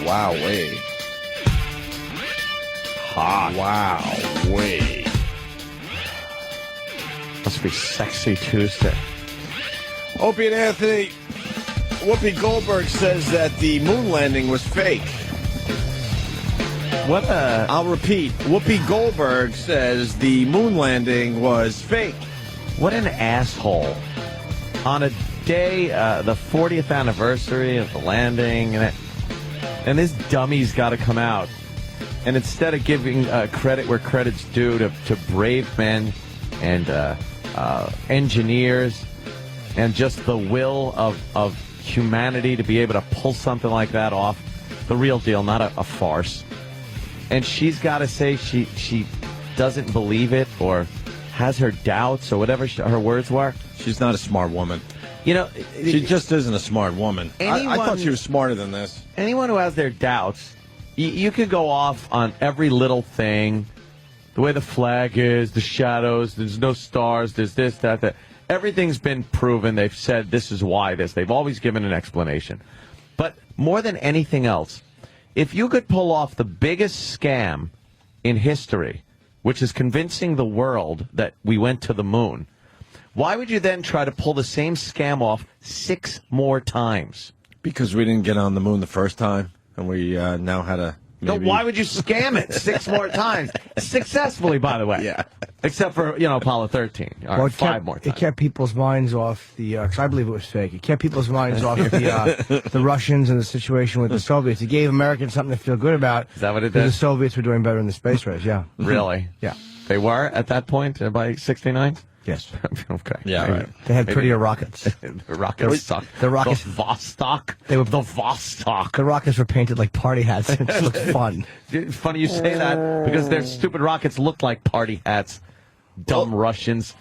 Wow-wee. Hot. Wow-wee. Must be sexy Tuesday. Opie and Anthony, Whoopi Goldberg says that the moon landing was fake. What a... I'll repeat. Whoopi Goldberg says the moon landing was fake. What an asshole. On a day, the 40th anniversary of the landing, and this dummy's got to come out. And instead of giving credit where credit's due to brave men and engineers and just the will of humanity to be able to pull something like that off, the real deal, not a farce. And she's got to say she doesn't believe it or has her doubts or whatever her words were. She's not a smart woman. You know, she just isn't a smart woman. I thought she was smarter than this. Anyone who has their doubts, you could go off on every little thing. The way the flag is, the shadows, there's no stars, there's this, that. Everything's been proven. They've said this is why this. They've always given an explanation. But more than anything else, if you could pull off the biggest scam in history, which is convincing the world that we went to the moon, why would you then try to pull the same scam off 6 more times? Because we didn't get on the moon the first time, and we now had a... So why would you scam it 6 more times? Successfully, by the way. Yeah. Except for, Apollo 13. Or 5 more times. It kept people's minds off the, because I believe it was fake. It kept people's minds off the Russians and the situation with the Soviets. It gave Americans something to feel good about. Is that what it did? The Soviets were doing better in the space race, yeah. Really? Yeah. They were at that point by 69? Yes. Okay. Yeah, right. They had prettier rockets. The rockets suck. The rockets. The Vostok. They were the Vostok. The rockets were painted like party hats. It looked fun. It's funny you say that because their stupid rockets looked like party hats. Dumb Russians.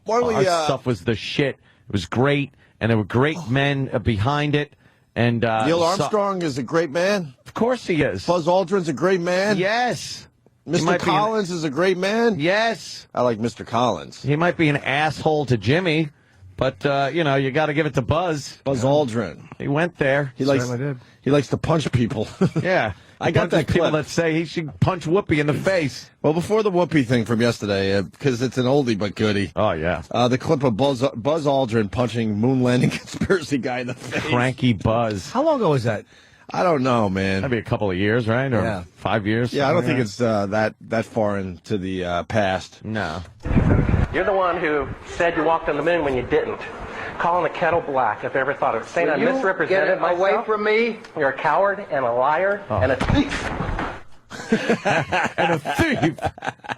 Our stuff was the shit. It was great, and there were great men behind it. And Neil Armstrong is a great man. Of course he is. Buzz Aldrin's a great man. Yes. Mr. Collins is a great man. Yes. I like Mr. Collins. He might be an asshole to Jimmy, but, you got to give it to Buzz. Buzz Aldrin. He went there. He likes to punch people. Yeah. I got that people clip. that say he should punch Whoopi in the face. Well, before the Whoopi thing from yesterday, because it's an oldie but goodie. Oh, yeah. The clip of Buzz Aldrin punching moon landing conspiracy guy in the face. Cranky Buzz. How long ago was that? I don't know, man. That'd be a couple of years, right? Or 5 years? Yeah, I don't think it's that far into the past. No. You're the one who said you walked on the moon when you didn't. Calling the kettle black, if I ever thought of it. Saying I misrepresented myself. Away from me. You're a coward and a liar and a thief. And a thief.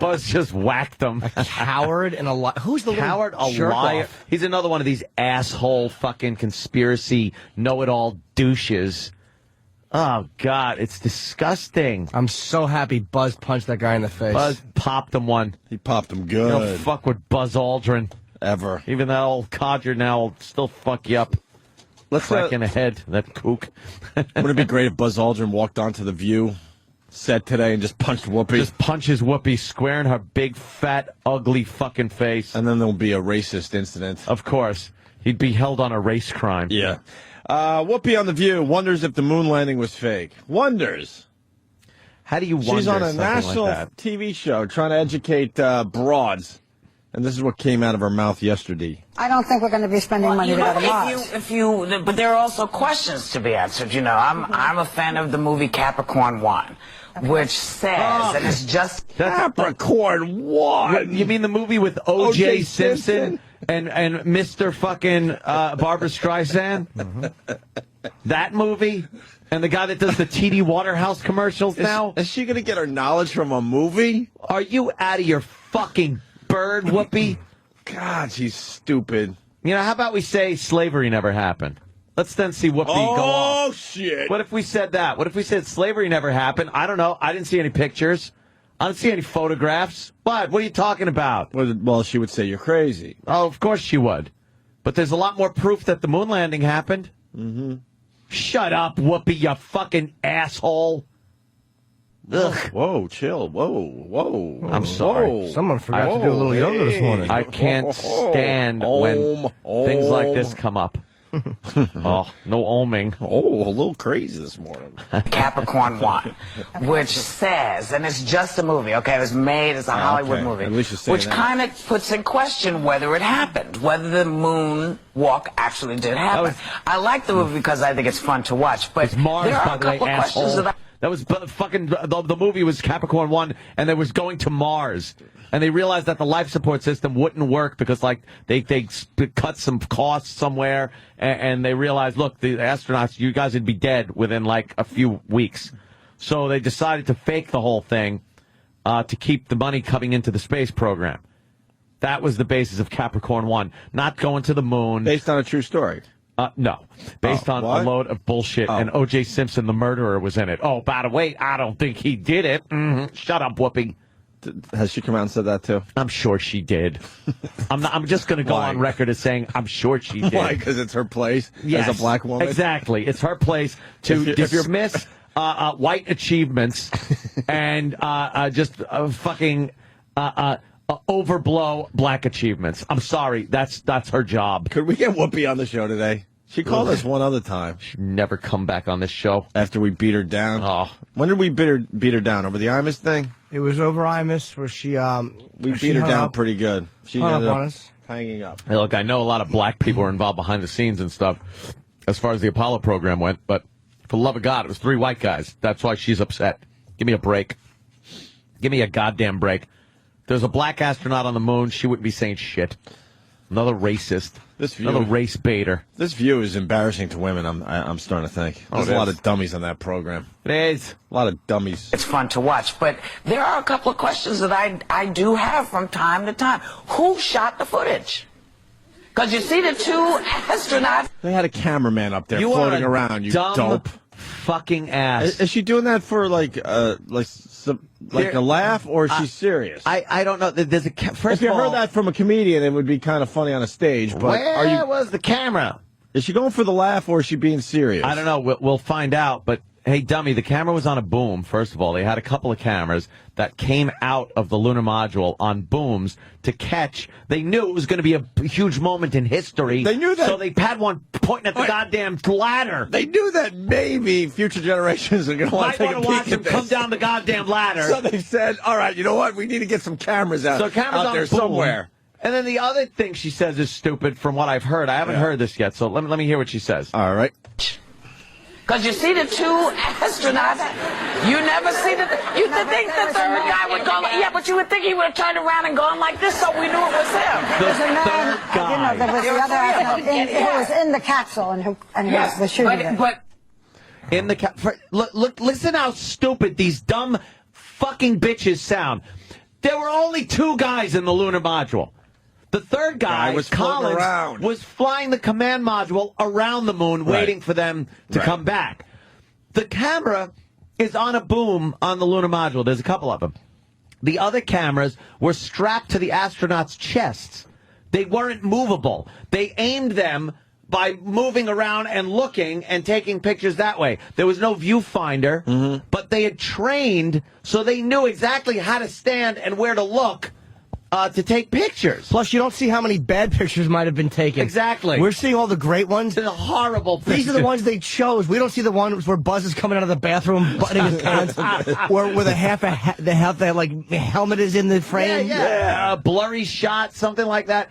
Buzz just whacked him. A coward and a liar. Who's the coward? A jerk liar. Off? He's another one of these asshole fucking conspiracy know-it-all douches. Oh, God, it's disgusting. I'm so happy Buzz punched that guy in the face. Buzz popped him one. He popped him good. You don't fuck with Buzz Aldrin. Ever. Even that old codger now will still fuck you up. Let's crack in the head, that kook. Wouldn't it be great if Buzz Aldrin walked onto the View set today and just punched Whoopi? Just punches Whoopi square in her big, fat, ugly fucking face. And then there'll be a racist incident. Of course. He'd be held on a race crime. Yeah. Whoopi on the View wonders if the moon landing was fake. Wonders. How do you wonder? She's on a something national like that? TV show trying to educate broads. And this is what came out of her mouth yesterday. I don't think we're going to be spending money to go to Mars. But there are also questions to be answered. I'm a fan of the movie Capricorn 1, which says, and it's just Capricorn 1. You mean the movie with O.J. Simpson and Mr. fucking Barbara Streisand? That movie? And the guy that does the TD Waterhouse commercials now? Is she going to get her knowledge from a movie? Are you out of your fucking bird, Whoopi? God, she's stupid. How about we say slavery never happened? Let's then see Whoopi go off. Oh, shit. What if we said that? What if we said slavery never happened? I don't know. I didn't see any pictures. I don't see any photographs. What? What are you talking about? Well, she would say you're crazy. Oh, of course she would. But there's a lot more proof that the moon landing happened. Mm-hmm. Shut up, Whoopi, you fucking asshole. Ugh. Whoa, chill. Whoa. I'm sorry. Whoa. Someone forgot to do a little yoga this morning. I can't stand when things like this come up. Oh, no oming. Oh, a little crazy this morning. Capricorn 1, which says, and it's just a movie, okay? It was made as a Hollywood movie, At least you're saying which that. kind of puts in question whether it happened, whether the moon walk actually did happen. I like the movie because I think it's fun to watch, but It's Mars, there are by a the way, couple of questions asshole. that That was fucking the movie was Capricorn 1, and they was going to Mars, and they realized that the life support system wouldn't work because like they cut some costs somewhere, and they realized, look, the astronauts, you guys would be dead within like a few weeks, so they decided to fake the whole thing to keep the money coming into the space program. That was the basis of Capricorn 1, not going to the moon. Based on a true story. No. Based on what? a load of bullshit, and O.J. Simpson, the murderer, was in it. Oh, by the way, I don't think he did it. Shut up, Whoopi. Has she come out and said that too? I'm sure she did. I'm just going to go Why? on record as saying I'm sure she did. Why? Because it's her place Yes, as a black woman? Exactly. It's her place to dismiss white achievements and just fucking overblow black achievements. I'm sorry. That's her job. Could we get Whoopi on the show today? She called us one other time. She'd never come back on this show. After we beat her down. Oh. When did we beat her down? Over the Imus thing? It was over Imus where she We beat her down pretty good. She hung ended up on up us. hanging up. Hey, look, I know a lot of black people were involved behind the scenes and stuff as far as the Apollo program went, but for the love of God, it was 3 white guys. That's why she's upset. Give me a break. Give me a goddamn break. There's a black astronaut on the moon. She wouldn't be saying shit. Another racist. Another race baiter. This view is embarrassing to women, I'm starting to think. There's a lot of dummies on that program. It is. A lot of dummies. it's fun to watch. But there are a couple of questions that I do have from time to time. Who shot the footage? Because you see the 2 astronauts. They had a cameraman up there You floating are a around, you dumb dope. fucking ass. Is she doing that for like a laugh, or is she serious? I don't know. There's a first If you of all, heard that from a comedian, it would be kind of funny on a stage. But where was the camera? Is she going for the laugh, or is she being serious? I don't know. We'll find out. But hey, dummy, the camera was on a boom. First of all, they had a couple of cameras that came out of the lunar module on booms to catch. They knew it was going to be a huge moment in history. They knew that. So they had one pointing at the goddamn ladder. They knew that maybe future generations are going to want Might to take want a to watch peek him at this. come down the goddamn ladder. So they said, all right, you know what? We need to get some cameras out, So cameras out on there a boom. somewhere. And then the other thing she says is stupid from what I've heard. I haven't heard this yet, so let me hear what she says. All right. Because you see the 2 astronauts, you never see you would think the 3rd guy would go like, yeah, but you would think he would have turned around and gone like this so we knew it was him. The There's a man, third guy. there was the other astronaut who was in the capsule and who was shooting it. But In the look, listen how stupid these dumb fucking bitches sound. There were only 2 guys in the lunar module. The third guy, was floating Collins, around. was flying the command module around the moon, waiting for them to come back. The camera is on a boom on the lunar module. There's a couple of them. The other cameras were strapped to the astronauts' chests. They weren't movable. They aimed them by moving around and looking and taking pictures that way. There was no viewfinder, but they had trained so they knew exactly how to stand and where to look to take pictures. Plus, you don't see how many bad pictures might have been taken. Exactly. We're seeing all the great ones. The horrible pictures. These are the ones they chose. We don't see the ones where Buzz is coming out of the bathroom, buttoning his pants, where the helmet is in the frame. A blurry shot, something like that.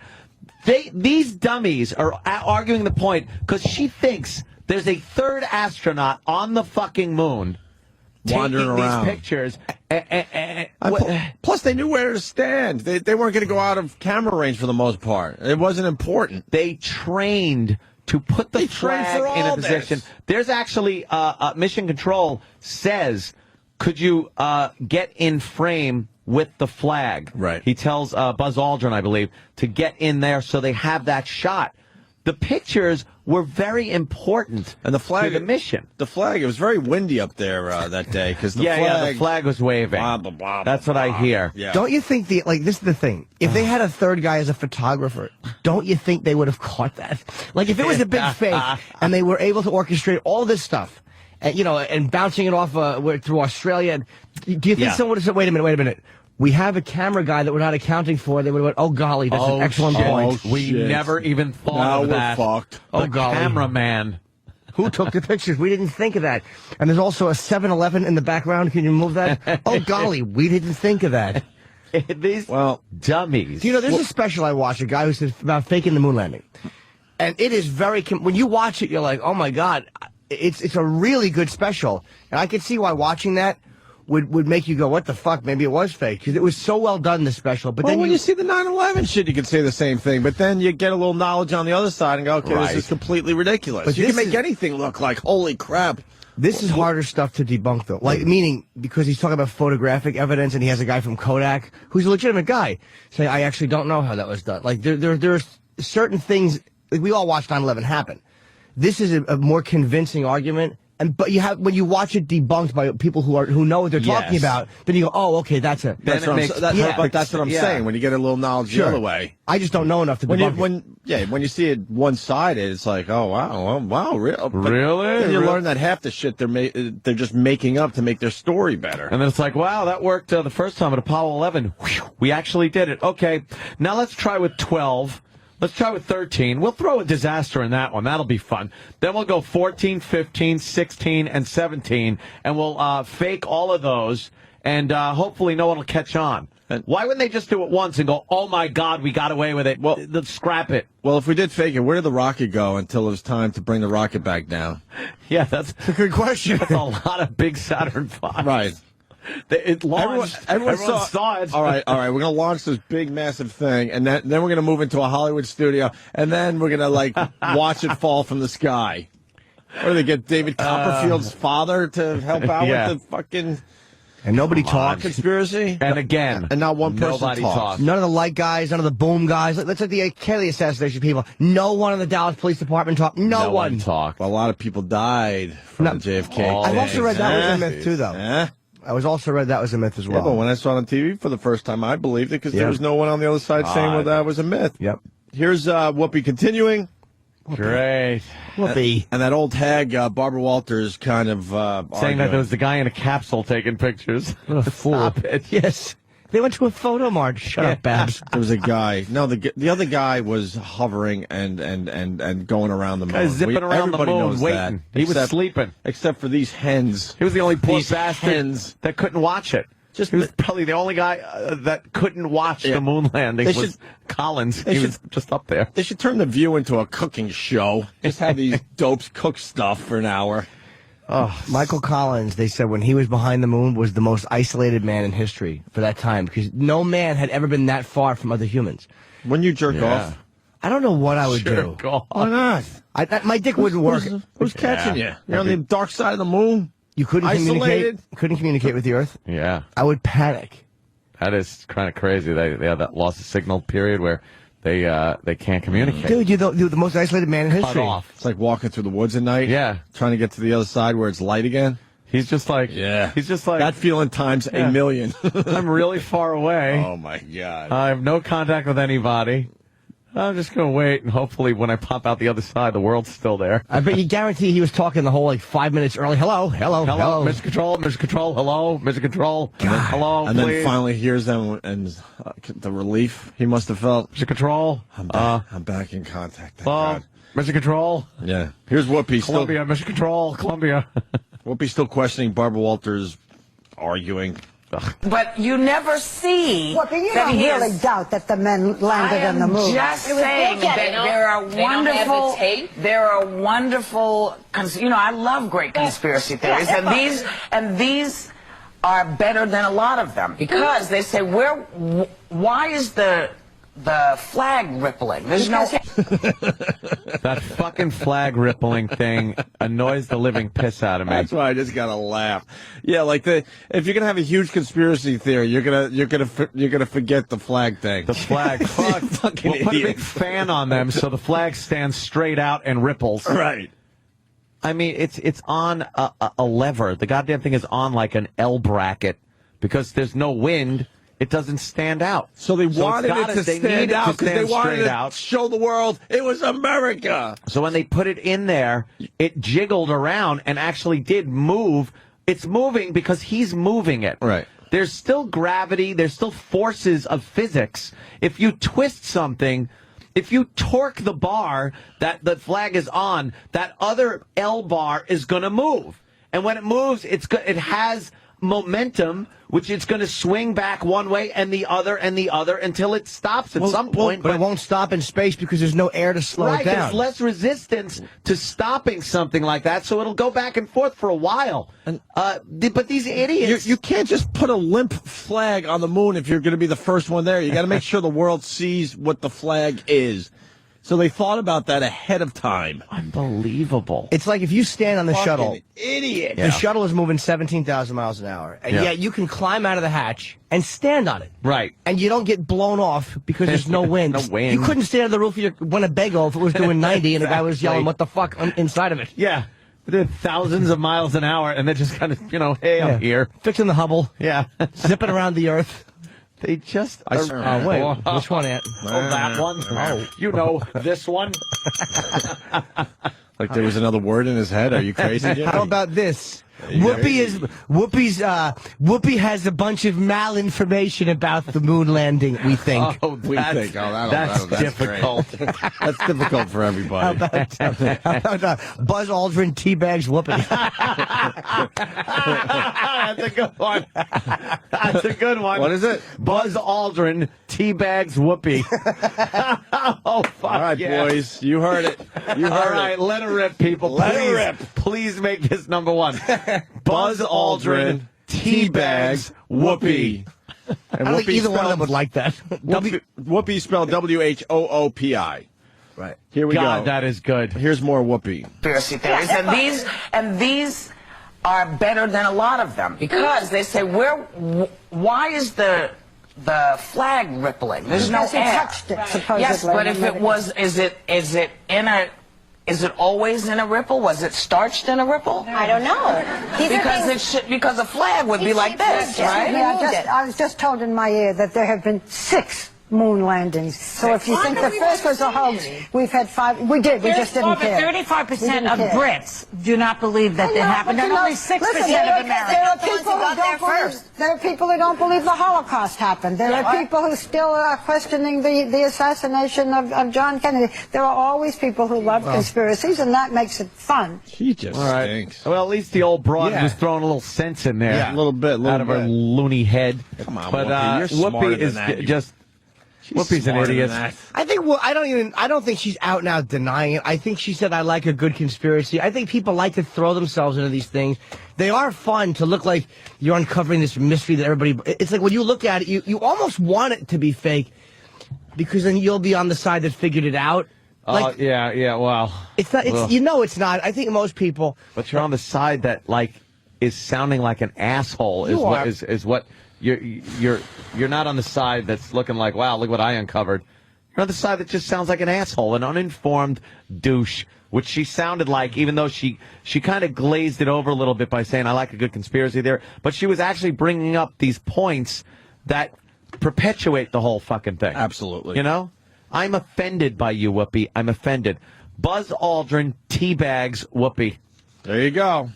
These dummies are arguing the point because she thinks there's a 3rd astronaut on the fucking moon Wandering taking around. these pictures. Plus, they knew where to stand. They weren't going to go out of camera range for the most part. It wasn't important. They trained to put the flag in a position. There's actually Mission Control says, could you get in frame with the flag? Right. He tells Buzz Aldrin, I believe, to get in there so they have that shot. The pictures were very important And the flag, to the mission. The flag, it was very windy up there that day because the the flag was waving. Blah, blah, blah, That's what I hear. Yeah. Don't you think this is the thing. If they had a 3rd guy as a photographer, don't you think they would have caught that? Like if it was a big fake and they were able to orchestrate all this stuff, and bouncing it off through Australia, do you think someone would have said, wait a minute, We have a camera guy that we're not accounting for. They would have went, oh, golly, that's an excellent point. We never even thought Now of we're that. fucked. The golly. cameraman. Who took the pictures? We didn't think of that. And there's also a 7-Eleven in the background. Can you move that? Oh, golly, we didn't think of that. These dummies. Do you know, there's a special I watched, a guy who says about faking the moon landing. And it is very, when you watch it, you're like, oh, my God, it's a really good special. And I could see why watching that would make you go, what the fuck? Maybe it was fake. Because it was so well done, the special. But then when you see the 9/11 shit, you can say the same thing. But then you get a little knowledge on the other side and go, okay, this is completely ridiculous. But you can make anything look like, holy crap. This is harder stuff to debunk, though. Like, meaning, because he's talking about photographic evidence, and he has a guy from Kodak who's a legitimate guy say, I actually don't know how that was done. Like, there's certain things, like, we all watched 9/11 happen. This is a more convincing argument. But you have, when you watch it debunked by people who know what they're talking about, then you go, oh, okay, that's what I'm saying. When you get a little knowledge the other way, I just don't know enough to debunk it. When you see it one-sided, it's like, oh wow, Really? And you learn that half the shit they're just making up to make their story better. And then it's like, wow, that worked the first time at Apollo 11. Whew, we actually did it. Okay, now let's try with 12. Let's try with 13. We'll throw a disaster in that one. That'll be fun. Then we'll go 14, 15, 16, and 17, and we'll fake all of those, and hopefully no one will catch on. Why wouldn't they just do it once and go, oh, my God, we got away with it? Well, let's scrap it. Well, if we did fake it, where did the rocket go until it was time to bring the rocket back down? Yeah, that's a good question. That's a lot of big Saturn V. Right. It launched. Everyone saw it. All right. We're gonna launch this big, massive thing, and then we're gonna move into a Hollywood studio, and then we're gonna watch it fall from the sky. Or they get David Copperfield's father to help out with the fucking. And nobody talks. Conspiracy. And again, and not one person nobody talks. None of the light guys, none of the boom guys. That's like the Kelly assassination people. No one in the Dallas Police Department talked. No one talked. Well, a lot of people died from the JFK. I've also read that was a myth too, though. I was also read that was a myth as well. Yeah, but when I saw it on TV for the first time, I believed it because there was no one on the other side saying well, that was a myth. Yep. Here's Whoopi continuing. Great. Whoopi. And that old hag, Barbara Walters, kind of saying that there was the guy in a capsule taking pictures. Stop it. Yes. They went to a photo march. Shut up, Babs. There was a guy. No, the other guy was hovering and going around the moon. Guy zipping around the moon, waiting. He was sleeping. Except for these hens. He was the only poor bastard that couldn't watch it. He was probably the only guy that couldn't watch the moon landing was Collins. He was just up there. They should turn The View into a cooking show. Just have these dopes cook stuff for an hour. Oh, Michael Collins, they said when he was behind the moon, was the most isolated man in history for that time because no man had ever been that far from other humans. When you jerk off? I don't know what I would do. Why not? My dick wouldn't work. Who's catching you? You're on the dark side of the moon? You couldn't communicate with the Earth? Yeah. I would panic. That is kind of crazy. They have that loss of signal period where they can't communicate. Dude, you're the most isolated man in history. Cut off. It's like walking through the woods at night. Yeah. Trying to get to the other side where it's light again. He's just like, that feeling times a million. I'm really far away. Oh my God. I have no contact with anybody. I'm just going to wait, and hopefully when I pop out the other side, the world's still there. I bet you guarantee he was talking the whole 5 minutes early. Hello. Mr. Control, hello, Mr. Control, hello, and please. then finally hears them, and the relief he must have felt. Mr. Control. I'm back in contact. Thank God. Mr. Control. Yeah. Here's Whoopi. Columbia, Mr. Control, Columbia. Whoopi still questioning Barbara Walters, arguing. But you never see Well, you don't really doubt that the men landed on the moon. Just saying that there are wonderful, I love great conspiracy theories, and these are better than a lot of them because they say why is the flag rippling? There's no. That fucking flag rippling thing annoys the living piss out of me. That's why I just gotta laugh. Yeah, if you're gonna have a huge conspiracy theory, you're gonna forget the flag thing. The flag, fuck, fucking we'll put a big fan on them so the flag stands straight out and ripples. Right. I mean, it's on a lever. The goddamn thing is on like an L bracket because there's no wind. It doesn't stand out. So they wanted it to stand out because they wanted to show the world it was America. So when they put it in there, it jiggled around and actually did move. It's moving because he's moving it. Right. there's still gravity, there's still forces of physics. If you twist something, if you torque the bar that the flag is on, that other L bar is going to move. And when it moves, it has momentum, which it's going to swing back one way and the other until it stops at some point. But it won't stop in space because there's no air to slow it down. There's less resistance to stopping something like that, so it'll go back and forth for a while. But these idiots... You can't just put a limp flag on the moon if you're going to be the first one there. You got to make sure the world sees what the flag is. So they thought about that ahead of time. Unbelievable. It's like if you stand on the shuttle. Idiot. The shuttle is moving 17,000 miles an hour. And yet you can climb out of the hatch and stand on it. Right. And you don't get blown off because there's no wind. No wind. You couldn't stand on the roof of your Winnebago if it was doing 90 and the guy was yelling, what the fuck, inside of it. Yeah. They're thousands of miles an hour, and they're just kind of, hey, I'm here. Fixing the Hubble. Yeah. Zipping around the earth. They just... wait, which one, Aunt? that one. You know, this one. Like there was another word in his head. Are you crazy, Jimmy? How about this? Whoopi has a bunch of malinformation about the moon landing, we think. That's difficult. That's difficult for everybody. How about Buzz Aldrin teabags Whoopi? That's a good one. That's a good one. What is it? Buzz Aldrin teabags Whoopi. Oh, fuck. All right, boys. You heard it. You heard All right, let her rip, people. Let her rip. Please make this number one. Buzz Aldrin teabags Whoopi. And I don't think either one of them would like that. Whoopi spelled Whoopi. Right. Here we God, go. that is good. Here's more Whoopi. Conspiracy theories, and these are better than a lot of them because they say why is the flag rippling? There's no Because he air. touched it, supposedly. Yes, but if it was, is it always in a ripple? Was it starched in a ripple? I don't know. Because a flag would be like this, right? I was just told in my ear that there have been 6 moon landings. So if you think the first was a hoax, we've had 5. We did. We just didn't care. 35% of Brits do not believe that it happened, and only 6% of Americans. There are people who don't believe the Holocaust happened. There are people who still are questioning the assassination of John Kennedy. There are always people who love conspiracies, and that makes it fun. He just stinks. Well, at least the old broad was throwing a little sense in there. Yeah, a little bit. Out of her loony head. Come on, but Whoopi. You're smarter Whoopi is than that. just... Whoopi's an idiot. I think. Well, I don't think she's out now denying it. I think she said, "I like a good conspiracy." I think people like to throw themselves into these things. They are fun to look like you're uncovering this mystery that everybody. It's like when you look at it, you almost want it to be fake, because then you'll be on the side that figured it out. Like, yeah. Well, it's not. It's it's not. I think most people. But you're on the side that is sounding like an asshole. Is what. You're not on the side that's looking like, wow, look what I uncovered. You're on the side that just sounds like an asshole, an uninformed douche, which she sounded like, even though she kind of glazed it over a little bit by saying, I like a good conspiracy there. But she was actually bringing up these points that perpetuate the whole fucking thing. Absolutely. You know? I'm offended by you, Whoopi. I'm offended. Buzz Aldrin teabags Whoopi. There you go.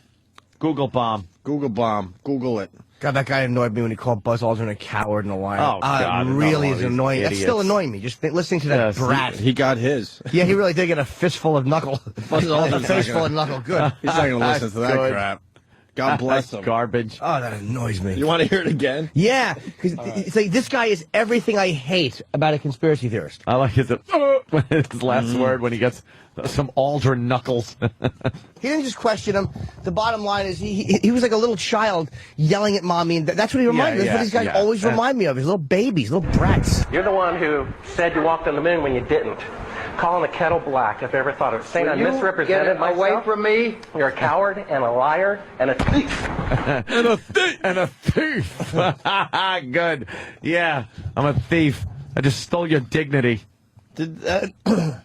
Google bomb. Google bomb. Google it. God, that guy annoyed me when he called Buzz Aldrin a coward and a liar. Oh, God. It really is annoying. annoying. That's still annoying me. Just listening to that brat. He got his. Yeah, he really did get a fistful of knuckle. Buzz A Aldrin's face full of knuckle. Good. He's not going to listen to that crap. God bless him. Garbage. Oh, that annoys me. You want to hear it again? Yeah, because it's like this guy is everything I hate about a conspiracy theorist. I like his last word when he gets some Aldrin knuckles. He didn't just question him. The bottom line is he was like a little child yelling at mommy, and that's what he reminded me. That's what these guys always remind me of. His little babies, little brats. You're the one who said you walked on the moon when you didn't. Calling the kettle black if ever thought of it. Saying I misrepresented myself. Away from me. You're a coward and a liar and a thief. And a thief. Good. Yeah, I'm a thief. I just stole your dignity. Did that?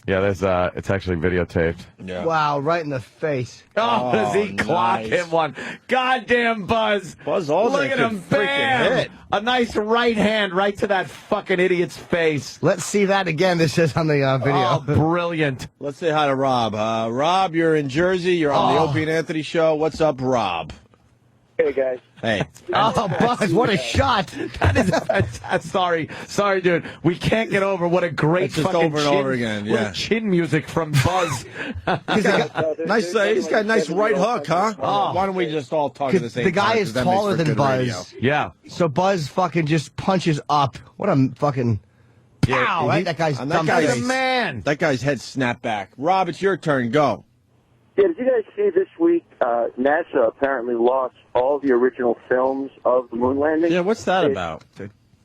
Yeah, there's it's actually videotaped. Yeah. Wow, right in the face. Oh, does he clock nice. him one? Goddamn Buzz. Buzz Aldrin Look at him, could bam! freaking hit. A nice right hand right to that fucking idiot's face. Let's see that again. This is on the video. Oh, brilliant. Let's say hi to Rob. Rob, you're in Jersey. You're on the Opie and Anthony show. What's up, Rob? Hey, guys. Hey. Oh, Buzz, what a shot. That is fantastic. Sorry, dude. We can't get over what a great It's just fucking over and chin, over again, what yeah. a chin music from Buzz. Nice. He's got a nice right hook, huh? Why don't we just all talk at the same The time? guy 'Cause is that makes taller for than good Buzz. radio. Yeah. So Buzz fucking just punches up. What a fucking pow! Right? That guy's And dumb that guy's face. a man. That guy's head snapped back. Rob, it's your turn. Go. Yeah, did you guys see this week, NASA apparently lost all the original films of the moon landing? Yeah, what's that about?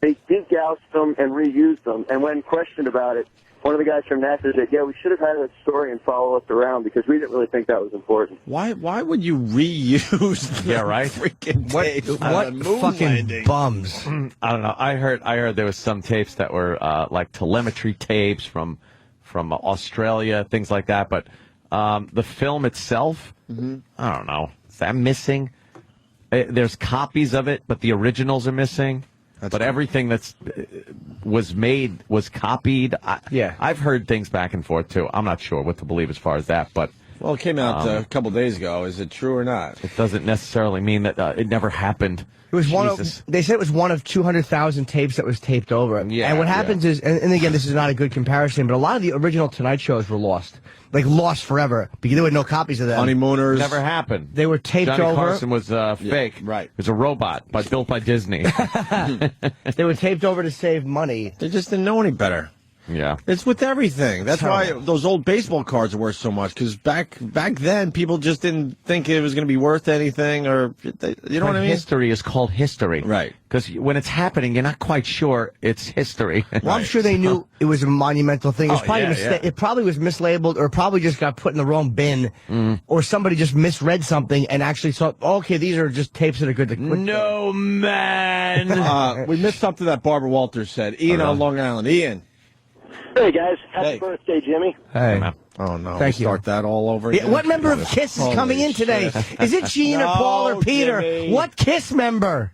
They degaussed them and reused them, and when questioned about it, one of the guys from NASA said, yeah, we should have had a historian follow us around because we didn't really think that was important. Why would you reuse the Yeah, right. freaking tapes on What the moon fucking landing? bums? I don't know. I heard there was some tapes that were like telemetry tapes from Australia, things like that. But the film itself, I don't know. Is that missing? There's copies of it, but the originals are missing. But everything that's was made was copied. Yeah. I've heard things back and forth too. I'm not sure what to believe as far as that, but Well, it came out a couple days ago. Is it true or not? it doesn't necessarily mean that it never happened. It was one Jesus. of. They said it was one of 200,000 tapes that was taped over. Yeah, and what happens is, and again, this is not a good comparison, but a lot of the original Tonight shows were lost, like lost forever, because there were no copies of them. Honeymooners. Never happened. They were taped Johnny over. Carson was fake. right. It was a robot, built by Disney. They were taped over to save money. They just didn't know any better. Yeah. It's with everything. That's why Terrible. those old baseball cards are worth so much. Because back then, people just didn't think it was going to be worth anything, or you know what I mean? History is called history. Right. Because when it's happening, you're not quite sure it's history. Well, I'm sure they knew it was a monumental thing. It was Oh, probably yeah, a mistake. yeah. It probably was mislabeled, or probably just got put in the wrong bin, or somebody just misread something and actually thought, oh, okay, these are just tapes that are good to quit. No, man. We missed something that Barbara Walters said. Ian on Long Island. Ian. Hey, guys. Happy Hey. birthday, Jimmy. Hey. Oh, no. Thank you. Start that all over Yeah, again. what member of KISS is Holy coming in today? shit. Is it Gene or No, Paul or Peter? Jimmy. What KISS member?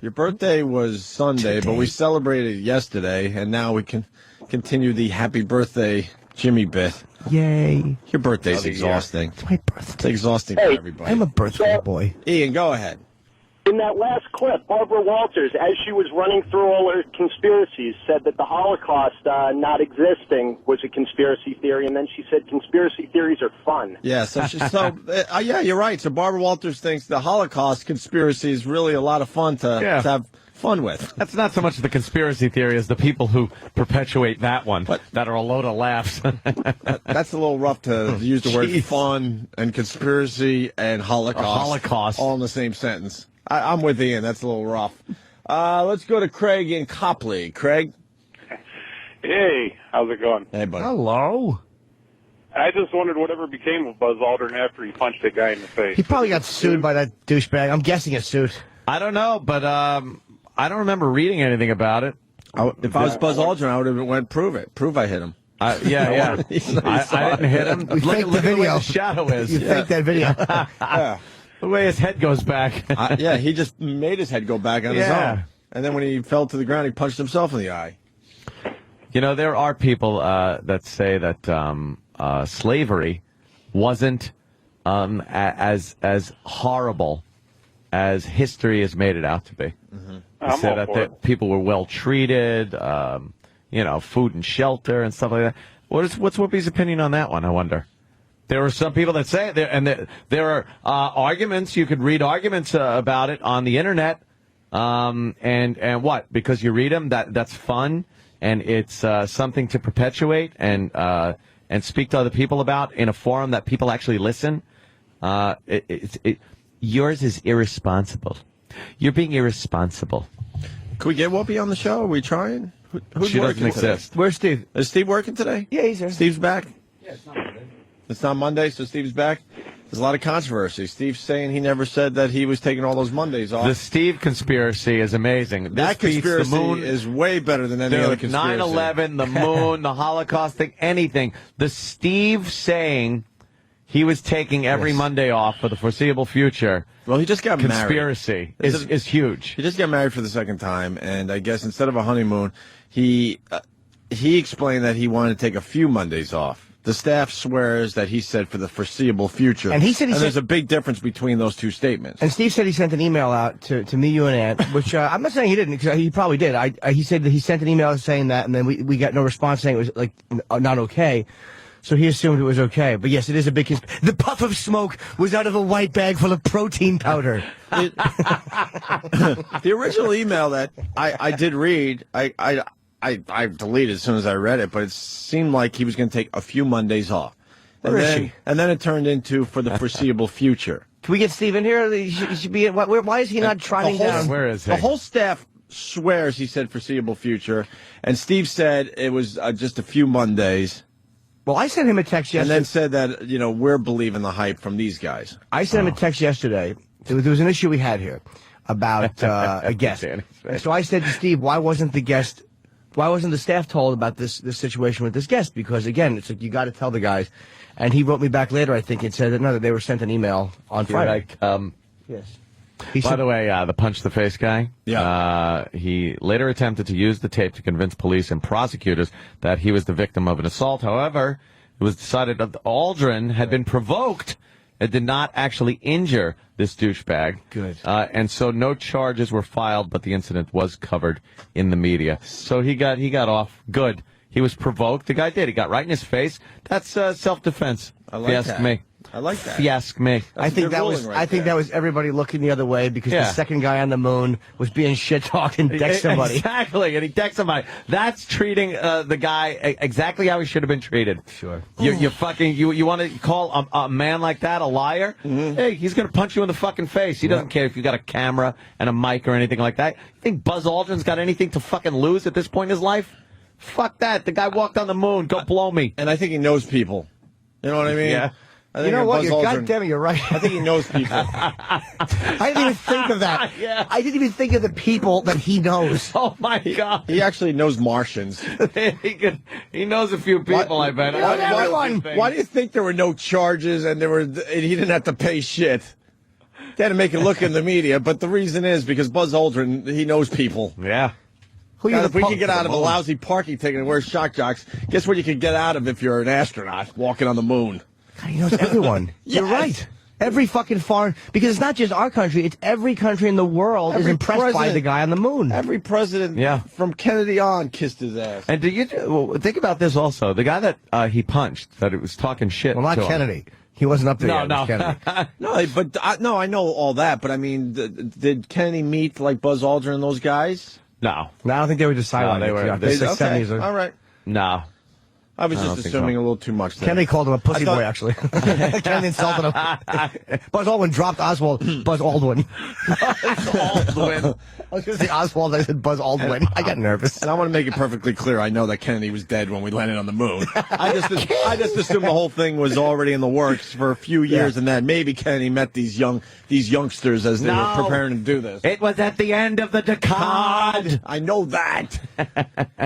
Your birthday was Sunday, but we celebrated yesterday, and now we can continue the happy birthday Jimmy bit. Yay. Your birthday's exhausting. It's my birthday. It's exhausting for everybody. I'm a birthday boy. Ian, go ahead. In that last clip, Barbara Walters, as she was running through all her conspiracies, said that the Holocaust not existing was a conspiracy theory, and then she said conspiracy theories are fun. Yeah, yeah, you're right. So Barbara Walters thinks the Holocaust conspiracy is really a lot of fun to have fun with. That's not so much the conspiracy theory as the people who perpetuate that one that are a load of laughs. That's a little rough to use the word fun and conspiracy and Holocaust. Holocaust. All in the same sentence. I'm with Ian. That's a little rough. Let's go to Craig in Copley. Craig? Hey, how's it going? Hey, buddy. Hello. I just wondered whatever became of Buzz Aldrin after he punched a guy in the face. He probably got sued by that douchebag. I'm guessing a suit. I don't know, but I don't remember reading anything about it. If I was Buzz Aldrin, I would have went prove it. Prove I hit him. Yeah. I didn't hit him. We faked the Look at the way video. the shadow is. You faked that video. Yeah. The way his head goes back. Yeah, he just made his head go back on his own. And then when he fell to the ground, he punched himself in the eye. You know, there are people that say that slavery wasn't as horrible as history has made it out to be. They say that people were well treated, food and shelter and stuff like that. What's Whoopi's opinion on that one, I wonder? There are some people that say it, and there are arguments. You could read arguments about it on the internet, and what? Because you read them, that's fun, and it's something to perpetuate and speak to other people about in a forum that people actually listen. Yours is irresponsible. You're being irresponsible. Can we get Whoopi on the show? Are we trying? Who's She working doesn't today? exist. Where's Steve? Is Steve working today? Yeah, he's there. Steve's back? Yeah, it's not Monday. It's not Monday, so Steve's back? There's a lot of controversy. Steve's saying he never said that he was taking all those Mondays off. The Steve conspiracy is amazing. That This beats conspiracy the moon. is way better than any other Dude, conspiracy. 9/11, the moon, the Holocaust thing, anything. The Steve saying he was taking every Monday off for the foreseeable future. Well, he just got married. Conspiracy is huge. He just got married for the second time, and I guess instead of a honeymoon, he explained that he wanted to take a few Mondays off. The staff swears that he said for the foreseeable future. And he said there's a big difference between those two statements. And Steve said he sent an email out to me, you, and Ant, which I'm not saying he didn't, because he probably did. He said that he sent an email saying that, and then we got no response saying it was like not okay. So he assumed it was okay. But yes, it is a big the puff of smoke was out of a white bag full of protein powder. The original email that I did read, I deleted as soon as I read it, but it seemed like he was going to take a few Mondays off. And Where is then, she? And then it turned into for the foreseeable future. Can we get Steve in here? He should be. Why is he not trotting down? Where is he? The whole staff swears he said foreseeable future, and Steve said it was just a few Mondays. Well, I sent him a text yesterday. And then said that, we're believing the hype from these guys. I sent him a text yesterday. There was an issue we had here about a guest. So I said to Steve, why wasn't the staff told about this situation with this guest? Because, again, it's like you got to tell the guys. And he wrote me back later, I think, and said that they were sent an email on Friday. Yes. By the way, the punch the face guy, he later attempted to use the tape to convince police and prosecutors that he was the victim of an assault. However, it was decided that Aldrin had been provoked and did not actually injure this douchebag. Good. And so no charges were filed, but the incident was covered in the media. So he got off good. He was provoked. The guy did. He got right in his face. That's self-defense. I like that. Me. I like that. If you ask me. I think that was everybody looking the other way because the second guy on the moon was being shit-talked and decked somebody. Exactly, and he decked somebody. That's treating the guy exactly how he should have been treated. Sure. You want to call a man like that a liar? Mm-hmm. Hey, he's going to punch you in the fucking face. He doesn't care if you got a camera and a mic or anything like that. You think Buzz Aldrin's got anything to fucking lose at this point in his life? Fuck that. The guy walked on the moon. Go blow me. And I think he knows people. You know what I mean? Yeah. You know what? Goddamn, you're right. I think he knows people. I didn't even think of that. Yeah. I didn't even think of the people that he knows. Oh, my God. He actually knows Martians. He knows a few people, I bet. Why do you think there were no charges and he didn't have to pay shit? They had to make it look in the media, but the reason is because Buzz Aldrin, he knows people. Yeah. God, if we could get out of a lousy parking ticket and wear shock jocks, guess what you could get out of if you're an astronaut walking on the moon? God, he knows everyone. You're right. Every fucking foreign, because it's not just our country, it's every country in the world is impressed by the guy on the moon. Every president from Kennedy on kissed his ass. And think about this also. The guy that he punched, that it was talking shit. Well, not Kennedy. He wasn't up there yet. No. Kennedy. I know all that, but I mean, did Kennedy meet like Buzz Aldrin and those guys? No. I don't think they were deciding. They were. Okay. All right. No. I was just assuming a little too much there. Kennedy called him a pussy boy, actually. Kennedy insulted him. Buzz Aldrin dropped Oswald. Buzz Aldrin. Aldrin. I was going to say Oswald. I said Buzz Aldrin. I got nervous. And I want to make it perfectly clear. I know that Kennedy was dead when we landed on the moon. I just assumed the whole thing was already in the works for a few years, and that maybe Kennedy met these youngsters as they were preparing to do this. It was at the end of the decade. I know that.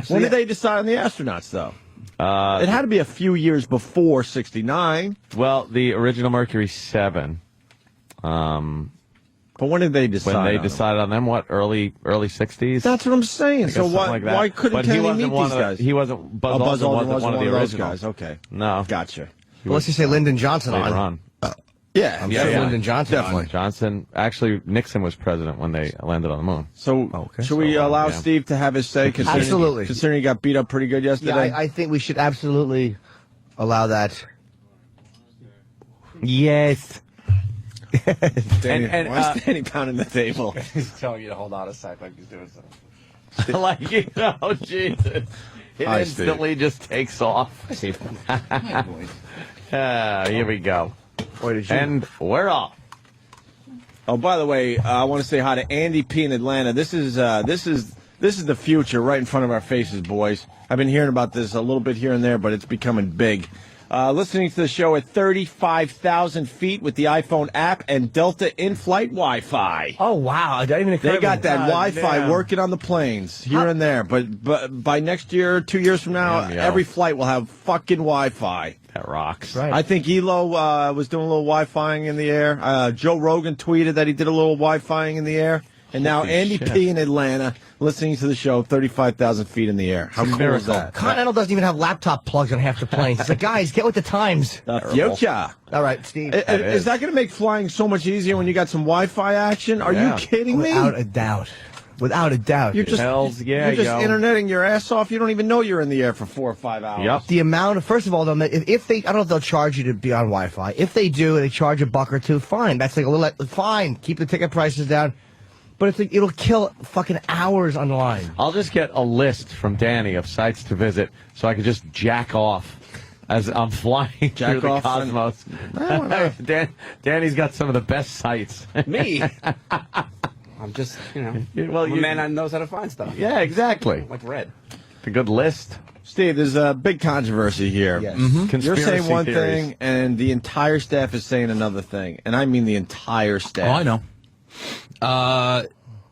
When did they decide on the astronauts, though? It had to be a few years before '69. Well, the original Mercury 7. But when did they decide? When they decided on them, what, early 60s? That's what I'm saying. So why couldn't Kennedy meet these guys? He wasn't. Buzz Aldrin wasn't one of the those originals. guys. Okay. No. Gotcha. Well, let's just say Lyndon Johnson Later on. on. Yeah. I'm sure Lyndon Johnson. Definitely. Johnson. Actually, Nixon was president when they landed on the moon. So, should we allow Steve to have his say? Absolutely. Considering he got beat up pretty good yesterday? Yeah, I think we should absolutely allow that. Yes. Danny, why is Danny pounding the table? He's telling you to hold on a sec like he's doing something. Like, Jesus. It instantly just takes off. Steve. Here we go. And we're off. Oh, by the way, I want to say hi to Andy P in Atlanta. This is the future right in front of our faces, boys. I've been hearing about this a little bit here and there, but it's becoming big. Listening to the show at 35,000 feet with the iPhone app and Delta in-flight Wi-Fi. Oh, wow. They got that Wi-Fi working on the planes here and there. But by next year, 2 years from now, every flight will have fucking Wi-Fi. That rocks. Right. I think Elo was doing a little Wi-Fiing in the air. Joe Rogan tweeted that he did a little Wi-Fiing in the air. And now Holy Andy shit. P. in Atlanta listening to the show 35,000 feet in the air. How cool is that? Continental doesn't even have laptop plugs on half the planes. It's like, guys, get with the times. Future. All right, Steve. Is that going to make flying so much easier when you got some Wi-Fi action? Are you kidding me? Without a doubt. Without a doubt. You're just, you're just interneting your ass off. You don't even know you're in the air for 4 or 5 hours. Yep. The amount of, first of all, if they, I don't know if they'll charge you to be on Wi-Fi. If they do, they charge $1 or $2, fine. That's like a little, fine. Keep the ticket prices down. But it's like, it'll kill fucking hours on the line. I'll just get a list from Danny of sites to visit so I can just jack off as I'm flying through the cosmos. Danny's got some of the best sites. Me? I'm just, well, I'm a man that knows how to find stuff. Yeah, exactly. Like red. A good list. Steve, there's a big controversy here. Yes. You're saying one theories. thing, and the entire staff is saying another thing. And I mean the entire staff. Oh, I know.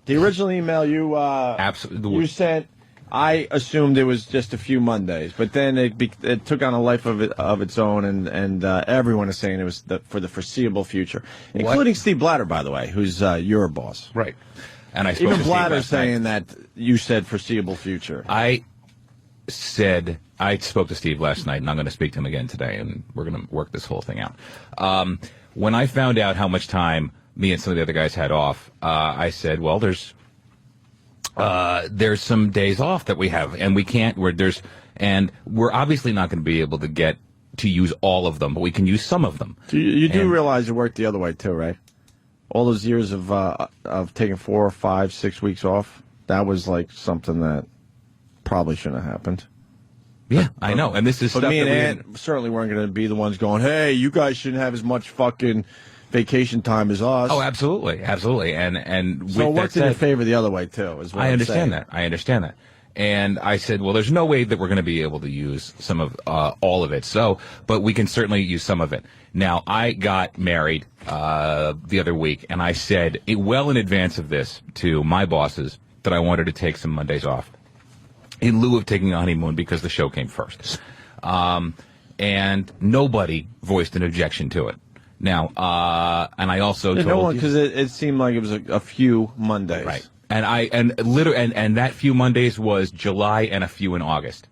The original email you Absolutely. you sent, I assumed it was just a few Mondays, but then it took on a life of its own, and everyone is saying it was for the foreseeable future, including Steve Blatter, by the way, who's your boss. Right. And I spoke Even to Steve Blatter's last night. saying that you said foreseeable future. I spoke to Steve last night, and I'm going to speak to him again today, and we're going to work this whole thing out. When I found out how much time me and some of the other guys had off, I said, well, there's some days off that we have, and we're obviously not going to be able to get to use all of them, but we can use some of them. You do realize it worked the other way too, right? All those years of taking 4 or 5, 6 weeks off, that was like something that probably shouldn't have happened. Yeah, I know, and this is But stuff me and that Ann certainly weren't going to be the ones going, hey, you guys shouldn't have as much fucking vacation time as us. Oh, absolutely, absolutely, and with so it that worked in your said, favor the other way too. Is what I I'm saying. understand that. And I said, well, there's no way that we're going to be able to use some of all of it. So, but we can certainly use some of it. Now, I got married the other week, and I said well in advance of this to my bosses that I wanted to take some Mondays off in lieu of taking a honeymoon because the show came first. And nobody voiced an objection to it. Now, and I also told no one, you, because it seemed like it was a few Mondays, right? And that few Mondays was July and a few in August.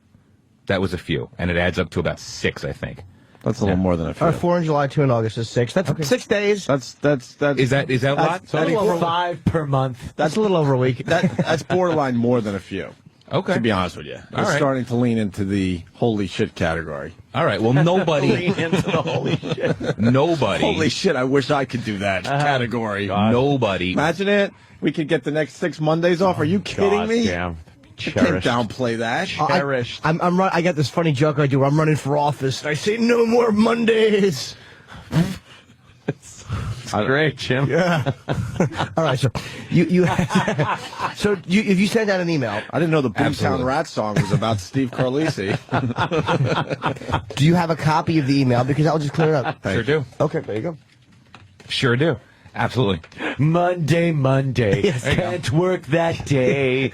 That was a few, and it adds up to about 6, I think. That's a little more than a few. 4 in July, 2 in August is 6. That's 6 days. That's Is that a lot? That's a little, 5 per month. That's a little over a week. that's borderline more than a few. Okay. To be honest with you, it's right. starting to lean into the holy shit category. All right. Well, nobody. Lean into the holy shit. Nobody. Holy shit! I wish I could do that category. Nobody. Imagine it. We could get the next 6 Mondays off. Are you kidding me? Damn. You can't downplay that. Cherished. I got this funny joke I do. I'm running for office. And I say no more Mondays. Great, Jim. Yeah. All right. So if you send out an email, I didn't know the Boomtown Absolutely. Rat song was about Steve Carlisi. do you have a copy of the email? Because I'll just clear it up. Sure do. Okay. There you go. Sure do. Absolutely. Monday. Yes, Can't work that day.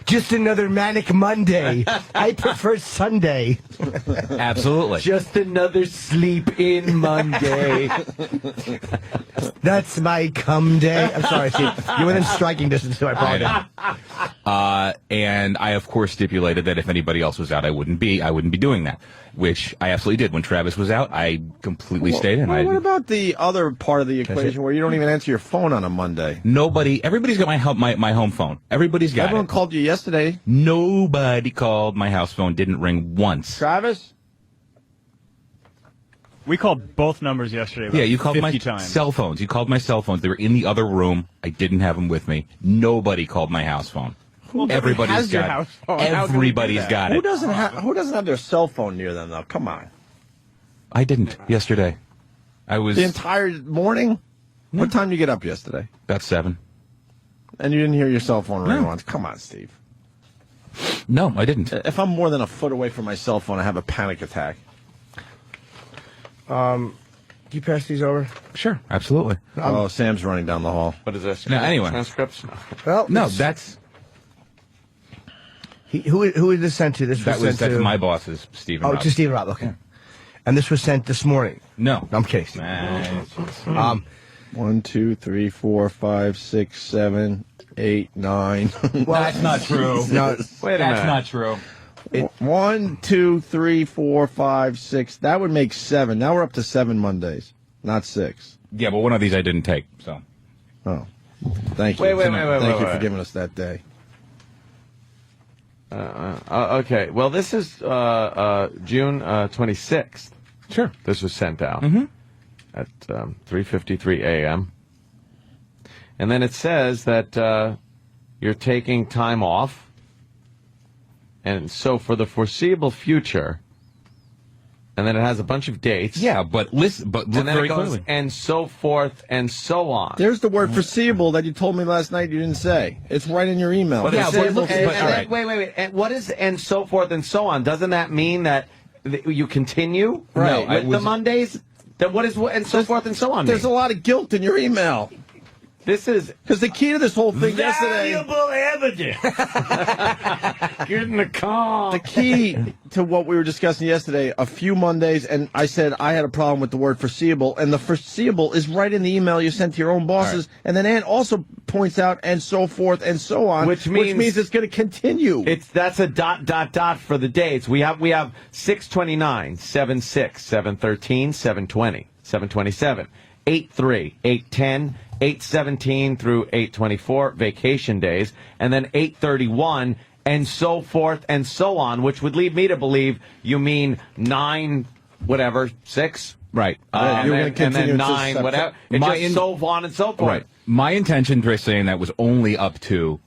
Just another manic Monday. I prefer Sunday. Absolutely. Just another sleep-in Monday. That's my cum day. I'm sorry, Steve. You were in striking distance, so I apologize. And I, of course, stipulated that if anybody else was out, I wouldn't be doing that, which I absolutely did. When Travis was out, I completely stayed in. Well, what about the other part of the equation where you don't even answer your phone on a Monday? Everybody's got my home phone. Everybody's got Everyone it. called you yesterday. Nobody called my house phone. Didn't ring once. Travis? We called both numbers yesterday. About Yeah, you called 50 my times. cell phones. You called my cell phones. They were in the other room. I didn't have them with me. Nobody called my house phone. Everybody's has your got house it. phone? How can we do Everybody's that? got Who it. doesn't have their cell phone near them, though? Come on. I didn't yesterday. I was The entire morning? What time did you get up yesterday? about 7. And you didn't hear your cell phone ring No. once? Come on, Steve. No, I didn't. If I'm more than a foot away from my cell phone, I have a panic attack. Do you pass these over? Sure, absolutely. Oh, Sam's running down the hall. What is this? Now, anyway. Transcripts? Well, No, that's who is this sent to? This that was sent that's to my boss's Stephen. Oh, Robb. to Steve Robb. Okay. And this was sent this morning. No, I'm kidding. Man. 1, 2, 3, 4, 5, 6, 7, 8, 9. Well, that's not true. No, Wait a That's minute. not true. 1, 2, 3, 4, 5, 6. That would make 7. Now we're up to 7 Mondays, not 6. Yeah, but one of these I didn't take, so. Oh, thank you. Wait, Thank you for wait. giving us that day. Okay. Well, this is June 26th. Sure. This was sent out at 3:53 a.m. And then it says that you're taking time off. And so for the foreseeable future, and then it has a bunch of dates. Yeah, but listen, but look And then very it goes, clearly. and so forth and so on. There's the word foreseeable that you told me last night you didn't say. It's right in your email. But Yeah, it but says- look- and- but- and all then- right. wait. And what is and so forth and so on? Doesn't that mean that you continue Right. with the Mondays? Then what is and so forth and so on? There's a mean? lot of guilt in your email. This is Because the key to this whole thing yesterday, evidence. Get in the car. the key to what we were discussing yesterday, a few Mondays, and I said I had a problem with the word foreseeable, and the foreseeable is right in the email you sent to your own bosses, and then Ann also points out and so forth and so on, Which means it's going to continue. That's a ... for the dates. We have 6/29, 7/6, 7/13, 7/20, 7/27, 8/3, 8/10, 8/17 through 8/24 vacation days, and then 8/31 and so forth and so on, which would lead me to believe you mean 9 whatever 6. Right. And you're then, gonna continue and then until 9 September. whatever. It's My just in- so on and so forth. Right. My intention for saying that was only up to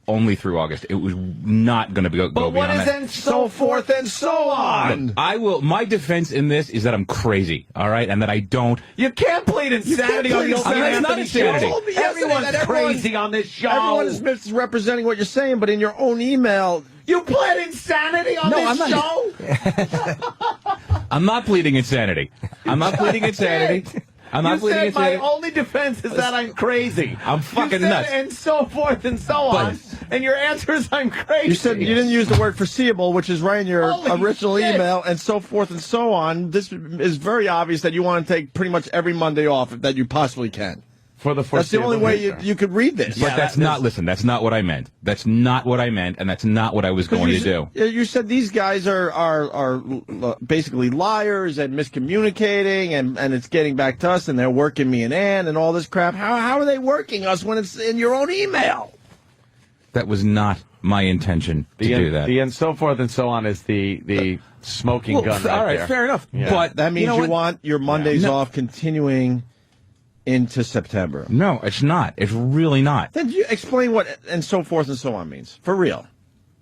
only through August. It was not going to go But what beyond is that. and so forth and so on? I will. My defense in this is that I'm crazy. All right, and that I don't. You can't plead insanity on the plead Opie insanity. and That's not Anthony insanity. show. You told me yesterday Everyone's that everyone- crazy on this show. Everyone is misrepresenting what you're saying, but in your own email, You pled insanity on No, this I'm not. show? I'm not pleading insanity. I'm not pleading insanity. I'm not You pleading said my insanity. only defense is that I'm crazy. I'm fucking you said nuts. and so forth and so on. And your answer is I'm crazy. you said you didn't use the word foreseeable, which is right in your Holy original shit. email, and so forth and so on. This is very obvious that you want to take pretty much every Monday off that you possibly can. For the That's the only way you could read this. But that's not. Listen, that's not what I meant. That's not what I meant, and that's not what I was going to do. You said these guys are basically liars and miscommunicating, and it's getting back to us, and they're working me and Ann and all this crap. How are they working us when it's in your own email? That was not my intention to do that. The and so forth and so on is the smoking Well, gun right all right, there. fair enough. Yeah. But That means know you what? want your Mondays No. off continuing into September. No, it's not. It's really not. Then you explain what and so forth and so on means for real.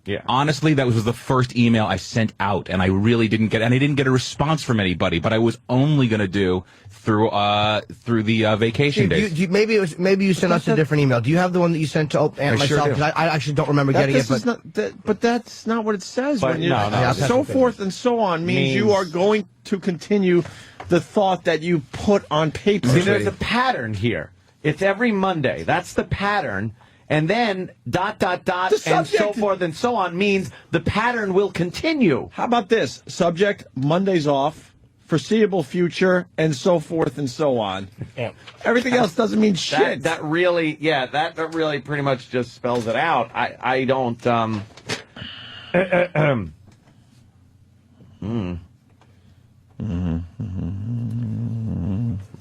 Yeah. Honestly, that was the first email I sent out, and I really didn't get, and I didn't get a response from anybody. But I was only going to do through the vacation days. Maybe you sent us a different email. Do you have the one that you sent to Aunt I sure myself? do. Because I actually don't remember getting it. But that's not what it says. But when you, no, no. so forth and so on means you are going to continue the thought that you put on paper. See, there's a pattern here. It's every Monday. That's the pattern. And then ... and so forth and so on means the pattern will continue. How about this? Subject, Mondays off, foreseeable future, and so forth and so on. Everything else doesn't mean shit. That really pretty much just spells it out. I don't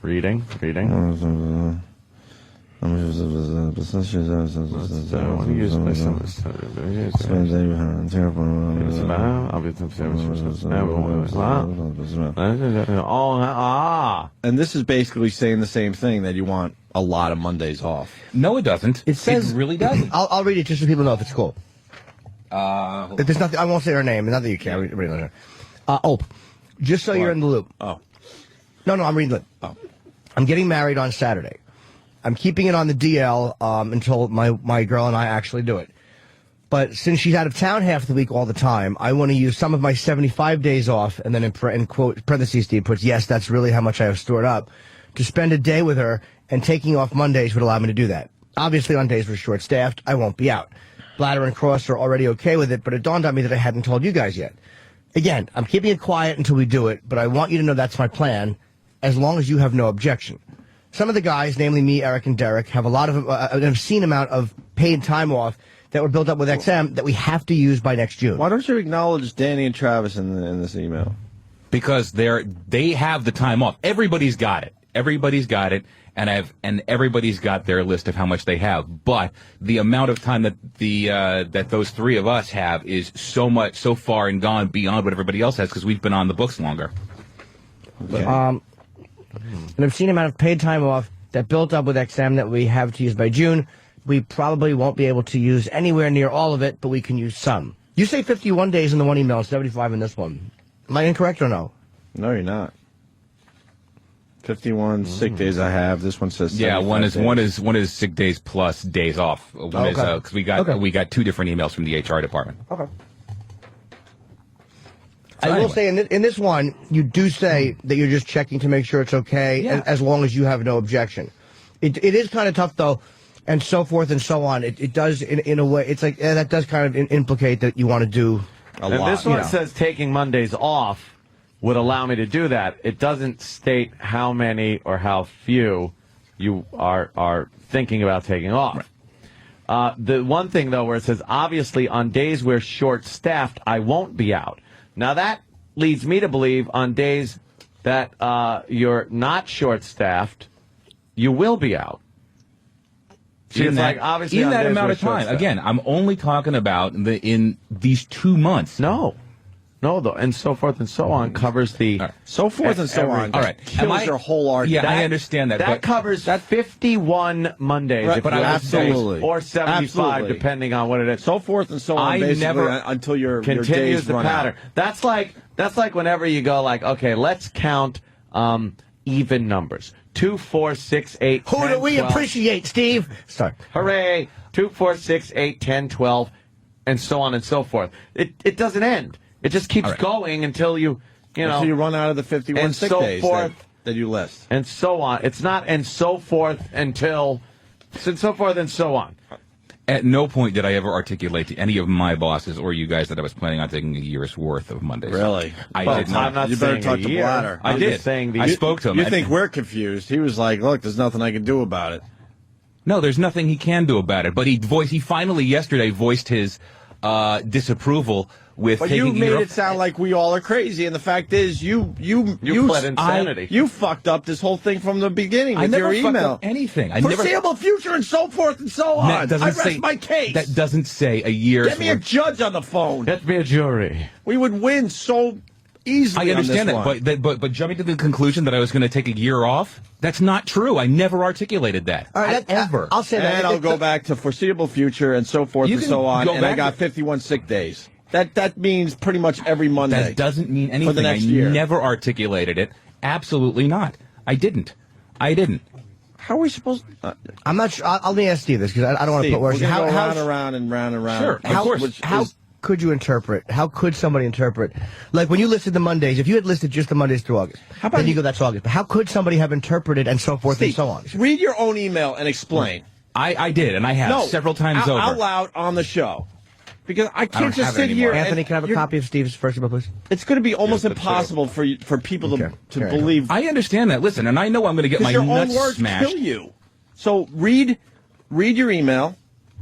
Reading. And this is basically saying the same thing, that you want a lot of Mondays off. No, it doesn't. It says, it really doesn't. I'll read it just so people know if it's cool. If there's nothing, I won't say her name. Not that you can't. Read her. Ope. Just so you're in the loop. Oh. No, I'm reading it. Oh. I'm getting married on Saturday. I'm keeping it on the DL until my girl and I actually do it. But since she's out of town half the week all the time, I want to use some of my 75 days off, and then in quote parentheses, Steve puts, yes, that's really how much I have stored up, to spend a day with her, and taking off Mondays would allow me to do that. Obviously, on days we're short-staffed, I won't be out. Bladder and Cross are already okay with it, but it dawned on me that I hadn't told you guys yet. Again, I'm keeping it quiet until we do it, but I want you to know that's my plan, as long as you have no objection. some of the guys, namely me, Eric, and Derek, have a lot of an obscene amount of paid time off that were built up with XM that we have to use by next June. Why don't you acknowledge Danny and Travis in this email? Because they have the time off. Everybody's got it. Everybody's got it, and everybody's got their list of how much they have. But the amount of time that that those three of us have is so far and gone beyond what everybody else has because we've been on the books longer. Okay. An obscene amount of paid time off that built up with XM that we have to use by June. We probably won't be able to use anywhere near all of it, but we can use some. You say 51 days in the one email, 75 in this one. Am I incorrect or no? No, you're not. 51 sick days I have. This one says 75 days. one is sick days plus days off. One is because we got two different emails from the HR department. Okay. So I will say in this one, you do say that you're just checking to make sure it's okay, and as long as you have no objection. It is kind of tough though, and so forth and so on. It does in a way. It's like that does kind of implicate that you want to do a lot. This one says taking Mondays off would allow me to do that. It doesn't state how many or how few you are thinking about taking off. Right. The one thing, though, where it says, obviously, on days we're short-staffed, I won't be out. Now, that leads me to believe on days that you're not short-staffed, you will be out. See, in that amount of time. Again, I'm only talking about in these 2 months. No, though, and so forth and so on covers the so forth and so on. All right, kills your whole argument. Yeah, I understand that. That covers 51 Mondays, right, but absolutely, or 75, depending on what it is. So forth and so on. Until your continues days the run pattern. Out. That's like whenever you go like, okay, let's count even numbers. 2, 4, 6, 8. Who 10, do we 12. appreciate, Steve? Sorry. Hooray! 2, 4, 6, 8, 10, 12, and so on and so forth. It doesn't end. It just keeps going until until you run out of the 51 sick days that you list. And so on. It's not and so forth until so forth and so on. At no point did I ever articulate to any of my bosses or you guys that I was planning on taking a year's worth of Mondays. Really? I did not. I'm not you better talk to Blatter. I did. I spoke to him. You think we're confused. He was like, look, there's nothing I can do about it. No, there's nothing he can do about it. But he finally yesterday voiced his disapproval with but taking you made it sound like we all are crazy, and the fact is, you pled insanity. You fucked up this whole thing from the beginning with your email. I never fucked up anything. Foreseeable future and so forth and so on. I rest my case. That doesn't say a year's. Get me a judge on the phone. Get me a jury. We would win so easily. I understand that, but jumping to the conclusion that I was going to take a year off, that's not true. I never articulated that. All right, ever. I'll say that. And I'll go back to foreseeable future and so forth and so on, and I got 51 sick days. That means pretty much every Monday. That doesn't mean anything. For the next year. Never articulated it. Absolutely not. I didn't. How are we supposed to... I'm not sure. Let me ask Steve this, because I don't want to put words... We're going to go round and round and round. Sure, of course. How could you interpret? How could somebody interpret? Like, when you listed the Mondays, if you had listed just the Mondays through August, then you go, that's August. But how could somebody have interpreted and so forth and so on? Read your own email and explain. I did, and I have several times over. Out loud on the show. Because I can't just sit here. Anthony, can I have a copy of Steve's first email, please? It's going to be almost impossible for people to believe. I understand that. Listen, and I know I'm going to get my your nuts own words smashed. Kill you. So read your email.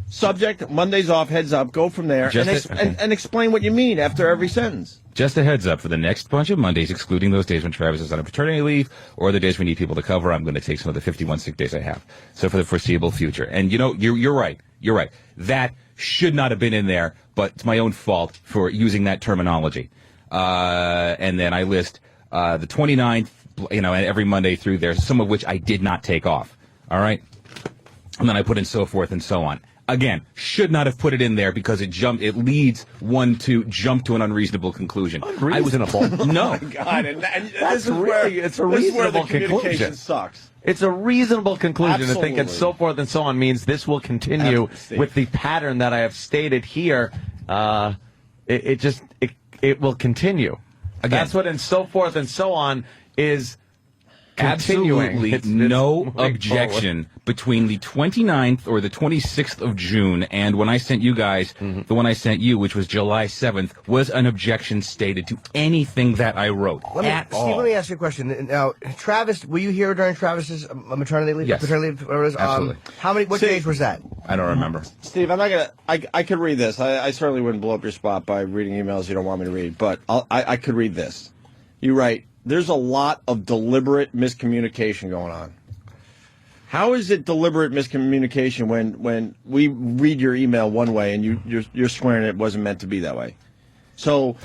Subject: Mondays off. Heads up. Go from there and explain what you mean after every sentence. Just a heads up, for the next bunch of Mondays, excluding those days when Travis is on a paternity leave or the days we need people to cover, I'm going to take some of the 51 sick days I have. So for the foreseeable future. And you're right. You're right. That should not have been in there, but it's my own fault for using that terminology. And then I list the 29th, and every Monday through there, some of which I did not take off. All right? And then I put in so forth and so on. Again, should not have put it in there because it leads one to jump to an unreasonable conclusion. Unreasonable? No. Oh my God, and it's a reasonable conclusion. Sucks. It's a reasonable conclusion Absolutely. to think and so forth and so on means this will continue with the pattern that I have stated here. It will continue. Again, that's what and so forth and so on is continuing. Absolutely no objection between the 29th or the 26th of June and when I sent you guys, the one I sent you, which was July 7th, was an objection stated to anything that I wrote. Steve, let me ask you a question. Now, Travis, were you here during Travis's maternity leave? Yes. Paternity leave, whatever it is? Absolutely. What days was that? I don't remember. Steve, I'm not gonna. I could read this. I certainly wouldn't blow up your spot by reading emails you don't want me to read, but I could read this. You write, there's a lot of deliberate miscommunication going on. How is it deliberate miscommunication when we read your email one way and you're swearing it wasn't meant to be that way? So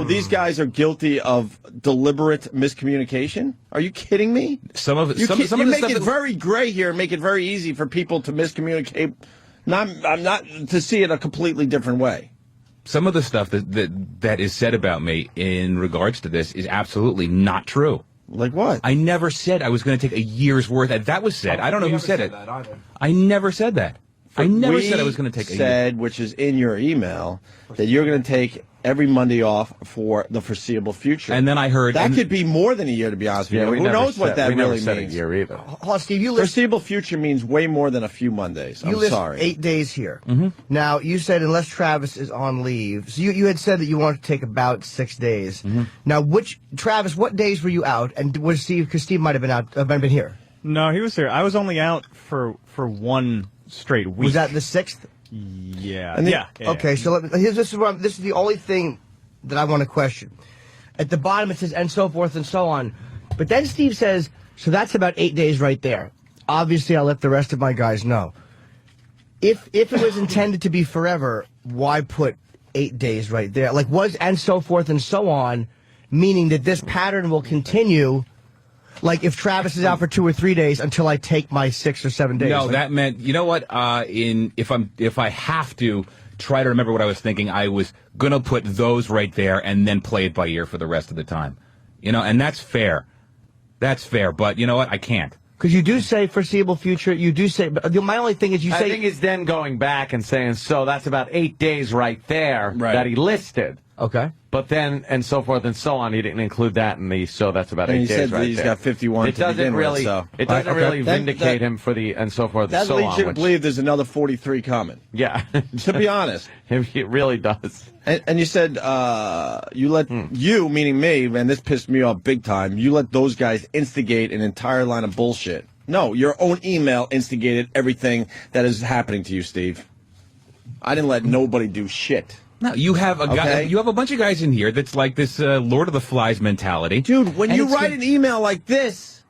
these guys are guilty of deliberate miscommunication? Are you kidding me? Some of it. You make it very gray here and make it very easy for people to miscommunicate. I'm not to see it a completely different way. Some of the stuff that is said about me in regards to this is absolutely not true. Like what? I never said I was going to take a year's worth. That was said. I don't know who said it. I never said that. I never said I was going to take a year. Which is in your email, that you're going to take every Monday off for the foreseeable future. And then I heard that could be more than a year, to be honest with you. Who knows what that really means? A year either. Hold on, Steve. You list foreseeable future means way more than a few Mondays. I'm sorry. 8 days here. Now, you said unless Travis is on leave. So you had said that you wanted to take about 6 days. Now, Travis, what days were you out? And was Steve, because Steve might have been out, been here. No, he was here. I was only out for one straight week. Was that the 6th? Yeah. Yeah. Okay, so this is the only thing that I want to question. At the bottom it says, and so forth and so on. But then Steve says, so that's about 8 days right there. Obviously, I'll let the rest of my guys know. If it was intended to be forever, why put 8 days right there? Like, was and so forth and so on, meaning that this pattern will continue. Like if Travis is out for 2 or 3 days until I take my 6 or 7 days. No, that meant, you know what? If I have to try to remember what I was thinking, I was gonna put those right there and then play it by ear for the rest of the time. You know, and that's fair. That's fair. But you know what? I can't. Because you do say foreseeable future. You do say. But my only thing is I think it's then going back and saying, so that's about 8 days right there that he listed. Okay. But then, and so forth and so on, he didn't include that in the, so that's about 8 days said right he's there. got 51 it to doesn't begin really, with, so. It doesn't really vindicate him for the, and so forth and so on. That leads you to believe there's another 43 coming. Yeah. To be honest. It really does. And you said, you let, you, meaning me, and this pissed me off big time, you let those guys instigate an entire line of bullshit. No, your own email instigated everything that is happening to you, Steve. I didn't let nobody do shit. No, you have a guy. You have a bunch of guys in here that's like this Lord of the Flies mentality, dude. When you write an email like this,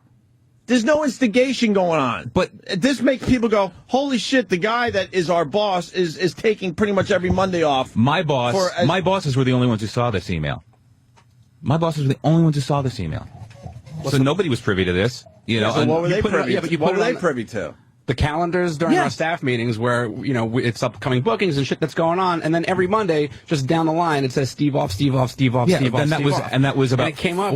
there's no instigation going on. But this makes people go, "Holy shit!" The guy that is our boss is taking pretty much every Monday off. My bosses were the only ones who saw this email. My bosses were the only ones who saw this email. So nobody was privy to this. You know, so what were they privy to? What were they privy to? The calendars during our staff meetings where, you know, it's upcoming bookings and shit that's going on. And then every Monday, just down the line, it says Steve off, Steve off, Steve off, Steve off, Steve off. And that was about it came up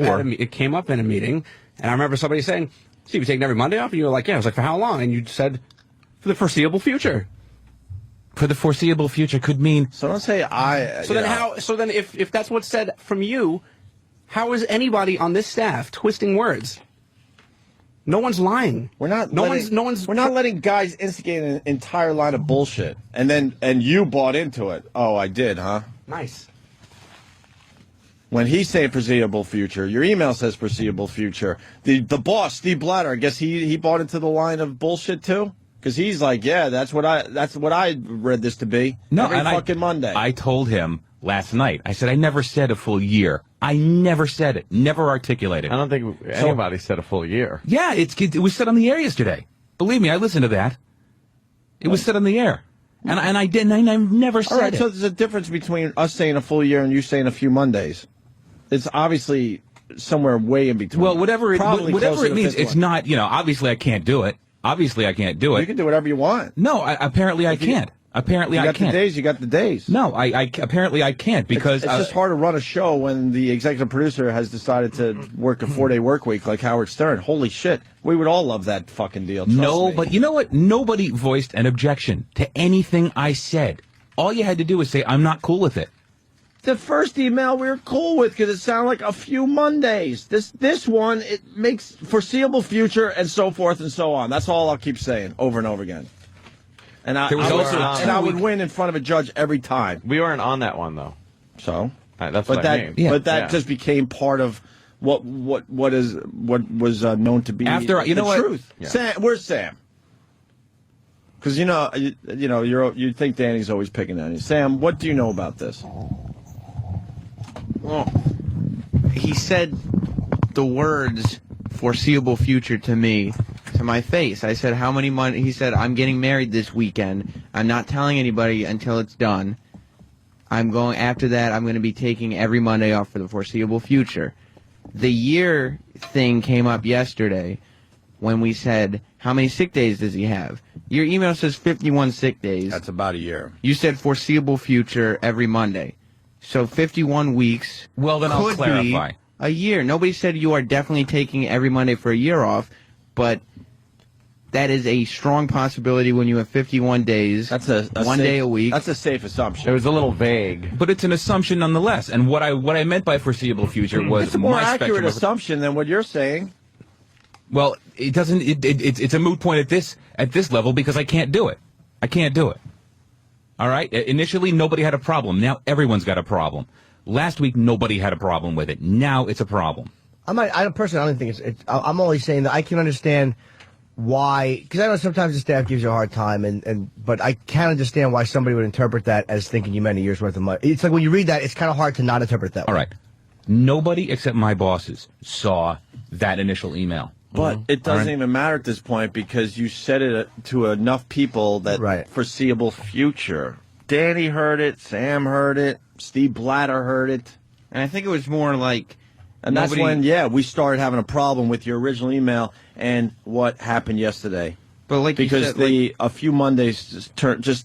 in a meeting. And I remember somebody saying, Steve, you taking every Monday off? And you were like, yeah. I was like, for how long? And you said, for the foreseeable future. For the foreseeable future could mean. So don't say I. So then how? So then if that's what's said from you, how is anybody on this staff twisting words? No one's lying. We're not letting guys instigate an entire line of bullshit. And you bought into it. Oh, I did, huh? Nice. When he's saying foreseeable future, your email says foreseeable future. The boss, Steve Blatter, I guess he bought into the line of bullshit too? Because he's like, yeah, that's what I read this to be. No, every fucking Monday. I told him last night. I said I never said a full year. I never said it. Never articulated. I don't think anybody said a full year. Yeah, it was said on the air yesterday. Believe me, I listened to that. It was said on the air, and I didn't. I never said All right, it. so there's a difference between us saying a full year and you saying a few Mondays. It's obviously somewhere way in between. Well, whatever it means, it's not. You know, obviously I can't do it. Obviously I can't do it. You can do whatever you want. No, apparently I can't. Apparently I can't. You got the days. You got the days. No, I apparently I can't because it's just hard to run a show when the executive producer has decided to work a 4-day work week like Howard Stern. Holy shit, we would all love that fucking deal. No, me. but you know what? Nobody voiced an objection to anything I said. All you had to do was say I'm not cool with it. The first email we were cool with because it sounded like a few Mondays. This one, it makes foreseeable future and so forth and so on. That's all I'll keep saying over and over again. And I would win in front of a judge every time. We weren't on that one though. So that's what I mean. But that just became part of what was known to be the truth. Yeah. Sam, where's Sam? Because you think Danny's always picking on you. Sam, what do you know about this? Well, he said the words foreseeable future to me, to my face. I said, how many months? He said, I'm getting married this weekend. I'm not telling anybody until it's done. After that, I'm going to be taking every Monday off for the foreseeable future. The year thing came up yesterday when we said, how many sick days does he have? Your email says 51 sick days. That's about a year. You said foreseeable future every Monday. So 51 weeks. Well, then I'll clarify. Be a year. Nobody said you are definitely taking every Monday for a year off, but that is a strong possibility when you have 51 days. That's one day a week. That's a safe assumption. It was a little vague, but it's an assumption nonetheless. And what I meant by foreseeable future was it's a more my accurate assumption than what you're saying. Well, it doesn't. It's a moot point at this level because I can't do it. I can't do it. All right. Initially, nobody had a problem. Now everyone's got a problem. Last week, nobody had a problem with it. Now it's a problem. I personally don't think it's. I'm only saying that I can understand why, because I know sometimes the staff gives you a hard time, but I can understand why somebody would interpret that as thinking you meant a year's worth of money. It's like when you read that, it's kind of hard to not interpret that. All right. Nobody except my bosses saw that initial email. But it doesn't even matter at this point because you said it to enough people that foreseeable future. Danny heard it, Sam heard it, Steve Blatter heard it. And I think it was more like... And that's when, we started having a problem with your original email and what happened yesterday. But like because a few Mondays just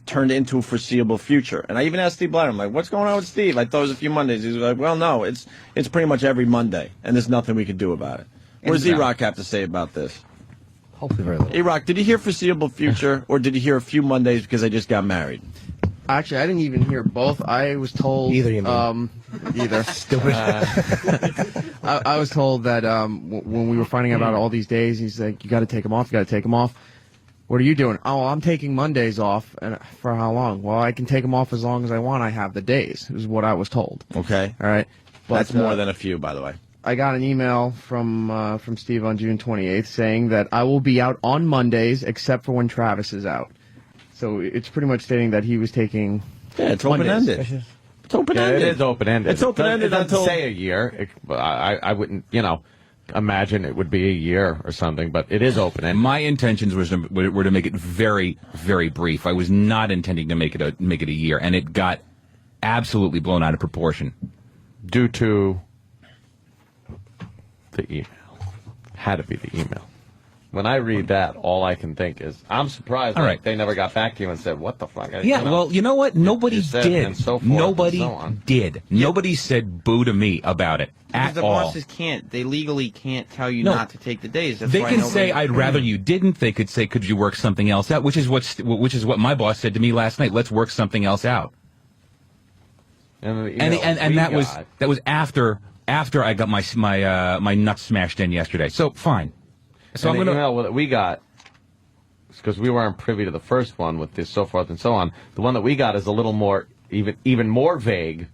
turned into a foreseeable future. And I even asked Steve Blatter, I'm like, what's going on with Steve? I thought it was a few Mondays. He was like, well, no, it's pretty much every Monday, and there's nothing we can do about it. What does E-Rock have to say about this? Hopefully very little. E-Rock, did you hear foreseeable future, or did you hear a few Mondays because I just got married? Actually, I didn't even hear both. I was told... Either you mean. Either. Stupid. I was told that when we were finding out about all these days, he's like, you got to take them off, you got to take them off. What are you doing? Oh, I'm taking Mondays off. And for how long? Well, I can take them off as long as I want. I have the days, is what I was told. Okay. All right. But, that's more than a few, by the way. I got an email from Steve on June 28th saying that I will be out on Mondays except for when Travis is out. So it's pretty much stating that he was taking it's open-ended. It's open-ended. It is open-ended. It's open-ended It doesn't until... say a year. I wouldn't, imagine it would be a year or something, but it is open-ended. My intentions were to make it very, very brief. I was not intending to make it a year, and it got absolutely blown out of proportion. Due to the email. Had to be the email. When I read that, all I can think is, I'm surprised they never got back to you and said, what the fuck? Well, you know what? Nobody did. And so forth Nobody and so on. did. Nobody said boo to me about it because at the all. Bosses can't. They legally can't tell you not to take the days. That's they why can say, I'd rather you didn't. They could say, could you work something else out? Which is what my boss said to me last night. Let's work something else out. And that was after I got my nuts smashed in yesterday. So fine. So and the email that we got, because we weren't privy to the first one with this so forth and so on. The one that we got is a little more, even more vague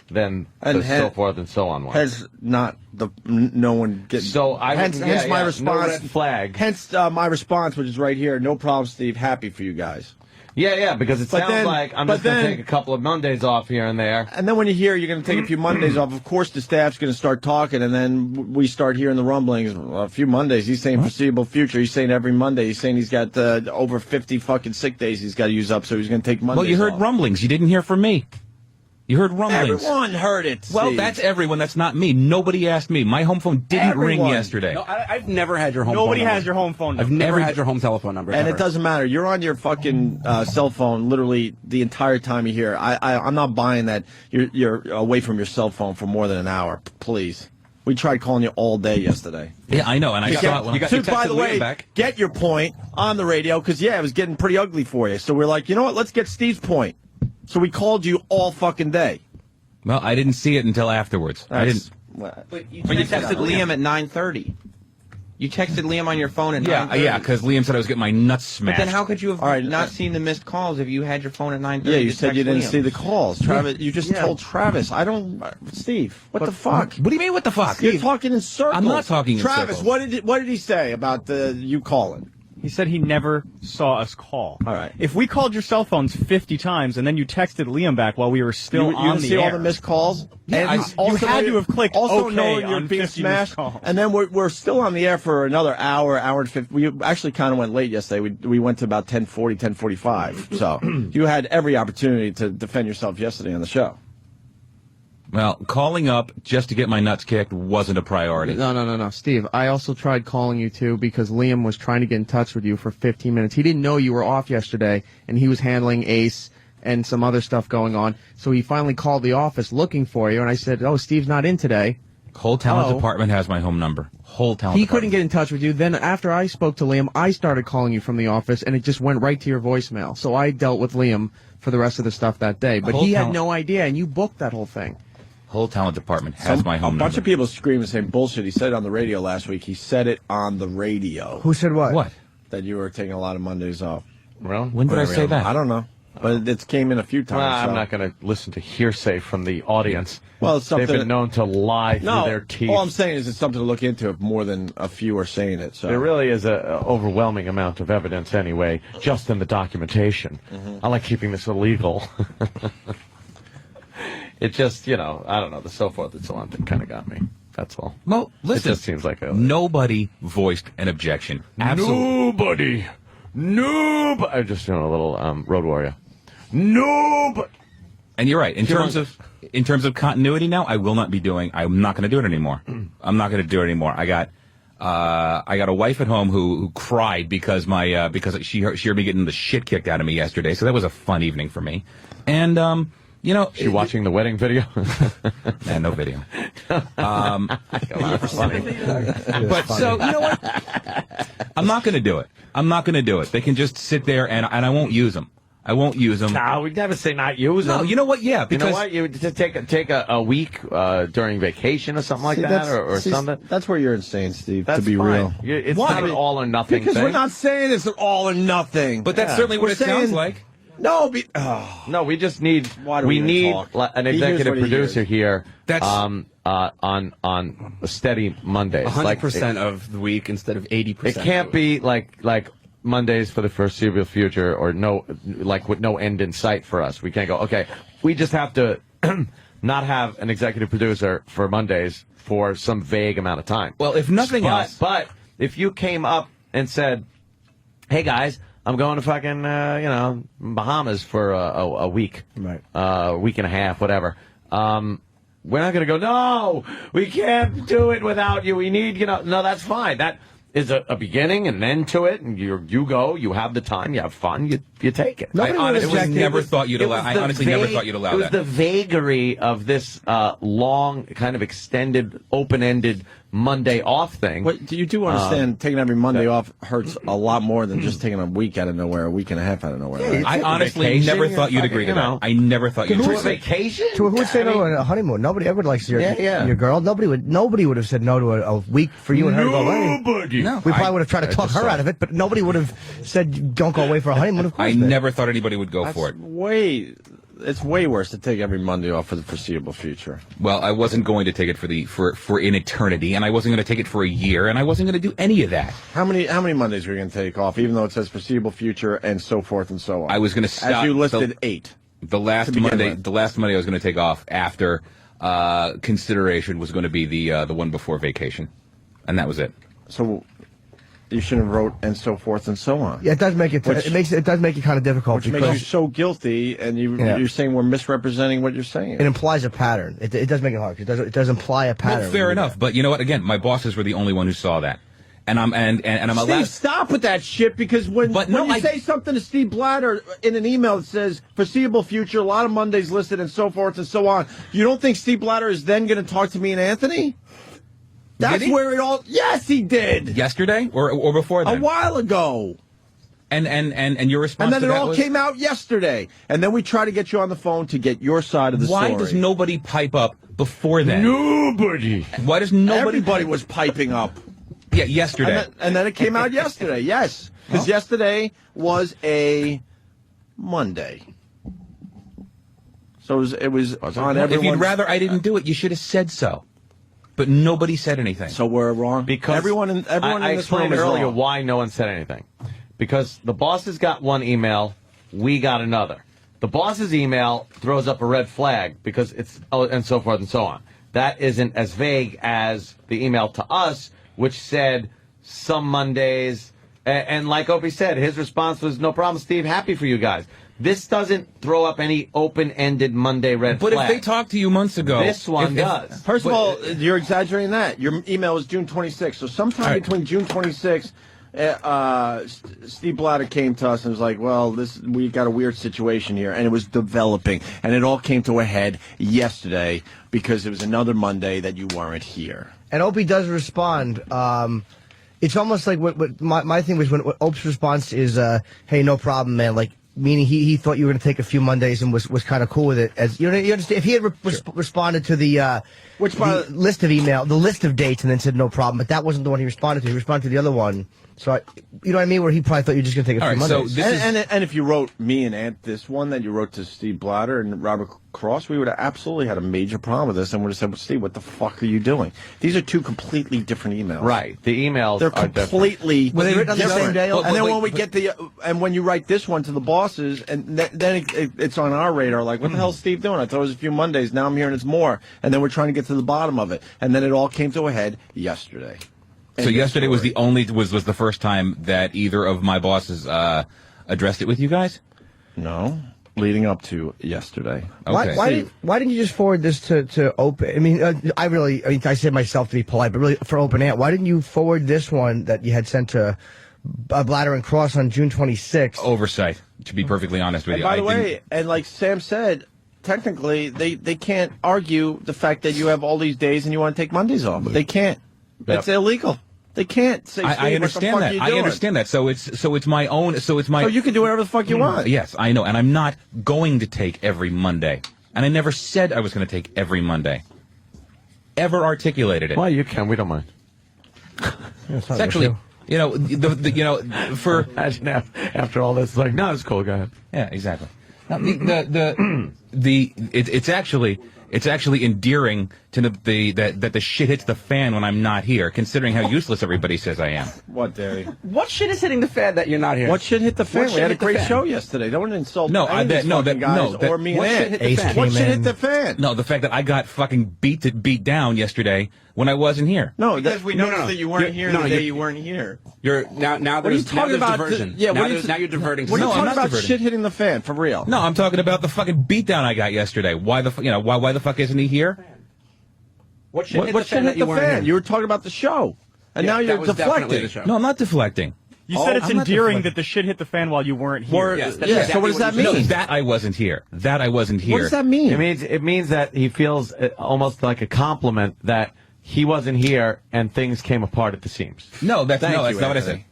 than the so forth and so on one. Has not no one getting. So hence my response. No red flag. Hence my response, which is right here. No problem, Steve. Happy for you guys. Yeah, because it sounds like I'm just going to take a couple of Mondays off here and there. And then when you hear you're going to take a few Mondays off, of course the staff's going to start talking, and then we start hearing the rumblings. Well, a few Mondays. He's saying foreseeable future. He's saying every Monday. He's saying he's got over 50 fucking sick days he's got to use up, so he's going to take Mondays Well, you heard off. rumblings. You didn't hear from me. You heard rumblings. Everyone heard it. Well, Steve. that's everyone. That's not me. Nobody asked me. My home phone didn't ring yesterday. No, I've never had your home Nobody phone number. has your home phone number. I've never had your home telephone number. And ever. it doesn't matter. You're on your fucking cell phone literally the entire time you're here. I'm not buying that you're away from your cell phone for more than an hour. Please. We tried calling you all day yesterday. Yeah, I know. And I saw it when I by the way, get your point on the radio because, it was getting pretty ugly for you. So we're like, you know what? Let's get Steve's point. So we called you all fucking day. Well, I didn't see it until afterwards. I didn't. But you texted Liam at 9:30. You texted Liam on your phone at 9:30. Yeah, because Liam said I was getting my nuts smashed. But then how could you have not seen the missed calls if you had your phone at 9:30? Yeah, you said you didn't Liam? see the calls. Travis, you just told Travis. I don't... Steve, what the fuck? What do you mean, what the fuck? You're talking in circles. I'm not talking in Travis, circles. what did he say about you calling? He said he never saw us call. All right. If we called your cell phones 50 times and then you texted Liam back while we were still you on didn't the see air. all the missed calls? Yeah, And you had to have clicked also OK knowing you're on being 50 smashed. missed calls. And then we're still on the air for another hour and 50. We actually kind of went late yesterday. We went to about 10:40, 10:45. So you had every opportunity to defend yourself yesterday on the show. Well, calling up just to get my nuts kicked wasn't a priority. No, Steve. I also tried calling you too because Liam was trying to get in touch with you for 15 minutes. He didn't know you were off yesterday, and he was handling Ace and some other stuff going on. So he finally called the office looking for you, and I said, "Oh, Steve's not in today." Whole talent department has my home number. Whole talent. He department. couldn't get in touch with you. Then after I spoke to Liam, I started calling you from the office, and it just went right to your voicemail. So I dealt with Liam for the rest of the stuff that day. But he had no idea, and you booked that whole thing. Whole talent department has my home number. A bunch of people scream and say bullshit. He said it on the radio last week. He said it on the radio. Who said what? What? That you were taking a lot of Mondays off. Well, when did I say that? I don't know. But it came in a few times. I'm not going to listen to hearsay from the audience. Well, it's something they've been known to lie through their teeth. All I'm saying is it's something to look into if more than a few are saying it. So There really is an overwhelming amount of evidence anyway, just in the documentation. I like keeping this illegal. It just, I don't know, the so forth and so on thing kind of got me. That's all. Well, listen. It just seems like nobody voiced an objection. Absolutely. Nobody. I'm just doing a little Road Warrior. Nobody. And you're right. In terms of continuity now, I'm not going to do it anymore. I'm not going to do it anymore. I got a wife at home who cried because because she heard me getting the shit kicked out of me yesterday. So that was a fun evening for me. And she watching the wedding video? And no video. Funny. But so you know what? I'm not going to do it. I'm not going to do it. They can just sit there and I won't use them. I won't use them. No, we never say not use them. No, you know what? Yeah, because you just take a week during vacation or something like that, or something. That's where you're insane, Steve. That's to be fine. real, It's not an all or nothing because thing. we're not saying it's an all or nothing. But that's certainly what it sounds like. No, no, we just need an executive producer here. That's on steady Mondays, 100% of the week instead of 80%. It can't be like Mondays for the foreseeable future, or with no end in sight for us. We can't go, okay, we just have to not have an executive producer for Mondays for some vague amount of time. Well, if nothing else. But if you came up and said, hey guys, I'm going to fucking, Bahamas for a week. Right. A week and a half, whatever. We're not going to go, no, we can't do it without you. We need, no, that's fine. That is a beginning and an end to it. And you go, you have the time, you have fun, you take it. I honestly never thought you'd allow that. It was the vagary of this long, kind of extended, open-ended Monday off thing. But you do understand taking every Monday off hurts a lot more than just taking a week out of nowhere, a week and a half out of nowhere. Right? I honestly never thought you'd agree to that. I never thought you'd agree to that. Vacation? Who would say no to a honeymoon? Nobody ever likes your girl. Nobody would have said no to a week for you and her to go away. Nobody. No. We probably would have tried to talk her out of it, but nobody would have said don't go away for a honeymoon. Of course I never thought anybody would go for it. It's way worse to take every Monday off for the foreseeable future. Well, I wasn't going to take it for an eternity, and I wasn't going to take it for a year, and I wasn't going to do any of that. How many Mondays were you going to take off, even though it says foreseeable future and so forth and so on? I was going to stop. As you listed 8. The last Monday I was going to take off after consideration was going to be the one before vacation, and that was it. So you should have wrote and so forth and so on. Yeah, it does make it. It does make it kind of difficult. Which makes you so guilty, and you're saying we're misrepresenting what you're saying. It implies a pattern. It does make it hard. It does imply a pattern. Well, fair enough, but you know what? Again, my bosses were the only one who saw that, and I'm allowed. Steve, stop with that shit, because when you say something to Steve Blatter in an email that says foreseeable future, a lot of Mondays listed, and so forth and so on, you don't think Steve Blatter is then going to talk to me and Anthony? That's where it all... Yes, he did. Yesterday or before that? A while ago. And your response And then to it that all was, came out yesterday. And then we try to get you on the phone to get your side of the story. why does nobody pipe up before then? Nobody. Why does nobody? Everybody was piping up. Yeah, yesterday. And then it came out yesterday. Yes, because yesterday was a Monday. So it was on everyone's... If you'd rather I didn't do it, you should have said so. But nobody said anything. So we're wrong? Because everyone in I this room explained is earlier wrong. why no one said anything. Because the bosses got one email, we got another. The boss's email throws up a red flag because it's, and so forth and so on. That isn't as vague as the email to us, which said some Mondays, and like Opie said, his response was, no problem, Steve, happy for you guys. This doesn't throw up any open-ended Monday red flag. But if they talked to you months ago... This one does. First of all, you're exaggerating that. Your email was June 26th. So sometime between June 26th, Steve Blatter came to us and was like, well, we got a weird situation here. And it was developing. And it all came to a head yesterday because it was another Monday that you weren't here. And Opie does respond. It's almost like what my thing was when Opie's response is, hey, no problem, man. Like, meaning he thought you were going to take a few Mondays and was kind of cool with it. As you understand, if he had responded to the list of email, the list of dates, and then said no problem, but that wasn't the one he responded to. He responded to the other one. So you know what I mean? Where he probably thought you were just going to take a few Mondays. And if you wrote me and Ant this one that you wrote to Steve Blatter and Robert Cross, we would have absolutely had a major problem with this and would have said, well, Steve, what the fuck are you doing? These are two completely different emails. Right. The emails They're are completely Were they written on the same day? And then when we get and when you write this one to the bosses, and then it's on our radar, like, what the hell is Steve doing? I thought it was a few Mondays. Now I'm hearing it's more. And then we're trying to get to the bottom of it. And then it all came to a head yesterday. So yesterday was was the first time that either of my bosses addressed it with you guys? No, leading up to yesterday. Okay. Why didn't you just forward this to Open? I mean, I said myself to be polite, but really for Open Ant, why didn't you forward this one that you had sent to Blatter and Cross on June 26th? Oversight, to be perfectly honest with And you. by the way, and like Sam said, technically they can't argue the fact that you have all these days and you want to take Mondays off. They can't. That's illegal. They can't say. I understand that. I understand that. So it's my own. So you can do whatever the fuck you want. Yes, I know, and I'm not going to take every Monday, and I never said I was going to take every Monday. Ever articulated it? Well, you can. We don't mind. It's actually, for imagine after all this, like, no, it's cool. Go ahead. Yeah, exactly. Now, it's actually endearing to that the shit hits the fan when I'm not here, considering how useless everybody says I am. What, Daddy? What shit is hitting the fan that you're not here? What shit hit the fan? We had a great show yesterday. Don't insult guys or me and Ed. What shit hit the fan? No, the fact that I got fucking beat down yesterday when I wasn't here. No, because we noticed that you weren't here the day you weren't here. You're now there's diversion. Now you're diverting. What are you talking about? Shit hitting the fan for real? No, I'm talking about the fucking beatdown I got yesterday. Why the fuck isn't he here? What shit hit the fan? You were talking about the show, and now you're deflecting. No, I'm not deflecting. You said it's endearing that the shit hit the fan while you weren't here. So what does that mean? No, that I wasn't here. What does that mean? It means that he feels almost like a compliment that he wasn't here and things came apart at the seams. No, that's not what I said.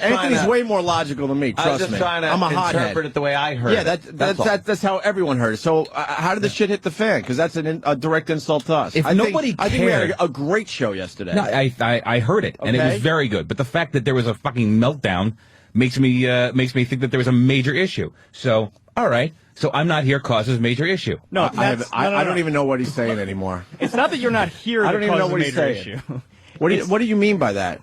Anthony's way more logical than me. Trust me. I was just trying to I'm a hothead. interpret it the way I heard it. Yeah, that's how everyone heard it. So how did the shit hit the fan? Because that's a direct insult to us. If nobody cared, I think we had a great show yesterday. No, I heard it, and it was very good. But the fact that there was a fucking meltdown makes me think that there was a major issue. So all right. So I'm not here causes major issue. No, I don't even know what he's saying anymore. It's not that you're not here. I don't even know what he's saying. Issue. What do you mean by that?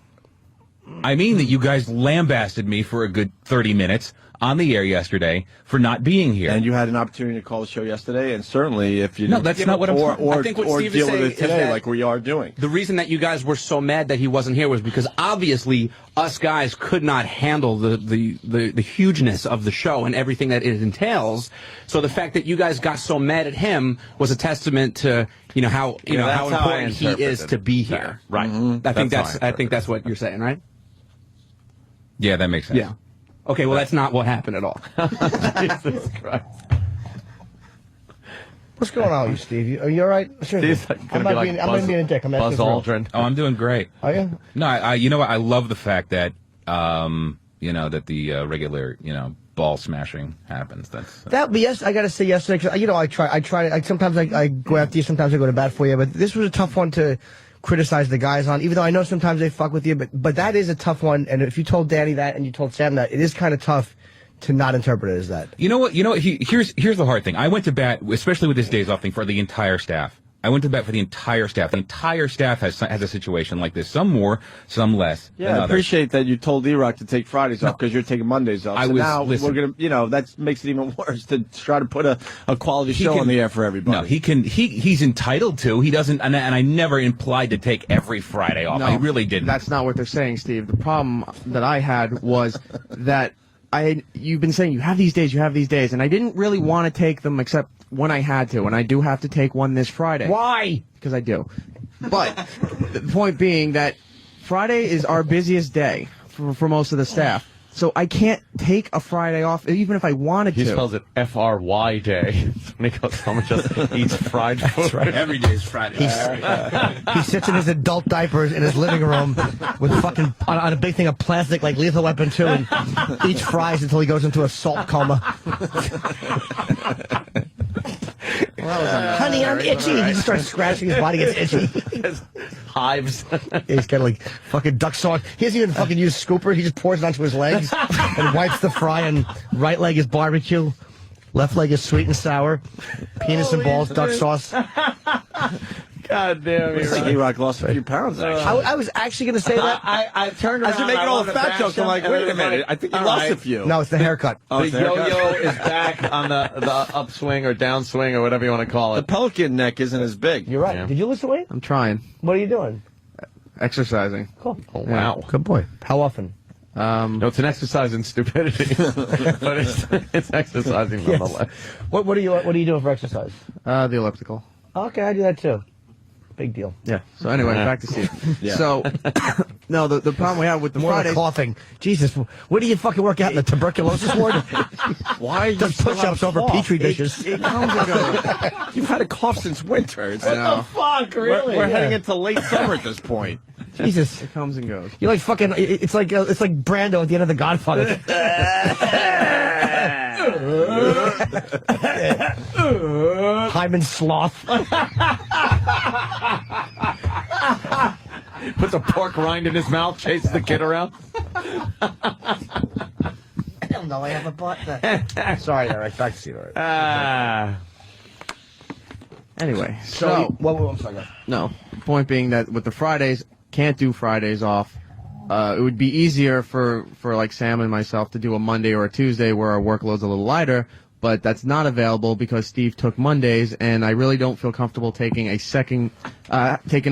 I mean that you guys lambasted me for a good 30 minutes on the air yesterday for not being here. And you had an opportunity to call the show yesterday, and certainly if you no, that's not what I'm saying. I think what or Steve deal is with saying it today like we are doing. The reason that you guys were so mad that he wasn't here was because obviously us guys could not handle the hugeness of the show and everything that it entails. So the fact that you guys got so mad at him was a testament to how important he is to be here. Right. Mm-hmm. I think that's what you're saying, right? Yeah, that makes sense. Yeah. Okay, well, that's not what happened at all. Jesus Christ. What's going on with you, Steve? Are you all right? Seriously. I'm not being a dick. Buzz Aldrin. Oh, I'm doing great. Are you? No, you know what? I love the fact that, that the regular, ball smashing happens. That's That, but yes, I gotta say yesterday, 'cause, I try, sometimes I go after you, sometimes I go to bat for you, but this was a tough one to criticize the guys on, even though I know sometimes they fuck with you, but that is a tough one, and if you told Danny that and you told Sam that, it is kind of tough to not interpret it as that. You know what? Here's the hard thing. I went to bat, especially with this days off thing, for the entire staff. I went to bat for the entire staff. The entire staff has a situation like this. Some more, some less. Yeah, I appreciate that you told E-Rock to take Fridays off because you're taking Mondays off. Now we're gonna, that makes it even worse to try to put a quality show on the air for everybody. No, he's entitled to. He doesn't, and I never implied to take every Friday off. No, I really didn't. That's not what they're saying, Steve. The problem that I had was that you've been saying you have these days, and I didn't really want to take them except when I had to, and I do have to take one this Friday. Why? Because I do. But the point being that Friday is our busiest day for most of the staff. So I can't take a Friday off, even if I wanted to. He spells it F-R-Y day. When he goes home and just eats fried food. That's right. Every day is Friday. He sits in his adult diapers in his living room with fucking on a big thing of plastic like Lethal Weapon 2 and eats fries until he goes into a salt coma. Honey, I'm itchy. He just starts scratching his body, gets itchy. Hives. He's got like fucking duck sauce. He doesn't even fucking use scooper. He just pours it onto his legs and wipes the fry. And right leg is barbecue, left leg is sweet and sour, penis and balls, duck sauce. God damn Looks like E-Rock lost a few pounds, actually. I was actually going to say that. I turned around. As you're making all the fat jokes, I'm like, wait a minute. I think you lost a few. No, it's the haircut. The yo-yo is back on the upswing or downswing or whatever you want to call The it. pelican neck isn't as big. You're right. Yeah. Did you lose the weight? I'm trying. What are you doing? Exercising. Cool. Oh, wow. Good boy. How often? No, it's an exercise in stupidity, but it's exercising nonetheless. What are you doing for exercise? The elliptical. Okay, I do that too. Big deal. Yeah. So anyway, Yeah. back to Steve. Yeah. So, no, the problem we have with the More Fridays. coughing. Jesus, where do you fucking work out in the tuberculosis ward? Why? Does push-ups over petri dishes. It comes and goes. You've had a cough since winter. It's I know. Fuck, really? We're heading into late summer at this point. Jesus. It comes and goes. You're like fucking. It's like Brando at the end of The Godfather. Hyman Sloth. Puts a pork rind in his mouth, chases the kid around. Hell no, I have a butt. Sorry, Eric. Back to see you. Anyway, I'm sorry. Go. No. Point being that with the Fridays, can't do Fridays off. It would be easier for like Sam and myself to do a Monday or a Tuesday where our workload's a little lighter, but that's not available because Steve took Mondays, and I really don't feel comfortable taking a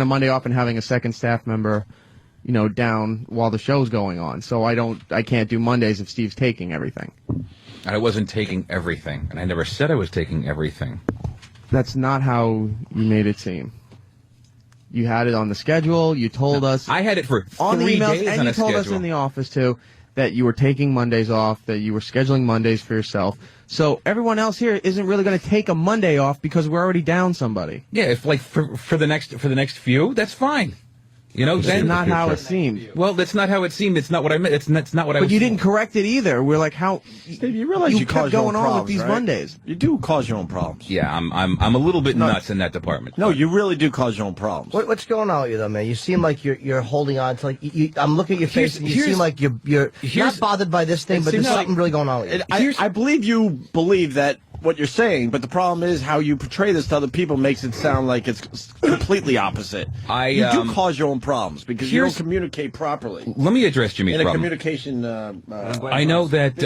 Monday off and having a second staff member, down while the show's going on. So I can't do Mondays if Steve's taking everything. I wasn't taking everything, and I never said I was taking everything. That's not how you made it seem. You had it on the schedule. You told us. I had it for 3 on the emails, days and on you a told us schedule. in the office too that you were taking Mondays off, that you were scheduling Mondays for yourself. So everyone else here isn't really going to take a Monday off because we're already down somebody. Yeah, if like for the next few, that's fine. That's not how it seemed. Well, that's not how it seemed. It's not what I meant. That's not what I was. But you didn't correct it either. We're like, how? Steve, you realize you kept cause your own going on problems, with these right? Mondays. You do cause your own problems. Yeah, I'm a little bit nuts in that department. No, you really do cause your own problems. What's going on with you though, man? You seem like you're holding on to I'm looking at your face, and you seem like you're not bothered by this thing, but there's something really going on with you. I believe you believe that what you're saying, but the problem is how you portray this to other people makes it sound like it's completely opposite. You do cause your own problems because you don't communicate properly. Let me address Jimmy's in a problem. communication. I know that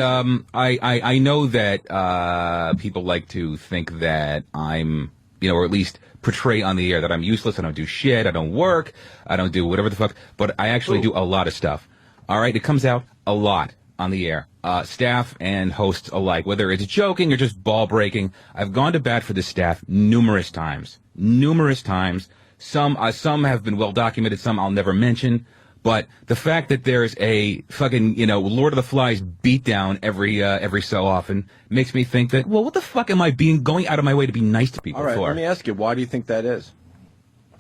I know that people like to think that I'm, or at least portray on the air that I'm useless. I don't do shit. I don't work. I don't do whatever the fuck. But I actually do a lot of stuff. All right, it comes out a lot on the air. Staff and hosts alike, whether it's joking or just ball breaking. I've gone to bat for the staff numerous times. Some have been well documented, some I'll never mention. But the fact that there's a fucking, Lord of the Flies beatdown every so often makes me think that, well, what the fuck am I going out of my way to be nice to people All right, for? let me ask you, why do you think that is?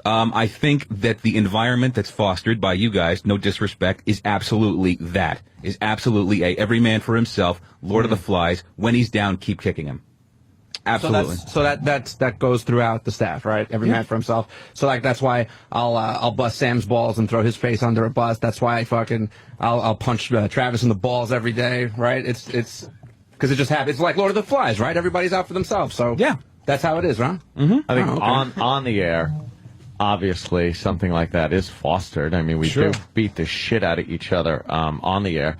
I think that the environment that's fostered by you guys, no disrespect, is absolutely that. Is absolutely every man for himself, Lord of the Flies. When he's down, keep kicking him. Absolutely. So that goes throughout the staff, right? Every man for himself. So like that's why I'll bust Sam's balls and throw his face under a bus. That's why I'll punch Travis in the balls every day, right? It's because it just happens. It's like Lord of the Flies, right? Everybody's out for themselves. So yeah, that's how it is, right? Mm-hmm. I think on the air, obviously something like that is fostered. I mean, we do beat the shit out of each other on the air.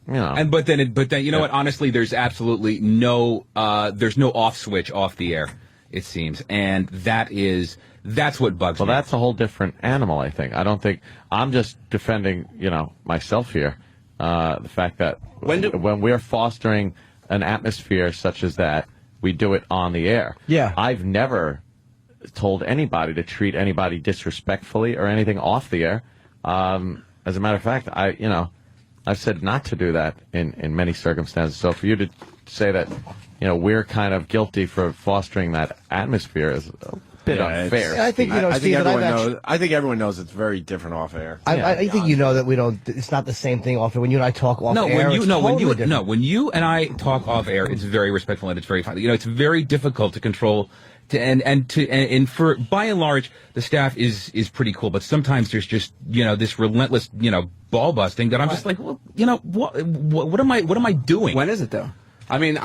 You know. But then you know what? Honestly, there's absolutely no there's no off switch off the air, it seems, and that's what bugs me. Well, that's a whole different animal, I think. I don't think I'm just defending, myself here. The fact that when we're fostering an atmosphere such as that, we do it on the air. Yeah, I've never told anybody to treat anybody disrespectfully or anything off the air. As a matter of fact, I've said not to do that in many circumstances. So for you to say that, we're kind of guilty for fostering that atmosphere is a bit unfair. I think, I think everyone knows it's very different off air. I think that we don't. It's not the same thing off air. When you and I talk off air, when you and I talk off air, it's very respectful and it's very fun. It's very difficult to control. And for by and large, the staff is pretty cool, but sometimes there's just this relentless ball busting that I'm just like, well, what am I doing? When is it though? I mean,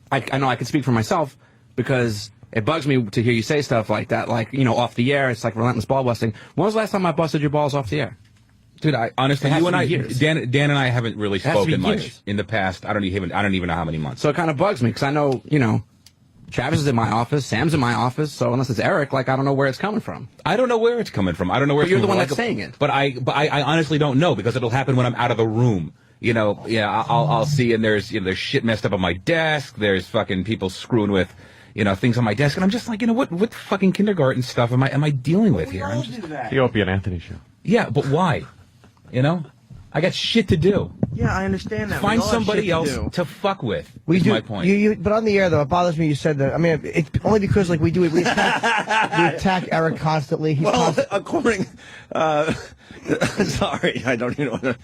I know I can speak for myself because it bugs me to hear you say stuff like that, like off the air. It's like relentless ball busting. When was the last time I busted your balls off the air? Dude, honestly, you and I, years. Dan and I haven't really spoken much in the past. I don't even know how many months. So it kind of bugs me because I know Travis is in my office, Sam's in my office, so unless it's Eric, I don't know where it's coming from. I don't know where it's coming from. I don't know where. But you're the one that's saying it. But I honestly don't know because it'll happen when I'm out of the room. I'll see and there's shit messed up on my desk. There's fucking people screwing with things on my desk, and I'm just like, what fucking kindergarten stuff am I dealing with here? I'm just the Opie and Anthony show. Yeah, but why? I got shit to do. Yeah, I understand that. Find somebody else to fuck with. We do. My point. But on the air, though, it bothers me you said that. I mean, it's only because we attack Eric constantly. According, sorry, I don't even know.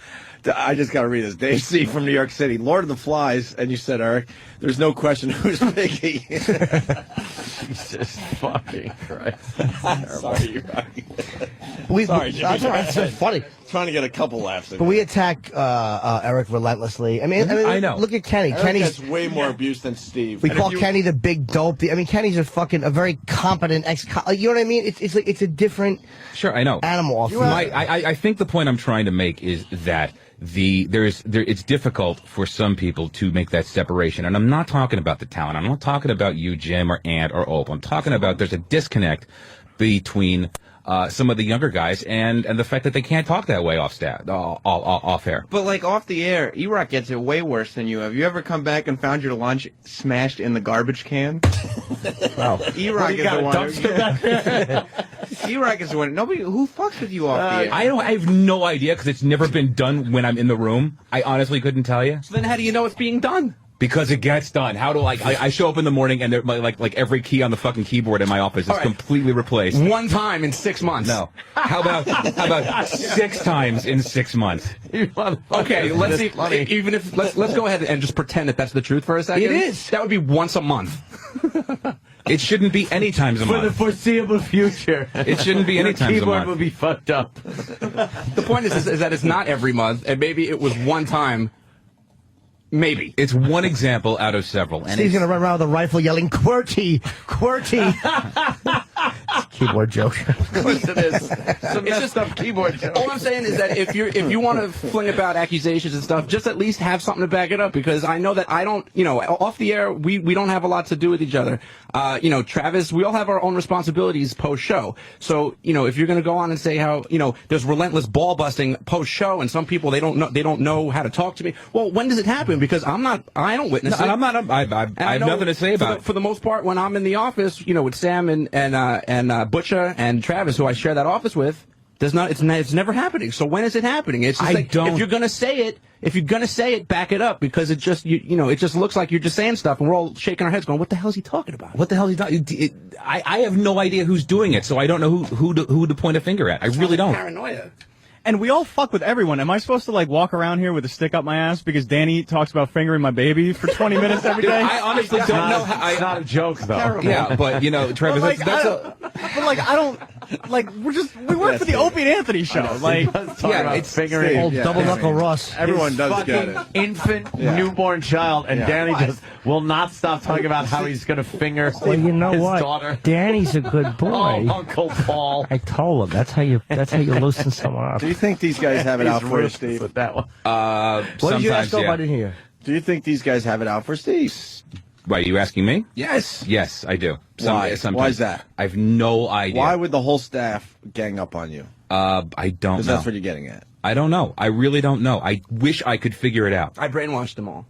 I just got to read this. Dave C. from New York City, Lord of the Flies, and you said, Eric, there's no question who's picky. Jesus fucking Christ. Sorry, you're right. Sorry, Jimmy. That's so funny. Trying to get a couple laughs in. But we attack Eric relentlessly. I mean, I know. Look at Kenny. Eric Kenny's gets way more abuse than Steve. We call Kenny the big dope. Kenny's a very competent you know what I mean? It's a different. Sure, I know. Animal off. I think the point I'm trying to make is that it's difficult for some people to make that separation, and I'm not talking about the talent. I'm not talking about you, Jim, or Ant, or Ope. I'm talking about there's a disconnect between some of the younger guys and the fact that they can't talk that way off air. But off the air, E-Rock gets it way worse than you. Have you ever come back and found your lunch smashed in the garbage can? Wow. E-Rock is the one. E-Rock is the one. Nobody who fucks with you off the air. I have no idea because it's never been done when I'm in the room. I honestly couldn't tell you. So then how do you know it's being done? Because it gets done. How do I show up in the morning and every key on the fucking keyboard in my office is completely replaced. One time in 6 months. No. How about 6 times in 6 months? Okay, let's see. Even if let's go ahead and just pretend that that's the truth for a second. It is. That would be once a month. It shouldn't be any times a month. For the foreseeable future. It shouldn't be any times a month. The keyboard will be fucked up. The point is that it's not every month, and maybe it was one time. Maybe. It's one example out of several. And Steve's going to run around with a rifle yelling, QWERTY! QWERTY! Keyboard joke. Of course it is. Some messed up keyboard joke. All I'm saying is that if you want to fling about accusations and stuff, just at least have something to back it up, because I know that I don't, off the air, we don't have a lot to do with each other. Travis, we all have our own responsibilities post-show. So, if you're going to go on and say how, there's relentless ball busting post-show and some people, they don't know how to talk to me. Well, when does it happen? Because I don't witness it. I have nothing to say about it. For the most part, when I'm in the office, with Sam and Butcher and Travis, who I share that office with, It's never happening. So when is it happening? It's just if you're gonna say it, back it up, because it just it just looks like you're just saying stuff, and we're all shaking our heads, going, "What the hell is he talking about? What the hell is he talking?" I have no idea who's doing it, so I don't know who to point a finger at. I really don't. Paranoia. And we all fuck with everyone. Am I supposed to walk around here with a stick up my ass because Danny talks about fingering my baby for 20 minutes every day? I honestly don't know. It's not a joke, though. Terrible. Yeah, but Travis, we work for the Opie and Anthony show. It's fingering. Old double knuckle Ross. Everyone does get it. Infant, newborn child, and Danny just will not stop talking about how he's going to finger Well, you know his what? daughter. Danny's a good boy. Oh, Uncle Paul. I told him that's how you loosen someone up. Do you think these guys have it out for you, Steve? With that one. What did you ask? I didn't hear. Do you think these guys have it out for Steve? Why, are you asking me? Yes, I do. Why? Why is that? I have no idea. Why would the whole staff gang up on you? I don't know. Because that's what you're getting at. I don't know. I really don't know. I wish I could figure it out. I brainwashed them all.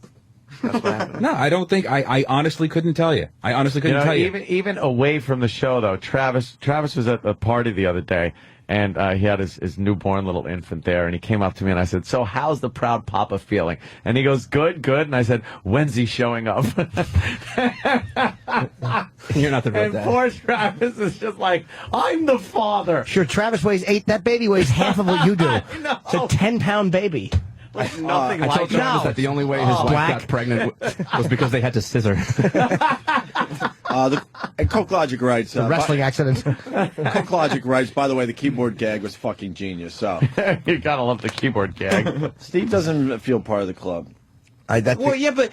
That's what happened. No, I don't think. I honestly couldn't tell you. I honestly couldn't tell you. Even away from the show, though, Travis was at a party the other day, and he had his newborn little infant there, and he came up to me, and I said, "So how's the proud papa feeling?" And he goes, "Good, good." And I said, "When's he showing up?" You're not the real And dad. poor Travis is just like, "I'm the father." Sure, Travis weighs 8. That baby weighs half of what you do. It's a 10-pound baby. Nothing I like told Travis that the only way his wife got pregnant was because they had to scissor. And Coke Logic writes... The wrestling accident. Coke Logic writes, by the way, the keyboard gag was fucking genius, so... You gotta love the keyboard gag. Steve doesn't feel part of the club. Well, yeah, but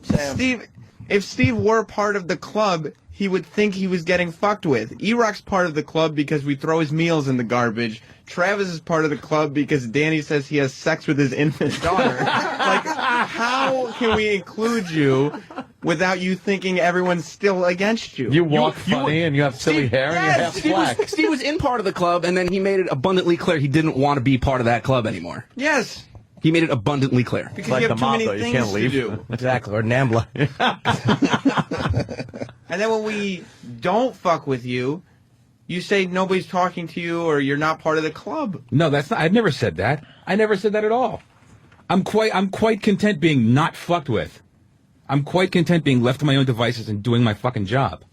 Steve, if Steve were part of the club, he would think he was getting fucked with. E-Rock's part of the club because we throw his meals in the garbage. Travis is part of the club because Danny says he has sex with his infant daughter. How can we include you without you thinking everyone's still against you? You walk funny and you have silly hair and you're half black. Steve was in part of the club, and then he made it abundantly clear he didn't want to be part of that club anymore. Yes. He made it abundantly clear. Because you have too many things to do. Exactly, or Nambla. And then when we don't fuck with you, you say nobody's talking to you or you're not part of the club. No, that's not. I've never said that. I never said that at all. I'm quite content being not fucked with. I'm quite content being left to my own devices and doing my fucking job.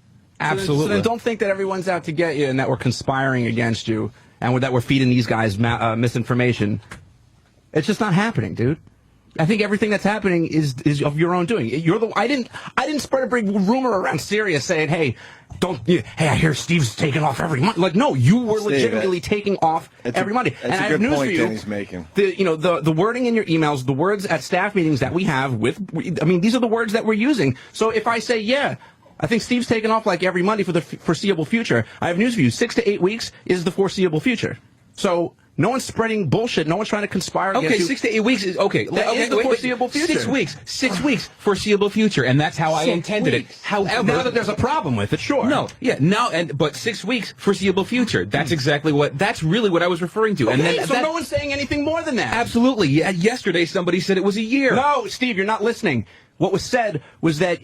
Absolutely. So then don't think that everyone's out to get you and that we're conspiring against you and that we're feeding these guys misinformation. It's just not happening, dude. I think everything that's happening is of your own doing. I didn't spread a big rumor around Sirius saying, "Hey, I hear Steve's taking off every month." Like, no, you were legitimately taking off every Monday. That's and a I have good news point for you. Danny's making. The wording in your emails, the words at staff meetings that we have these are the words that we're using. So if I say, yeah, I think Steve's taking off like every Monday for the foreseeable future, I have news for you. 6 to 8 weeks is the foreseeable future. So no one's spreading bullshit. No one's trying to conspire against you. 6 to 8 weeks is okay. That is the foreseeable future. 6 weeks. 6 weeks foreseeable future, and that's how I intended it. However, now that there's a problem with it, sure. No, yeah, but 6 weeks foreseeable future. That's that's really what I was referring to. Okay, and then, so no one's saying anything more than that. Absolutely. Yeah, yesterday somebody said it was a year. No, Steve, you're not listening. What was said was that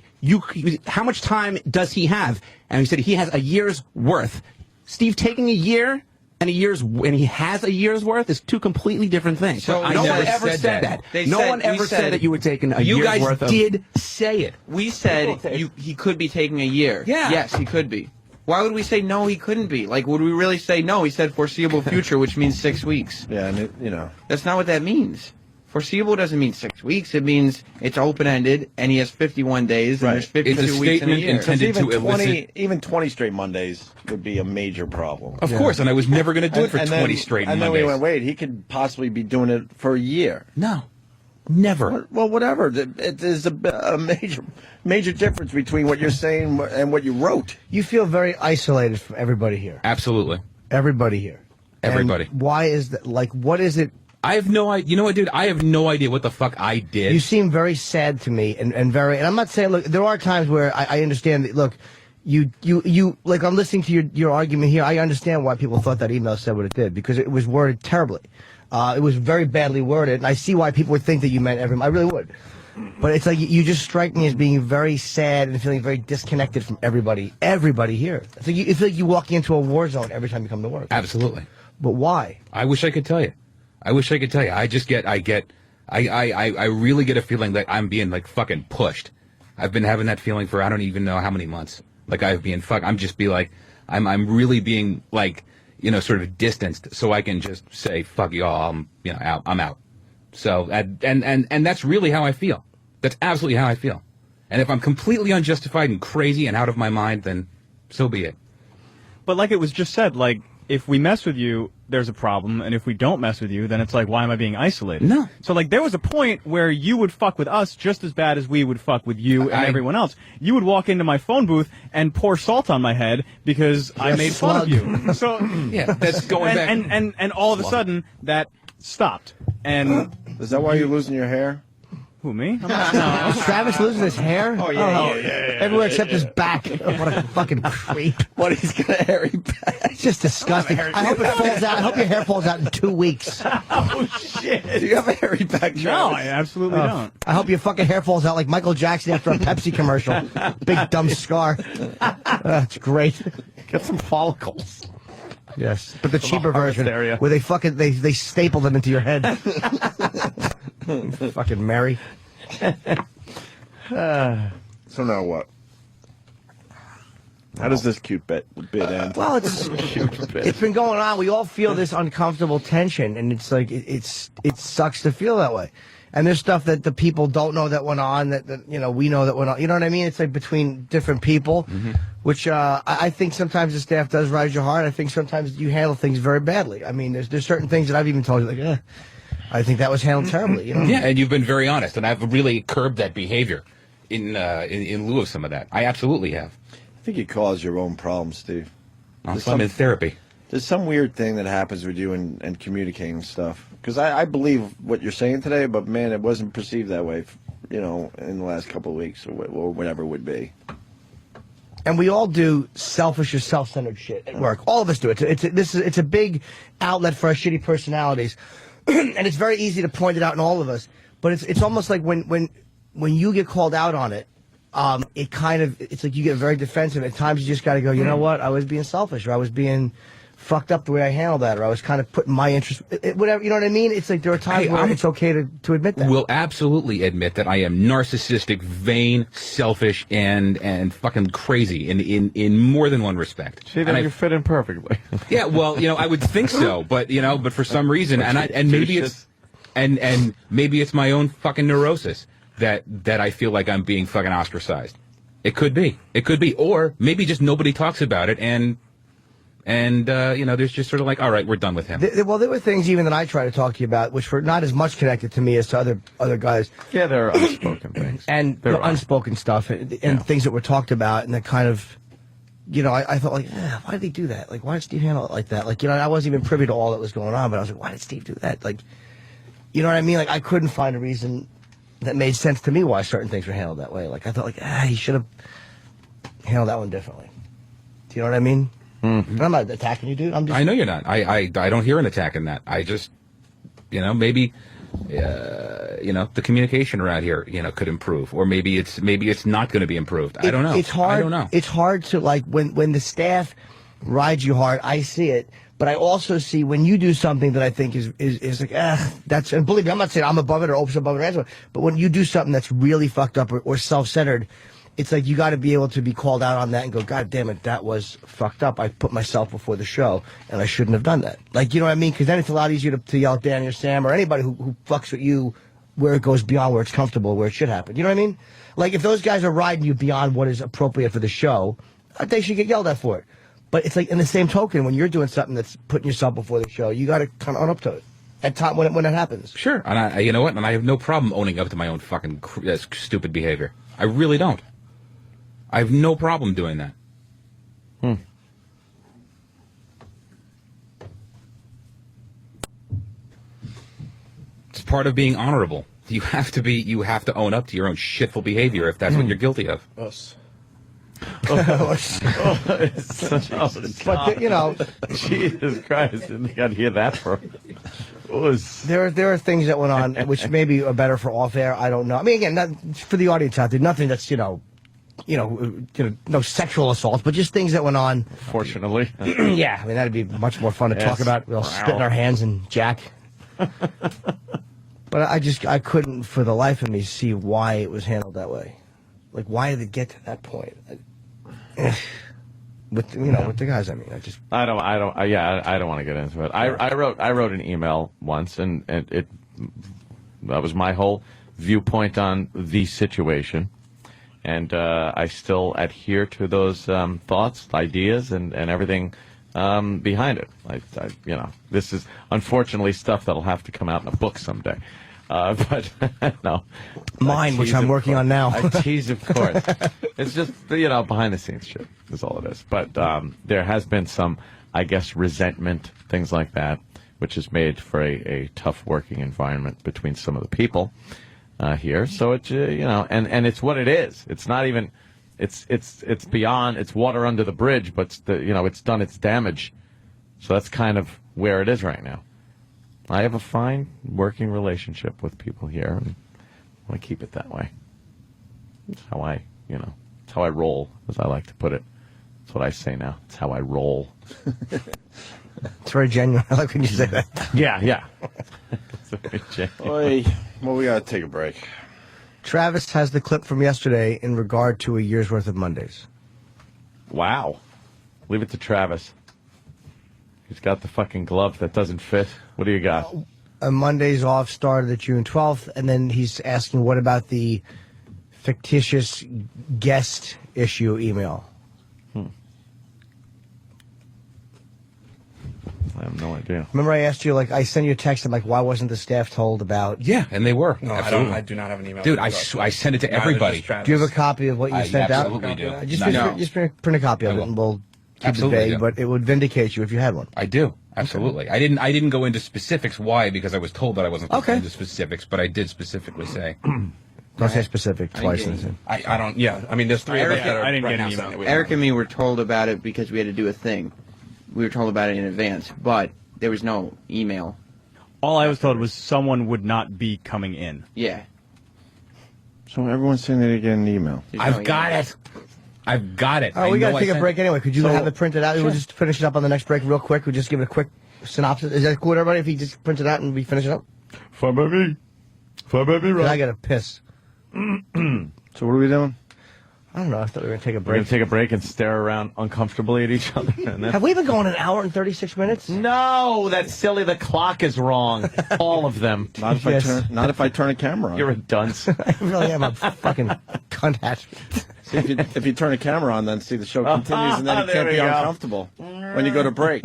how much time does he have? And he said he has a year's worth. Steve taking a year and he has a year's worth is two completely different things. So no one ever said that. No one ever said that you were taking a year's worth of... You guys did say it. We said he could be taking a year. Yeah. Yes, he could be. Why would we say no, he couldn't be? Like, would we really say no? He said foreseeable future, which means 6 weeks. Yeah, and That's not what that means. Foreseeable doesn't mean 6 weeks. It means it's open-ended, and he has 51 days, and there's 52 weeks in a year. Even 20 straight Mondays would be a major problem. Of course, and I was never going to do it for 20 straight Mondays. And then we went, wait, he could possibly be doing it for a year. No. Never. Well, whatever. It is a major difference between what you're saying and what you wrote. You feel very isolated from everybody here. Absolutely. Everybody here. Everybody. And why is that? Like, what is it? I have no idea. You know what, dude? I have no idea what the fuck I did. You seem very sad to me, and I'm not saying, look, there are times where I understand that, look, you like, I'm listening to your argument here. I understand why people thought that email said what it did, because it was worded terribly. It was very badly worded, and I see why people would think that you meant everyone. I really would. But it's like you just strike me as being very sad and feeling very disconnected from everybody here. It's like you feel like you're walking into a war zone every time you come to work. Absolutely. But why? I wish I could tell you. I wish I could tell you. I really get a feeling that I'm being like fucking pushed. I've been having that feeling for I don't even know how many months. Like I'm really being like, sort of distanced so I can just say, fuck y'all, I'm out. So, and that's really how I feel. That's absolutely how I feel. And if I'm completely unjustified and crazy and out of my mind, then so be it. But like it was just said, like, if we mess with you, there's a problem, and if we don't mess with you, then it's like, why am I being isolated? No. So, like, there was a point where you would fuck with us just as bad as we would fuck with you and everyone else. You would walk into my phone booth and pour salt on my head because I made fun of you. So, yeah, that's going back. And all of a sudden, that stopped. And is that why you're losing your hair? Who, me? Is Travis losing his hair? Oh, yeah. Everywhere except his back. What a fucking creep. What, he's got a hairy back? It's just disgusting. I hope it falls out. I hope your hair falls out in 2 weeks. Oh, shit. Do you have a hairy back, Travis? No, I absolutely don't. I hope your fucking hair falls out like Michael Jackson after a Pepsi commercial. Big dumb scar. That's great. Get some follicles. Yes, but the cheaper version where they fucking they staple them into your head. Fucking Mary. So now what? How does this cute bit end? Well, it's been going on. We all feel this uncomfortable tension, and it's like it sucks to feel that way. And there's stuff that the people don't know that went on that we know that went on. You know what I mean? It's like between different people, which I think sometimes the staff does rise your heart. I think sometimes you handle things very badly. I mean, there's certain things that I've even told you, like, I think that was handled terribly. Yeah, and you've been very honest, and I've really curbed that behavior in lieu of some of that. I absolutely have. I think you cause your own problems, Steve. I'm in therapy. There's some weird thing that happens with you and communicating stuff. Because I believe what you're saying today, but man, it wasn't perceived that way, in the last couple of weeks or whatever it would be. And we all do selfish or self-centered shit at work. All of us do it. It's a big outlet for our shitty personalities, and it's very easy to point it out in all of us. But it's almost like when you get called out on it, it's like you get very defensive. At times you just got to go, you know what? I was being selfish, or I was being fucked up the way I handled that, or I was kind of putting my interest, whatever, you know what I mean? It's like there are times where it's okay to admit that. Will absolutely admit that I am narcissistic, vain, selfish, and fucking crazy in more than one respect. See, then you fit in perfectly. Yeah, well, I would think so, but for some reason, maybe it's my own fucking neurosis that I feel like I'm being fucking ostracized. It could be, or maybe just nobody talks about it, and there's just sort of like, all right, we're done with him. There were things even that I try to talk to you about, which were not as much connected to me as to other guys. Yeah, there are unspoken things. And unspoken stuff, and things that were talked about, and that kind of, I thought, like, why did he do that? Like, why did Steve handle it like that? Like, I wasn't even privy to all that was going on, but I was like, why did Steve do that? Like, you know what I mean? Like, I couldn't find a reason that made sense to me why certain things were handled that way. Like, I thought, like, he should have handled that one differently. Do you know what I mean? Mm-hmm. I'm not attacking you, dude. I know you're not. I don't hear an attack in that. I just, maybe, the communication around here, could improve, or maybe it's not going to be improved. I don't know. It's hard. I don't know. It's hard to, like, when the staff rides you hard. I see it, but I also see when you do something that I think is like, that's. And believe me, I'm not saying I'm above it or Opie's above it, but when you do something that's really fucked up or self-centered, it's like you got to be able to be called out on that and go, God damn it, that was fucked up. I put myself before the show, and I shouldn't have done that. Like, you know what I mean? Because then it's a lot easier to yell at Danny or Sam or anybody who fucks with you where it goes beyond where it's comfortable, where it should happen. You know what I mean? Like, if those guys are riding you beyond what is appropriate for the show, they should get yelled at for it. But it's like, in the same token, when you're doing something that's putting yourself before the show, you got to kind of own up to it at time when it happens. Sure. And you know what? And I have no problem owning up to my own fucking stupid behavior. I really don't. I have no problem doing that. It's part of being honorable. You have to own up to your own shitful behavior if that's what you're guilty of. Us. But Jesus Christ, didn't got to hear that from. There are things that went on which maybe are better for off air. I don't know. I mean, again, not for the audience out there. Nothing that's no sexual assaults, but just things that went on. Fortunately. Yeah, I mean, that'd be much more fun to talk about. We'll spit in our hands and jack. But I couldn't for the life of me see why it was handled that way. Like, why did it get to that point? With the guys, I mean, I don't want to get into it. I wrote an email once, and that was my whole viewpoint on the situation, and I still adhere to those thoughts, ideas, and everything behind it. This is unfortunately stuff that'll have to come out in a book someday. But no, mine, which I'm working on now. I tease, of course. It's just behind the scenes shit is all it is. But there has been some, I guess, resentment, things like that, which has made for a tough working environment between some of the people here. So it's and it's what it is. It's not even. It's beyond. It's water under the bridge, but it's done its damage. So that's kind of where it is right now. I have a fine working relationship with people here, and I want to keep it that way. It's how it's how I roll, as I like to put it. That's what I say now. It's how I roll. It's very genuine. I like when you say that. Yeah. It's very genuine. Well, we got to take a break. Travis has the clip from yesterday in regard to a year's worth of Mondays. Wow. Leave it to Travis. He's got the fucking glove that doesn't fit. What do you got? A Mondays off started at June 12th, and then he's asking, what about the fictitious guest issue email? I have no idea. Remember I asked you, I sent you a text, I'm like, why wasn't the staff told about... Yeah, and they were. No, I do not have an email. Dude, I sent it to everybody. Do you have a copy of what you sent out? Absolutely do. Just print a copy of it, and we'll keep it vague, but it would vindicate you if you had one. I do. Absolutely. Okay. I didn't go into specifics why, because I was told that I wasn't going into specifics, but I did specifically say. Don't say specific twice. I don't, yeah. I mean, there's three of us that are I didn't right get an now. email. Eric and me were told about it because we had to do a thing. We were told about it in advance, but there was no email. All I was told was someone would not be coming in. Yeah. So everyone's saying they get an email. I've got it. I've got it. Oh, we got to take a break anyway. Could you have it printed out? Sure. We'll just finish it up on the next break real quick. We'll just give it a quick synopsis. Is that cool with everybody if he just prints it out and we finish it up? Fine by me. Fine by me, right? I got to piss. So what are we doing? I don't know. I thought we were going to take a We're break. going to take a break and stare around uncomfortably at each other. And then... Have we been going an hour and 36 minutes? No, that's silly. The clock is wrong. All of them. Not if I turn a camera on. You're a dunce. I really am a fucking cunt hat. See, if you turn a camera on, then see the show continues, and then it can't be uncomfortable when you go to break.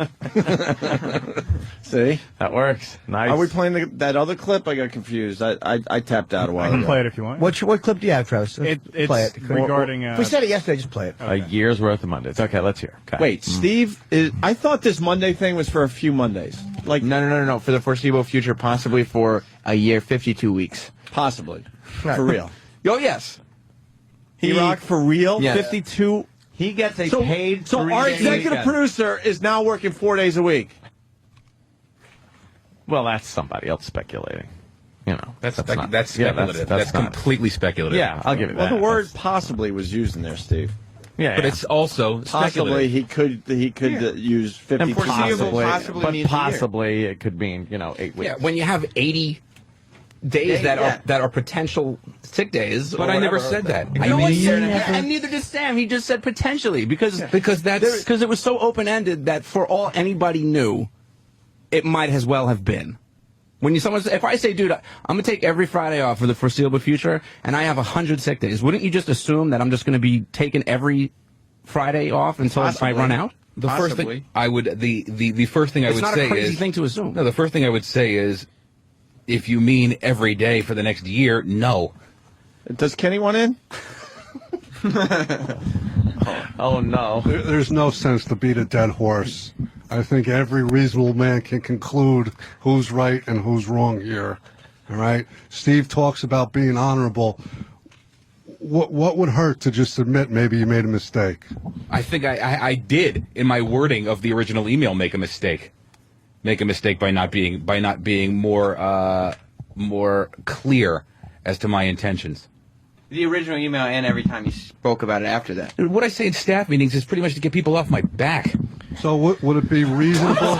See? That works. Nice. Are we playing that other clip? I got confused. I tapped out a while I can ago. play it if you want. What clip do you have, Travis? It's play it. regarding... we said it yesterday. Just play it. A year's worth of Mondays. Okay, let's hear. Okay. Wait, Steve, I thought this Monday thing was for a few Mondays. Like No. For the foreseeable future, possibly for a year, 52 weeks. Possibly. For real. Oh, yes. E-Rock for real? Yes. 52? He gets a So paid our executive producer is now working 4 days a week. Well, that's somebody else speculating. That's not, speculative. That's completely speculative. Yeah, I'll give you that. Well, the word possibly was used in there, Steve. Yeah, but it's also possibly he could use 52. And foreseeable possibly it could mean 8 weeks. Yeah, when you have 80 days that are potential sick days. But I never said that. And neither did Sam. He just said potentially because it was so open ended that for all anybody knew, it might as well have been. When if I say, dude, I'm gonna take every Friday off for the foreseeable future, and I have 100 sick days, wouldn't you just assume that I'm just gonna be taking every Friday off until I run out? The first thing I would the first thing I would say is it's not a crazy thing to assume. No, the first thing I would say is, if you mean every day for the next year, no. Does Kenny want in? Oh no. There's no sense to beat a dead horse. I think every reasonable man can conclude who's right and who's wrong here. All right? Steve talks about being honorable. What would hurt to just admit maybe you made a mistake? I think I did, in my wording of the original email, make a mistake. Make a mistake by not being more clear as to my intentions. The original email and every time you spoke about it after that. What I say in staff meetings is pretty much to get people off my back. So would it be reasonable?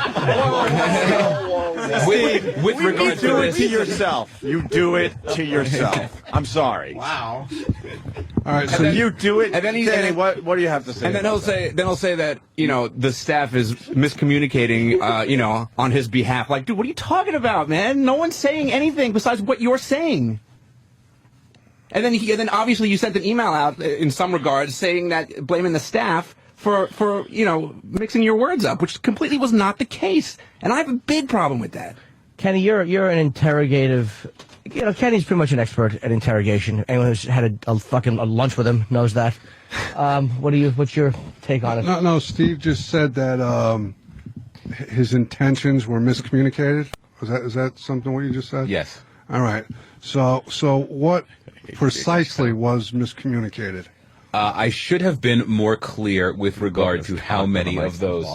with regard do to it this. to yourself. You do it to yourself. I'm sorry. Wow. All right, So you do it. And then he's Danny, what do you have to say? And then he'll say that, you know, the staff is miscommunicating, you know, on his behalf. Like, dude, what are you talking about, man? No one's saying anything besides what you're saying. And then obviously you sent an email out in some regards saying that, blaming the staff for you know, mixing your words up, which completely was not the case. And I have a big problem with that. Kenny, you're an interrogative. You know, Kenny's pretty much an expert at interrogation. Anyone who's had a fucking lunch with him knows that. What's your take on it? No, Steve just said that his intentions were miscommunicated. Is that something what you just said? Yes. All right. So what precisely was miscommunicated? I should have been more clear with regard to how many of those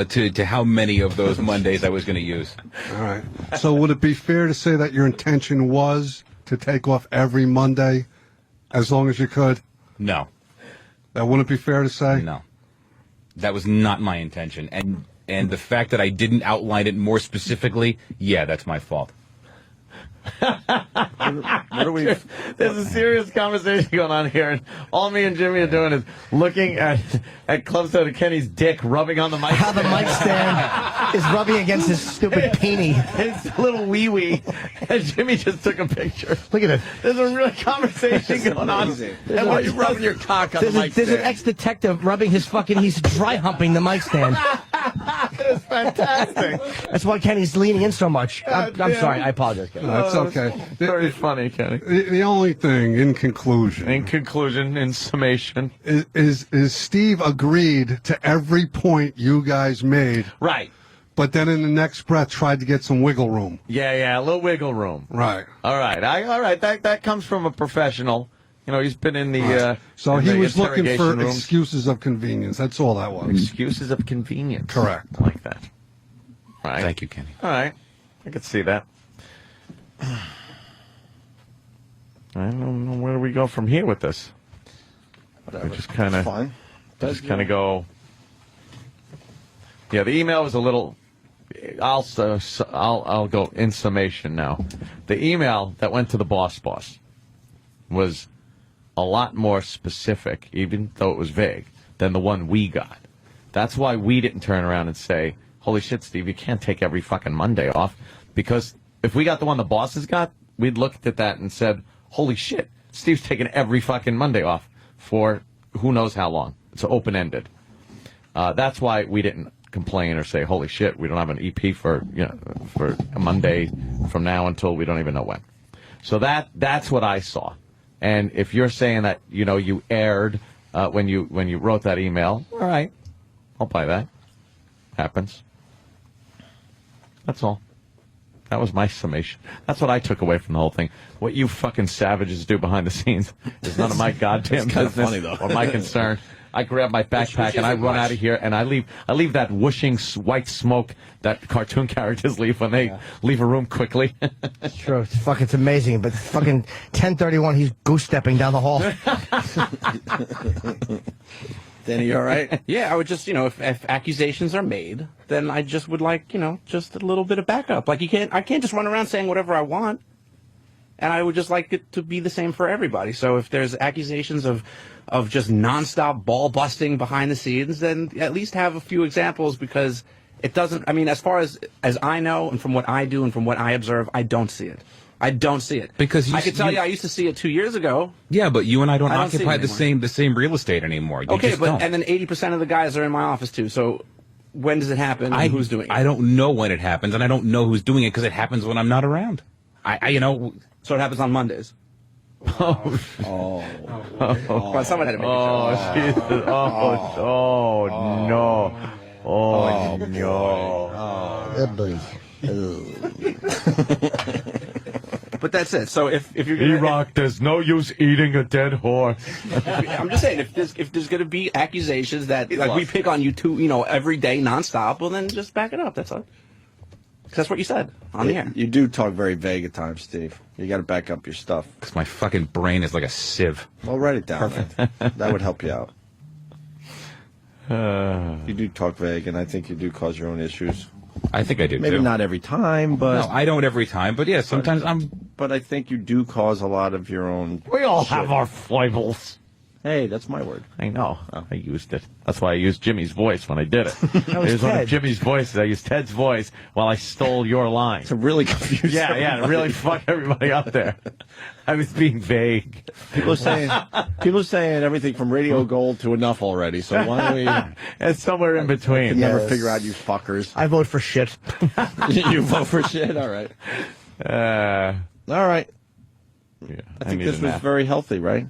to how many of those Mondays I was going to use. All right. So would it be fair to say that your intention was to take off every Monday as long as you could? No. That wouldn't be fair to say? No. That was not my intention. And the fact that I didn't outline it more specifically, yeah, that's my fault. What are we? There's a serious conversation going on here, and all me and Jimmy are doing is looking at Club Soda Kenny's dick rubbing on the mic. How the mic stand is rubbing against his stupid peenie. His little wee-wee. And Jimmy just took a picture. Look at it. There's a real conversation going on. And why are you rubbing your cock on the mic There's stand? an ex-detective rubbing his fucking... He's dry humping the mic stand. It's fantastic. That's why Kenny's leaning in so much. I'm sorry. I apologize, Kenny. That's okay. Very funny, Kenny. The only thing, in conclusion, in summation, is Steve agreed to every point you guys made. Right. But then in the next breath tried to get some wiggle room. Yeah, a little wiggle room. Right. All right. That comes from a professional. You know, he's been in the. So in he the was looking for interrogation rooms. excuses of convenience. That's all that was. Excuses of convenience. Correct. I like that. All right. Thank you, Kenny. All right. I could see that. I don't know where do we go from here with this. Whatever. We just kind of Fine. go. Yeah, the email was a little. I'll go in summation now. The email that went to the boss was a lot more specific, even though it was vague, than the one we got. That's why we didn't turn around and say, "Holy shit, Steve, you can't take every fucking Monday off," because if we got the one the bosses got, we'd looked at that and said, "Holy shit, Steve's taking every fucking Monday off for who knows how long." It's open-ended. That's why we didn't complain or say, "Holy shit, we don't have an EP for a Monday from now until we don't even know when." So that's what I saw. And if you're saying that you erred when you wrote that email, all right, I'll buy that. Happens. That's all. That was my summation. That's what I took away from the whole thing. What you fucking savages do behind the scenes is none of my goddamn business funny, though. or my concern. I grab my backpack and I run out of here and I leave that whooshing white smoke that cartoon characters leave when they leave a room quickly. It's true. It's amazing. But fucking 10:31, he's goose stepping down the hall. Danny, you all right? Yeah, I would just, if accusations are made, then I just would like, just a little bit of backup. Like I can't just run around saying whatever I want. And I would just like it to be the same for everybody. So if there's accusations of just nonstop ball busting behind the scenes, then at least have a few examples, because it doesn't, as far as I know and from what I do and from what I observe, I don't see it. I don't see it. Because I can tell you I used to see it 2 years ago. Yeah, but you and I don't I don't see occupy it the same real estate anymore. You Okay, just but don't. and then 80% of the guys are in my office too. So when does it happen? And who's doing it? I don't know when it happens, and I don't know who's doing it because it happens when I'm not around. So it happens on Mondays. Well, someone had to make Jesus. But that's it. So if you're gonna, E-Rock, there's no use eating a dead horse. I'm just saying, if there's going to be accusations that we pick on you every day nonstop, well then just back it up. That's all. That's what you said on the air. You do talk very vague at times, Steve. You got to back up your stuff. Because my fucking brain is like a sieve. Well, write it down. Perfect. That would help you out. You do talk vague, and I think you do cause your own issues. I think I do, Maybe too. not every time, but... No, I don't every time, but yeah, sometimes But I think you do cause a lot of your own... We all shit. have our foibles. Hey, that's my word. I know. I used it. That's why I used Jimmy's voice when I did it. That was It was one Ted. of Jimmy's voices. I used Ted's voice while I stole your line. To really confuse Yeah, everybody. to really fuck everybody up there. I was being vague. People are saying everything from Radio Gold to enough already, so why don't we... It's somewhere in I between. can never figure out you fuckers. I vote for shit. You vote for shit? All right. All right. Yeah, I think need this a was nap. very healthy, right?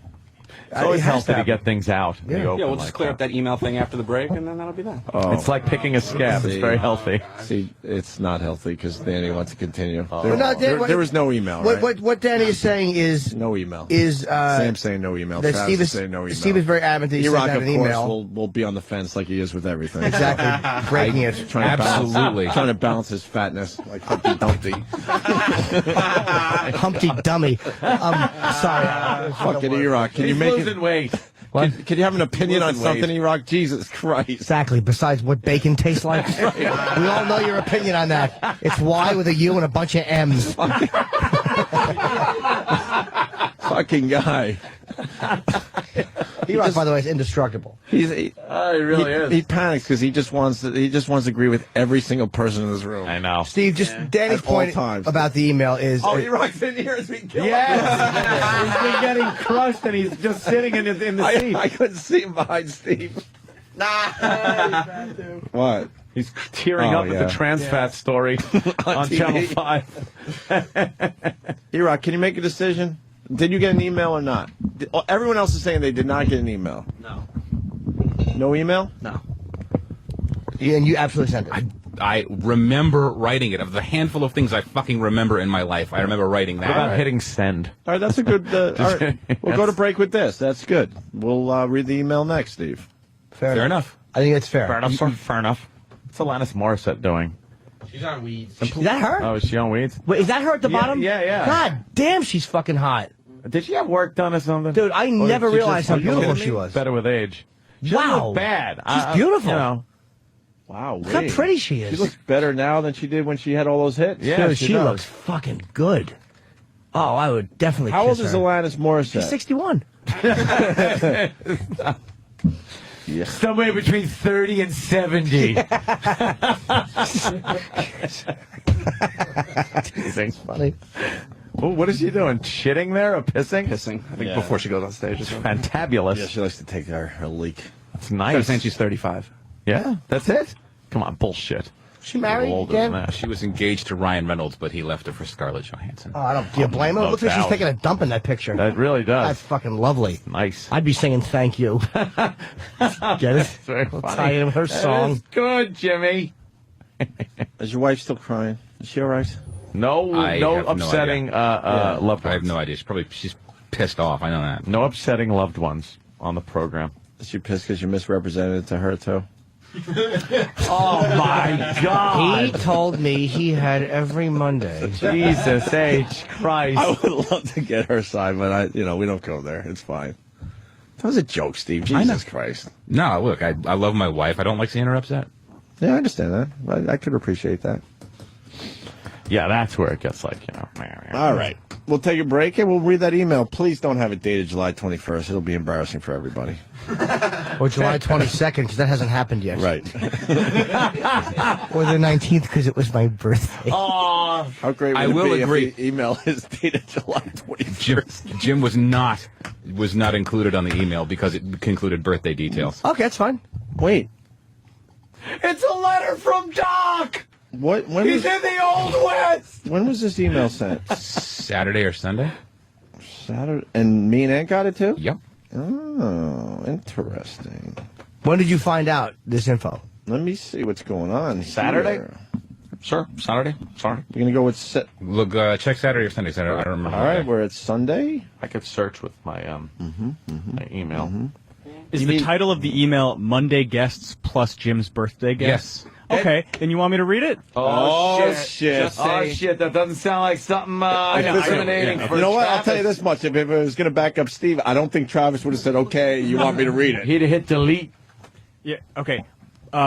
It's always It has healthy to to get things out. in the Yeah, open we'll just like clear that. up that email thing after the break, and then that'll be that. Oh. It's like picking a scab. It's See. very healthy. See, it's not healthy because Danny wants to continue. But no, Dan, There was no email, What, right? what Danny is saying is No email. Sam's saying no email. that Travis Steve is saying no email. Steve is very adamant that he sent E-Rock, out of an course, email. will be on the fence like he is with everything. Exactly, breaking it. Absolutely. Trying to balance his fatness like Humpty Dumpty. Humpty Dummy. Sorry. Fucking E-Rock. Can you He's make losing it? weight. Can you have an opinion on Losing something, weight. E-Rock? Jesus Christ. Exactly. Besides what bacon tastes like. We all know your opinion on that. It's Y with a U and a bunch of M's. Fucking guy. E-Rock, by the way, is indestructible. He really is. He panics because he just wants to agree with every single person in this room. I know. Steve, just Danny's At all point times. about the email is... E-Rock's in here as we kill Yes. He's been getting crushed, and he's just sitting in the seat. I couldn't see him behind Steve. What? He's tearing Oh, up yeah. at the trans fat story on TV. Channel 5. E-Rock, can you make a decision? Did you get an email or not? Everyone else is saying they did not get an email. No. No email? No. And you absolutely sent it. I remember writing it. Of the handful of things I fucking remember in my life, I remember writing that. What about hitting send? All right, that's a good... all right, we'll go to break with this. That's good. We'll read the email next, Steve. Fair enough. I think it's fair. Fair enough, sir. Fair enough. What's Alanis Morissette doing? She's on weeds. Is that her? Oh, is she on weeds? Wait, is that her at the Yeah, bottom? yeah. God damn, she's fucking hot. Did she have work done or something? Dude, I Or never did she realized just how look beautiful kidding she me? was. Better with age. She doesn't Wow. look bad. She's beautiful. You know. Wow, Look how pretty she is. She looks better now than she did when she had all those hits. Yeah, Dude, she does. looks fucking good. Oh, I would definitely How kiss old is her. Alanis Morissette? She's 61. Yeah. Somewhere between 30 and 70. It's funny. Well, what is she doing? Shitting there or pissing? Pissing. I think Yeah. before she goes on stage. It's Fantabulous. Yeah, she likes to take her leak. That's I'm nice. saying she's 35. Yeah, that's it? Come on, bullshit. She married Older again? than that. She was engaged to Ryan Reynolds, but he left her for Scarlett Johansson. Oh, I don't. Do you blame her? No Looks like she's doubt. taking a dump in that picture. That really does. That's fucking lovely. Nice. I'd be singing "Thank You." Get it? very I'll funny. tie in with her That song. is good, Jimmy. Is your wife still crying? Is she all right? No, I no have no upsetting idea. loved I ones. have no idea. She's pissed off. I know that. No upsetting loved ones on the program. Is she pissed because you misrepresented it to her, too? Oh, my God. He told me he had every Monday. Jesus H. Christ. I would love to get her side, but we don't go there. It's fine. That was a joke, Steve. Jesus Christ. No, look, I love my wife. I don't like seeing her upset. Yeah, I understand that. I could appreciate that. Yeah, that's where it gets like, All right. We'll take a break and we'll read that email. Please don't have it dated July 21st. It'll be embarrassing for everybody. Or July 22nd, because that hasn't happened yet. Right. Or the 19th, because it was my birthday. Oh, How great would I it will be agree. if the email is dated July 21st? Jim was not included on the email because it included birthday details. Okay, that's fine. Wait. it's a letter from Doc. What? When He's was, in the Old West. when was this email sent? Saturday or Sunday? Saturday. And me and Aunt got it, too? Yep. Oh, interesting. When did you find out this info? Let me see what's going on Saturday? here. Sure. Saturday. Sorry. We're going to go with... Look, check Saturday or Sunday. Saturday. I don't remember. All right, we're at Sunday. I could search with my my email. Is the title of the email Monday Guests plus Jim's birthday guests? Yes. Okay, then you want me to read it? Oh, shit. Just say, shit, that doesn't sound like something incriminating. You know what? I'll tell you this much. If it was going to back up Steve, I don't think Travis would have said, okay, you want me to read it. He'd have hit delete. Yeah, okay.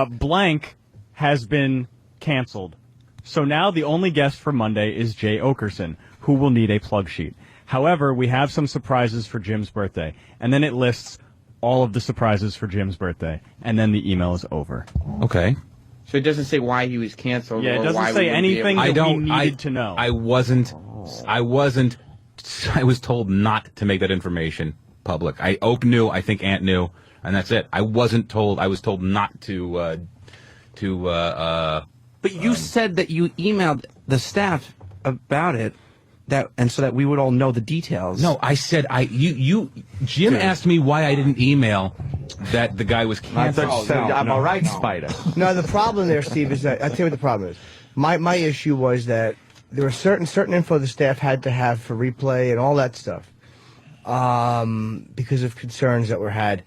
Blank has been canceled. So now the only guest for Monday is Jay Okerson, who will need a plug sheet. However, we have some surprises for Jim's birthday. And then it lists all of the surprises for Jim's birthday. And then the email is over. Okay. So it doesn't say why he was canceled. Yeah, it or doesn't why say we wouldn't be anything able- that we needed to know. I was told not to make that information public. Oak knew, I think Ant knew, and that's it. I wasn't told. I was told not to. But you said that you emailed the staff about it, and so that we would all know the details. No, I said Jim asked me why I didn't email that the guy was canceled. I thought you said, I'm all right, Spider. No, the problem there, Steve, is that I'll tell you what the problem is. My issue was that there were certain info the staff had to have for replay and all that stuff, because of concerns that were had,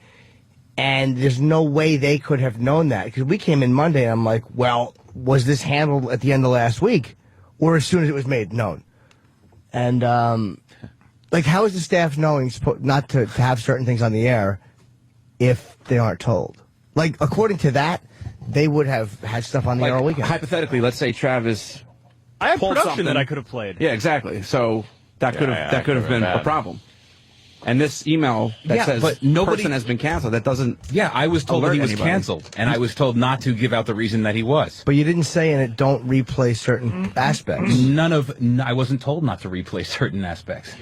and there's no way they could have known that because we came in Monday and I'm like, well, was this handled at the end of last week, or as soon as it was made known? And like, how is the staff knowing not to have certain things on the air if they aren't told? Like, according to that, they would have had stuff on the air all weekend. Hypothetically, let's say Travis. I have pulled production something. that I could have played. Yeah, exactly. So that could have been a problem. And this email that says but nobody person has been canceled, that doesn't. Yeah, I was told that he was anybody. canceled, and I was told not to give out the reason that he was. But you didn't say in it, don't replay certain aspects. I wasn't told not to replay certain aspects.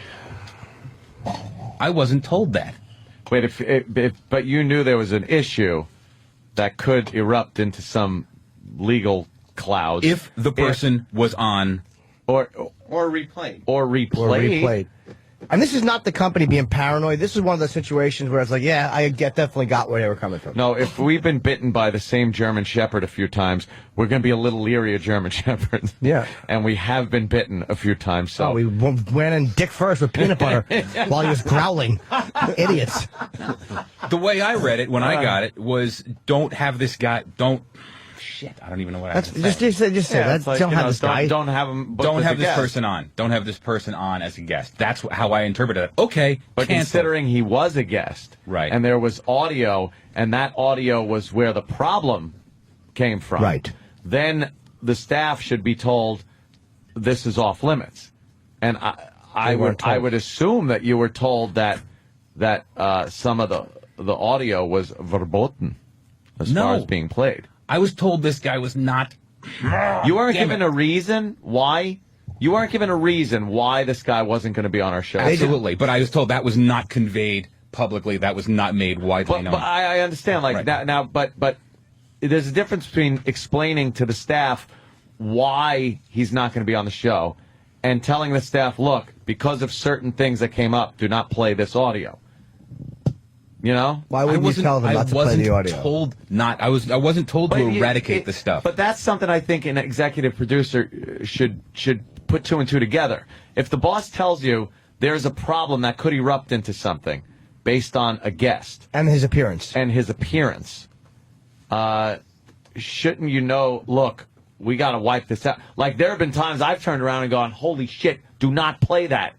I wasn't told that. Wait, but you knew there was an issue that could erupt into some legal clouds. If the person was on. or replayed. Or replayed. And this is not the company being paranoid. This is one of those situations where it's like, yeah, I definitely got where they were coming from. No, if we've been bitten by the same German Shepherd a few times, we're going to be a little leery of German Shepherds. Yeah. And we have been bitten a few times. So we went in dick first with peanut butter while he was growling. Idiots. The way I read it when I got it was, don't have this guy, shit, I don't even know what I have to say. Just say that. Like, don't have this guy. Don't have him. Don't have this guest. person on. Don't have this person on as a guest. That's how I interpreted it. Okay, but considering he was a guest, right, and there was audio, and that audio was where the problem came from, right, then the staff should be told this is off limits. And I would assume that you were told that some of the audio was verboten as far as being played. I was told this guy was not. You weren't given a reason why. You weren't given a reason why this guy wasn't going to be on our show. Absolutely, but I was told that was not conveyed publicly. That was not made widely known. But I understand, like now, but there's a difference between explaining to the staff why he's not going to be on the show and telling the staff, look, because of certain things that came up, do not play this audio. You know, why wouldn't you tell them not to play the audio? I wasn't told to eradicate the stuff. But that's something I think an executive producer should put two and two together. If the boss tells you there's a problem that could erupt into something based on a guest and his appearance, shouldn't you know? Look, we got to wipe this out. Like, there have been times I've turned around and gone, "Holy shit, do not play that."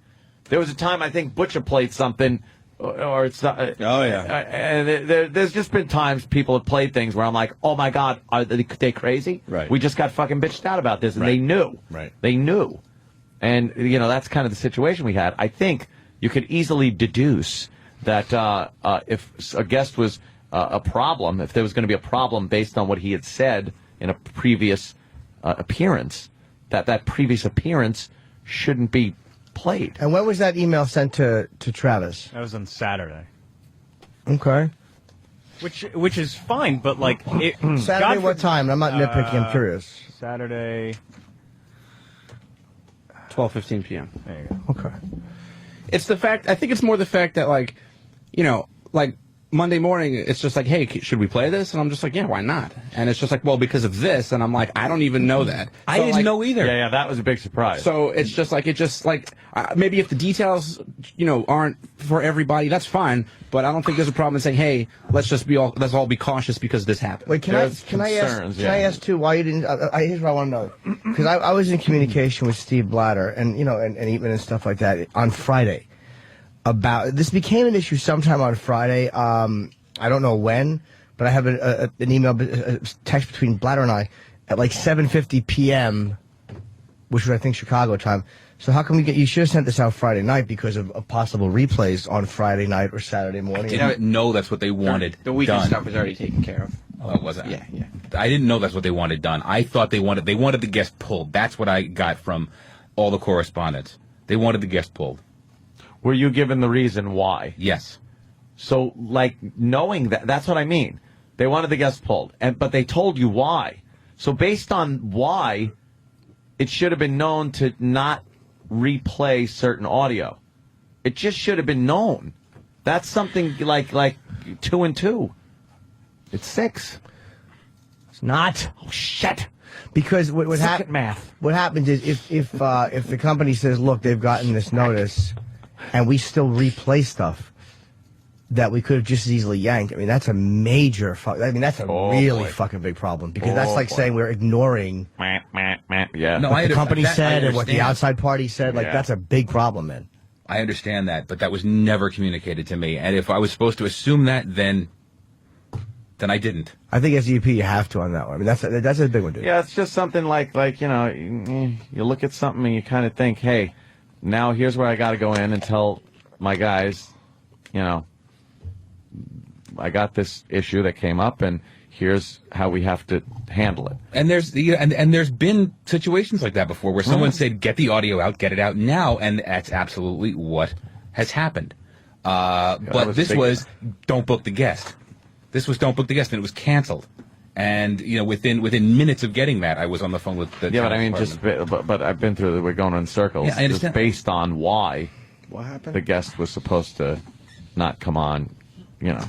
There was a time I think Butcher played something. Or it's not. Oh yeah. And there's just been times people have played things where I'm like, oh my god, are they crazy? Right. We just got fucking bitched out about this, and they knew. Right. They knew. And that's kind of the situation we had. I think you could easily deduce that if a guest was a problem, if there was going to be a problem based on what he had said in a previous appearance, that previous appearance shouldn't be played. And when was that email sent to Travis? That was on Saturday. Okay. Which is fine, but like Saturday, what time? I'm not nitpicking. I'm curious. Saturday, 12:15 p.m. There you go. Okay. It's the fact. I think it's more the fact that, like, Monday morning, it's just like, hey, should we play this? And I'm just like, yeah, why not? And it's just like, well, because of this. And I'm like, I don't even know that. I didn't know either. Yeah, that was a big surprise. So it's just like, maybe if the details, aren't for everybody, that's fine. But I don't think there's a problem in saying, hey, let's all be cautious because this happened. Wait, can I ask too why you didn't? Here's what I want to know, because I was in communication with Steve Blatter and and Eatman and stuff like that on Friday. About this became an issue sometime on Friday. I don't know when, but I have an email, a text between Blatter and I at like 7:50 p.m., which was I think Chicago time. So how come you should have sent this out Friday night because of possible replays on Friday night or Saturday morning? I didn't know that's what they wanted. The weekend done. stuff was already taken care of. Oh, it wasn't. Yeah. I didn't know that's what they wanted done. I thought they wanted the guest pulled. That's what I got from all the correspondence. They wanted the guest pulled. Were you given the reason why? Yes. So, knowing that's what I mean. They wanted the guest pulled, but they told you why. So, based on why, it should have been known to not replay certain audio. It just should have been known. That's something like 2 and 2. It's 6. It's not. Oh shit! Because what math. What happens is if the company says, look, they've gotten this notice, and we still replay stuff that we could have just as easily yanked. I mean, that's a major. That's a really fucking big problem because that's like saying we're ignoring Yeah. No, what the company said I and what the outside party said. That's a big problem, man. I understand that, but that was never communicated to me. And if I was supposed to assume that, then I didn't. I think as EP you have to on that one. I mean, that's a big one, dude. Yeah, it's just something like you look at something and you kind of think, hey, now here's where I got to go in and tell my guys, I got this issue that came up, and here's how we have to handle it. And there's been situations like that before where someone said, "Get the audio out, get it out now," and that's absolutely what has happened. But this was don't book the guest. This was don't book the guest, and it was canceled. And within minutes of getting that, I was on the phone with the but I mean, but I've been through. We're going in circles. Yeah, I understand. Just based on why what happened, the guest was supposed to not come on. Yeah,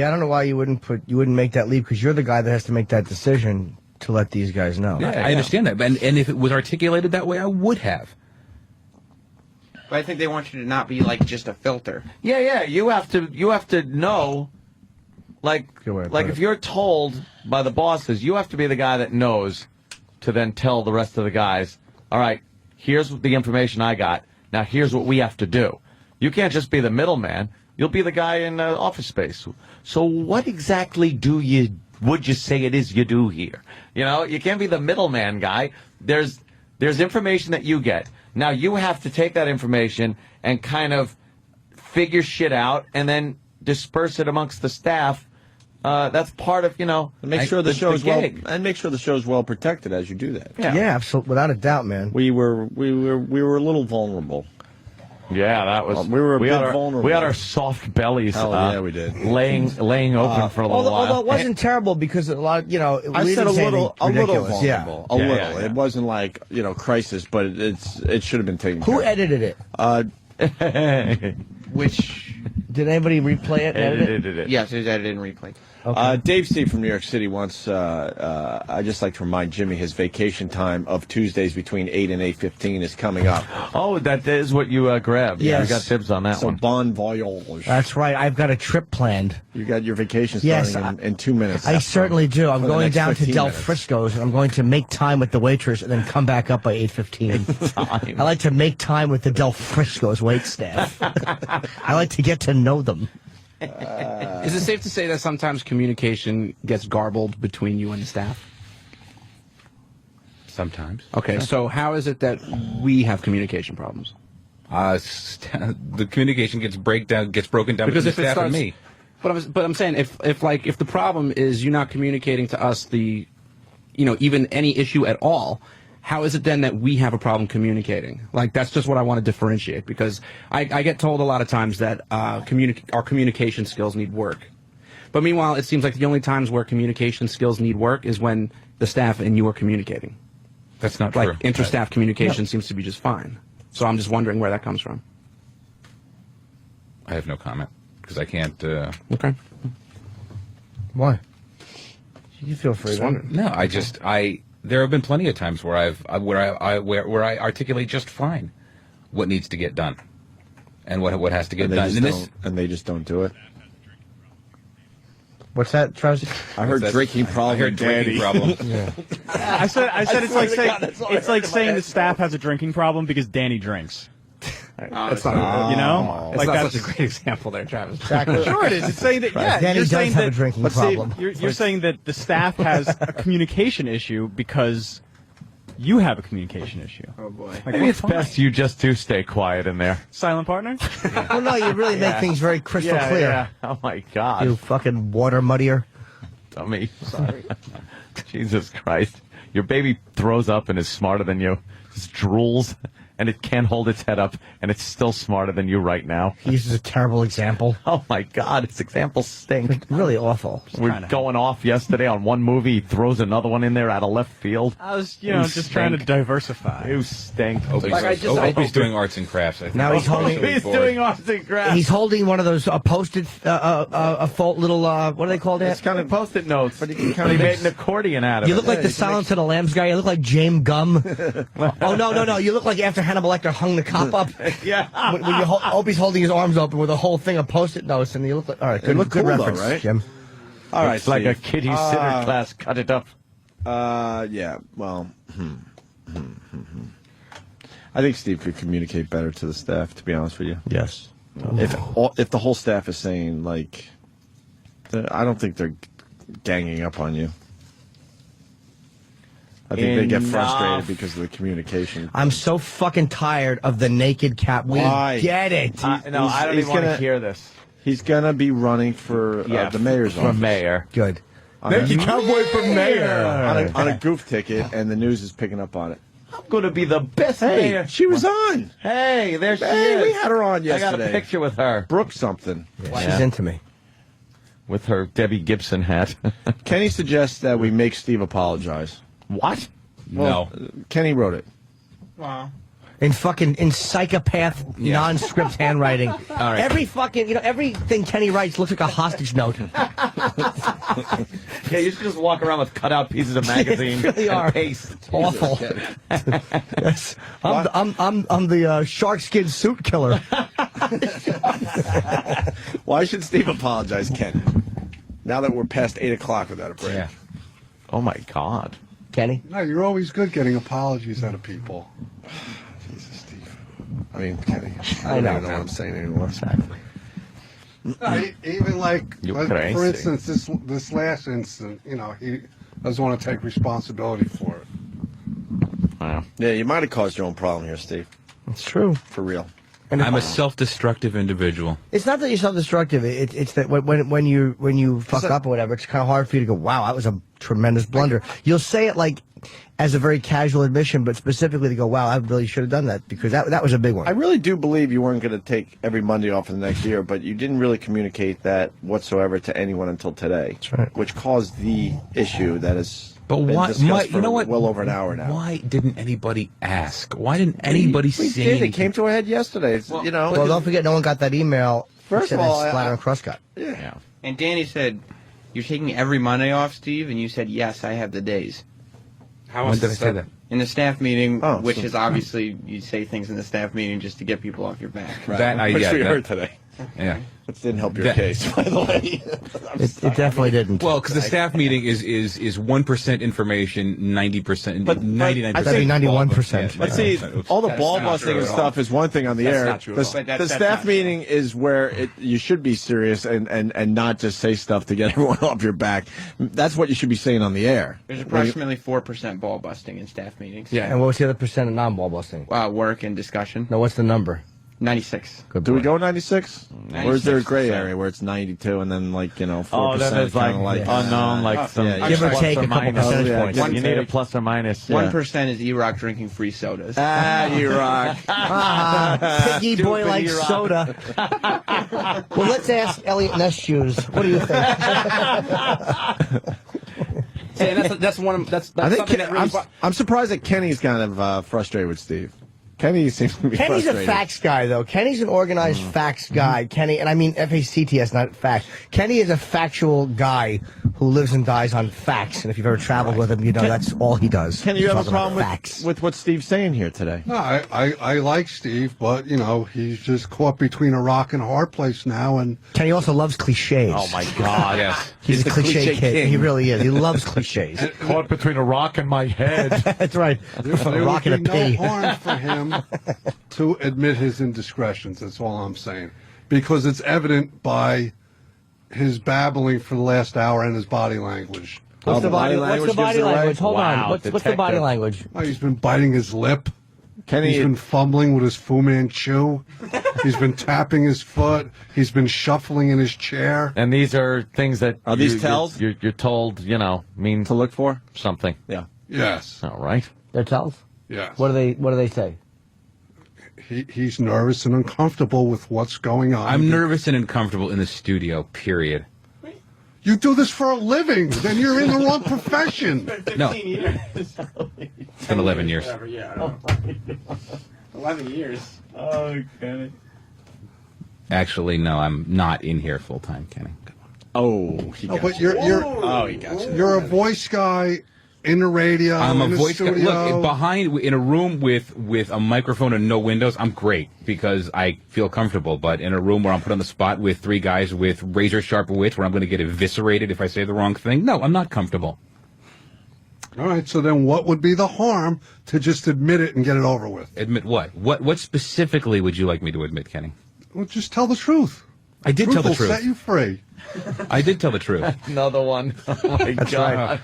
I don't know why you wouldn't make that leap because you're the guy that has to make that decision to let these guys know. Yeah, I understand that, and if it was articulated that way, I would have. But I think they want you to not be like just a filter. Yeah. You have to know. If you're told by the bosses, you have to be the guy that knows to then tell the rest of the guys, all right, here's the information I got. Now here's what we have to do. You can't just be the middleman. You'll be the guy in Office Space. So what exactly would you say it is you do here? You can't be the middleman guy. There's information that you get. Now you have to take that information and kind of figure shit out and then disperse it amongst the staff. That's part of make sure the show's well protected as you do that. Yeah, absolutely, without a doubt, man. We were a little vulnerable. Yeah, that was. We were a bit vulnerable. We had our soft bellies. Yeah, we did. Laying open for a little while. Although it wasn't terrible because a lot, I said a little vulnerable. Yeah. A little. Yeah. It wasn't like crisis, but it should have been taken. Who edited it? Which did anybody replay it? Edited it. Yes, it was edited and replayed. Okay. Dave C. from New York City wants, I'd just like to remind Jimmy his vacation time of Tuesdays between 8 and 8:15 is coming up. Oh, that is what you grabbed. Yes. You got dibs on that one. So bon voyage. That's right. I've got a trip planned. You got your vacation starting in 2 minutes. I certainly do. I'm going down to Del minutes. Frisco's, and I'm going to make time with the waitress and then come back up by 8:15. I like to make time with the Del Frisco's wait staff. I like to get to know them. Is it safe to say that sometimes communication gets garbled between you and the staff? Sometimes. Okay, so how is it that we have communication problems? The communication gets broken down Because between if the it staff starts, and me. But I'm saying if the problem is you not communicating to us even any issue at all, how is it then that we have a problem communicating? That's just what I want to differentiate, because I get told a lot of times that our communication skills need work. But meanwhile, it seems like the only times where communication skills need work is when the staff and you are communicating. That's not true. Inter-staff communication seems to be just fine. So I'm just wondering where that comes from. I have no comment. because I can't. Okay. Why? You feel free. No, there have been plenty of times where where I articulate just fine what needs to get done, and what has to get done. And they just don't do it. What's that, Travis? I heard drinking problem. I heard drinking problem. Yeah. I said it's like saying the staff has a drinking problem because Danny drinks. That's not, you know, it's not such a great example there, Travis. Exactly. Sure it is. It's saying that Danny you're does saying have that, a drinking but Steve, problem. You're saying that the staff has a communication issue because you have a communication issue. Oh boy. Maybe it's best you just do stay quiet in there. Silent partner? Well, no, you really make things very crystal clear. Yeah. Oh my God. You fucking water muddier. Dummy. Sorry. Jesus Christ. Your baby throws up and is smarter than you. Just drools, and it can't hold its head up, and it's still smarter than you right now. He uses a terrible example. Oh my God, its examples stink. Really awful. We're going off yesterday on one movie. He throws another one in there out of left field. I was, just trying to diversify. You stink. Opie's doing arts and crafts. I think. Now he's holding. He's doing arts and crafts. He's holding one of those post-it, little, what do they call that? It's kind of post-it notes. But he made an accordion out of it. You look like the Silence of the Lambs guy. You look like James Gum. Oh, no. You look like after Hannibal Lecter hung the cop up. Yeah. When Opie's holding his arms open with a whole thing of post-it notes, and you look like, all right, good cool, reference, though, right? Jim. All right, it's like a kiddie sitter class. Cut it up. Yeah. Well, I think Steve could communicate better to the staff. To be honest with you, yes. If the whole staff is saying like, I don't think they're ganging up on you. I think they get frustrated because of the communication. I'm so fucking tired of the naked cap. We get it. I don't even want to hear this. He's gonna be running for the mayor's office. For mayor. Good. Naked cowboy for mayor. On a goof ticket, and the news is picking up on it. I'm going to be the best Hey, mayor. she was on. Hey, there she Hey, is. we had her on yesterday. I got a picture with her. Brooke something. Yeah. She's into me. With her Debbie Gibson hat. Kenny suggests that we make Steve apologize. What? Well, Kenny wrote it. Wow. In psychopath, non-script handwriting. All right. Every fucking, everything Kenny writes looks like a hostage note. Yeah, you should just walk around with cutout pieces of magazine really and are. paste. It's awful. Yes. I'm the shark skin suit killer. Why should Steve apologize, Ken? Now that we're past 8 o'clock without a break. Yeah. Oh my God. Kenny? No, you're always good getting apologies out of people. Jesus, Steve. I mean, Kenny. I don't know even know what I'm saying anymore. Exactly. Even for instance, this last incident, he doesn't want to take responsibility for it. Wow. Yeah, you might have caused your own problem here, Steve. It's true. For real. And I'm a self-destructive individual. It's not that you're self-destructive. It's that when you fuck up or whatever, it's kind of hard for you to go, wow, that was a tremendous blunder. You'll say it like as a very casual admission, but specifically to go, wow, I really should have done that because that was a big one. I really do believe you weren't going to take every Monday off for the next year, but you didn't really communicate that whatsoever to anyone until today. That's right. Which caused the issue that is But been why? discussed for what? well over an hour now. Why didn't anybody ask? Why didn't anybody we say did. anything? It came to a head yesterday. It's, Well, don't forget, no one got that email. First of all, Splatter and Cross got. Yeah. And Danny said, "You're taking every Monday off, Steve," and you said, "Yes, I have the days." When did I say that? In the staff meeting, Oh, which so- is obviously you say things in the staff meeting just to get people off your back. Right. Which we heard today. Yeah. Which didn't help your case, by the way. It definitely didn't. Well, because the staff meeting is 1% information, 90%, 99%. That'd be 91%. But see, all the ball busting and stuff is one thing on the air. not true at all. The staff meeting is where you should be serious and not just say stuff to get everyone off your back. That's what you should be saying on the air. There's approximately 4% ball busting in staff meetings. And what was the other percent of non-ball busting? Work and discussion. No, what's the number? 96. Good Do we boy. go 96? Or is there a gray 96%. area where it's 92 and then 4%? Oh, then there's kinda unknown, some Give or take a couple percentage points. You need a plus or minus. 1% is E-Rock drinking free sodas. E-Rock. Piggy boy likes soda. Well, let's ask Elliot Ness Shoes. What do you think? That's one. That's I think something that really. I'm surprised that Kenny's kind of frustrated with Steve. Kenny seems to be Kenny's frustrated. a facts guy, though. Kenny's an organized facts guy. Kenny, and I mean FACTS, not facts. Kenny is a factual guy who lives and dies on facts. And if you've ever traveled with him, you know that's all he does. Kenny, you have a Talk about problem facts. with what Steve's saying here today? No, I like Steve, but, you know, he's just caught between a rock and a hard place now. And Kenny also loves cliches. Oh, my God. Yes. He's a the cliche cliche kid. king. He really is. He loves cliches. Caught between a rock and my head. That's right. there A rock would and be a pea. no harm for him to admit his indiscretions. That's all I'm saying. Because it's evident by his babbling for the last hour and his body language. What's the body language language? Hold Wow, on. What's the body detective. language? Oh, he's been biting his lip. Kenny, He's been fumbling with his Fu Manchu. He's been tapping his foot. He's been shuffling in his chair. And these are things that Are these tells? You're told, mean to look for? something. Yeah. Yes. All right. They're tells? Yes. What do they say? He's nervous and uncomfortable with what's going on. I'm nervous and uncomfortable in the studio, period. You do this for a living. Then you're in the wrong profession. No. Years. It's been 11 years. 11 years. Oh, Kenny. Actually, no, I'm not in here full time, Kenny. Oh, he No, got but you. he got you. You're a voice guy in the radio. I'm a in the voice guy. studio. Look, behind in a room with a microphone and no windows, I'm great because I feel comfortable. But in a room where I'm put on the spot with three guys with razor sharp wits, where I'm going to get eviscerated if I say the wrong thing, no, I'm not comfortable. All right, so then what would be the harm to just admit it and get it over with? Admit what? What specifically would you like me to admit, Kenny? Well, just tell the truth. I did tell the will truth. set you free. I did tell the truth. Another one. Oh, my That's God.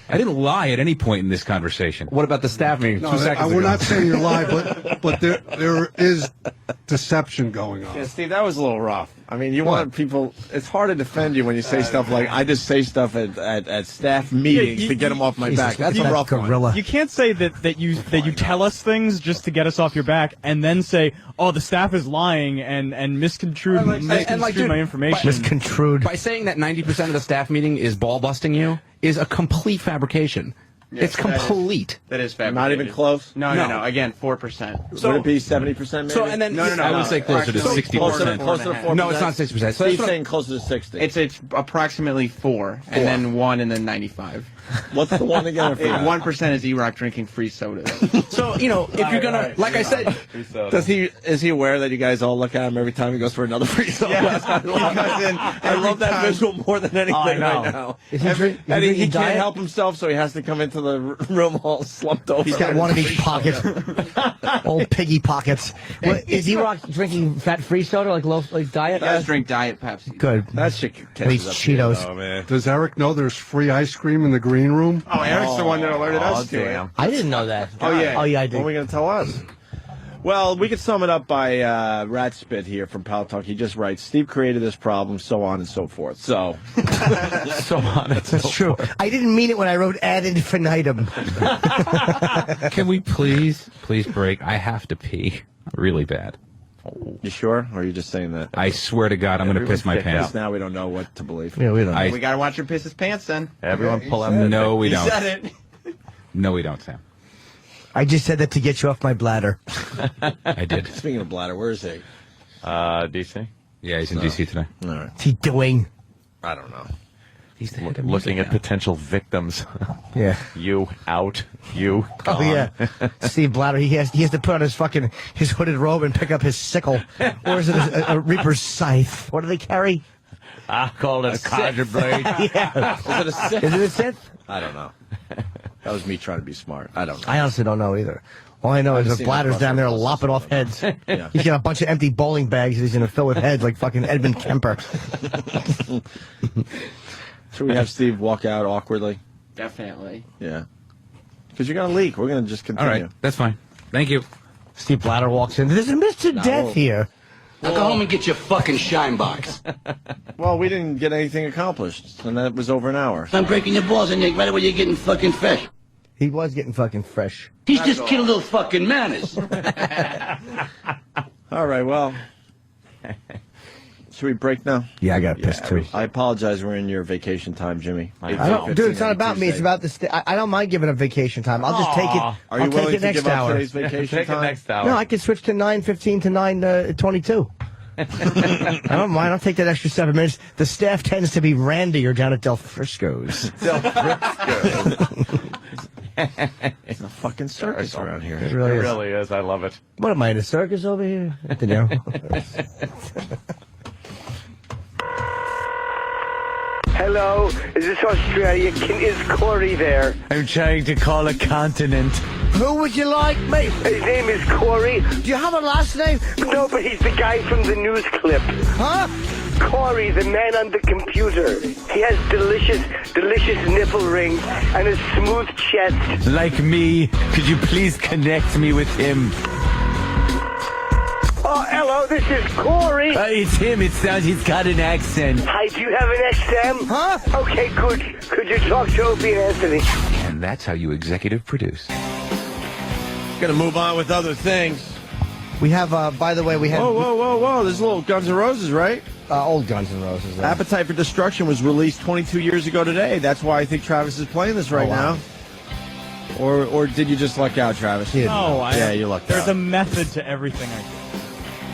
I didn't lie at any point in this conversation. What about the staff meeting? No, 2 seconds we're ago. not saying you lie, but there is deception going on. Yeah, Steve, that was a little rough. I mean, you want people. It's hard to defend you when you say stuff like, "I just say stuff at staff meetings to get them off my back." That's a rough gorilla. You can't say that you tell us things just to get us off your back, and then say, "Oh, the staff is lying and misconstrued dude, my information." Misconstrued. By saying that 90% of the staff meeting is ball busting you is a complete fabrication. It's complete. That is fabricated. Not even close. No. Again, 4%. Would it be 70%? Maybe? So and then No. I would say closer to 60%. Closer to 4%. No, it's not 60%. So Steve's saying closer to 60. It's approximately 4, and then 1, and then 95. What's the one again? 1% is E-Rock drinking free soda. So, if you're gonna, like I said, Is he aware that you guys all look at him every time he goes for another free soda? Yes, I love that visual more than anything right now. Is he drink- And is he he can't diet? help himself, so he has to come into the room all slumped over. He's got one in each pocket. Old piggy pockets. What, is E-Rock drinking fat-free soda, like diet? He does drink Diet Pepsi. Good. That shit Eats catches up to you, Cheetos. though, man. Does Eric know there's free ice cream in the green room? Oh, Eric's the one that alerted us to it. I didn't know that. Oh, yeah. I What did. are we going to tell us? Well, we could sum it up by Rat Spit here from Pal Talk. He just writes, Steve created this problem, so on and so forth. So, So on and so That's true. I didn't mean it when I wrote ad infinitum. can we please break? I have to pee really bad. you sure? Or are you just saying that? I swear to God, I'm going to piss my Because pants. now we don't know what to believe. Yeah, we don't know. We gotta watch her piss his pants then. Everyone pull out the... No, we He don't. said it. No, we don't, Sam. I just said that to get you off my bladder. I did. Speaking of bladder, where is he? DC? Yeah, he's in D.C. today. All right. What's he doing? I don't know. He's the Looking at potential victims. Yeah. You out. You Oh gone. yeah, Steve Bladder. He has to put on his hooded robe and pick up his sickle, or is it a reaper's scythe? What do they carry? I called it a conjure blade. Yeah. Is it a Sith? Is it a Sith? I don't know. That was me trying to be smart. I don't know. I honestly don't know either. All I know I've is that seen Bladder's that down there Buster lopping off heads. Yeah. He's got a bunch of empty bowling bags that he's going to fill with heads like fucking Edmund Kemper. Should we have Steve walk out awkwardly? Definitely. Yeah. Because you're going to leak. We're going to just All continue. right, that's fine. Thank you. Steve Bladder walks in. There's a Mr. Death well- here. Now go home and get your fucking shine box. Well, we didn't get anything accomplished, and that was over an hour. I'm breaking your balls and you're right away you're getting fucking fresh. He was getting fucking fresh. He's just killed little fucking manners. All right, well. Should we break now? Yeah, I got pissed too. I apologize. We're in your vacation time, Jimmy. I don't, dude, it's not about me. It's about the. I don't mind giving up vacation time. I'll just take it. Are you I'll willing take it to next give up hour. today's vacation time? Next hour. No, I can switch to 9:15 to 9:22. I don't mind. I'll take that extra 7 minutes. The staff tends to be randier down at Del Frisco's. Del Frisco's. It's a fucking circus around here. It really is. Really is. I love it. What am I in a circus over here? You know. Hello, is this Australia? Is Corey there? I'm trying to call a continent. Who would you like, mate? His name is Corey. Do you have a last name? No, but he's the guy from the news clip. Huh? Corey, the man on the computer. He has delicious nipple rings and a smooth chest. Like me, could you please connect me with him? Oh, hello, this is Corey. It's him. It sounds he's got an accent. Hi, do you have an XM? Huh? Okay, good. Could you talk to Opie and Anthony? And that's how you executive produce. Gonna move on with other things. We have, by the way, we have. Whoa. There's a little Guns N' Roses, right? Old Guns N' Roses. Though. Appetite for Destruction was released 22 years ago today. That's why I think Travis is playing this right now. Or did you just luck out, Travis? No, you lucked There's out. a method to everything I do.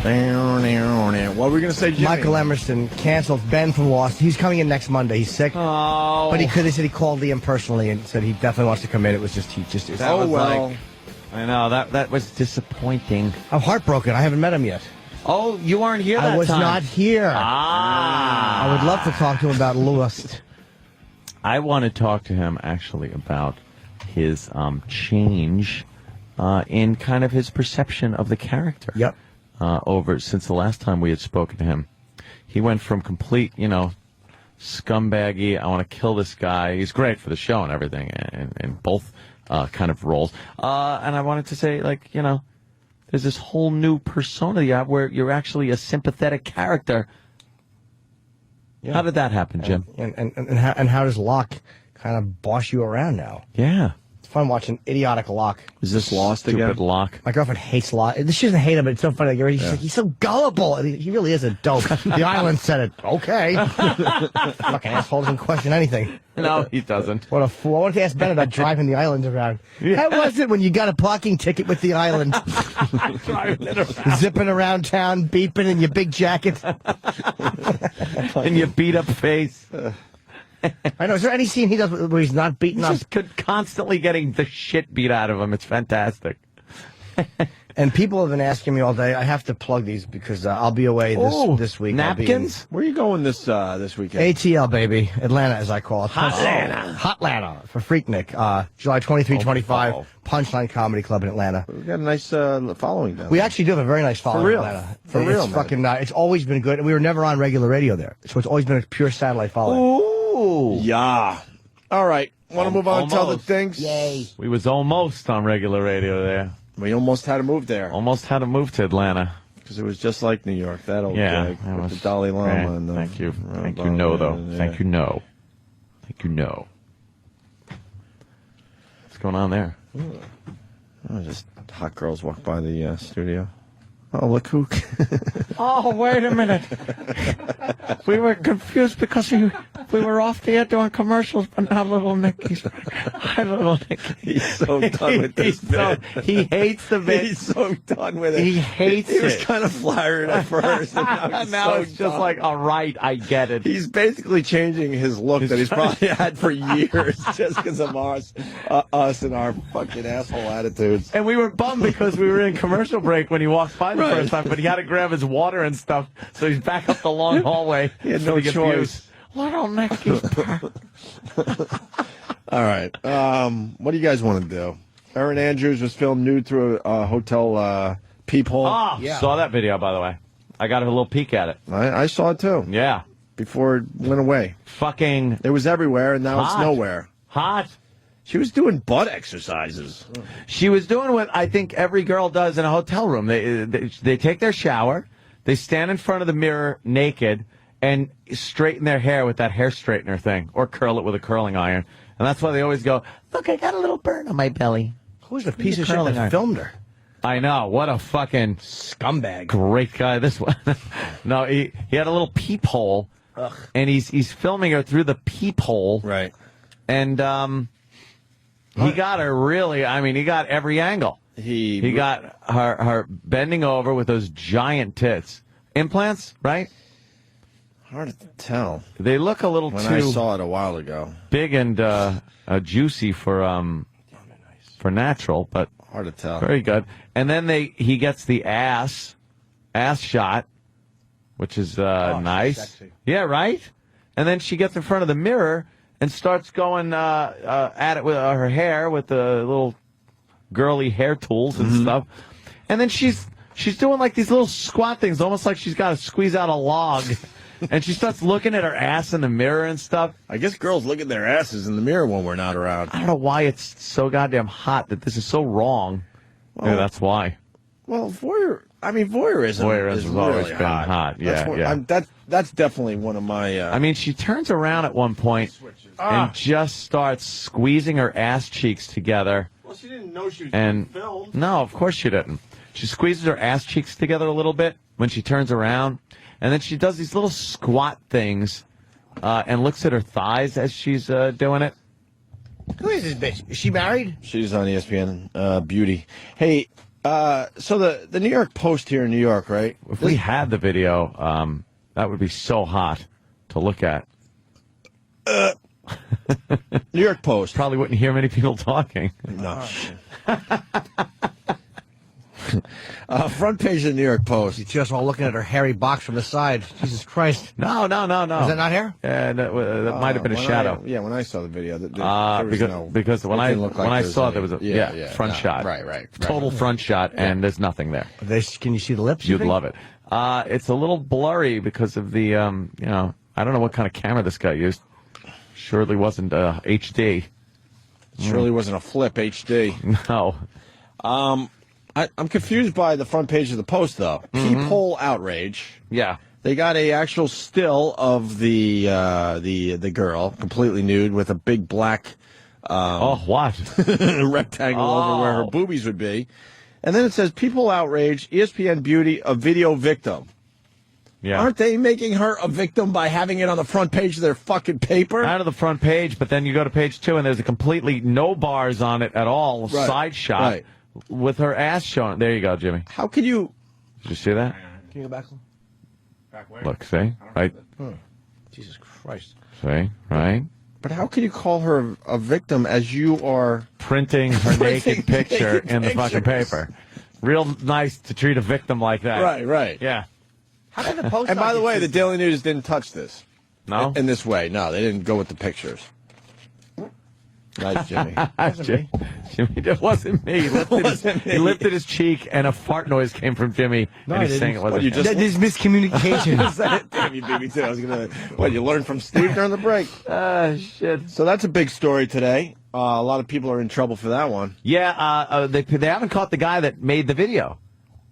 What were we going to say, Jimmy? Michael Emerson canceled. Ben from Lost. He's coming in next Monday. He's sick. Oh. But they said he called Liam personally and said he definitely wants to come in. It was just I know that was disappointing. I'm heartbroken. I haven't met him yet. Oh, you weren't here that time. I was not here. Ah. I would love to talk to him about Lost. I want to talk to him actually about his change in kind of his perception of the character. Yep. Over since the last time we had spoken to him, he went from complete, scumbaggy. I want to kill this guy. He's great for the show and everything, in both kind of roles. And I wanted to say, there's this whole new persona you have where you're actually a sympathetic character. Yeah. How did that happen, Jim? And how does Locke kind of boss you around now? Yeah. It's fun watching idiotic Locke. Is this Lost again? Stupid Locke. My girlfriend hates Locke. She doesn't hate him, but it's so funny. She's like, he's so gullible. And he really is a dope. The Island said it. Okay. Fucking asshole doesn't question anything. No, he doesn't. What a fool. I wanted to ask Ben about driving the Island around. How was it when you got a parking ticket with the Island? Driving it around. Zipping around town, beeping in your big jacket. And your beat up face. I know. Is there any scene he does where he's not beaten up? Just constantly getting the shit beat out of him. It's fantastic. And people have been asking me all day. I have to plug these because I'll be away this week. Napkins? Where are you going this weekend? ATL, baby. Atlanta, as I call it. Hotlanta. Hotlanta for Freaknik. July 23, 25. Punchline Comedy Club in Atlanta. We got a nice following down We there. actually do have a very nice following For real. in Atlanta. For real, It's man. fucking, it's always been good. We were never on regular radio there. So it's always been a pure satellite following. Ooh. Yeah. All right. Want to move on to other Almost. things? Yay. We was almost on regular radio there. We almost had to move there. Almost had to move to Atlanta. Because it was just like New York, that old Yeah. gag that with was the Dalai Lama. great. And the Thank you. Thank you, Obama, no, though. yeah. Thank you, no. Thank you, no. What's going on there? Oh, just hot girls walk by the studio. Oh, look who... Oh, wait a minute. We were confused because we were off the air doing commercials, but now little Nicky's... Hi, little Nicky. He's so done with this bit. He hates the bit. He's so done with it. He hates He was it. kind of flattering at first. And now he's it's so just done. like, all right, I get it. He's basically changing his look that he's probably had for years just because of us and our fucking asshole attitudes. And we were bummed because we were in commercial break when he walked by the first time, but he had to grab his water and stuff, so he's back up the long hallway. He had so no he gets choice. used. Little Nicky. All right. What do you guys want to do? Erin Andrews was filmed nude through a hotel peephole. Oh, saw that video, by the way. I got a little peek at it. I saw it too. Yeah. Before it went away. Fucking... It was everywhere, and now it's Hot. nowhere. Hot. She was doing butt exercises. She was doing what I think every girl does in a hotel room. They take their shower, they stand in front of the mirror naked, and straighten their hair with that hair straightener thing, or curl it with a curling iron. And that's why they always go, look, I got a little burn on my belly. Who's the piece of shit that filmed her? I know. What a fucking scumbag. Great guy. This one. No, he had a little peephole, and he's filming her through the peephole. Right. And he got her really. I mean, he got every angle. He got her bending over with those giant tits. Implants, right? Hard to tell. They look a little when too I saw it a while ago. Big and juicy for natural, but hard to tell. Very good. And then he gets the ass shot, which is nice. sexy. Yeah, right. And then she gets in front of the mirror and starts going at it with her hair with the little girly hair tools and stuff. And then she's doing like these little squat things, almost like she's got to squeeze out a log. And she starts looking at her ass in the mirror and stuff. I guess girls look at their asses in the mirror when we're not around. I don't know why it's so goddamn hot that this is so wrong. Well, yeah, that's why. Well, voyeurism has is always really been hot. Yeah, That's definitely one of my... I mean, she turns around at one point and just starts squeezing her ass cheeks together. Well, she didn't know she was being filmed. No, of course she didn't. She squeezes her ass cheeks together a little bit when she turns around, and then she does these little squat things and looks at her thighs as she's doing it. Who is this bitch? Is she married? She's on ESPN Beauty. Hey, so the New York Post here in New York, right? If we had the video, that would be so hot to look at. New York Post. Probably wouldn't hear many people talking. No. Front page of the New York Post. She's just all looking at her hairy box from the side. Jesus Christ. No. Is that not hair? That might have been a shadow. When I saw the video, there was because when I saw there was a front shot. Right. Total front shot, and there's nothing there. Can you see the lips? You'd love it. It's a little blurry because of the, I don't know what kind of camera this guy used. Surely wasn't HD. Surely wasn't a flip HD. No. I'm confused by the front page of the Post, though. Peephole outrage. Yeah. They got a actual still of the girl, completely nude, with a big black rectangle over where her boobies would be. And then it says, Peephole outrage, ESPN Beauty, a video victim. Yeah. Aren't they making her a victim by having it on the front page of their fucking paper? Out of the front page, but then you go to page 2, and there's a completely no bars on it at all, side shot, with her ass showing. There you go, Jimmy. How can you... Did you see that? Can you go back? Back where? Look, see? Right? Jesus Christ. See? Right? But how can you call her a victim as you are... Printing her naked picture in the fucking paper. Real nice to treat a victim like that. Right. Yeah. How can the Post... And by the way, the Daily News didn't touch this. No? In this way. No, they didn't go with the pictures. Nice, Jimmy. Jimmy, it wasn't me. He lifted his cheek, and a fart noise came from Jimmy, and he's saying it wasn't him. That is miscommunication. Damn, you beat me too. I was going to... What, you learned from Steve during the break? Shit. So that's a big story today. A lot of people are in trouble for that one. Yeah, they haven't caught the guy that made the video.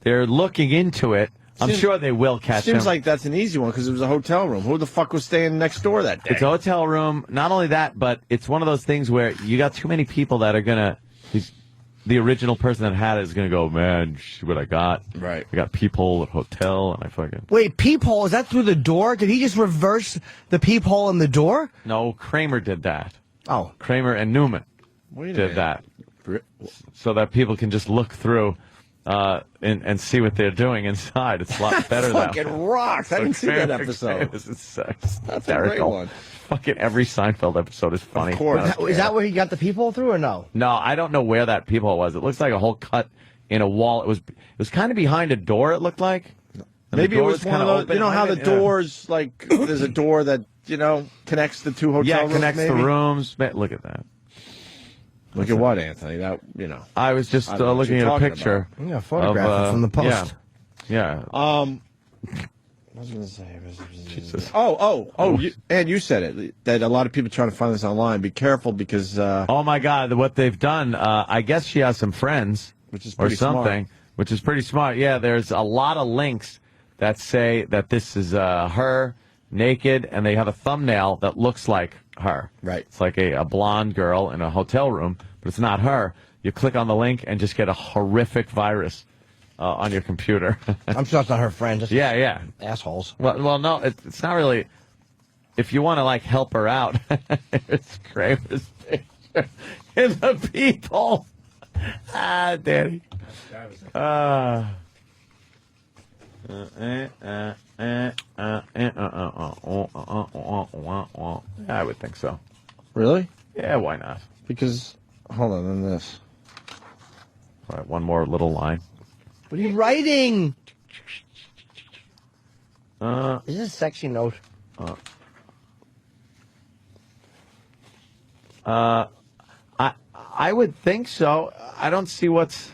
They're looking into it. I'm sure they will catch him. Seems like that's an easy one because it was a hotel room. Who the fuck was staying next door that day? It's a hotel room. Not only that, but it's one of those things where you got too many people that are going to... The original person that had it is going to go, man, see what I got. Right. I got peephole at hotel, and I fucking... Wait, peephole, is that through the door? Did he just reverse the peephole in the door? No, Kramer did that. Oh. Kramer and Newman did that. So that people can just look through... and see what they're doing inside. It's a lot better though. Fucking rocks. I didn't see that episode. It's That's hysterical. a great one. Fucking every Seinfeld episode is funny. Of course. Is that where he got the peephole through or no? No, I don't know where that peephole was. It looks like a hole cut in a wall. It was kind of behind a door, it looked like. And maybe it was one of those, open. you know how the doors, like, there's a door that, connects the two hotel rooms, connects maybe? the rooms. Look at that. Look at what, Anthony? That, I was just looking at a picture. Yeah, photograph from the Post. Yeah. I was going to say. Jesus. You said it, that a lot of people trying to find this online. Be careful because... oh, my God. What they've done, I guess she has some friends which is pretty smart. Which is pretty smart. Yeah, there's a lot of links that say that this is her naked, and they have a thumbnail that looks like her. Right. It's like a blonde girl in a hotel room, but it's not her. You click on the link and just get a horrific virus on your computer. I'm sure it's not her friend. Just yeah. assholes. Well, no, it's not really. If you want to like help her out, it's Kramer's picture in the people. Danny. I would think so. Really? Yeah, why not? Because, hold on, then this. All right, one more little line. What are you writing? Is this a sexy note? I would think so. I don't see what's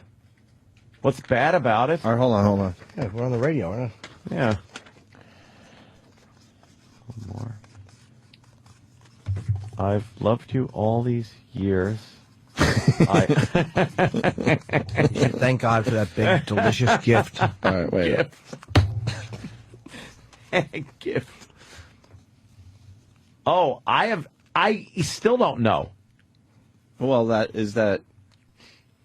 bad about it. All right, hold on. Yeah, we're on the radio, aren't we? Yeah. One more. I've loved you all these years. You should thank God for that big, delicious gift. All right, wait. Gift. Oh, I still don't know. Well, is that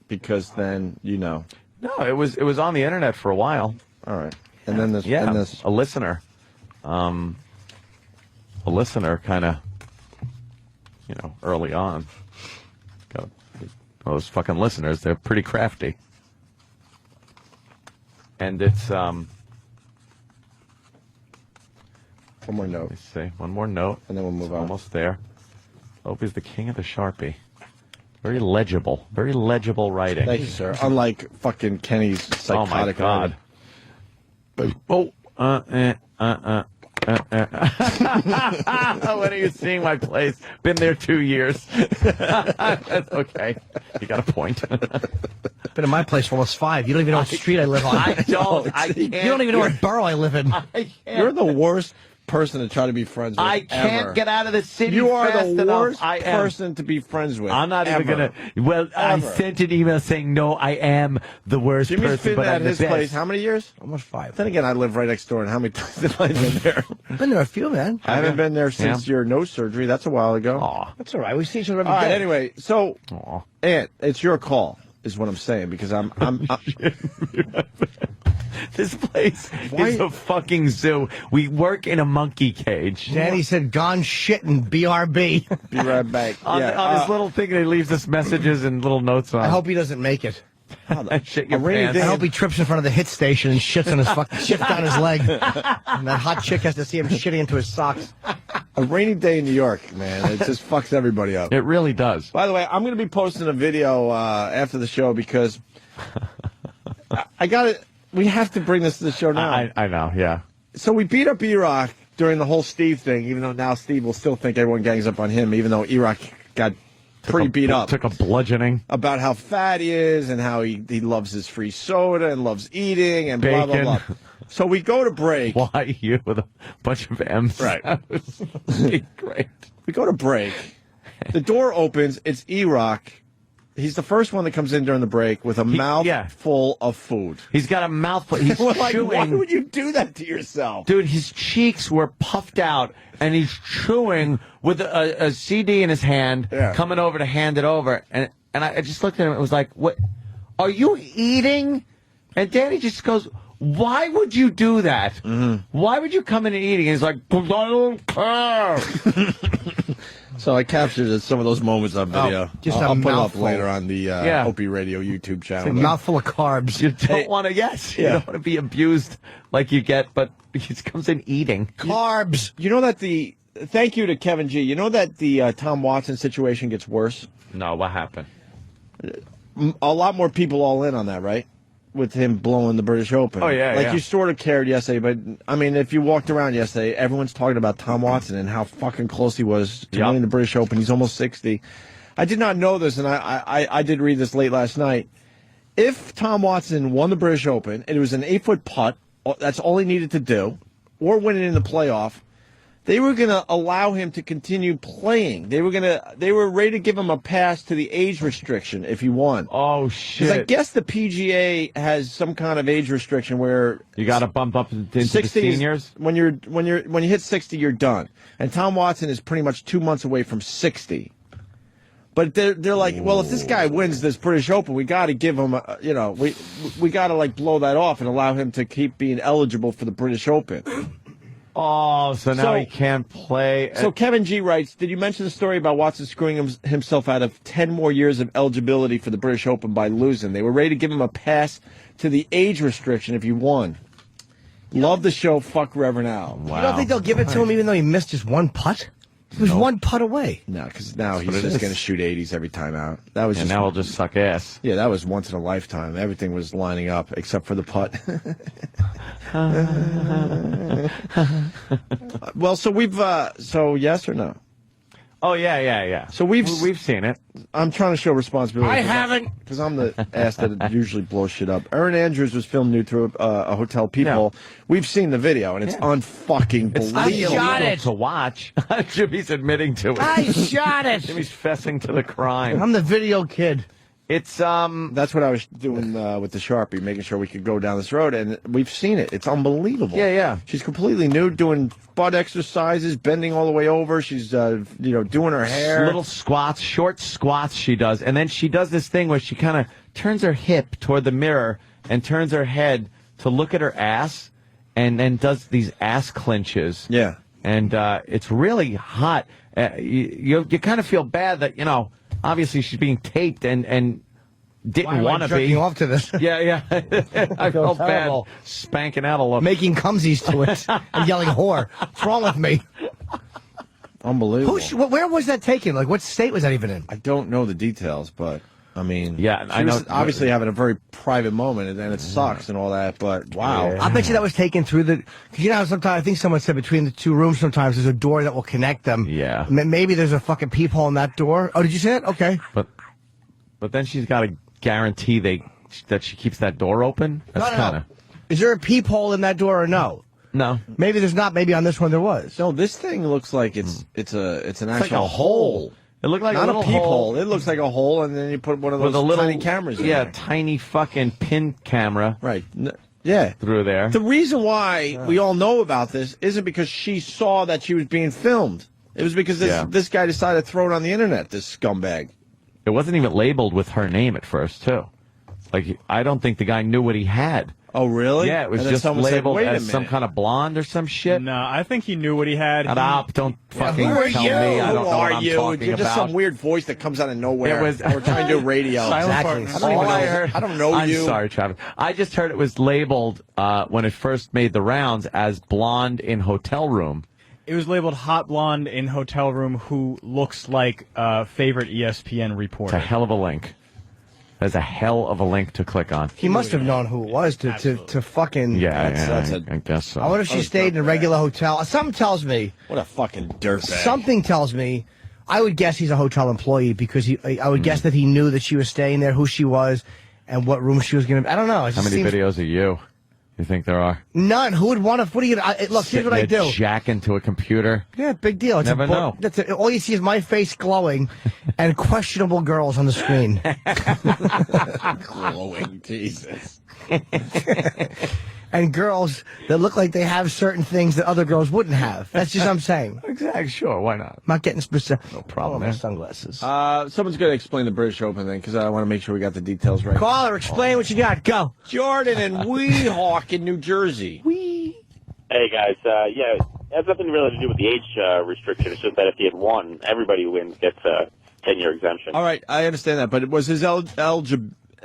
because then you know? No, it was on the internet for a while. All right, and then this. Yeah, and this. a listener kind of, early on. Got those fucking listeners. They're pretty crafty, and it's One more note. Let me see. One more note, and then we'll move on. Almost there. Opie's the king of the Sharpie. Very legible writing. Thank you, sir. Unlike fucking Kenny's psychotic. Oh my God. When are you seeing my place? Been there 2 years. That's okay. You got a point. Been in my place for almost 5. You don't even know what street I live on. I can't. You don't even know what borough I live in. You're the worst person to try to be friends with. I can't ever. get out of the city. You are fast the enough. worst I am. person to be friends with. I'm not even ever. gonna. Well, I Ever. sent an email saying no. I am the worst Jimmy's person, been but at I'm the his best. place how many years? Almost 5. Then again, I live right next door, and how many times have I been there? I've been there a few, man. I haven't been there since your nose surgery. That's a while ago. Aw. That's all right. We see each other every All right. day. Anyway, so Aw. Aunt, it's your call, is what I'm saying, because I'm This place is a fucking zoo. We work in a monkey cage. Danny said, "Gone shit and BRB." Be right back. On his little thing, he leaves us messages and little notes on. I hope he doesn't make it. Shit your rainy pants. day. I hope he trips in front of the hit station and shits on his shits down his leg. And that hot chick has to see him shitting into his socks. A rainy day in New York, man. It just fucks everybody up. It really does. By the way, I'm going to be posting a video after the show because I got it. We have to bring this to the show now. I know, yeah. So we beat up E-Rock during the whole Steve thing, even though now Steve will still think everyone gangs up on him, even though E-Rock got pretty beat up. Took a bludgeoning. About how fat he is and how he loves his free soda and loves eating and blah, blah, Bacon. blah. So we go to break. Why you with a bunch of M's? Right. Great. We go to break. The door opens. It's E-Rock. He's the first one that comes in during the break with a mouth full of food. He's got a mouthful. He's We're like, chewing. why would you do that to yourself? Dude, his cheeks were puffed out, and he's chewing with a CD in his hand, coming over to hand it over. And I just looked at him and was like, "What? Are you eating?" And Danny just goes, "Why would you do that? Why would you come in and eating?" And he's like, "'Cause I don't care." So I captured some of those moments on video. just I'll a put it up mouthful. later on the Opie Radio YouTube channel. A mouthful of carbs. You don't want to, you don't want to be abused like you get, but he comes in eating. Carbs. You know that thank you to Kevin G. You know that the Tom Watson situation gets worse? No, what happened? A lot more people all in on that, right? With him blowing the British Open. Oh, yeah, Like, yeah. you sort of cared yesterday, but, I mean, if you walked around yesterday, everyone's talking about Tom Watson and how fucking close he was to winning the British Open. He's almost 60. I did not know this, and I did read this late last night. If Tom Watson won the British Open, and it was an 8-foot putt, that's all he needed to do, or win it in the playoff, they were going to allow him to continue playing. They were ready to give him a pass to the age restriction if he won. Oh, shit. Because I guess the PGA has some kind of age restriction where You got to bump up into the 60 is- seniors? when you hit 60, you're done. And Tom Watson is pretty much 2 months away from 60. But they're like, well, if this guy wins this British Open, we got to give him, we got to like blow that off and allow him to keep being eligible for the British Open. Oh, so now he can't play. So Kevin G writes, did you mention the story about Watson screwing himself out of 10 more years of eligibility for the British Open by losing? They were ready to give him a pass to the age restriction if he won. Love the show. Fuck Reverend Al. Wow. You don't think they'll give it to him even though he missed just one putt? He was one putt away. No, because now he's just going to shoot 80s every time out. That was and now he'll just suck ass. Yeah, that was once in a lifetime. Everything was lining up except for the putt. Well, so we've so yes or no? Oh yeah. So we've seen it. I'm trying to show responsibility. I haven't, because I'm the ass that usually blows shit up. Erin Andrews was filmed nude through a hotel peephole. We've seen the video, and it's unfucking believable. I shot it to watch. Jimmy's admitting to it. I shot it. Jimmy's fessing to the crime. I'm the video kid. It's That's what I was doing with the Sharpie, making sure we could go down this road, and we've seen it. It's unbelievable. Yeah. She's completely nude, doing butt exercises, bending all the way over. She's doing her hair, little squats, short squats. She does, and then she does this thing where she kind of turns her hip toward the mirror and turns her head to look at her ass, and then does these ass clinches. Yeah, and it's really hot. You kind of feel bad that obviously she's being taped and didn't want to be jerking off to this. Yeah. I felt bad spanking out a little, making cumsies to it and yelling whore. What's wrong with me? Unbelievable. Where was that taken? Like, what state was that even in? I don't know the details, but I mean, yeah, I know. Obviously, having a very private moment, and then it sucks and all that. But wow, I bet you that was taken through the. Because how sometimes I think someone said between the two rooms, sometimes there's a door that will connect them. Yeah, maybe there's a fucking peephole in that door. Oh, did you see it? Okay, but then she's got to guarantee that she keeps that door open. That's kind of. Is there a peephole in that door or no? No. Maybe there's not. Maybe on this one there was. No, this thing looks like it's an actual like a hole. It looked like not a little peephole. hole. It looks like a hole, and then you put one of those tiny cameras in there. Tiny fucking pin camera. Right. Yeah. Through there. The reason why we all know about this isn't because she saw that she was being filmed. It was because this guy decided to throw it on the internet, this scumbag. It wasn't even labeled with her name at first, too. Like, I don't think the guy knew what he had. Oh, really? Yeah, it was just labeled as some kind of blonde or some shit. No, I think he knew what he had. Shut up. Don't fucking who are tell you? me. I don't Who know what are I'm you? talking You're just about. some weird voice that comes out of nowhere. It was, We're trying to do radio. Exactly. I don't even know. I don't know you. I'm sorry, Travis. I just heard it was labeled when it first made the rounds as blonde in hotel room. It was labeled hot blonde in hotel room who looks like favorite ESPN reporter. It's a hell of a link. There's a hell of a link to click on. He must have known who it was to fucking. I guess so. I wonder if she stayed in a regular hotel. Something tells me. What a fucking dirtbag. Something tells me. I would guess he's a hotel employee because I would guess that he knew that she was staying there, who she was, and what room she was going to. I don't know. How many videos of you think there are? None. Who would want to? What are you going to? Look, here's what I do. Jack into a computer. Yeah, big deal. It's Never know. All you see is my face glowing and questionable girls on the screen. Glowing, Jesus. And girls that look like they have certain things that other girls wouldn't have. That's just what I'm saying. Exactly. Sure. Why not? I'm not getting specific. No problem. My sunglasses. Someone's going to explain the British Open thing because I want to make sure we got the details right. Caller, explain what you got. Go. Jordan in Weehawken, New Jersey. Hey, guys. Yeah, it has nothing really to do with the age restriction. It's just that if he had won, everybody who wins gets a 10-year exemption. All right, I understand that, but it was his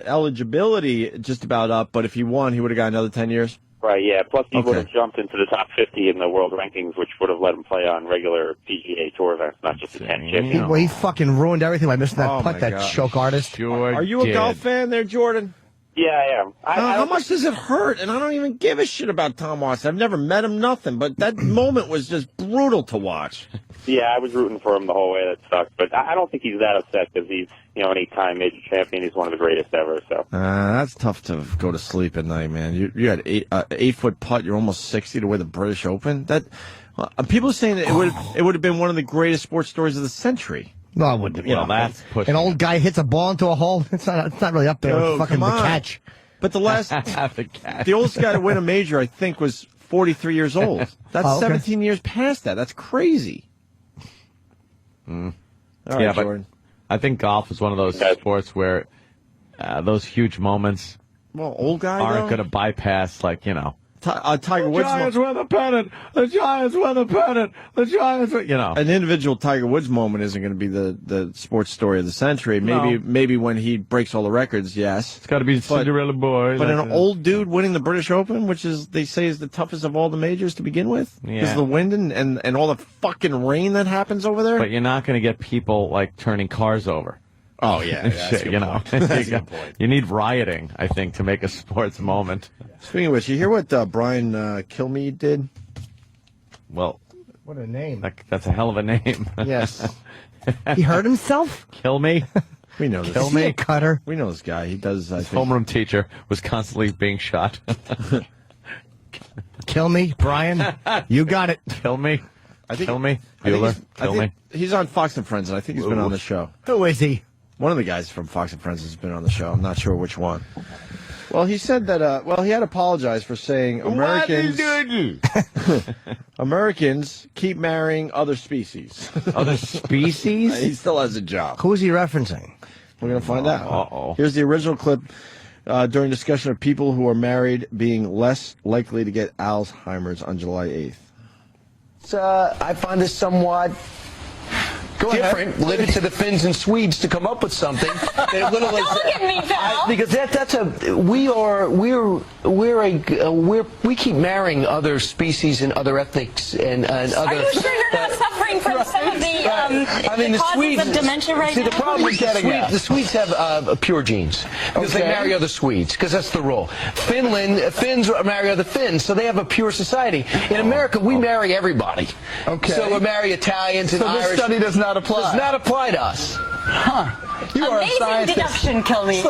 eligibility just about up, but if he won, he would have got another 10 years? Right, yeah. Plus, he would have jumped into the top 50 in the world rankings, which would have let him play on regular PGA Tour events, not just the 10 chips. He fucking ruined everything by missing that putt, that choke artist. Sure Are you a golf fan there, Jordan? Yeah, I am. How much does it hurt? And I don't even give a shit about Tom Watson. I've never met him, nothing. But that moment was just brutal to watch. Yeah, I was rooting for him the whole way. That sucked. But I don't think he's that upset because he's, an 8-time major champion. He's one of the greatest ever. So that's tough to go to sleep at night, man. You had 8-foot putt. You're almost 60 to win the British Open. That people are saying that it would have been one of the greatest sports stories of the century. No, it wouldn't. That's pushing. An old guy hits a ball into a hole. It's not really up there. Oh, Fucking come on. the catch. But the oldest guy to win a major, I think, was 43 years old. That's 17 years past that. That's crazy. Mm. All right, Jordan. I think golf is one of those sports where those huge moments old guy aren't going to bypass, Tiger Woods. The Giants win the pennant. The Giants win the pennant. The Giants win, An individual Tiger Woods moment isn't going to be the sports story of the century. Maybe when he breaks all the records, yes. It's got to be Cinderella boy. But an old dude winning the British Open, which is, they say, is the toughest of all the majors to begin with. Because of the wind and all the fucking rain that happens over there. But you're not going to get people, turning cars over. Oh, yeah. That's a good point. You need rioting, I think, to make a sports moment. Speaking of which, you hear what Brian Kilmeade did? Well, what a name. That's a hell of a name. Yes. He hurt himself? Kill me? We know this. Kill me? Cutter? We know this guy. He does, His homeroom teacher was constantly being shot. Kill me, Brian? You got it. Kill me? Kill me? Kill me? He's on Fox and Friends, and I think he's been on the show. Who is he? One of the guys from Fox and Friends has been on the show. I'm not sure which one. Well, he said that, he had apologized for saying Americans keep marrying other species. Other species? He still has a job. Who is he referencing? We're going to find out. Uh-oh. Here's the original clip during discussion of people who are married being less likely to get Alzheimer's on July 8th. I find this somewhat different. Leave it to the Finns and Swedes to come up with something. They're little Don't look at me, pal. Because we keep marrying other species and other ethnics and other. Are you sure you're not suffering from some of the causes of dementia right now? The problem is the Swedes have pure genes because they marry other Swedes because that's the rule. Finns marry other Finns, so they have a pure society. In America, we marry everybody. Okay. So we marry Italians and Irish. This study does not apply. Does not apply to us. Huh. You are a Amazing scientist. deduction, Kilby.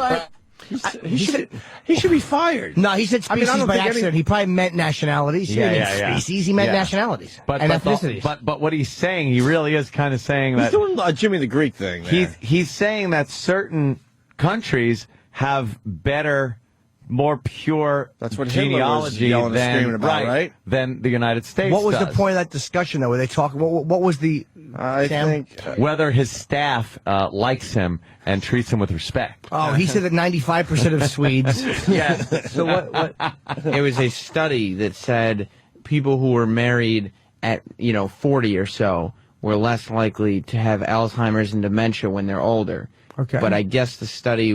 He should be fired. No, he said species by accident. He probably meant nationalities. He didn't mean species. He meant nationalities and ethnicities. But what he's saying, he really is kind of saying that... He's doing a Jimmy the Greek thing there. He's saying that certain countries have better, more pure genealogy than the United States What was does. the point of that discussion, though? Were they talking? What was the... I think whether his staff likes him and treats him with respect. Oh, he said that 95% of Swedes. Yes. So what? It was a study that said people who were married at 40 or so were less likely to have Alzheimer's and dementia when they're older. Okay. But I guess the study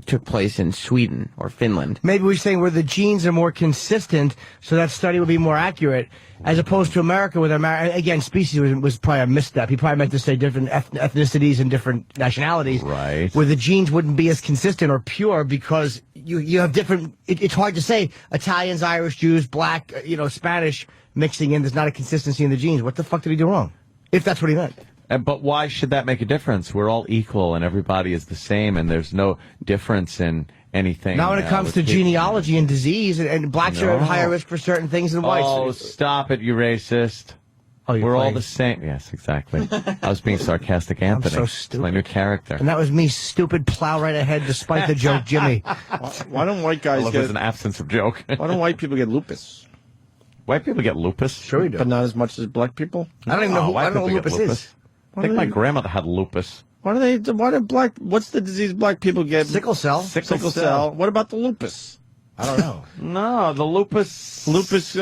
took place in Sweden or Finland. Maybe we're saying where the genes are more consistent, so that study would be more accurate, as opposed to America, where again, species was probably a misstep. He probably meant to say different ethnicities and different nationalities, right? Where the genes wouldn't be as consistent or pure because you have different. It's hard to say Italians, Irish, Jews, black, Spanish mixing in. There's not a consistency in the genes. What the fuck did he do wrong? If that's what he meant. But why should that make a difference? We're all equal and everybody is the same and there's no difference in anything. Now when it comes to genealogy and disease, and blacks are at higher risk for certain things than whites. Oh, stop it, you racist. Oh, we're all the same. Yes, exactly. I was being sarcastic, Anthony. I'm so It's stupid. my new character. And that was me, stupid, plow right ahead despite the joke, Jimmy. Why don't white guys get... There's an absence of joke. Why don't white people get lupus? White people get lupus? Sure we do. But not as much as black people? I don't even know white I don't know what people lupus get is. I think my grandmother had lupus. What's the disease black people get? Sickle cell. Sickle cell. What about the lupus? I don't know. No, the lupus. Lupus,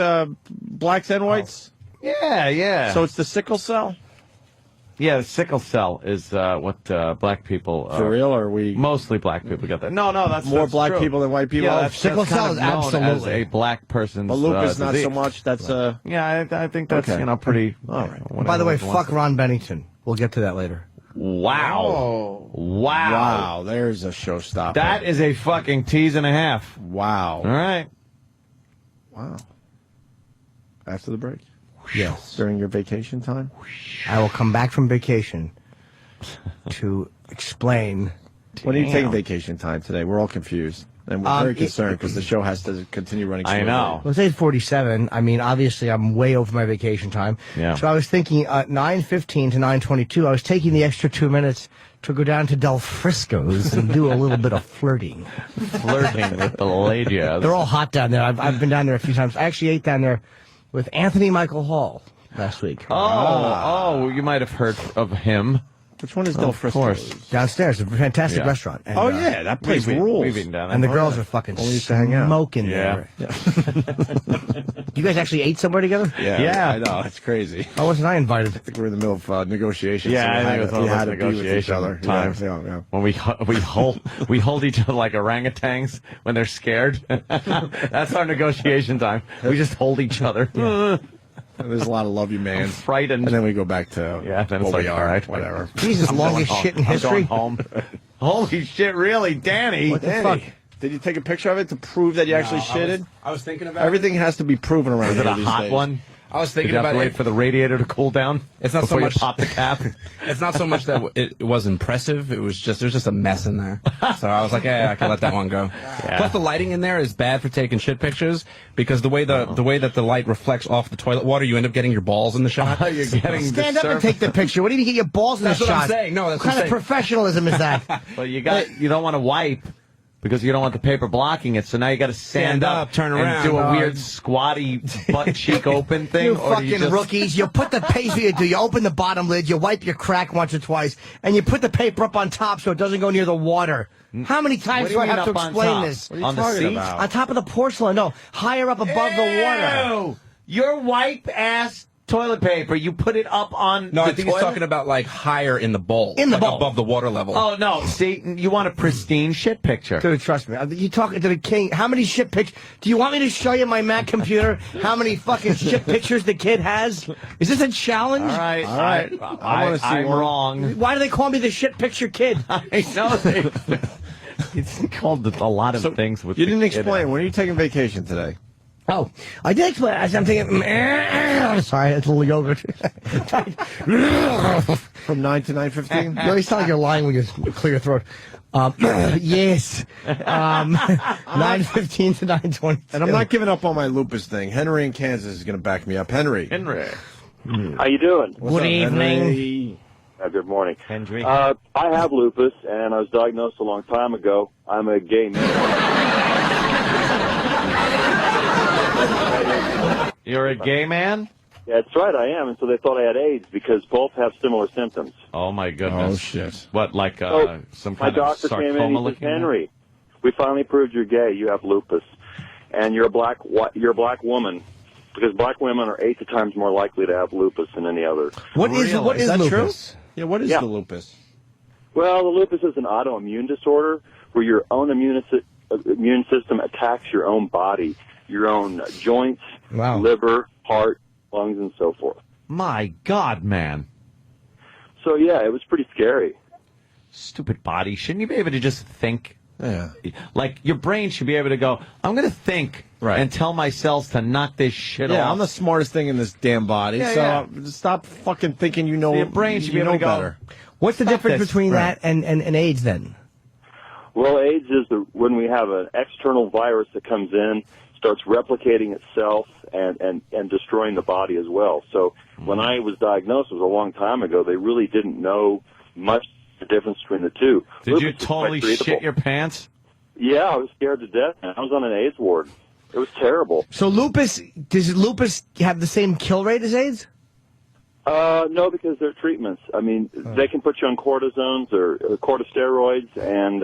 blacks and whites? Yeah. So it's the sickle cell? Yeah, the sickle cell is what black people... For real, or are we... Mostly black people get that. No, that's More that's black true. people than white people? Yeah, sickle that's cell kind is of known absolutely as a black person's But lupus not disease. so much. That's Yeah, I think that's, Okay. pretty... All right. By the way, fuck Ron Bennington. We'll get to that later. Wow. Wow, there's a showstopper. That is a fucking tease and a half. Wow. All right. Wow. After the break? Yes. During your vacation time? I will come back from vacation to explain. When do you take vacation time today? We're all confused. And we're very concerned because the show has to continue running smoothly. I know. Well, it's 8:47. I mean, obviously, I'm way over my vacation time. Yeah. So I was thinking 9:15 to 9:22. I was taking the extra 2 minutes to go down to Del Frisco's and do a little bit of flirting. Flirting with the ladies. They're all hot down there. I've been down there a few times. I actually ate down there with Anthony Michael Hall last week. Oh, you might have heard of him. Which one is Del Frisco's? course. Downstairs, a fantastic Yeah. restaurant. And, Oh, yeah, that place rules. We've eaten down there. And the girls are fucking Only used to hang out. smoking Yeah. there. You guys actually ate somewhere together? Yeah, I know. It's crazy. Why wasn't I invited? I think we're in the middle of negotiations. Yeah, so I think it was we all had those to be with each negotiation other. times. Yeah. When we hold each other like orangutans when they're scared. That's our negotiation time. We just hold each other. There's a lot of love you, man. I'm frightened. And then we go back to then what it's like, we are. all right, Whatever. Jesus, longest shit in history. I'm going home. Holy shit, really, Danny? What the fuck? Did you take a picture of it to prove that you actually shitted? I was thinking about Everything has to be proven around Was it here a these hot days. one? I was Did thinking you have about to wait it. for the radiator to cool down? It's not before so much you pop the cap. It's not so much that it was impressive. It was just there's just a mess in there. So I was like, yeah, I can let that one go. Yeah. Plus the lighting in there is bad for taking shit pictures because the way the way that the light reflects off the toilet water, you end up getting your balls in the shot. You're getting Stand up and take the picture. What do you mean get your balls in That's the what shot? I'm saying. No, that's what what kind I'm of saying. professionalism is that? But you don't want to wipe because you don't want the paper blocking it. So now you got to stand up, turn and around. do a weird squatty butt cheek open thing. You or do fucking you just... rookies. You put the paper, you open the bottom lid, you wipe your crack once or twice, and you put the paper up on top so it doesn't go near the water. How many times What do do you I mean have to up on explain top? this? What are you On the talking seat? about? On top of the porcelain, no. Higher up above the water. Ew! Your wipe ass toilet paper, you put it up on No, the I think toilet? he's talking about like higher in the bowl. In the like bowl. above the water level. Oh, no. See, you want a pristine shit picture. Dude, trust me. You talking to the king. How many shit pictures? Do you want me to show you my Mac computer? How many fucking shit pictures the kid has? Is this a challenge? All right. I wanna see I'm one. wrong. Why do they call me the shit picture kid? I know. It's called a lot of things with You the didn't kid. explain. When are you taking vacation today? Oh, I did explain. I'm thinking. Sorry, it's a little yogurt. From 9 to 9:15? You always sound like you're lying when you clear your throat. Yes. 9:15 to 9:20. And I'm not giving up on my lupus thing. Henry in Kansas is going to back me up. Henry. How you doing? What's up, Henry? Good morning. Henry. I have lupus, and I was diagnosed a long time ago. I'm a gay man. You're a gay man? Yeah, that's right, I am. And so they thought I had AIDS because both have similar symptoms. Oh, my goodness. Oh, shit. What, like So some my kind of doctor came in sarcoma and he says, looking? Henry, we finally proved you're gay. You have lupus. And you're a black woman. Because black women are 8 times more likely to have lupus than any other. What is that lupus? True? Yeah, what is Yeah. the lupus? Well, the lupus is an autoimmune disorder where your own immune system attacks your own body, your own joints, Wow. liver, heart, lungs, and so forth. My God, man. So, yeah, it was pretty scary. Stupid body. Shouldn't you be able to just think? Yeah. Like, your brain should be able to go, I'm going to think and tell my cells to knock this shit off. Yeah, I'm the smartest thing in this damn body, Yeah, so yeah. Stop fucking thinking you know. Your brain should be you able know to go, better. What's the Stop difference this. between Right. that and AIDS then? Well, AIDS is when we have an external virus that comes in, starts replicating itself and destroying the body as well. So when I was diagnosed, it was a long time ago, they really didn't know much the difference between the two. Did Lupus you is quite totally treatable. shit your pants? Yeah, I was scared to death. I was on an AIDS ward. It was terrible. So does lupus have the same kill rate as AIDS? No, because they're treatments. I mean, they can put you on cortisones or corticosteroids, and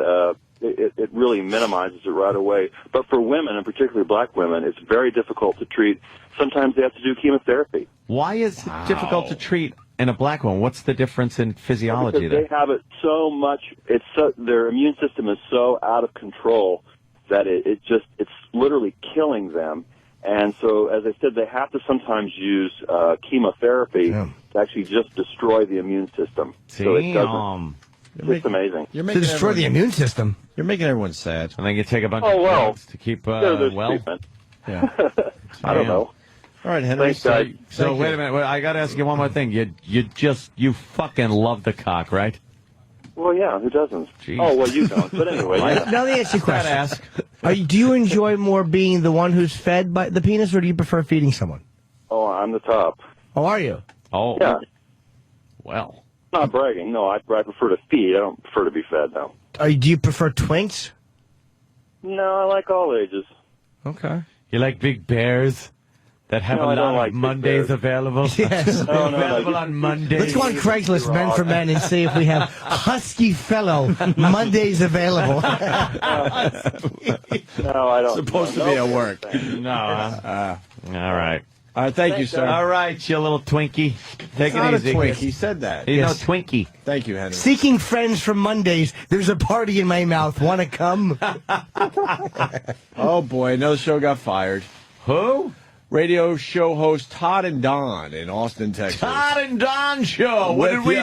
it really minimizes it right away. But for women, and particularly black women, it's very difficult to treat. Sometimes they have to do chemotherapy. Why is it difficult to treat in a black one? What's the difference in physiology Because there? they have it so much. Their immune system is so out of control that it's literally killing them. And so, as I said, they have to sometimes use chemotherapy to actually just destroy the immune system. So it doesn't. It's amazing. You're To making destroy the immune system. You're making everyone sad. And then you take a bunch Oh, of well. drugs to keep There's well. treatment. Yeah. I don't know. All right, Henry. Thanks, guys. So wait a minute. I got to ask you one more thing. You fucking love the cock, right? Well, yeah, who doesn't? Jeez. Oh, well, you don't. But anyway, yeah. Now let me ask you a Gotta question. ask. Do you enjoy more being the one who's fed by the penis, or do you prefer feeding someone? Oh, I'm the top. Oh, are you? Oh, Yeah. well. Not bragging. No, I prefer to feed. I don't prefer to be fed, no. Do you prefer twinks? No, I like all ages. Okay. You like big bears that have No, a I don't lot like of Mondays pictures. available. Yes. Available on Mondays. Let's go on Craigslist, Men for Men, and see if we have Husky Fellow Mondays available. No, I don't. Supposed to be at work. No. All right. All right, thank you, sir. All right, you little Twinkie. Take It's not it easy. a twink. He said that. He's Yes. no Twinkie. Thank you, Henry. Seeking friends for Mondays. There's a party in my mouth. Want to come? Oh, boy, another show got fired. Who? Radio show host Todd and Don in Austin, Texas. Todd and Don show. What did we do?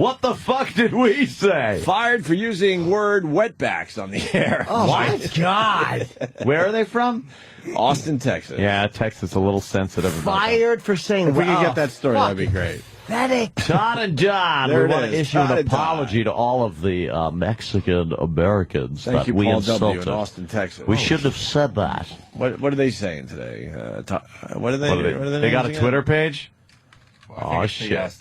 What the fuck did we say? Fired for using word wetbacks on the air. Oh, my God. Where are they from? Austin, Texas. Yeah, Texas a little sensitive. about that. Fired for saying, If we could wow, get that story, that'd be fuck. great. Pathetic. Todd and Don, There we it want is. to issue Todd an and Don. apology to all of the Mexican Americans Thank that you, we Paul insulted. W. in Austin, Texas. We shouldn't have said that. What are they saying today? What are they? What are they got a names Twitter again? page? Oh shit!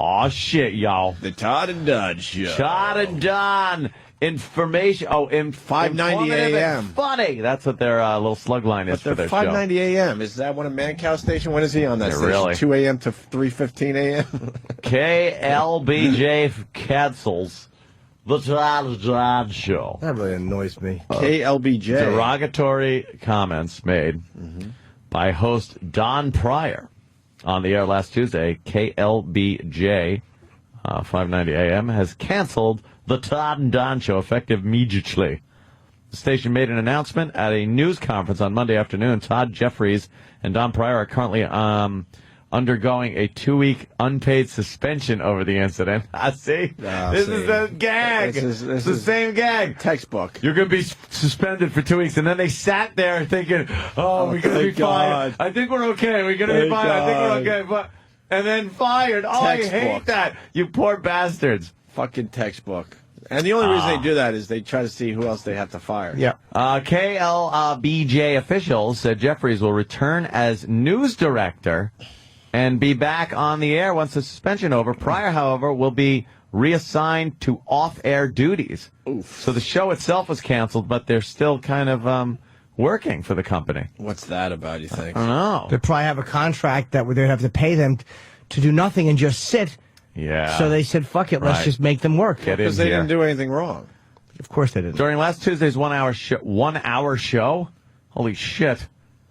Oh shit, y'all! The Todd and Don show. Todd and Don information. Oh, 5:90 a.m. Funny. That's what their little slug line is But for they're their show. 5:90 a.m. Is that one a Mancow station? When is he on that Yeah, station? really. 2 a.m. to 3:15 a.m. KLBJ cancels the Todd and Don show. That really annoys me. KLBJ. Derogatory comments made by host Don Pryor on the air last Tuesday. KLBJ 5:90 a.m. has canceled the Todd and Don show effective immediately. The station made an announcement at a news conference on Monday afternoon. Todd Jeffries and Don Pryor are currently undergoing a 2-week unpaid suspension over the incident. I see. This is the gag. This It's the same gag. Textbook. You're going to be suspended for 2 weeks. And then they sat there thinking, oh, we're going to be thank God. fired. I think we're okay. We're going to be Thank fired. I think we're God. okay. But, and then fired. Oh, I hate Textbook. that. You poor bastards. Fucking textbook. And the only reason they do that is they try to see who else they have to fire. Yeah. KLBJ officials said Jeffries will return as news director and be back on the air once the suspension over. Pryor, however, will be reassigned to off-air duties. Oof. So the show itself was canceled, but they're still kind of working for the company. What's that about, you think? I don't know. They probably have a contract that they'd have to pay them to do nothing and just sit. Yeah. So they said, fuck it, let's Right. just make them work. Get in Because they here. didn't do anything wrong. Of course they didn't. During last Tuesday's 1 hour show? Holy shit.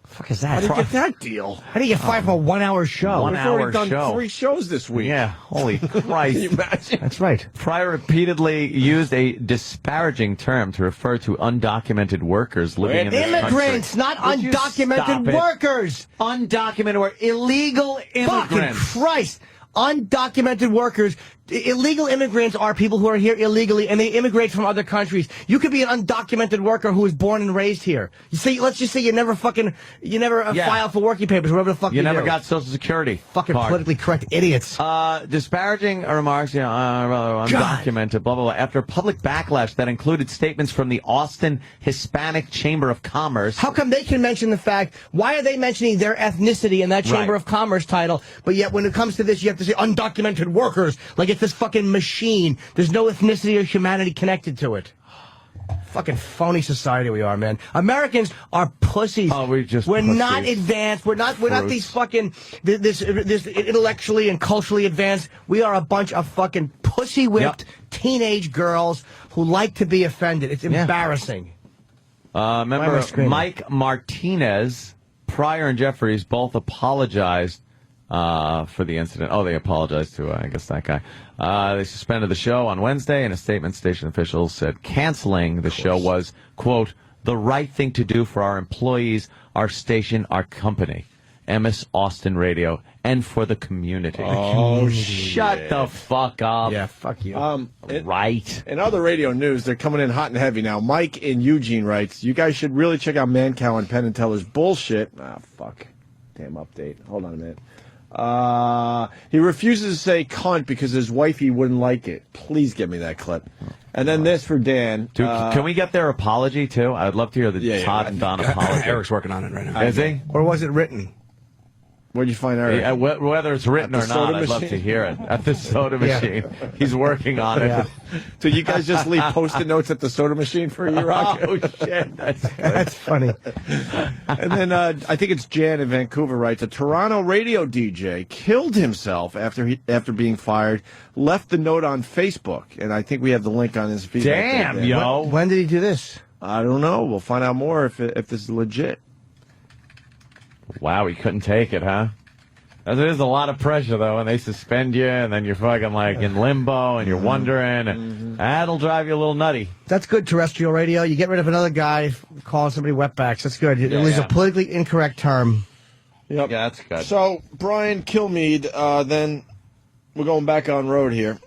fuck is How that? did you get that deal? How do you get fired from a 1 hour show? One We've hour already done show. 3 shows this week. Yeah, holy Can you Christ. imagine? That's right. Pryor repeatedly used a disparaging term to refer to undocumented workers living in this Immigrants, country. not Would you stop undocumented it? workers. Undocumented or illegal Fucking immigrants. Christ. Undocumented workers. Illegal immigrants are people who are here illegally and they immigrate from other countries. You could be an undocumented worker who was born and raised here. You say, let's just say you never Yeah. filed for working papers, whatever the fuck you You never do. got Social Security. Fucking card. politically correct idiots. Disparaging remarks, rather undocumented, blah, blah, blah, after public backlash that included statements from the Austin Hispanic Chamber of Commerce. How come they can mention the fact? Why are they mentioning their ethnicity in that Chamber Right. of Commerce title? But yet when it comes to this, you have to say undocumented workers. Like it's this fucking machine. There's no ethnicity or humanity connected to it. Fucking phony society we are, man. Americans are pussies. Oh, we're not pussies. advanced. We're not Fruits. these fucking this intellectually and culturally advanced. We are a bunch of fucking pussy whipped teenage girls who like to be offended. It's embarrassing. Why am I Remember, screaming? Mike Martinez, Pryor, and Jeffries both apologized for the incident. Oh, they apologized to, I guess, that guy. They suspended the show on Wednesday. In a statement, station officials said canceling the show was, quote, the right thing to do for our employees, our station, our company, MS Austin Radio, and for the community. Oh, shut the fuck up. Yeah, fuck you. Right. In other radio news, they're coming in hot and heavy now. Mike in Eugene writes, you guys should really check out Mancow and Penn and Teller's bullshit. Ah, fuck. Damn update. Hold on a minute. He refuses to say cunt because his wifey wouldn't like it. Please give me that clip. And then this for Dan. Dude, can we get their apology, too? I'd love to hear the Todd and Don apology. Eric's working on it right now. Is he? Or was it written? Where'd you find Eric? Yeah, whether it's written At or the not, soda I'd love machine? to hear it. At the soda machine. He's working on it. So you guys just leave Post-it notes at the soda machine for you, Rock? Oh, shit. That's funny. And then I think it's Jan in Vancouver writes, a Toronto radio DJ killed himself after being fired, left the note on Facebook. And I think we have the link on his feed. Damn, yo. When did he do this? I don't know. We'll find out more if this is legit. Wow, he couldn't take it, huh? There is a lot of pressure, though, and they suspend you, and then you're fucking, like, in limbo, and you're wondering, and that'll drive you a little nutty. That's good, terrestrial radio. You get rid of another guy calling somebody wetbacks. That's good. It was a politically incorrect term. Yep. Yeah, that's good. So, Brian Kilmeade, then we're going back on road here.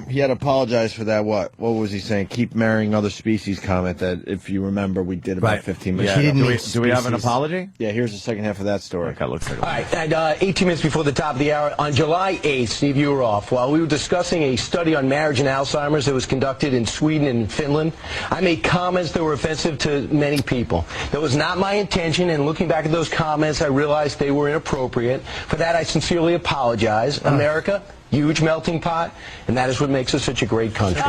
He had apologized for that, what was he saying? Keep marrying other species comment that, if you remember, we did about 15 minutes Yeah. ago. Do we have an apology? Yeah, here's the second half of that story. Okay, looks like All right, and 18 minutes before the top of the hour, on July 8th, Steve, you were off. While we were discussing a study on marriage and Alzheimer's that was conducted in Sweden and Finland, I made comments that were offensive to many people. That was not my intention, and looking back at those comments, I realized they were inappropriate. For that, I sincerely apologize. America, huge melting pot, and that is what makes us such a great country.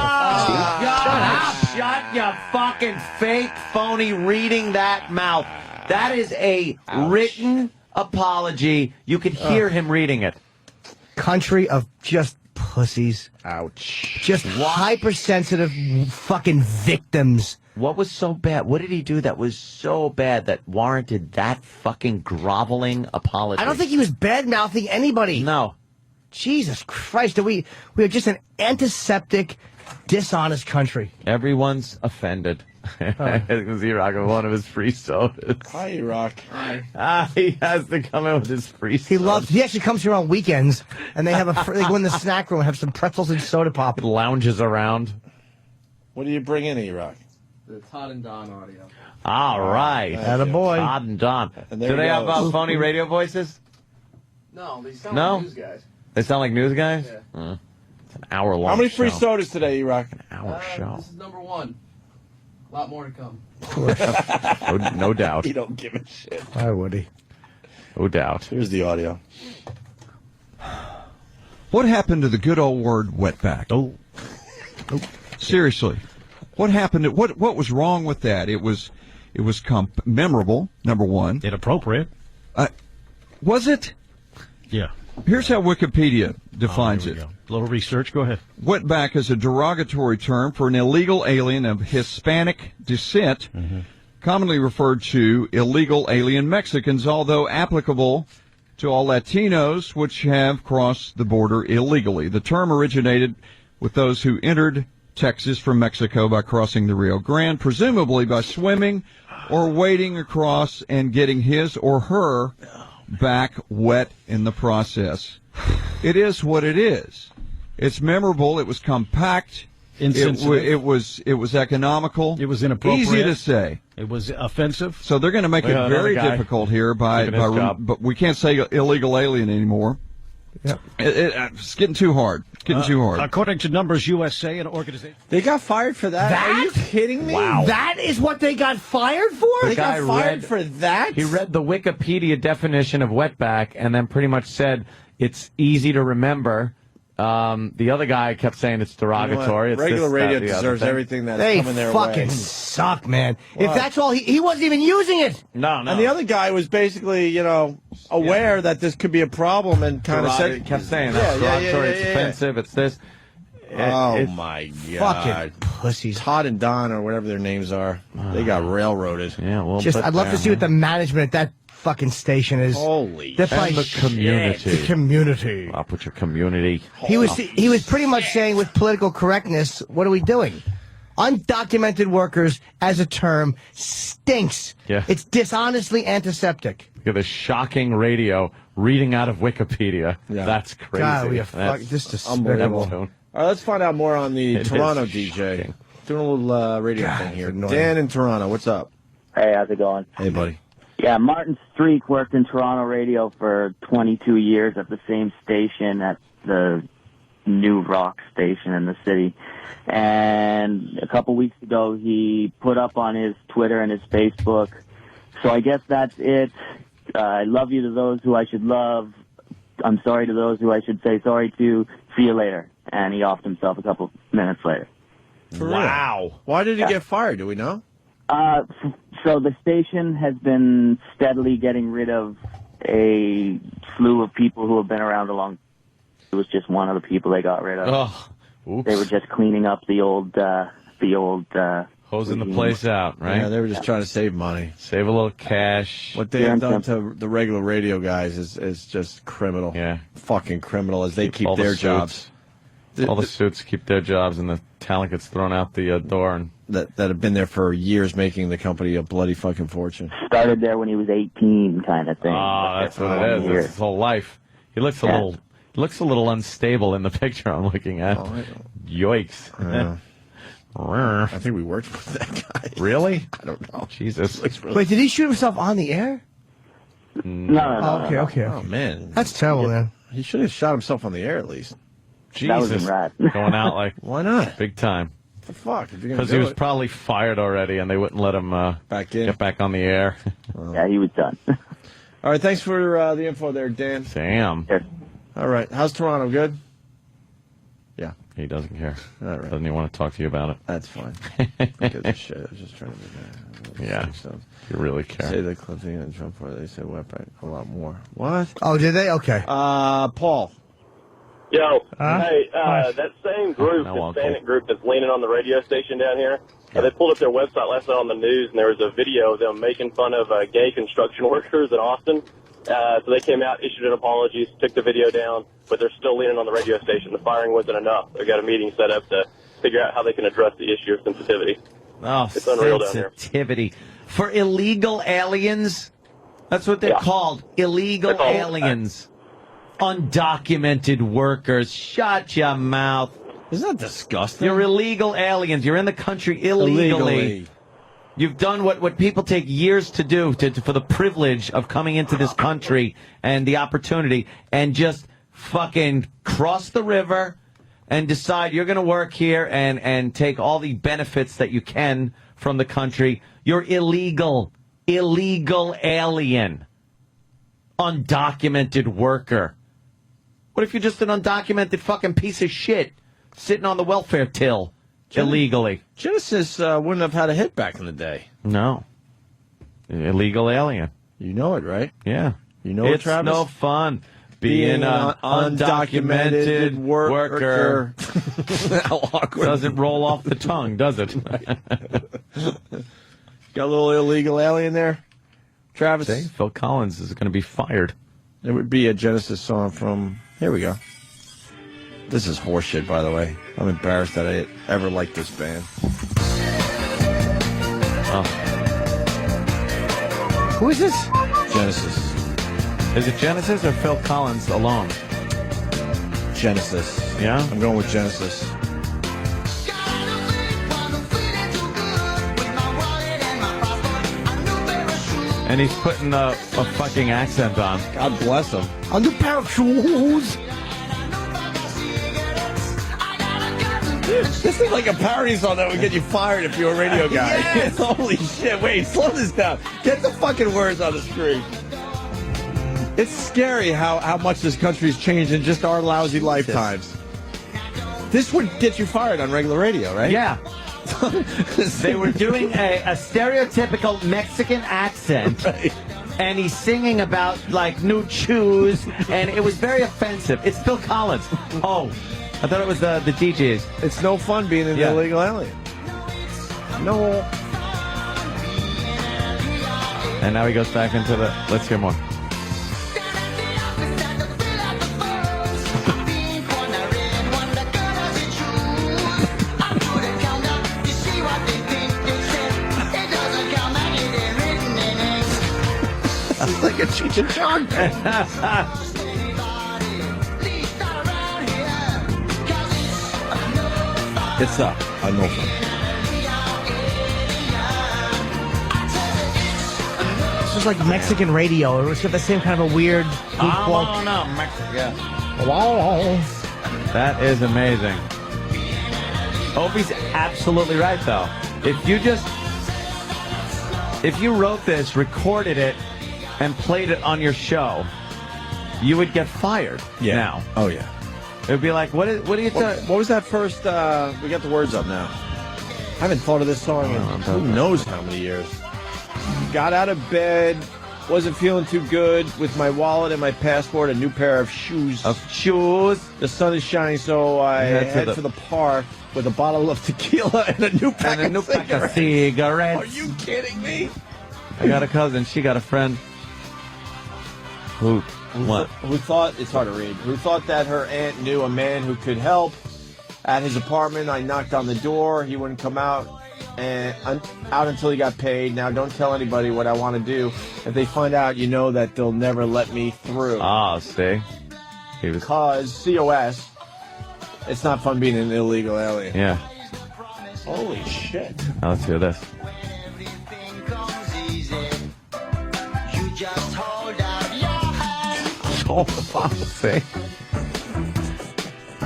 Shut your fucking fake, phony reading that mouth. That is a written apology. You could hear him reading it. Country of just pussies. Ouch. Just hypersensitive fucking victims. What was so bad? What did he do that was so bad that warranted that fucking groveling apology? I don't think he was bad-mouthing anybody. No. Jesus Christ, we are just an antiseptic, dishonest country. Everyone's offended. Because E-Rock with one of his free sodas. Hi, E-Rock. He has to come in with his free sodas. He actually comes here on weekends, and they they go in the snack room and have some pretzels and soda pop. Lounges around. What do you bring in, E-Rock? The Todd and Don audio. All right. Attaboy. Todd and Don. And Do there they you have go. phony radio voices? No, they sound No? like news guys. They sound like news guys? Yeah. It's an hour-long How many free show. sodas today, E-Rock? Hour show. This is number one. A lot more to come. No doubt. You don't give a shit. Why would he? No doubt. Here's the audio. What happened to the good old word wetback? Oh. Seriously. What happened? What was wrong with that? It was memorable, number one. Inappropriate. Was it? Yeah. Here's how Wikipedia defines it. A little research. Go ahead. Wetback is a derogatory term for an illegal alien of Hispanic descent, commonly referred to illegal alien Mexicans, although applicable to all Latinos which have crossed the border illegally. The term originated with those who entered Texas from Mexico by crossing the Rio Grande, presumably by swimming or wading across and getting his or her back wet in the process. It is what it is. It's memorable. It was compact. It was economical. It was inappropriate. Easy to say. It was offensive. So they're going to make it very difficult here but we can't say illegal alien anymore. Yeah. It's getting too hard. According to Numbers USA, an organization. They got fired for that? Are you kidding me? Wow. That is what they got fired for? They got fired for that? He read the Wikipedia definition of wetback and then pretty much said it's easy to remember. The other guy kept saying it's derogatory. You know it's regular this, radio that, the deserves other thing. everything that's They coming their fucking way. suck, man. What? If that's all, he wasn't even using it. No. And the other guy was basically, aware that this could be a problem and kind of said, kept saying that. Derogatory, it's offensive, it's this. My God. Fucking pussies. Todd and Don, or whatever their names are, they got railroaded. Yeah, well, I'd love to see what the management at that fucking station is. Holy They're and the community. The community. Up with your community. He was pretty much saying with political correctness, what are we doing? Undocumented workers as a term stinks. Yeah. It's dishonestly antiseptic. Look at the shocking radio reading out of Wikipedia. Yeah. That's crazy. God, we are That's just unbelievable. Neptune. All right, let's find out more on the It Toronto is DJ. shocking. Doing a little radio thing here. annoying. Dan in Toronto, what's up? Hey, how's it going? Hey, buddy. Yeah, Martin Streak worked in Toronto radio for 22 years at the same station, at the new rock station in the city. And a couple weeks ago, he put up on his Twitter and his Facebook, so I guess that's it. I love you to those who I should love. I'm sorry to those who I should say sorry to. See you later. And he offed himself a couple minutes later. Wow. Why did he get fired? Do we know? So the station has been steadily getting rid of a slew of people who have been around a long time. It was just one of the people they got rid of. Oh, oops. They were just cleaning up the old hosing the place out, right? Yeah, they were just trying to save money. Save a little cash. What they have done to the regular radio guys is just criminal. Yeah. Fucking criminal as they keep all their the jobs. All the suits keep their jobs, and the talent gets thrown out the door. And that have been there for years, making the company a bloody fucking fortune. Started there when he was 18, kind of thing. Oh, that's what it is. That's his whole life. He looks a little. He looks a little unstable in the picture I'm looking at. Yikes. I think we worked with that guy. Really? I don't know. Jesus. Wait, did he shoot himself on the air? No. Okay. Oh, man. That's terrible, man. He should have shot himself on the air at least. Jesus. Going out like why not? Big time. What the fuck? Because he was probably fired already, and they wouldn't let him get back on the air. Yeah, he was done. All right, thanks for the info there, Dan. Damn. All right, how's Toronto? Good? Yeah. He doesn't care. All right. Doesn't even want to talk to you about it. That's fine. Because of shit. I was just trying to be there. Yeah. You really care. Say the Clinton and Trump for they said went back a lot more. What? Oh, did they? Okay. Paul. Yo, hey, that same group, Hispanic group that's leaning on the radio station down here, they pulled up their website last night on the news, and there was a video of them making fun of gay construction workers in Austin. So they came out, issued an apology, took the video down, but they're still leaning on the radio station. The firing wasn't enough. They've got a meeting set up to figure out how they can address the issue of sensitivity. Oh, it's unreal down here. sensitivity. For illegal aliens? That's what they're called. Illegal aliens. Undocumented workers. Shut your mouth. Isn't that disgusting? You're illegal aliens. You're in the country illegally. You've done what people take years to do for the privilege of coming into this country and the opportunity, and just fucking cross the river and decide you're going to work here and take all the benefits that you can from the country. You're illegal. Illegal alien. Undocumented worker. What if you're just an undocumented fucking piece of shit sitting on the welfare till illegally? Genesis wouldn't have had a hit back in the day. No. Illegal alien. You know it, right? Yeah. You know it, It's Travis? no fun being an undocumented worker. How awkward. Doesn't roll off the tongue, does it? Got a little illegal alien there, Travis? See, Phil Collins is going to be fired. It would be a Genesis song from... Here we go. This is horseshit, by the way. I'm embarrassed that I ever liked this band. Oh. Who is this? Genesis. Is it Genesis or Phil Collins alone? Genesis. Yeah? I'm going with Genesis. And he's putting a fucking accent on. God bless him. A new pair of shoes. This is like a parody song that would get you fired if you're a radio guy. Yes. Holy shit. Wait, slow this down. Get the fucking words on the screen. It's scary how much this country's changed in just our lousy lifetimes. This would get you fired on regular radio, right? Yeah. They were doing a stereotypical Mexican accent, Right. and he's singing about, like, new shoes, and it was very offensive. It's Phil Collins. Oh, I thought it was the DJs. It's no fun being an illegal alien. No. And now he goes back into the... Let's hear more. It's like a Cheech and Chong thing. It's a no fun. It's just like Mexican radio. It's got the same kind of a weird... Oh, no, Mexico. That is amazing. Opie's absolutely right, though. If you wrote this, recorded it, and played it on your show, you would get fired now. Oh, yeah. It would be like, what do you think? What was that first? We got the words up now. I haven't thought of this song in who knows how many years. Got out of bed, wasn't feeling too good with my wallet and my passport, a new pair of shoes. The sun is shining, so I head for the park with a bottle of tequila and a new pack of cigarettes. Are you kidding me? I got a cousin. She got a friend. Who thought, it's hard to read, who thought that her aunt knew a man who could help. At his apartment, I knocked on the door. He wouldn't come out until he got paid. Now, don't tell anybody what I want to do. If they find out, you know that they'll never let me through. Ah, see? Because COS, it's not fun being an illegal alien. Yeah. Holy shit. Now, let's hear this. Oh, fuck, see?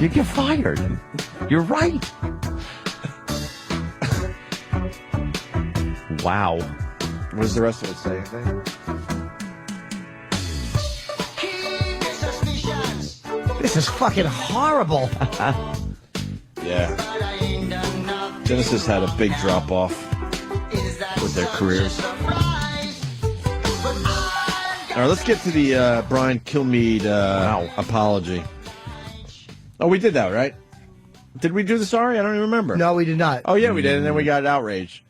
You get fired. You're right. Wow. What does the rest of it say? This is fucking horrible. Yeah. Genesis had a big drop off with their careers. All right, let's get to the Brian Kilmeade apology. Oh, we did that, right? Did we do the sorry? I don't even remember. No, we did not. Oh, yeah, we did, and then we got outrage.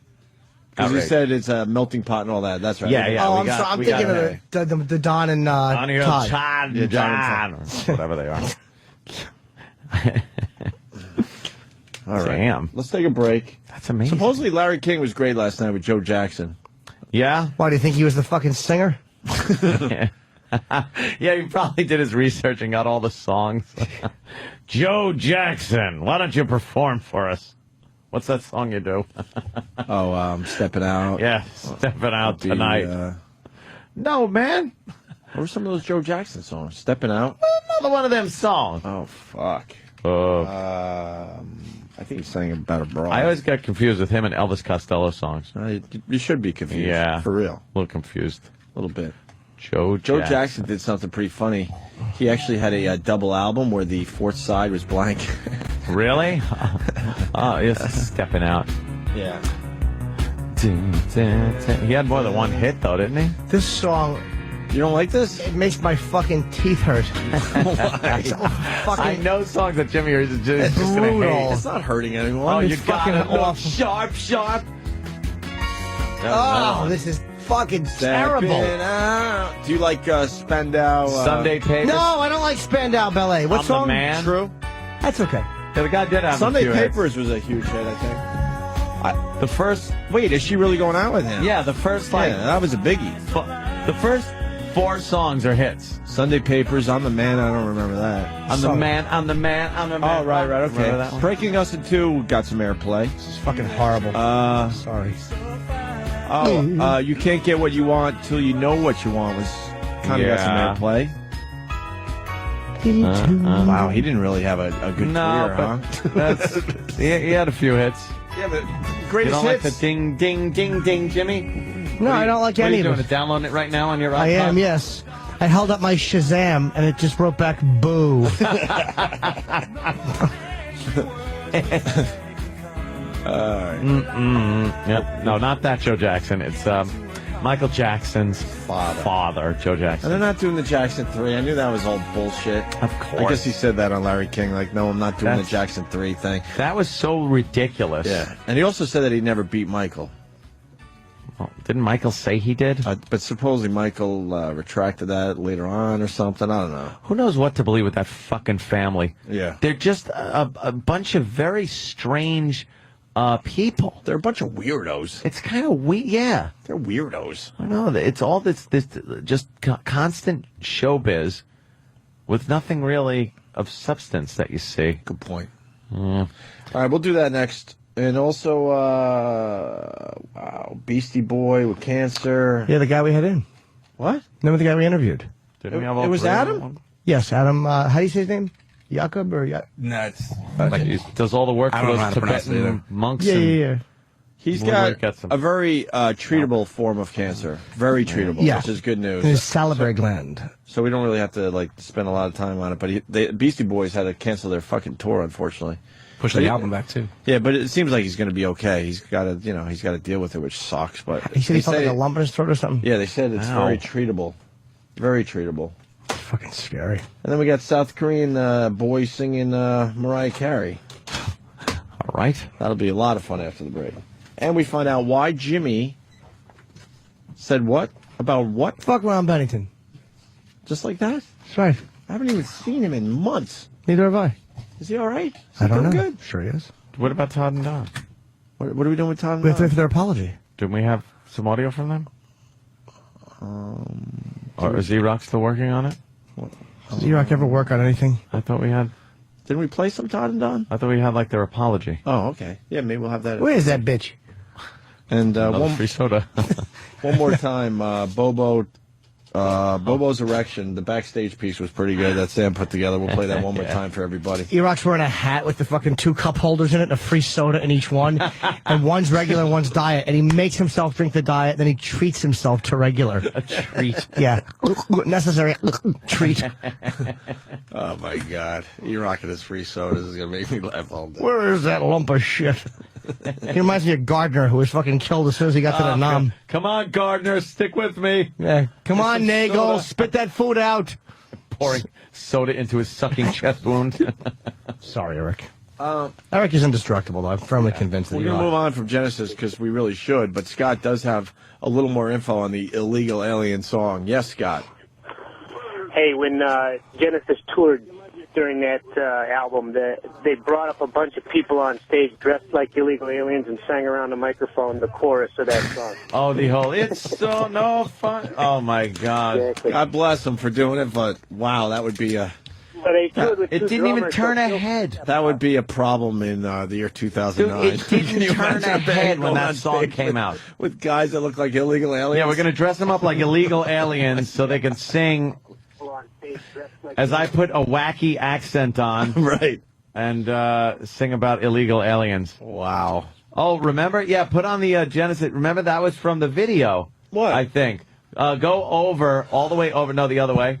Because you said it's a melting pot and all that. That's right. Yeah. Oh, I'm thinking of the Don and Todd. Yeah, John, whatever they are. All right. Damn. Let's take a break. That's amazing. Supposedly Larry King was great last night with Joe Jackson. Yeah? Why, do you think he was the fucking singer? Yeah, he probably did his research and got all the songs. Joe Jackson, why don't you perform for us? What's that song you do? Stepping Out. Yeah, Stepping Out tonight. No, man. What were some of those Joe Jackson songs? Stepping Out? Another one of them songs. Oh, fuck. I think he's saying about a broad. I always got confused with him and Elvis Costello songs. You should be confused. Yeah. For real. A little confused. A little bit. Joe Jackson did something pretty funny. He actually had a double album where the fourth side was blank. Really? Oh, yes, Stepping Out. Yeah. He had more than one hit, though, didn't he? This song... You don't like this? It makes my fucking teeth hurt. I know songs that Jimmy is just gonna hate. It's not hurting anyone. Oh, you It's got fucking it. awful. Sharp. Oh, this is fucking terrible. Do you like Spandau? Sunday Papers? No, I don't like Spandau Ballet. What I'm song? the Man. True. That's okay. Yeah, the guy did have Sunday a few Papers hits. was a huge hit, I think. The first... Wait, is she really going out with him? Yeah, the first, Yeah, that was a biggie. The first 4 songs are hits. Sunday Papers, I'm the Man, I don't remember that. I'm the man. Oh, right, okay. Remember that one? Breaking Us in Two got some airplay. This is fucking horrible. Sorry. You can't get what you want till you know what you want was kind of got some airplay. Wow, he didn't really have a good career, huh? That's, he had a few hits. Yeah, but You greatest don't like hits. the ding, ding, ding, ding, Jimmy? No, I don't like What are any you of doing? it. Downloading it right now on your iPod? I am, yes. I held up my Shazam, and it just wrote back, boo. Yep. No, not that Joe Jackson. It's Michael Jackson's father, Joe Jackson. And they're not doing the Jackson 3. I knew that was all bullshit. Of course. I guess he said that on Larry King. Like, no, I'm not doing the Jackson 3 thing. That was so ridiculous. Yeah. And he also said that he never beat Michael. Well, didn't Michael say he did? But supposedly Michael retracted that later on or something. I don't know. Who knows what to believe with that fucking family? Yeah. They're just a bunch of very strange people. They're a bunch of weirdos. It's kind of weird. Yeah. They're weirdos. I know. It's all this just constant showbiz with nothing really of substance that you see. Good point. Yeah. All right, we'll do that next. And also, wow, Beastie Boy with cancer. Yeah, the guy we had in. What? Remember the guy we interviewed? Didn't we have all It was three of Adam? them? Yes, Adam. How do you say his name? Jakob or No, it's He does all the work I for don't those know how to pronounce it Tibetan either. monks. Yeah, and yeah, yeah. He's We'll got get some. a very treatable form of cancer. Very treatable, Yeah. which is good news. His salivary gland. So we don't really have to spend a lot of time on it. But the Beastie Boys had to cancel their fucking tour, unfortunately. Pushing the album back too. Yeah, but it seems like he's going to be okay. He's got to, he's got to deal with it, which sucks. But He said he they felt like say- a lump in his throat or something. Yeah, they said it's Ow. very treatable. Very treatable. Fucking scary. And then we got South Korean boy singing Mariah Carey. All right. That'll be a lot of fun after the break. And we find out why Jimmy said what? About what? Fuck Ron Bennington. Just like that? That's right. I haven't even seen him in months. Neither have I. Is he all right? Is I he don't know. doing good? Sure he is. What about Todd and Don? What are we doing with Todd and We have to Don? wait for their apology. Didn't we have some audio from them? Or is E-Rock still working on it? Does E-Rock ever work on anything? I thought we had. Didn't we play some Todd and Don? I thought we had their apology. Oh, okay. Yeah, maybe we'll have that. Where is that bitch? And Another free soda. one more time, Bobo's erection. The backstage piece was pretty good that Sam put together. We'll play that one more time for everybody. E-Rock's wearing a hat with the fucking 2 cup holders in it and a free soda in each one. And one's regular, one's diet. And he makes himself drink the diet, then he treats himself to regular. A treat. Yeah. Necessary treat. Oh, my God. E-Rock and his free sodas is going to make me laugh all day. Where is that lump of shit? He reminds me of Gardner, who was fucking killed as soon as he got to the nom. Come on, Gardner, stick with me. Yeah. Come on, Nagel, soda. spit that food out. Pouring soda into his sucking chest wound. Sorry, Eric. Eric is indestructible, though. I'm firmly convinced that We're you going to are. move on from Genesis because we really should, but Scott does have a little more info on the Illegal Alien song. Yes, Scott. Hey, when Genesis toured during that album, they brought up a bunch of people on stage dressed like illegal aliens and sang around the microphone the chorus of that song. Oh, the whole, it's so no fun. Oh, my God. Exactly. God bless them for doing it, but wow, that would be a... So they toured with It two didn't even drummers, turn so- a head. That would be a problem in the year 2009. Dude, it didn't turn a head when that song came out. With guys that look like illegal aliens. Yeah, we're going to dress them up like illegal aliens so they can sing as I put a wacky accent on. Right. And sing about illegal aliens. Wow. Oh, remember? Yeah, put on the Genesis. Remember, that was from the video. What? I think. Go over, all the way over. No, the other way.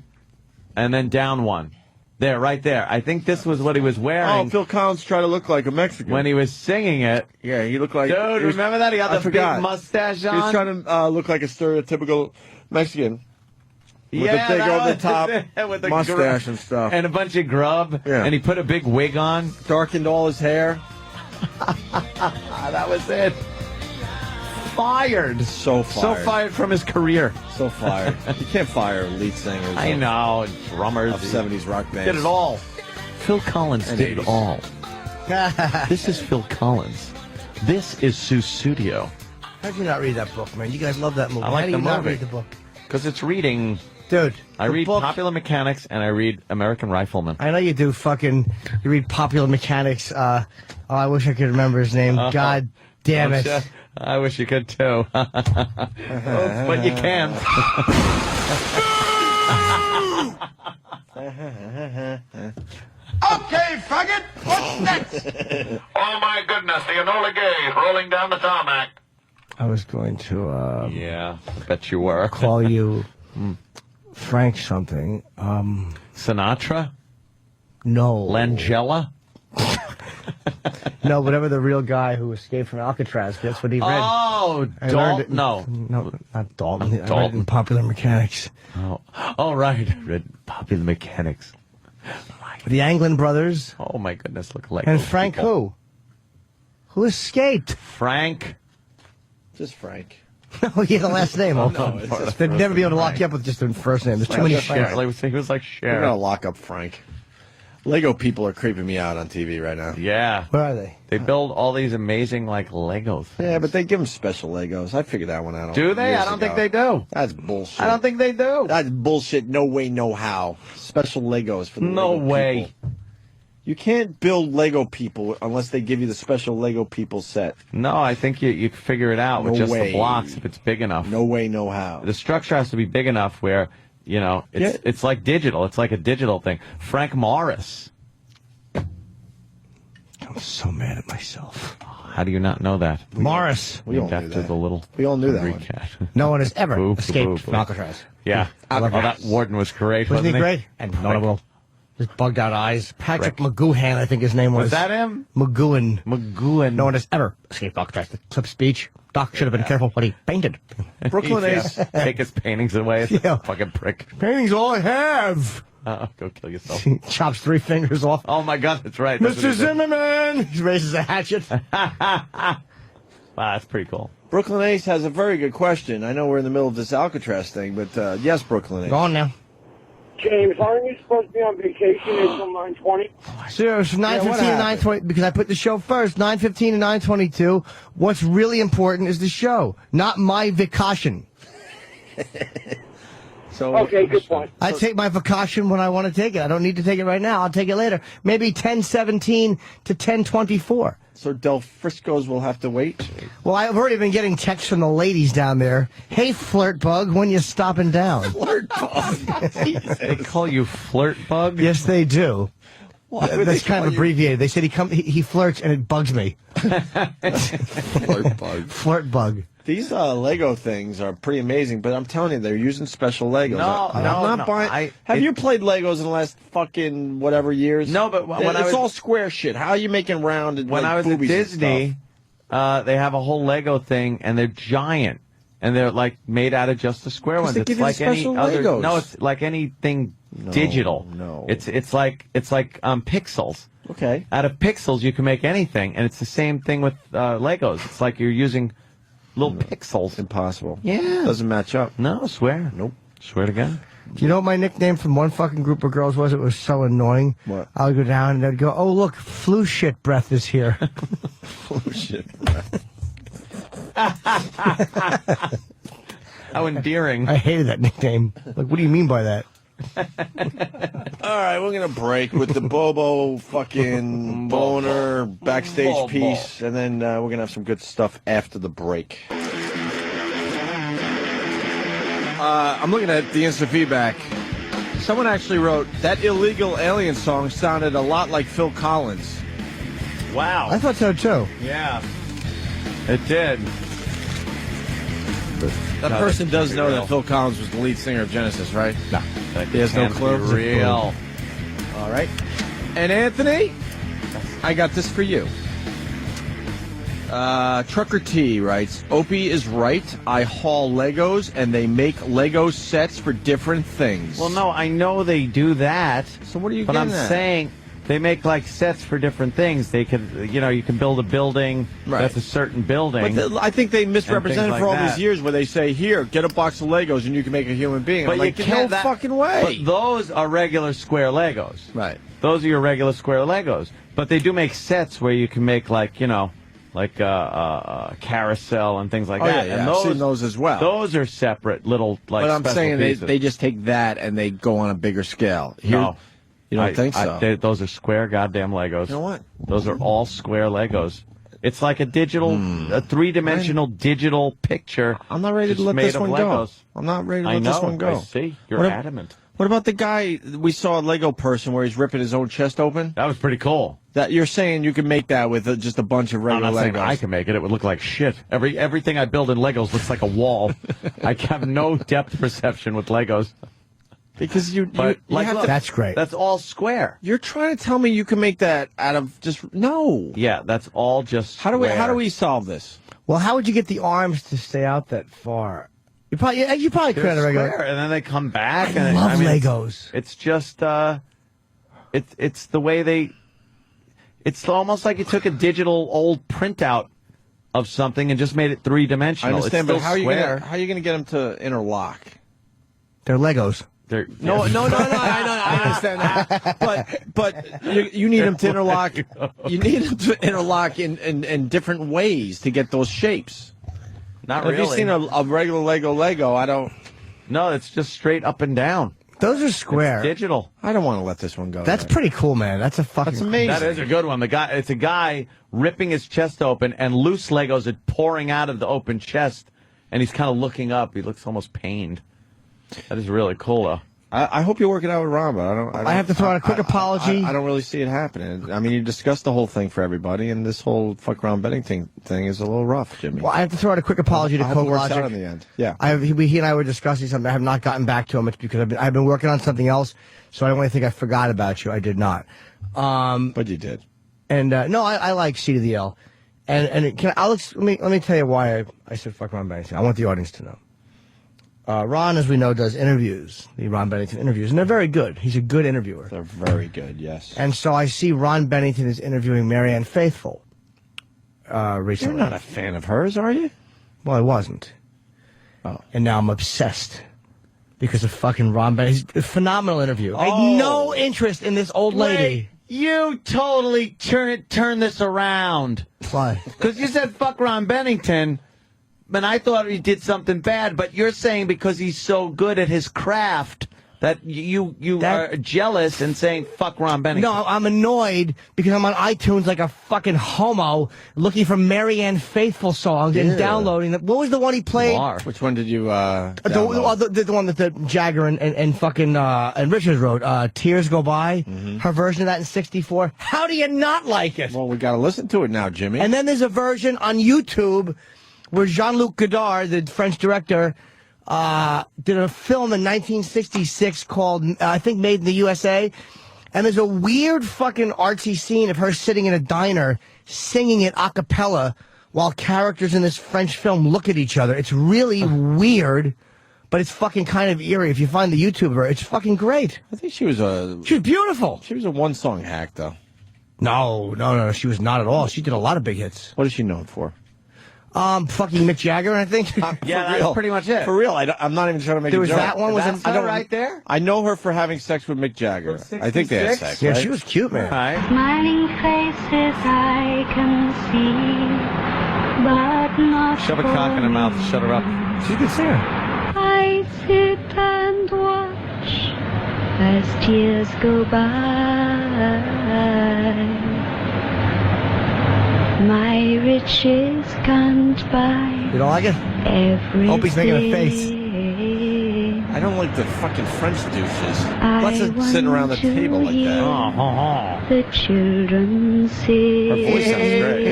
And then down one. There, right there. I think this was what he was Oh, wearing Phil Collins tried to look like a Mexican. when he was singing it. Yeah, he looked like... Dude, he was- remember that? He I had the forgot. big mustache He was on. trying to look like a stereotypical Mexican. With Yeah, a big that over-the-top was- with the mustache grub and stuff. and a bunch of grub. Yeah. And he put a big wig on. Darkened all his hair. That was it. Fired. So fired. So fired from his career. So fired. You can't fire lead singers. I know. Drummers. Of 70s rock bands. Did it all. Phil Collins And did it 80s. all. This is Phil Collins. This is Susudio. How'd you not read that book, man? You guys love that movie. I like How do the you not movie. read the book? Because it's reading. Dude, I the read book- Popular Mechanics and I read American Rifleman. I know you do. You read Popular Mechanics. Oh, I wish I could remember his name. God damn it. I wish you could too. But you can. Okay, faggot, what's next? Oh my goodness, the Enola Gay rolling down the tarmac. I was going to Yeah, I bet you were. call you Frank something. Sinatra? No. Langella? No, whatever the real guy who escaped from Alcatraz. That's what he read. Oh, I learned Dalton? it- No. No, not Dalton. I read it in Dalton. Popular Mechanics. Oh, right. I read Popular Mechanics. The Anglin brothers. Oh, my goodness. Look like And those Frank people. who? Who escaped? Frank. Just Frank. Oh, yeah, the last name. No, it's just They'd never be able to lock Frank. you up with just the first name. There's too many Franks. He was like We're Cher. going to lock up Frank. Lego people are creeping me out on TV right now. Yeah. Where are they? They build all these amazing, Legos. Yeah, but they give them special Legos. I figured that one out. Do they? years I don't think ago. they do. That's bullshit. I don't think they do. That's bullshit. No way, no how. Special Legos for the No Lego way. people. You can't build Lego people unless they give you the special Lego people set. No, I think you figure it out with No just way. the blocks if it's big enough. No way, no how. The structure has to be big enough where, it's like digital. It's like a digital thing. Frank Morris. I'm so mad at myself. How do you not know that? Morris. We all knew After that. the little We all knew that one. cat. No one has ever Boo, escaped boo, from boo. Alcatraz. Yeah. I love That warden was great. Wasn't he he great? And notable. His bugged out eyes. Patrick McGoohan, I think his name was. Was that him? McGoohan. McGoohan. No one has ever escaped Alcatraz. The clip speech. Doc should have been careful what he painted. Brooklyn Ace. Take his paintings away. It's a fucking prick. Painting's all I have. Go kill yourself. He chops 3 fingers off. Oh my God, that's right. That's Mr. what he did. Zimmerman! He raises a hatchet. Wow, that's pretty cool. Brooklyn Ace has a very good question. I know we're in the middle of this Alcatraz thing, but yes, Brooklyn Ace. Go on now. James, aren't you supposed to be on vacation until 9:20? So it's 9:15 and 9:20 because I put the show first. 9:15 and 9:22. What's really important is the show, not my vacation. So okay, good point. I take my vacation when I want to take it. I don't need to take it right now. I'll take it later. Maybe 10:17 to 10:24. So Del Frisco's will have to wait? Well, I've already been getting texts from the ladies down there. Hey, flirt bug, when you stopping down? Flirt bug? They call you flirt bug? Yes, they do. Why would That's they kind call of you- abbreviated. They said he flirts and it bugs me. Flirt bug. Flirt bug. These Lego things are pretty amazing, but I'm telling you, they're using special Legos. I'm not buying. Have you played Legos in the last fucking whatever years? No, but when it's I was all square shit. How are you making rounded? When like, I was at boobies and Disney, they have a whole Lego thing, and they're giant, and they're like made out of just the square ones. they It's give you like any special other. Legos. No, it's like anything digital. No, it's like pixels. Okay. Out of pixels, you can make anything, and it's the same thing with Legos. It's like you're using little pixels. Impossible. Yeah. Doesn't match up. No, swear. Nope. Swear to God. Do you know what my nickname from one fucking group of girls was? It was so annoying. What? I would go down and they'd go, "Oh, look, flu shit breath is here." Flu shit. How endearing. I hated that nickname. Like, what do you mean by that? All right, we're gonna break with the Bobo fucking boner backstage Bobo. piece, and then we're gonna have some good stuff after the break. I'm looking at the instant feedback. Someone actually wrote that illegal alien song sounded a lot like Phil Collins. Wow. I thought so too. Yeah. It did. That person does know that Phil Collins was the lead singer of Genesis, right? No. He has no clue. Real. All right. And Anthony, I got this for you. Trucker T writes, Opie is right. I haul Legos, and they make Lego sets for different things. Well, no, I know they do that. So what are you But getting I'm at? saying they make like sets for different things. They could, you can build a building that's a certain building. But I think they misrepresented and for all things like these that. years where they say, here, get a box of Legos and you can make a human being. But I'm you like, can no have that, fucking way. But those are regular square Legos. Right. Those are your regular square Legos. But they do make sets where you can make like a carousel and things like Oh, that. yeah, And I've seen those as well. Those are separate little like. But I'm special saying pieces. they just take that and they go on a bigger scale. Here, No. You don't think so? Those are square goddamn Legos. You know what? Those are all square Legos. It's like a digital, a three-dimensional digital picture. I'm not ready to just let made this of one go. Legos. I'm not ready to I let know. this one go. I see. You're What adamant. What about the guy we saw a Lego person where he's ripping his own chest open? That was pretty cool. That you're saying you can make that with just a bunch of I'm regular not saying Legos. I can make it. It would look like shit. Everything I build in Legos looks like a wall. I have no depth perception with Legos. Because you have to, That's great. That's all square. You're trying to tell me you can make that out of just no. Yeah, that's all just. How do we solve this? Well, how would you get the arms to stay out that far? You probably could have a regular. Square, and then they come back. I and love mean, Legos. It's just it's the way they. It's almost like you took a digital old printout of something and just made it three-dimensional. I understand, it's but still how square. are you gonna get them to interlock? They're Legos. No. I understand that, but you need them to interlock. You need them to interlock in different ways to get those shapes. Not Have really. you seen a regular Lego? I don't. No, it's just straight up and down. Those are square. It's digital. I don't want to let this one go. That's pretty cool, man. That's a fucking. That's amazing. That is a good one. It's a guy ripping his chest open, and loose Legos are pouring out of the open chest, and he's kind of looking up. He looks almost pained. That is really cool, though. I hope you're working out with Ron, but I have to throw out a quick apology. I don't really see it happening. I mean, you discussed the whole thing for everybody, and this whole fuck Ron Bennington thing is a little rough, Jimmy. Well, I have to throw out a quick apology to I hope it works CodeLogic. out in the end. Yeah. He and I were discussing something. I have not gotten back to him. It's because I've been working on something else, so I don't really think I forgot about you. I did not. But you did. And no, I like C to the L. And Alex, let me tell you why I said fuck Ron Bennington. I want the audience to know. Ron, as we know, does interviews, the Ron Bennington interviews, and they're very good. He's a good interviewer. They're very good, yes. And so I see Ron Bennington is interviewing Marianne Faithfull recently. You're not a fan of hers, are you? Well, I wasn't. Oh. And now I'm obsessed because of fucking Ron Bennington. He's a phenomenal interview. I had no interest in this old lady. Wait, you totally turn this around. Why? Because you said fuck Ron Bennington. And I thought he did something bad, but you're saying because he's so good at his craft that you are jealous and saying fuck Ron Bennington. No, I'm annoyed because I'm on iTunes like a fucking homo looking for Marianne Faithfull songs and downloading them. What was the one he played? Which one did you the one that the Jagger and fucking and Richards wrote, Tears Go By, her version of that in '64. How do you not like it? Well, we got to listen to it now, Jimmy. And then there's a version on YouTube where Jean-Luc Godard, the French director, did a film in 1966 called, I think, Made in the USA. And there's a weird fucking artsy scene of her sitting in a diner singing it a cappella while characters in this French film look at each other. It's really weird, but it's fucking kind of eerie. If you find the YouTuber, it's fucking great. I think she was beautiful. She was a one-song hack, though. No, she was not at all. She did a lot of big hits. What is she known for? Fucking Mick Jagger, I think. Yeah, that's pretty much it. For real, I'm not even trying to make There a was joke. that one. Was That's not right there? I know her for having sex with Mick Jagger. I think they had sex, Yeah, right? she was cute, man. Smiling faces I can see, but not Shove a cock in her mouth. Shut her up. She's a good singer. I sit and watch as tears go by. My riches can't buy. You don't like it? Opie's making a face. I don't like the fucking French douches. I Sitting around the table like that. The children say. Her voice sounds great.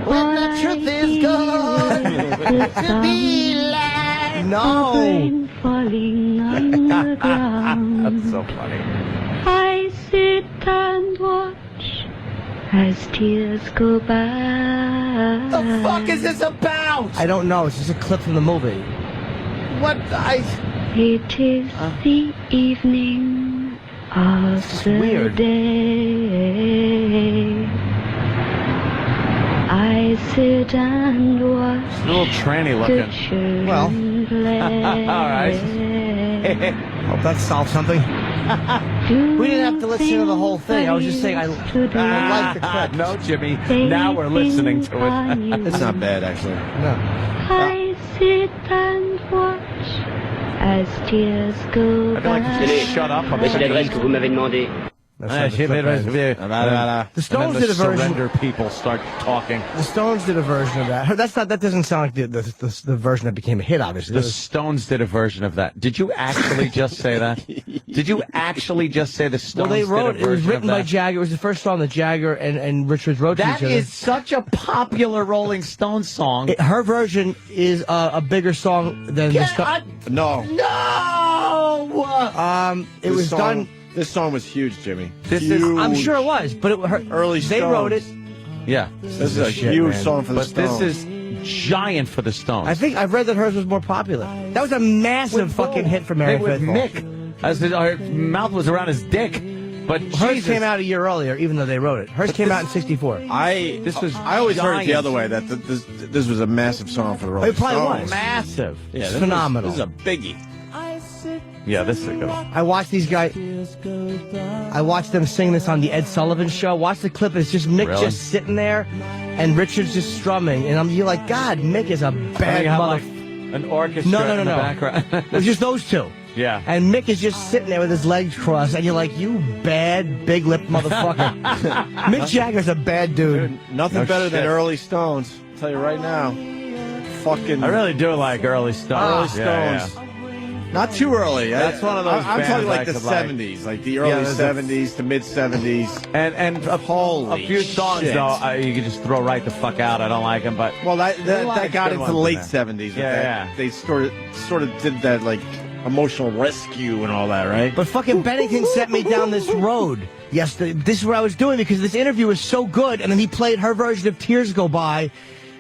When the truth is gone, to be like rain falling on the ground. That's so funny. I sit and watch as tears go by. The fuck is this about? I don't know. It's just a clip from the movie. What? It is the evening of the weird. day. I sit and watch. She's a little tranny looking. Well. All right. Hope that solves something. We didn't have to listen to the whole thing. I was just saying I like the clip. No, Jimmy. Now we're listening to it. It's not bad, actually. No. I sit and watch as tears go I feel like you should shut up. Mais c'est l'adresse que vous m'avez demandé. The Stones did a version. Surrender people start talking. The Stones did a version of that. That doesn't sound like the version that became a hit, obviously. The Stones did a version of that. Did you actually just say that? Did you actually just say the Stones Well, they wrote did a version it was written of by that? Jagger. It was the first song that Jagger and Richards wrote to each That other. is such a popular Rolling Stones song. Her version is a bigger song than the Stones. No. No! It was done. This song was huge, Jimmy. I'm sure it was, but early they Stones. wrote it. Yeah. This is a huge song for the But Stones. this is giant for the Stones. I think I've read that hers was more popular. That was a massive fucking hit for Mary with Faithfull. Mick. As her mouth was around his dick. But hers Jesus. came out a year earlier, even though they wrote it. Hers came out in '64. I always heard it the other way, that this was a massive song for the Rolling It probably Stones. was. Massive. Yeah, It's this phenomenal. This is a biggie. Yeah, this is a good one. I watched these guys. I watched them sing this on the Ed Sullivan Show. Watch the clip. It's just Mick Really? just sitting there, and Richard's just strumming. And you're like, God, Mick is a bad mother. An orchestra No. in the background. It was just those two. Yeah. And Mick is just sitting there with his legs crossed, and you're like, you bad, big-lipped motherfucker. Mick Jagger's a bad dude. Nothing No better than shit. early Stones. I'll tell you right now. Fucking I really do like early Stones. early Stones. Not too early. That's one of those I'm bands talking like I the could like. 70s, like the early Yeah, there's a- 70s to mid 70s. And a few songs shit. though you can just throw right the fuck out. I don't like them, but Well, that got good into ones the in late there. 70s. with Yeah, that. yeah. They sort of did that like emotional rescue and all that, right? But fucking Bennington sent me down this road yesterday. This is what I was doing because this interview was so good, and then he played her version of Tears Go By,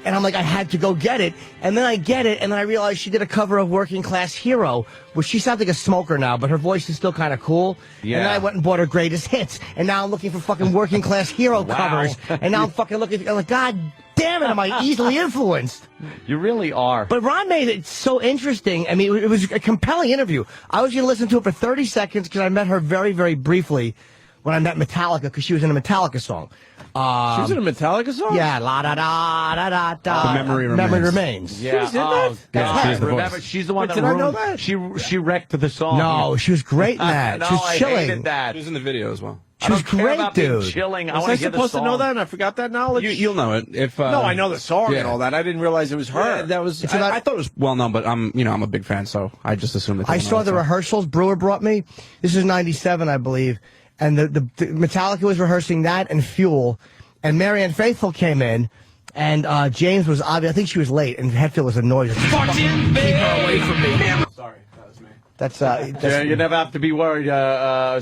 and I'm like, I had to go get it. And then I get it, and then I realized she did a cover of Working Class Hero, which she sounds like a smoker now, but her voice is still kind of cool. Yeah. And then I went and bought her greatest hits, and now I'm looking for fucking Working Class Hero covers, and now I'm fucking looking, I'm like, God damn it, am I easily influenced? You really are. But Ron made it so interesting. I mean, it was a compelling interview. I was going to listen to it for 30 seconds because I met her very, very briefly when I met Metallica because she was in a Metallica song. She was in a Metallica song? Yeah, la da da da da da. The Memory Memory Remains. Remains. Yeah. She's in that? God. she's the voice. Remember, she's the one Wait, that did I know ruined- that? She wrecked the song. No, she was great in that. No, she was I chilling. hated that. She was in the video as well. She was I don't care great, about being dude. chilling. I Was want I to hear the supposed to know song. that and I forgot that knowledge? You'll know it if. No, I know the song yeah. and all that. I didn't realize it was her. Yeah, that was. It's about- I thought it was well known, but I'm a big fan, so I just assumed that. I saw the rehearsals Brewer brought me. This was 97, I believe. And the Metallica was rehearsing that and Fuel. And Marianne Faithfull came in. And James was obvious. I think she was late. And Hetfield was annoyed. Keep her away from me. Sorry, that was me. That's Yeah, you never have to be worried.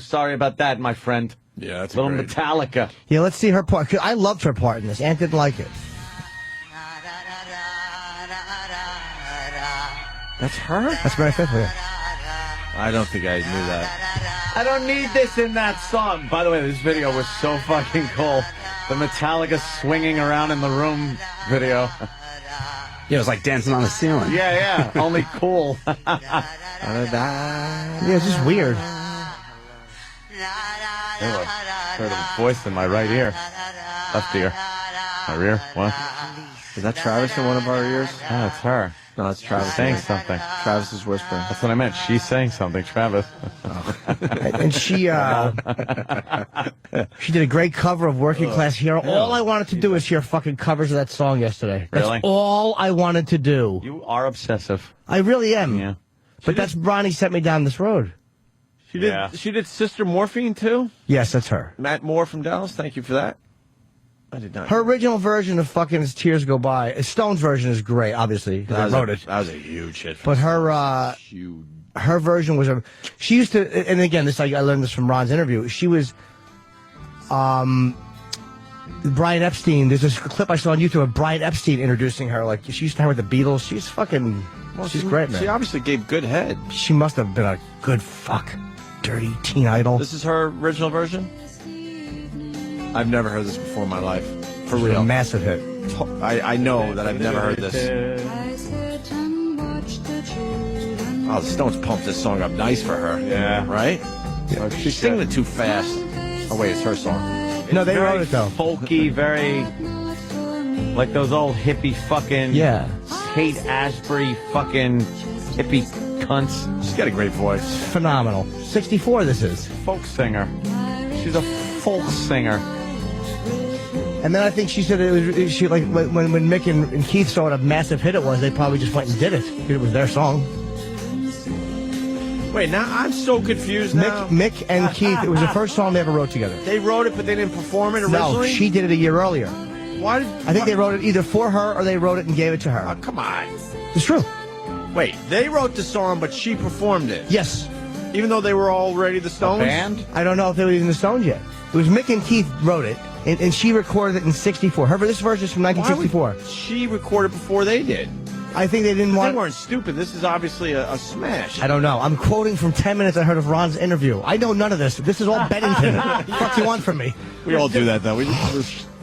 Sorry about that, my friend. Yeah, that's Little great. Metallica. Yeah, let's see her part. 'Cause I loved her part in this. Ant didn't like it. That's her? That's Marianne Faithfull, yeah. I don't think I knew that. I don't need this in that song. By the way, this video was so fucking cool. The Metallica swinging around in the room video. Yeah, it was like dancing on the ceiling. Yeah, only cool. Yeah, it's just weird. Heard a voice in my right ear. Left ear. My rear. What? Is that Travis in one of our ears? Oh, it's her. No, that's Travis. Saying something. Travis is whispering. That's what I meant. She's saying something, Travis. And she did a great cover of Working Class Hero. All I wanted to do is hear fucking covers of that song yesterday. That's Really? all I wanted to do. You are obsessive. I really am. Yeah. But that's Ronnie sent me down this road. She did. Yeah. She did Sister Morphine too. Yes, that's her. Matt Moore from Dallas. Thank you for that. I did not. Her original version of fucking As Tears Go By. Stone's version is great, obviously, because I wrote it. That was a huge hit. But her version was she used to, and again, this I learned this from Ron's interview. She was, Brian Epstein. There's this clip I saw on YouTube of Brian Epstein introducing her. Like she used to hang with the Beatles. She's fucking, she's great, man. She obviously gave good head. She must have been a good fuck, dirty teen idol. This is her original version. I've never heard this before in my life. For She's real. a massive hit. I know that I've never heard this. Oh, the Stones pumped this song up nice for her. Yeah. Right? Yeah. She's singing it too fast. Oh, wait, it's her song. No, they Very wrote it though. Folky, very like those old hippie fucking Yeah. Kate Asbury fucking hippie cunts. She's got a great voice. Phenomenal. 64 this is. Folk singer. She's a folk singer. And then I think she said it was she like when Mick and Keith saw what a massive hit it was, they probably just went and did it. It was their song. Wait, now I'm so confused now. Mick and Keith, it was the first song they ever wrote together. They wrote it, but they didn't perform it No, originally? she did it a year earlier. Why did... I think they wrote it either for her or they wrote it and gave it to her. Oh, come on. It's true. Wait, they wrote the song, but she performed it? Yes. Even though they were already the Stones? Band? I don't know if they were even the Stones yet. It was Mick and Keith wrote it, and she recorded it in 64. This version is from 1964. Why would she recorded before they did? I think they didn't want... They weren't stupid. This is obviously a smash. I don't know. I'm quoting from 10 minutes I heard of Ron's interview. I know none of this. This is all Bennington. What the fuck you want from me? We all do that, though.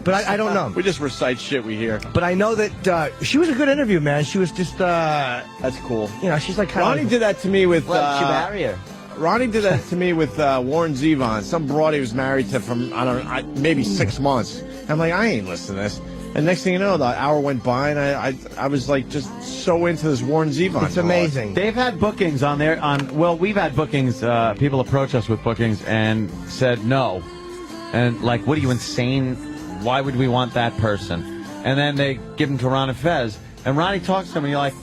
But I don't know. We just recite shit we hear. But I know that she was a good interview, man. She was just... That's cool. You know, she's like kind Ronnie of... did that to me with... Well, she marry her. Ronnie did that to me with Warren Zevon. Some broad he was married to from, maybe 6 months. I'm like, I ain't listening to this. And next thing you know, the hour went by, and I was like just so into this Warren Zevon. It's amazing. They've had bookings on there. Well, we've had bookings. People approach us with bookings and said no. And like, what are you, insane? Why would we want that person? And then they give them to Ron and Fez. And Ronnie talks to them, and you're like,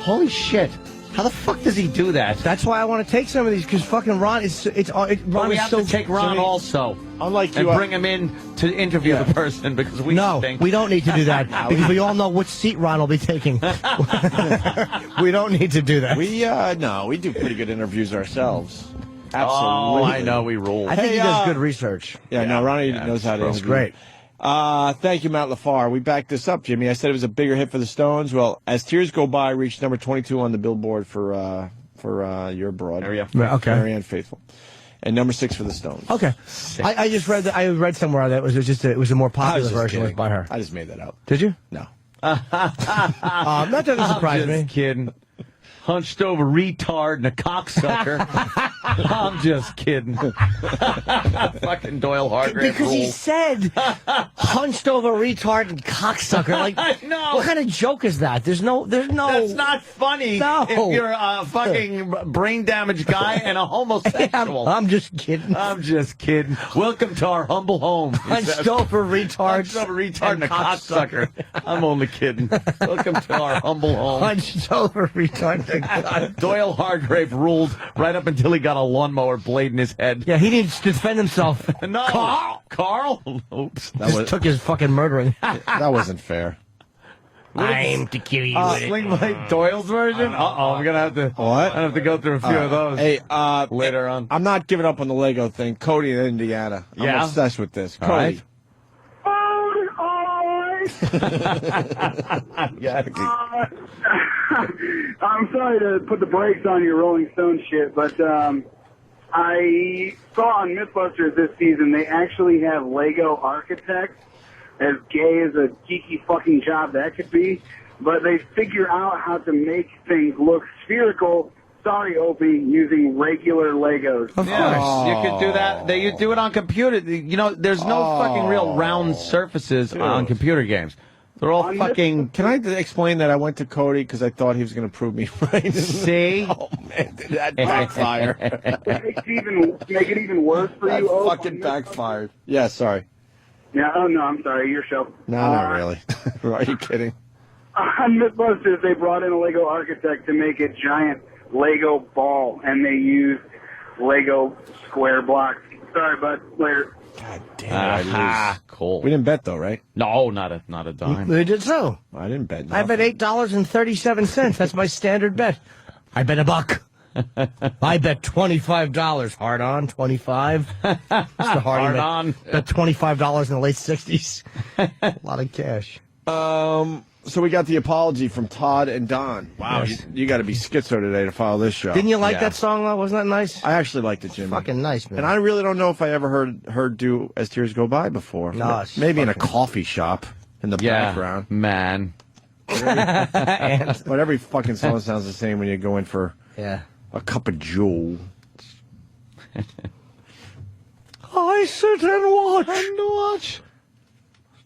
holy shit. How the fuck does he do that? That's why I want to take some of these, because fucking Ron is Ron But we is have so to take Ron also. Unlike and you, bring him in to interview the person because we stink. we don't need to do that because we all know which seat Ron will be taking. We don't need to do that. We do pretty good interviews ourselves. Oh, Absolutely. I know we rule. I think he does good research. No, Ronnie knows how to interview. Great. Thank you, Matt LaFar. We backed this up, Jimmy. I said it was a bigger hit for the Stones. Well, As Tears Go By reached number 22 on the Billboard for Your Broad. Okay. Marianne Faithful. And number 6 for the Stones. Okay. I just read that. I read somewhere that it was a more popular version was by her. I just made that up. Did you? No. That doesn't surprise me. I'm just kidding. Hunched over retard and a cocksucker. I'm just kidding. Fucking Doyle Hargrave Because he rules. said hunched over retard and cocksucker. Like, No. what kind of joke is that? There's no. That's not funny No. if you're a fucking brain damaged guy and a homosexual. I'm just kidding. I'm just kidding. Welcome to our humble home. he Hunched says. over retard. Hunched over retard and a cocksucker. I'm only kidding. Welcome to our humble home. Hunched over retard. Doyle Hargrave ruled right up until he got a lawnmower blade in his head. Yeah, he needs to defend himself. No. Carl? Oops. Just took his fucking murdering. That wasn't fair. I'm to kill you. Sling Blade Doyle's version? Uh-oh, we're going to have to... What? I have to go through a few of those later on. I'm not giving up on the Lego thing. Cody in Indiana. I'm Yeah? obsessed with this. All Cody. right. I'm sorry to put the brakes on your Rolling Stone shit, but I saw on Mythbusters this season they actually have Lego architects, as gay as a geeky fucking job that could be, but they figure out how to make things look spherical. Sorry, Opie, using regular Legos. Of course. You could do that. You do it on computer. You know, there's no fucking real round surfaces on computer games. They're all fucking... Can I explain that I went to Cody because I thought he was going to prove me right? See? Oh, man, did that backfire? Make it even worse for That you, Opie. fucking backfired. Yeah, sorry. Yeah, oh no, I'm sorry, your show. No, not really. Are you kidding? On Mythbusters, they brought in a Lego architect to make a giant Lego ball, and they used Lego square blocks. Sorry, bud. Later. God damn it, I lose. Cool. We didn't bet, though, right? No, not a dime. They did so. I didn't bet. I bet $8.37. That's my standard bet. I bet $1. I bet $25. Hard on, 25. Mr. Hardy Hard on. Bet $25 in the late 60s. A lot of cash. So we got the apology from Todd and Don. Wow, Yes. you got to be schizo today to follow this show. Didn't you like that song, though? Wasn't that nice? I actually liked it, Jimmy. Fucking nice, man. And I really don't know if I ever heard her do As Tears Go By before. No, it's Maybe in a coffee shop in the background. Man. But every fucking song sounds the same when you go in for a cup of Joe. I sit and watch.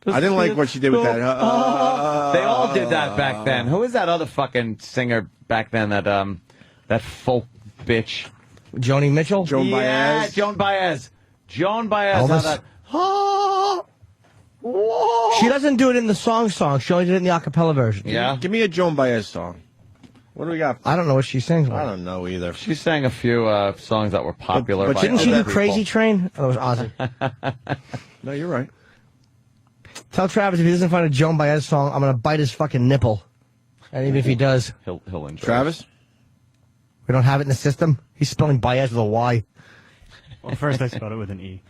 I didn't like what she did with that. They all did that back then. Who is that other fucking singer back then? That folk bitch. Joni Mitchell? Joan Baez? Joan Baez. Joan Baez. Elvis? She doesn't do it in the song. She only did it in the a cappella version. Yeah. Give me a Joan Baez song. What do we got? I don't know what she sings. I don't know either. She sang a few songs that were popular. But by didn't she do other Crazy people. Train? Oh, it was Ozzy. No, you're right. Tell Travis if he doesn't find a Joan Baez song, I'm going to bite his fucking nipple. And even if he does. He'll enjoy Travis? We don't have it in the system. He's spelling Baez with a Y. Well, first I spelled it with an E.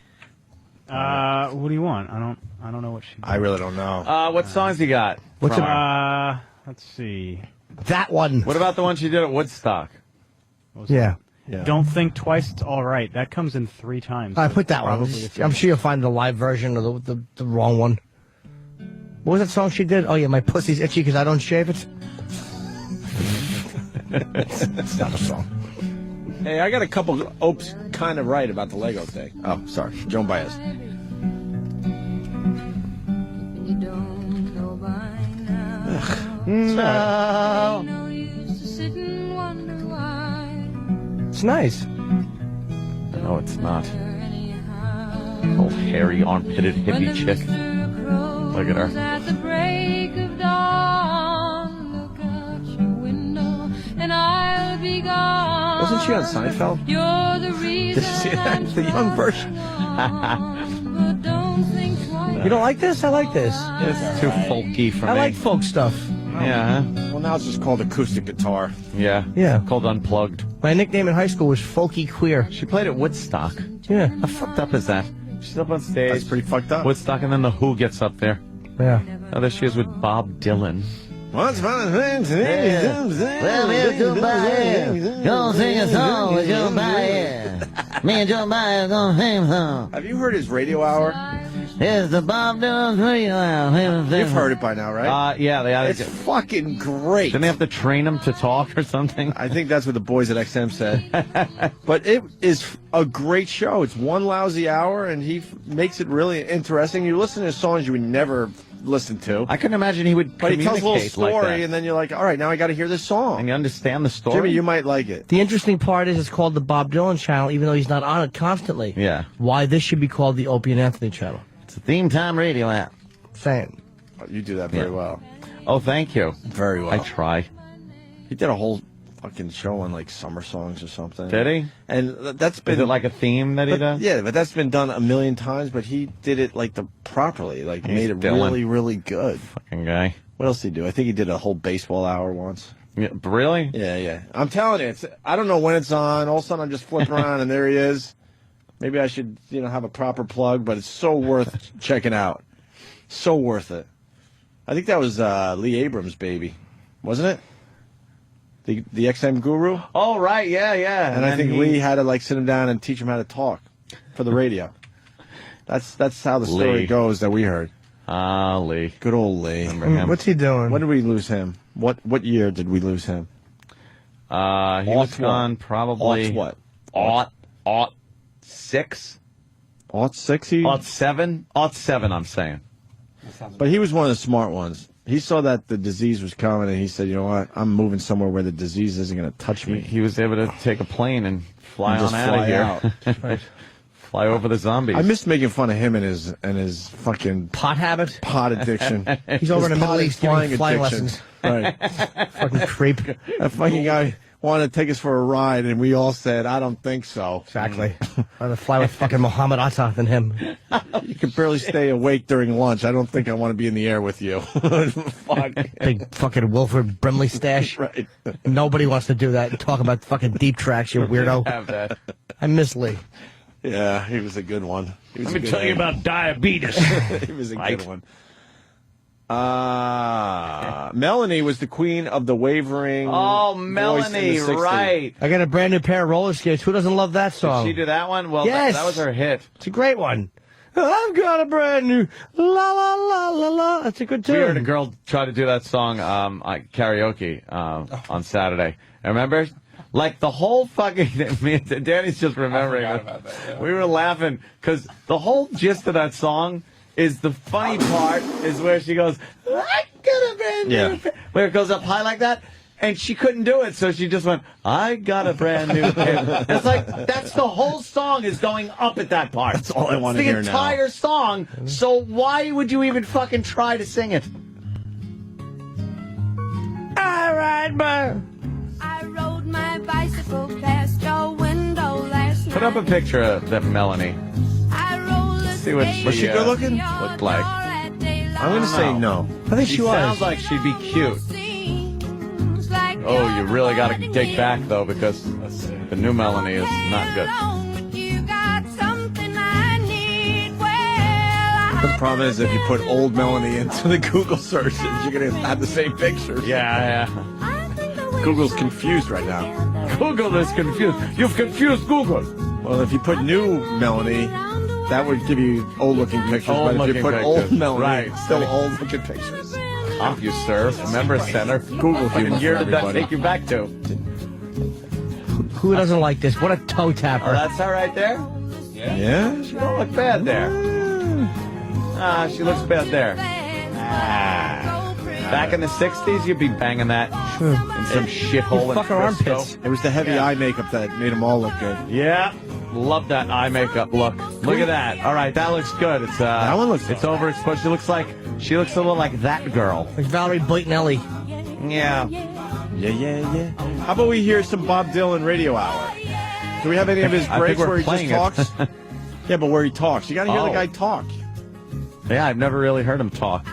What do you want? I don't know what she. I really don't know. What songs you got? What's from Let's see. That one. What about the one she did at Woodstock? Yeah. Don't think twice. It's all right. That comes in 3 times. I so put that one. probably a few. I'm sure you'll find the live version or the wrong one. What was that song she did? Oh, yeah, my pussy's itchy because I don't shave it. It's not a song. Hey, I got a couple opes kind of right about the Lego thing. Oh, sorry. Joan Baez. No. It's nice. No, it's not. Old hairy, armpitted hippie chick. Look at her. At the break of dawn, look out your window, and I'll Wasn't she on Seinfeld? You're the reason That's the young version. You don't like this? I like this. It's too folky for me. I like folk stuff. Yeah. Well, now it's just called acoustic guitar. Yeah. Yeah. Called Unplugged. My nickname in high school was Folky Queer. She played at Woodstock. Yeah. How fucked up is that? She's up on stage. That's pretty fucked up. Woodstock, and then the Who gets up there. Yeah. Oh, there she is with Bob Dylan. Once upon a time, Well, here's Joe Biden. Gonna sing a song with Joe Biden. Me and Joe Biden gonna sing a song. Have you heard his radio hour? Here's the Bob Dylan radio hour. You've heard it by now, right? Yeah, they had It's fucking great. Didn't they have to train him to talk or something? I think that's what the boys at XM said. But it is a great show. It's one lousy hour, and he makes it really interesting. You listen to songs you would never listen to. I couldn't imagine he would But he tells a little communicate story, like that. and then you're like, all right, now I got to hear this song. And you understand the story? Jimmy, you might like it. The interesting part is it's called the Bob Dylan channel, even though he's not on it constantly. Yeah. Why this should be called the Opie and Anthony channel. It's a theme time radio app. Saying. Oh, you do that very well. Oh, thank you. Very well. I try. He did a whole fucking show on like summer songs or something. Did he? And that's been Is it like a theme that he does? Yeah, but that's been done a million times. But he did it like properly, like He's made it Dylan. really, really good. Fucking guy. What else did he do? I think he did a whole baseball hour once. Yeah, really? Yeah. I'm telling you, I don't know when it's on. All of a sudden, I'm just flipping around and there he is. Maybe I should, have a proper plug, but it's so worth checking out. So worth it. I think that was Lee Abrams' baby, wasn't it? The XM guru. Oh, right, yeah. And I think Lee had to sit him down and teach him how to talk for the radio. That's how the story Lee. goes that we heard. Ah, Lee. Good old Lee. Remember him? What's he doing? When did we lose him? What year did we lose him? He was gone probably. What? Aught 6? Aught 6? Aught 7? Aught 7, I'm saying. But he was one of the smart ones. He saw that the disease was coming, and he said, you know what? I'm moving somewhere where the disease isn't going to touch me. He was able to take a plane and fly And on just out fly of here. out. Right. Fly over the zombies. I missed making fun of him and his fucking pot habit, pot addiction. He's over in the His Middle pot East and giving flying addiction. lessons. Right. Fucking creep. That fucking guy wanted to take us for a ride, and we all said, I don't think so. Exactly. I'd rather fly with fucking Muhammad Atta than him. You can barely stay awake during lunch. I don't think I want to be in the air with you. Fuck. Big fucking Wilford Brimley stash. Right. Nobody wants to do that and talk about fucking deep tracks, you weirdo. Have that. I miss Lee. Yeah, he was a good one. He was Let me tell you about diabetes. He was a good one. Melanie was the queen of the wavering. Oh, voice in Melanie, the 60s. right. I got a brand new pair of roller skates. Who doesn't love that song? Did she do that one? Well, Yes. that was her hit. It's a great one. I've got a brand new la la la la la. That's a good tune. We heard a girl try to do that song karaoke on Saturday. Remember? Like the whole fucking Danny's just remembering it. About that, yeah. We were laughing because the whole gist of that song is the funny part is where she goes, I got a brand new pair," where it goes up high like that. And she couldn't do it, so she just went, I got a brand new pair. It's like, that's the whole song is going up at that part. That's all I want to It's hear the now. entire song, so why would you even fucking try to sing it? All right, bro. I rode my bicycle past your window last Put up a picture of that Melanie. See what she, Was she good looking? looked like. I'm going to say no. I think She she was. sounds like she'd be cute. Oh, you really got to dig back, though, because the new Melanie is not good. The problem is if you put old Melanie into the Google searches, you're going to have the same picture. Yeah. Google's confused right now. Google is confused. You've confused Google. Well, if you put new Melanie, that would give you old-looking pictures. But if you Old-looking put old pictures. Melanie, Right. still old-looking pictures. CompuServe, Member Center. Google What humor year for did that everybody. take you back to? Who doesn't like this? What a toe tapper. Oh, that's her right there? Yeah? She don't look bad there. She looks bad there. Back in the 60s, you'd be banging that in some shithole in fuck her Frisco. armpits. It was the heavy eye makeup that made them all look good. Yeah. Love that eye makeup look. Look at that. All right, that looks good. It's That one looks it's overexposed. She looks a little like that girl. Like Valerie Boitnelli. Yeah. Yeah. How about we hear some Bob Dylan Radio Hour? Do we have any of his breaks where he just talks? Yeah, but where he talks. You got to hear the guy talk. Yeah, I've never really heard him talk.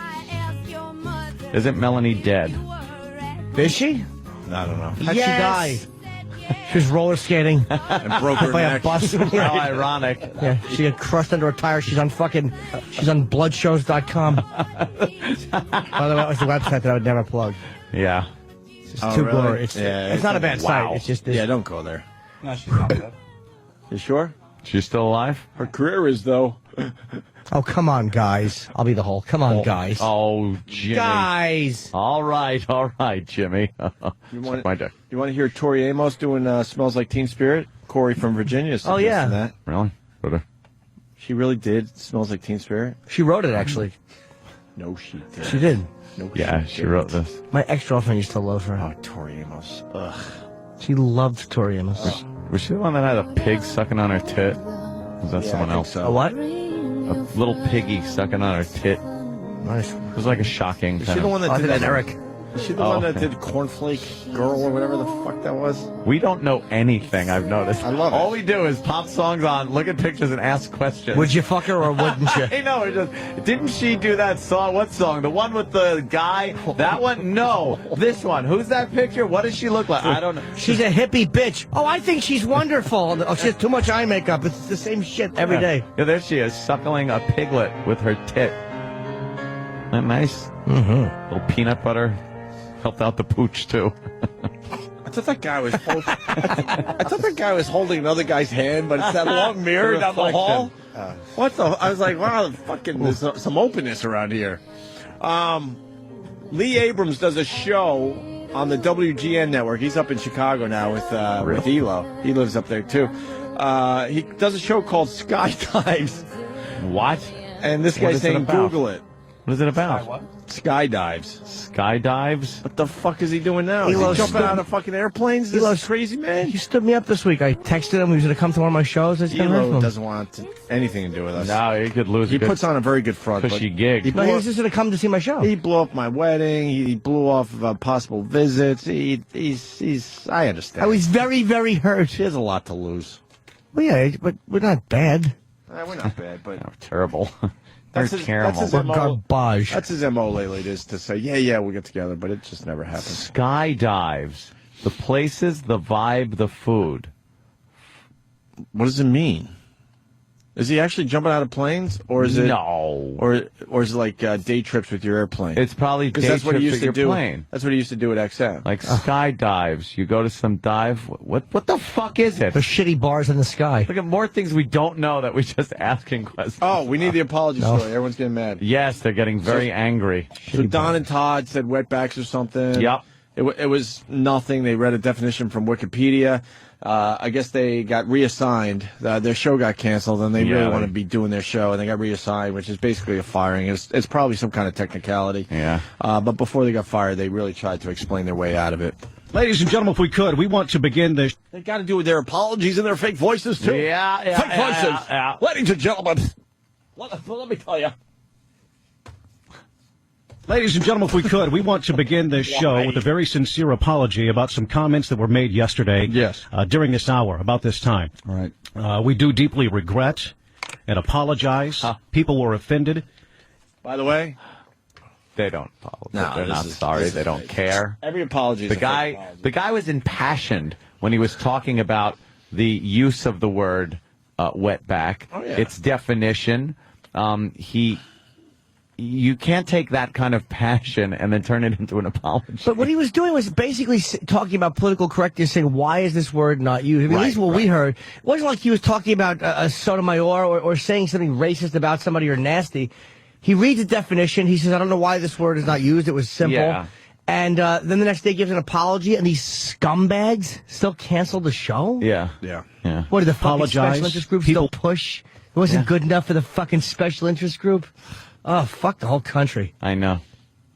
Isn't Melanie dead? Is she? I don't know. How'd she die? She was roller skating and broke her by neck. a bus. How ironic. Yeah, she got crushed under a tire. She's on bloodshows.com. By the way, that was the website that I would never plug. Yeah. It's too really? glorious. It's not a bad site. It's just Yeah, don't go there. No, she's not dead. You sure? She's still alive? Her career is, though. Oh, come on, guys. I'll be the whole. Come on, guys. Oh, Jimmy. Guys. All right, Jimmy. You want to hear Tori Amos doing Smells Like Teen Spirit? Corey from Virginia suggested that. Really? She really did Smells Like Teen Spirit? She wrote it, actually. No, she did. She did. No, she wrote this. My ex-girlfriend used to love her. Oh, Tori Amos. Ugh. She loved Tori Amos. Was she the one that had a pig sucking on her tit? Was that someone else? So. A what? A little piggy sucking on her tit. Nice. It was like a shocking Is kind she the one that did that? Eric. Is she the one that did Cornflake Girl or whatever the fuck that was? We don't know anything, I've noticed. I love it. All we do is pop songs on, look at pictures, and ask questions. Would you fuck her or wouldn't you? I know. Didn't she do that song? What song? The one with the guy? That one? No. This one. Who's that picture? What does she look like? I don't know. She's a hippie bitch. Oh, I think she's wonderful. Oh, she has too much eye makeup. It's the same shit every day. Yeah, there she is, suckling a piglet with her tit. Isn't that nice? Mm-hmm. Little peanut butter. Helped out the pooch, too. I thought that guy was holding another guy's hand, but it's that long mirror down the hall. What the? I was like, wow, fucking, there's some openness around here. Lee Abrams does a show on the WGN network. He's up in Chicago now with Elo. He lives up there too. He does a show called Skydives. What? And this guy's saying, Google it. What is it about? Skydives. Skydives? What the fuck is he doing now? Is he jumping out of fucking airplanes? This is crazy, man. He stood me up this week. I texted him he was going to come to one of my shows. Elo doesn't want anything to do with us. No, he could lose. He puts on a very good front. Cushy gig. He was just going to come to see my show. He blew up my wedding. He blew off possible visits. He's. I understand. I was very, very hurt. He has a lot to lose. Well, yeah, but we're not bad. We're not bad, but terrible. That's They're his, terrible. that's his MO. Garbage. That's his MO lately, is to say, yeah, we'll get together, but it just never happens. Skydives. The places, the vibe, the food. What does it mean? Is he actually jumping out of planes, or is it or is it like day trips with your airplane? It's probably day that's what he trips used with to your do. plane. That's what he used to do at XM. Like skydives. You go to some dive. What the fuck is it? The shitty bars in the sky. Look at more things we don't know that we just asking questions. Oh, we need the apology story. Everyone's getting mad. Yes, they're getting very angry. So Don and Todd said wetbacks or something. Yep. It was nothing. They read a definition from Wikipedia. I guess they got reassigned. Their show got canceled, and they really want to be doing their show, and they got reassigned, which is basically a firing. It's probably some kind of technicality. Yeah. But before they got fired, they really tried to explain their way out of it. Ladies and gentlemen, if we could, we want to begin this. They got to do with their apologies and their fake voices, too. Yeah. Fake voices. Yeah. Ladies and gentlemen, let me tell you. Ladies and gentlemen, if we could, we want to begin this show with a very sincere apology about some comments that were made yesterday. Yes. During this hour, about this time. All right. We do deeply regret and apologize. People were offended. By the way, they don't apologize. No, they're not sorry. They don't care. Every apology is the guy was impassioned when he was talking about the use of the word wetback, its definition. You can't take that kind of passion and then turn it into an apology. But what he was doing was basically talking about political correctness, saying, why is this word not used? I mean, at least what we heard. It wasn't like he was talking about a Sotomayor or saying something racist about somebody or nasty. He reads the definition. He says, I don't know why this word is not used. It was simple. Yeah. And then the next day gives an apology, and these scumbags still cancel the show? Yeah. What, did the fucking Apologize. special interest group still push? It wasn't good enough for the fucking special interest group? Oh, fuck the whole country. I know.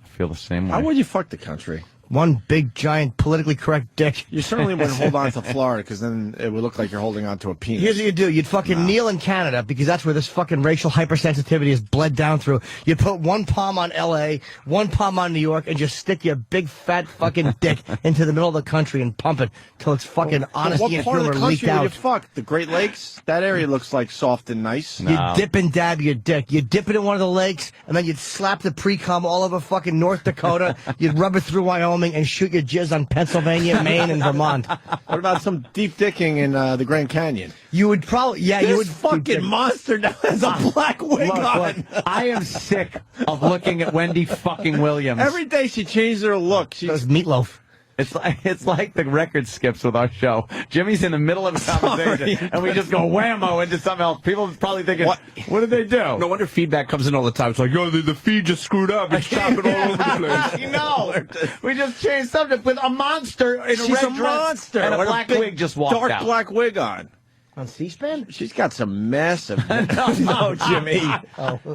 I feel the same way. Why would you fuck the country? One big, giant, politically correct dick. You certainly wouldn't hold on to Florida, because then it would look like you're holding on to a penis. Here's what you do. You'd fucking kneel in Canada, because that's where this fucking racial hypersensitivity is bled down through. You'd put one palm on L.A., one palm on New York, and just stick your big, fat fucking dick into the middle of the country and pump it till it's fucking honesty and humor leaked out. What part of the country would you fuck? The Great Lakes? That area looks like soft and nice. No. You dip and dab your dick. You dip it in one of the lakes, and then you'd slap the pre-cum all over fucking North Dakota. You'd rub it through Wyoming and shoot your jizz on Pennsylvania, Maine, and Vermont. What about some deep dicking in the Grand Canyon? You would probably, this you would fucking monster now has a black wig on. I am sick of looking at Wendy fucking Williams. Every day she changes her look. She's meatloaf. It's like the record skips with our show. Jimmy's in the middle of a conversation, and we just go whammo into something else. People are probably thinking, what did they do? No wonder feedback comes in all the time. It's like, yo, the feed just screwed up. It's chopping all over the place. You know, we just changed subject with a monster in She's a red a monster. dress and a What black big wig just walked dark out. Black wig on. On C-SPAN? She's got some massive... no, Jimmy.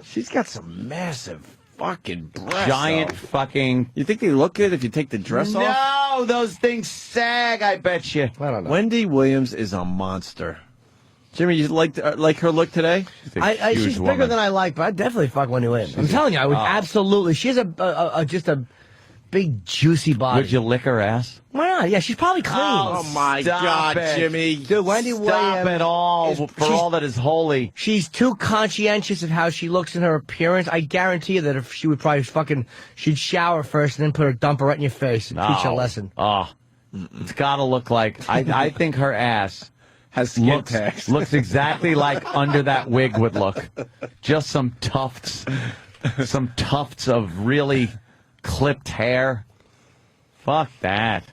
She's got some massive fucking breasts. Giant though. fucking... You think they look good if you take the dress off? No, those things sag, I bet you. I don't know. Wendy Williams is a monster. Jimmy, you like her look today? She's bigger than I like, but I'd definitely fuck Wendy Williams. I'm telling you, I would absolutely. She has just a big, juicy body. Would you lick her ass? Why not? Yeah, she's probably clean. Oh, my God, it. Jimmy. Dude, Wendy Williams. Stop it all for all that is holy. She's too conscientious of how she looks in her appearance. I guarantee you that if she would probably she'd shower first and then put her dumper right in your face and teach you a lesson. Oh, it's got to look like, I think her ass has skin tags. Looks exactly like under that wig would look. Just some tufts of really clipped hair. Fuck that.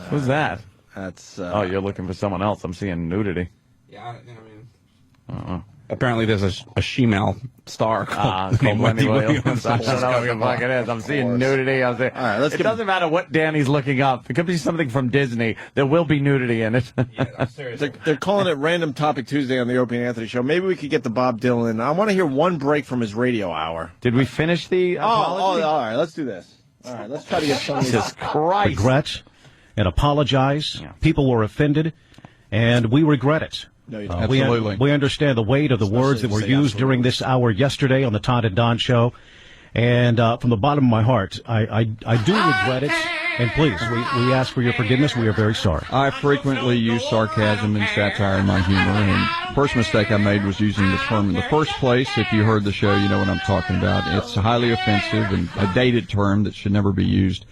Who's that? That's. Oh, you're looking for someone else. I'm seeing nudity. Yeah, I mean. Apparently, there's a she-male star called Wendy Williams. I don't know what the fuck it is. I'm seeing nudity. I'm seeing, all right, it doesn't matter what Danny's looking up. It could be something from Disney. There will be nudity in it. They're calling it Random Topic Tuesday on the Opie and Anthony Show. Maybe we could get the Bob Dylan. I want to hear one break from his radio hour. Did we finish the apology? All right. Let's do this. All right, let's try to get some of these. Jesus Christ. Regret and apologize. Yeah. People were offended, and we regret it. No, you don't. Absolutely. We understand the weight of the words that were used during this hour yesterday on the Todd and Don show. And from the bottom of my heart, I do regret it. And please, we ask for your forgiveness. We are very sorry. I frequently use sarcasm and satire in my humor, and the first mistake I made was using the term in the first place. If you heard the show, you know what I'm talking about. It's highly offensive and a dated term that should never be used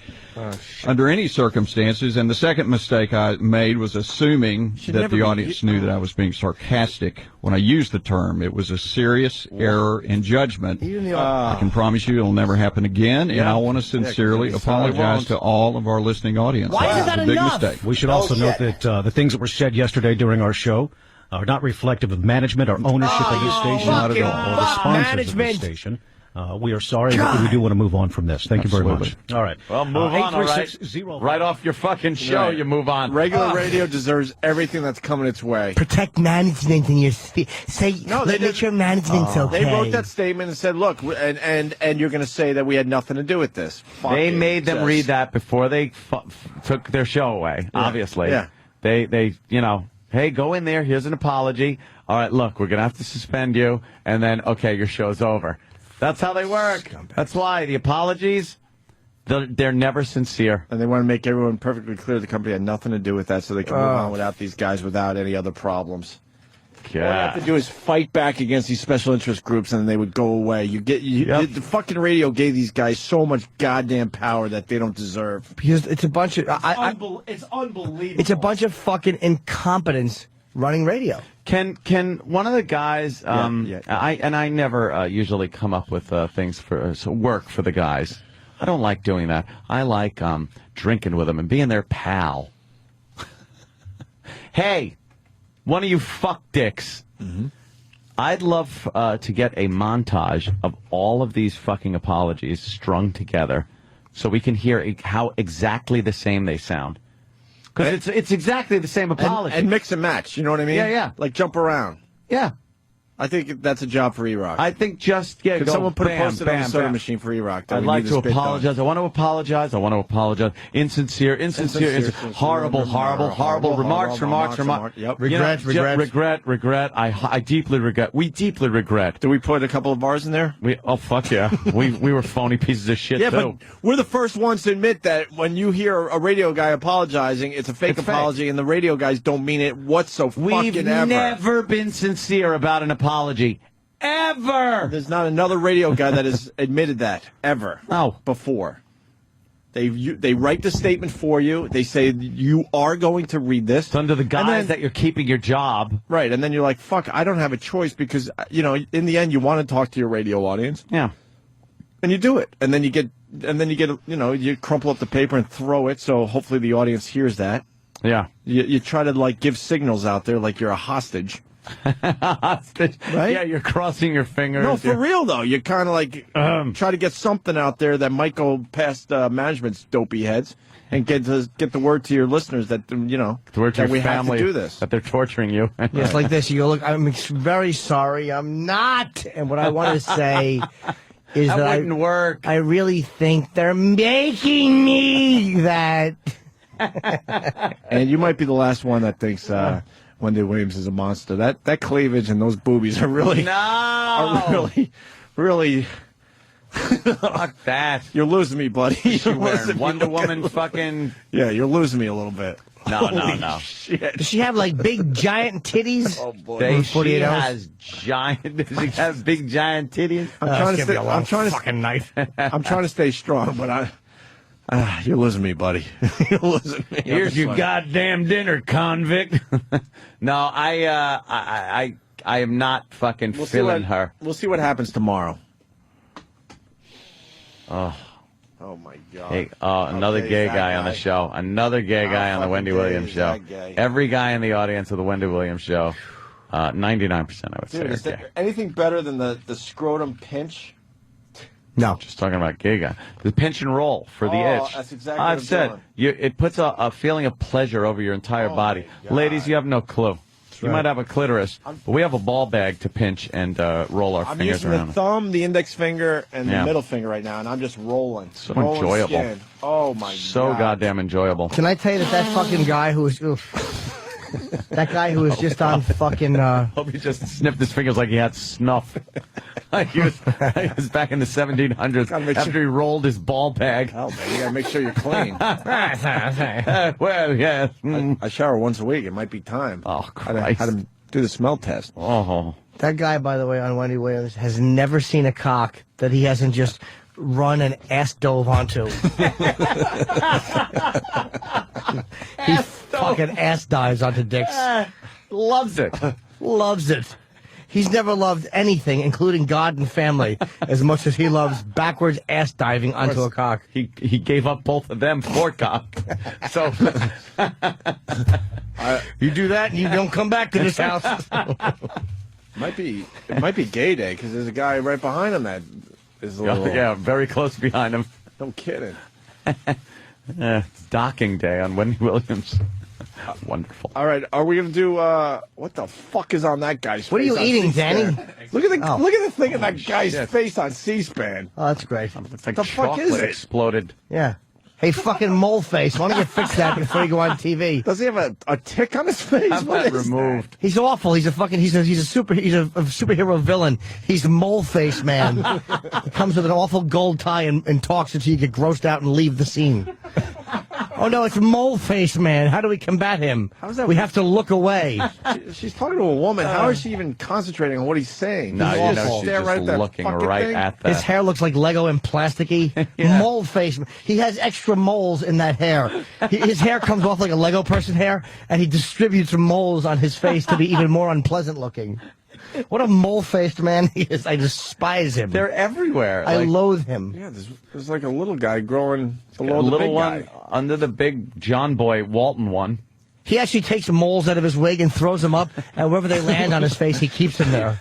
under any circumstances. And the second mistake I made was assuming that the audience knew that I was being sarcastic when I used the term. It was a serious error in judgment. I can promise you it'll never happen again, and I want to sincerely apologize to all of our listening audience. Why is that a big enough? mistake. We should also note that the things that were said yesterday during our show are not reflective of management or ownership of this station, not at all, or the sponsors of this station. We are sorry, but we do want to move on from this. Thank you very much. All right. Well, move on, all right. Right off your fucking show, you move on. Regular radio deserves everything that's coming its way. Protect management in your make sure management's okay. They wrote that statement and said, look, and you're going to say that we had nothing to do with this. They made them read that before they took their show away, obviously. Yeah. They hey, go in there, here's an apology. All right, look, we're going to have to suspend you, and then, okay, your show's over. That's how they work. That's why the apologies, they're never sincere. And they want to make everyone perfectly clear the company had nothing to do with that so they can move on without these guys without any other problems. All you have to do is fight back against these special interest groups and they would go away. The fucking radio gave these guys so much goddamn power that they don't deserve. Because it's a bunch of... It's unbelievable. It's a bunch of fucking incompetence running radio. Can one of the guys? I never usually come up with things for work for the guys. I don't like doing that. I like drinking with them and being their pal. Hey, one of you fuck dicks. Mm-hmm. I'd love to get a montage of all of these fucking apologies strung together, so we can hear how exactly the same they sound. Because it's exactly the same apology. And mix and match, you know what I mean? Yeah. Like jump around. Yeah. I think that's a job for E-Rock. I think just Could go someone put bam, a post-it on bam, the soda bam. machine for E-Rock? that I'd we like need to this bit done? apologize. I want to apologize. I want to apologize. Insincere. Horrible remarks. Yep. Regret. I deeply regret. We deeply regret. Do we put a couple of bars in there? Oh, fuck yeah. we were phony pieces of shit, Yeah, too. but we're the first ones to admit that when you hear a radio guy apologizing, it's a fake apology, and the radio guys don't mean it We've never been sincere about an apology. Ever! There's not another radio guy that has admitted that, ever. Oh. Before. They write the statement for you. They say you are going to read this. It's under the guise that you're keeping your job. Right, and then you're like, fuck, I don't have a choice because, in the end, you want to talk to your radio audience. Yeah. And you do it. And then you get, you crumple up the paper and throw it, so hopefully the audience hears that. Yeah. You try to, give signals out there like you're a hostage. Hostage. Right? Yeah, you're crossing your fingers. No, for real, though. You kind of, try to get something out there that might go past management's dopey heads and get the word to your listeners that, The word to that your we family have to do this. that they're torturing you. Yes, like this. You go, look, I'm very sorry. I'm not. And what I want to say is that wouldn't work. I really think they're making me that. And you might be the last one that thinks Wendy Williams is a monster. That cleavage and those boobies are really, really. Fuck that. You're losing me, buddy. You're wearing Wonder Woman fucking. Yeah, you're losing me a little bit. No. Shit. Does she have big giant titties? Oh boy. She has giant. Does she have big giant titties? I'm trying to stay strong, but you're losing me, buddy. You're losing me. Here's your goddamn dinner, convict. No, I am not fucking feeling her. We'll see what happens tomorrow. Oh my God. Hey, another gay guy on the show. Another gay guy on the Wendy Williams show. Every guy in the audience of the Wendy Williams show, 99% I would say. Dude, is there anything better than the scrotum pinch? No. Just talking about gay guy. The pinch and roll for the itch. That's exactly what I've I'm said, doing. it puts a feeling of pleasure over your entire body. Ladies, you have no clue. You might have a clitoris, but we have a ball bag to pinch and roll our I'm fingers using around. the thumb, the index finger, and Yeah. the middle finger right now, and I'm just rolling. So rolling enjoyable. skin. Oh, my God. So goddamn enjoyable. Can I tell you that fucking guy who was... that guy who was just on fucking... Hope he just sniffed his fingers like he had snuff. Like he was back in the 1700s after he rolled his ball bag. Oh, man, you got to make sure you're clean. Well, yeah. I shower once a week. It might be time. Oh, Christ. Had him do the smell test. Oh. That guy, by the way, on Wendy Williams, has never seen a cock that he hasn't just run and ass dove onto. He fucking ass dives onto dicks. Loves it. Loves it. He's never loved anything, including God and family, as much as he loves backwards ass diving onto a cock. He gave up both of them for cock. So you do that and you don't come back to this house. It might be gay day because there's a guy right behind him that is a little. Yeah, very close behind him. No kidding. It's docking day on Wendy Williams. Wonderful. All right, are we gonna do what the fuck is on that guy's face? What are you on eating, C-SPAN? Danny? Look at the thing in that guy's face on C-SPAN. Oh, that's great. It's like The fuck is chocolate it? exploded. Yeah. Hey, fucking mole face. Why don't you fix that before you go on TV? Does he have a tick on his face? Have What that is removed. He's awful. He's a superhero villain. He's a mole face man. He comes with an awful gold tie and talks until you get grossed out and leave the scene. Oh no, it's mole face man. How do we combat him? How's that? We have to look away. She's talking to a woman. How is she even concentrating on what he's saying? No, He's you know awful. she's Stare just right at that looking fucking right thing. at that. His hair looks like Lego and plasticky. Yeah. Mole face. He has extra moles in that hair. His hair comes off like a Lego person hair, and he distributes moles on his face to be even more unpleasant looking. What a mole-faced man he is. I despise him. They're everywhere. I loathe him. Yeah, there's like a little guy growing below a the little big one guy. under the big John Boy Walton one. He actually takes moles out of his wig and throws them up, and wherever they land on his face, he keeps them there.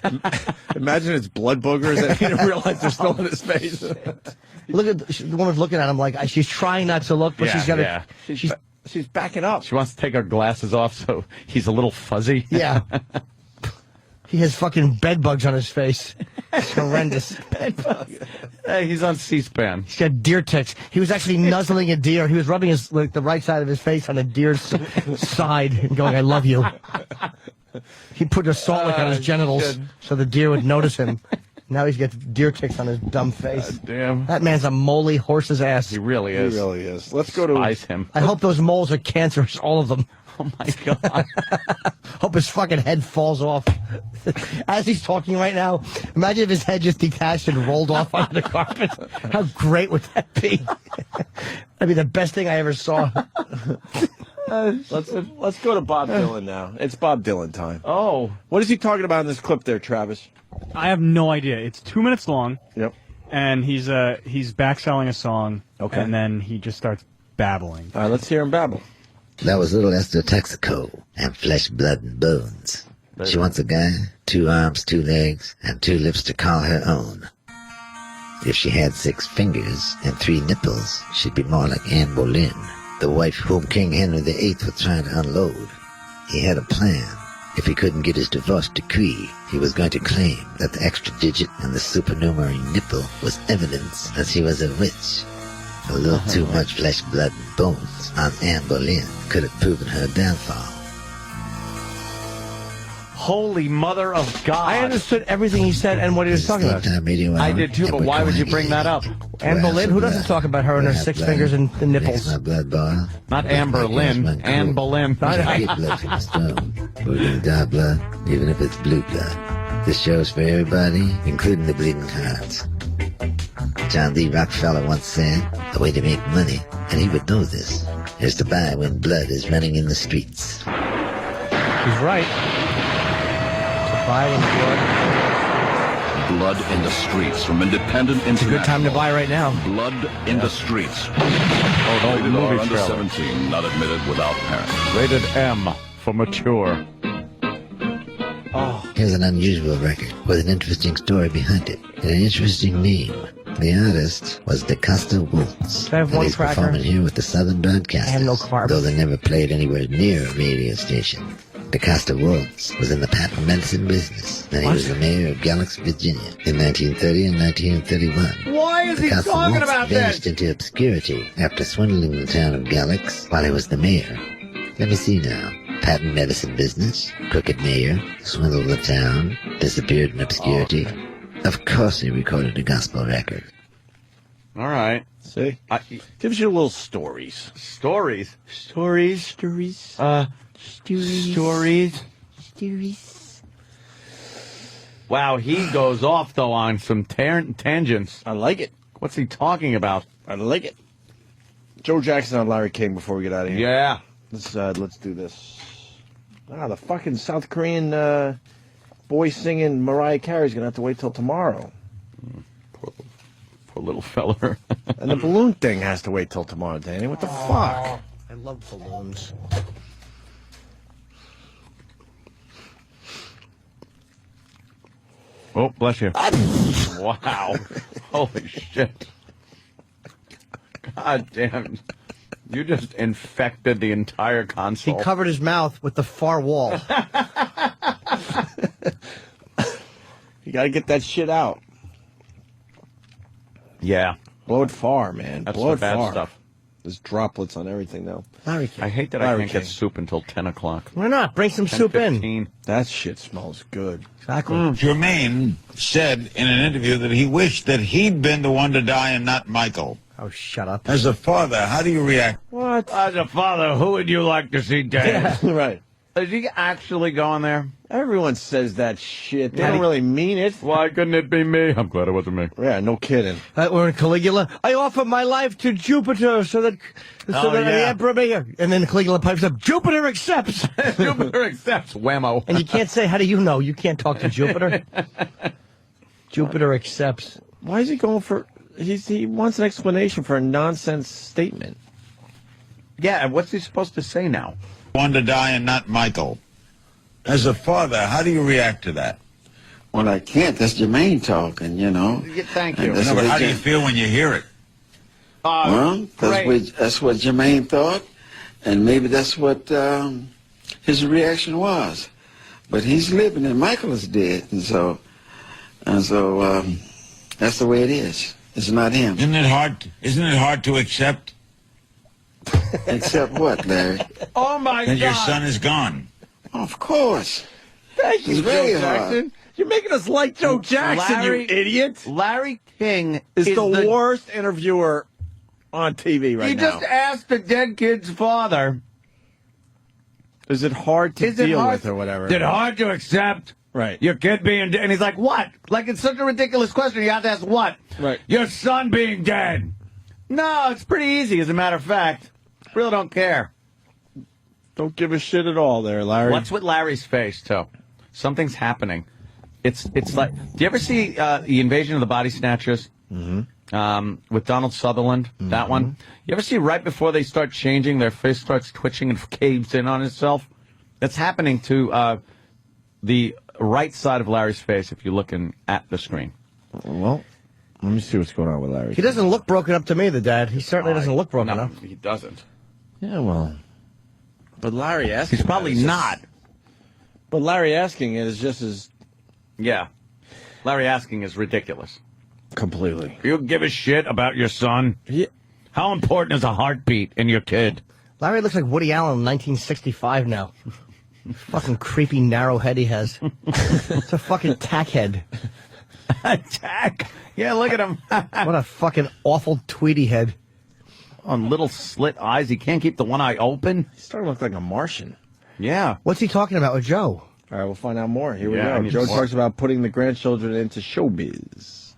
Imagine it's blood boogers and he didn't realize they're still in his face. Look at the woman's looking at him like she's trying not to look, but she's got to. She's backing up. She wants to take her glasses off, so he's a little fuzzy. Yeah. He has fucking bed bugs on his face. It's horrendous. Bed bugs. Hey, he's on C-SPAN. He's got deer ticks. He was actually nuzzling a deer. He was rubbing the right side of his face on a deer's side and going, "I love you." He put a salt lick on his genitals so the deer would notice him. Now he's got deer ticks on his dumb face. Damn. That man's a moly horse's ass. He really is. He really is. Let's go to... Ice him. I hope those moles are cancerous, all of them. Oh, my God. Hope his fucking head falls off. As he's talking right now, imagine if his head just detached and rolled off onto the carpet. How great would that be? That'd be the best thing I ever saw. Let's go to Bob Dylan now. It's Bob Dylan time. Oh. What is he talking about in this clip there, Travis? I have no idea. It's 2 minutes long. Yep. And he's back selling a song. Okay. And then he just starts babbling. All right, let's hear him babble. That was little Esther Texaco and flesh, blood, and bones. She wants a guy, 2 arms, 2 legs, and 2 lips to call her own. If she had 6 fingers and 3 nipples, she'd be more like Anne Boleyn, the wife whom King Henry VIII was trying to unload. He had a plan. If he couldn't get his divorce decree, he was going to claim that the extra digit and the supernumerary nipple was evidence that she was a witch. A little too much flesh, blood, and bones on Anne Boleyn could have proven her downfall. Holy mother of God. I understood everything he said and what he was talking about. I did too, but why would you bring that up? Anne Boleyn? Who doesn't talk about her and her 6 fingers and the nipples? My blood boil. Not Amber Lynn. Anne Boleyn. Get blood from the stone. We're gonna die blood, even if it's blue blood. This show's for everybody, including the bleeding hearts. John D. Rockefeller once said, the way to make money, and he would know this, is to buy when blood is running in the streets. He's right. To buy when blood in the streets from Independent International. It's a good time to buy right now. Blood in the streets. Oh, Rated movie R, under trailer. 17, not admitted without parents. Rated M for mature. Here's an unusual record with an interesting story behind it and an interesting name. The artist was DeCosta Woltz. Can I have one He's cracker? performing here with the Southern Broadcasters, I have no carbs. though they never played anywhere near a radio station. DeCosta Woltz was in the patent medicine business, and he was the mayor of Galax, Virginia, in 1930 and 1931. Why is he DeCosta talking Woltz about vanished this? into obscurity after swindling the town of Galax while he was the mayor. Let me see now. Patent medicine business, crooked mayor, swindled the town, disappeared in obscurity. Of course he recorded a gospel record. All right. See? Gives you little stories. Stories? Stories. Stories. Wow, he goes off, though, on some tangents. I like it. What's he talking about? I like it. Joe Jackson on Larry King before we get out of here. Yeah. Let's do this. The fucking South Korean boy singing Mariah Carey's gonna have to wait till tomorrow. Poor little feller. And the balloon thing has to wait till tomorrow, Danny. What the fuck? I love balloons. Oh, bless you. Wow. Holy shit. God damn. You just infected the entire console. He covered his mouth with the far wall. You gotta get that shit out. Yeah. Blow it far, man. That's Blow the it bad far. stuff. There's droplets on everything now. Larry King. I hate that I Larry can't get King. soup until 10 o'clock. Why not? Bring some soup in. 10:15. That shit smells good. Exactly. Jermaine said in an interview that he wished that he'd been the one to die and not Michael. Oh, shut up. As a father, how do you react? What? As a father, who would you like to see dead? Yeah, right. Is he actually going there? Everyone says that shit. They don't really mean it. Why couldn't it be me? I'm glad it wasn't me. Yeah, no kidding. We're in Caligula. I offer my life to Jupiter so that the emperor may... And then Caligula pipes up, Jupiter accepts. Jupiter accepts. Whammo. And you can't say, how do you know? You can't talk to Jupiter. Jupiter accepts. Why is he going for... He wants an explanation for a nonsense statement. Yeah, and what's he supposed to say now? One to die and not Michael. As a father, how do you react to that? Well, I can't. That's Jermaine talking, you know. Yeah, thank you. No, but how do you feel when you hear it? Well, that's what Jermaine thought, and maybe that's what his reaction was. But he's living and Michael is dead, and so that's the way it is. It's not him. Isn't it hard to accept? Accept what, Larry? Oh my That God! your son is gone. Of course. Thank you, It's very Joe Jackson. hard. You're making us like Joe Jackson, you idiot. Larry King is the worst interviewer on TV right now. He just asked the dead kid's father. Is it hard to deal with or whatever? Is it hard to accept? Right. Your kid being dead. And he's like, what? Like, it's such a ridiculous question. You have to ask what? Right. Your son being dead. No, it's pretty easy, as a matter of fact. Really don't care. Don't give a shit at all there, Larry. What's with Larry's face, too? Something's happening. It's like, do you ever see the Invasion of the Body Snatchers? Mm-hmm. With Donald Sutherland, that one. You ever see right before they start changing, their face starts twitching and caves in on itself? That's happening to the right side of Larry's face if you're looking at the screen. Well, let me see what's going on with Larry. He doesn't look broken up to me, the dad. He certainly doesn't look broken up. He doesn't. Yeah, well. But Larry asking. He's probably not. But Larry asking it is just as. Yeah. Larry asking is ridiculous. Completely. You give a shit about your son? Yeah. How important is a heartbeat in your kid? Larry looks like Woody Allen in 1965 now. Fucking creepy narrow head he has. It's a fucking tack head. Tack? Yeah, look at him. What a fucking awful Tweety head. On little slit eyes. He can't keep the one eye open. He's starting to look like a Martian. Yeah. What's he talking about with Joe? All right, we'll find out more. Here Yeah, I we need go. Joe more. talks about putting the grandchildren into showbiz.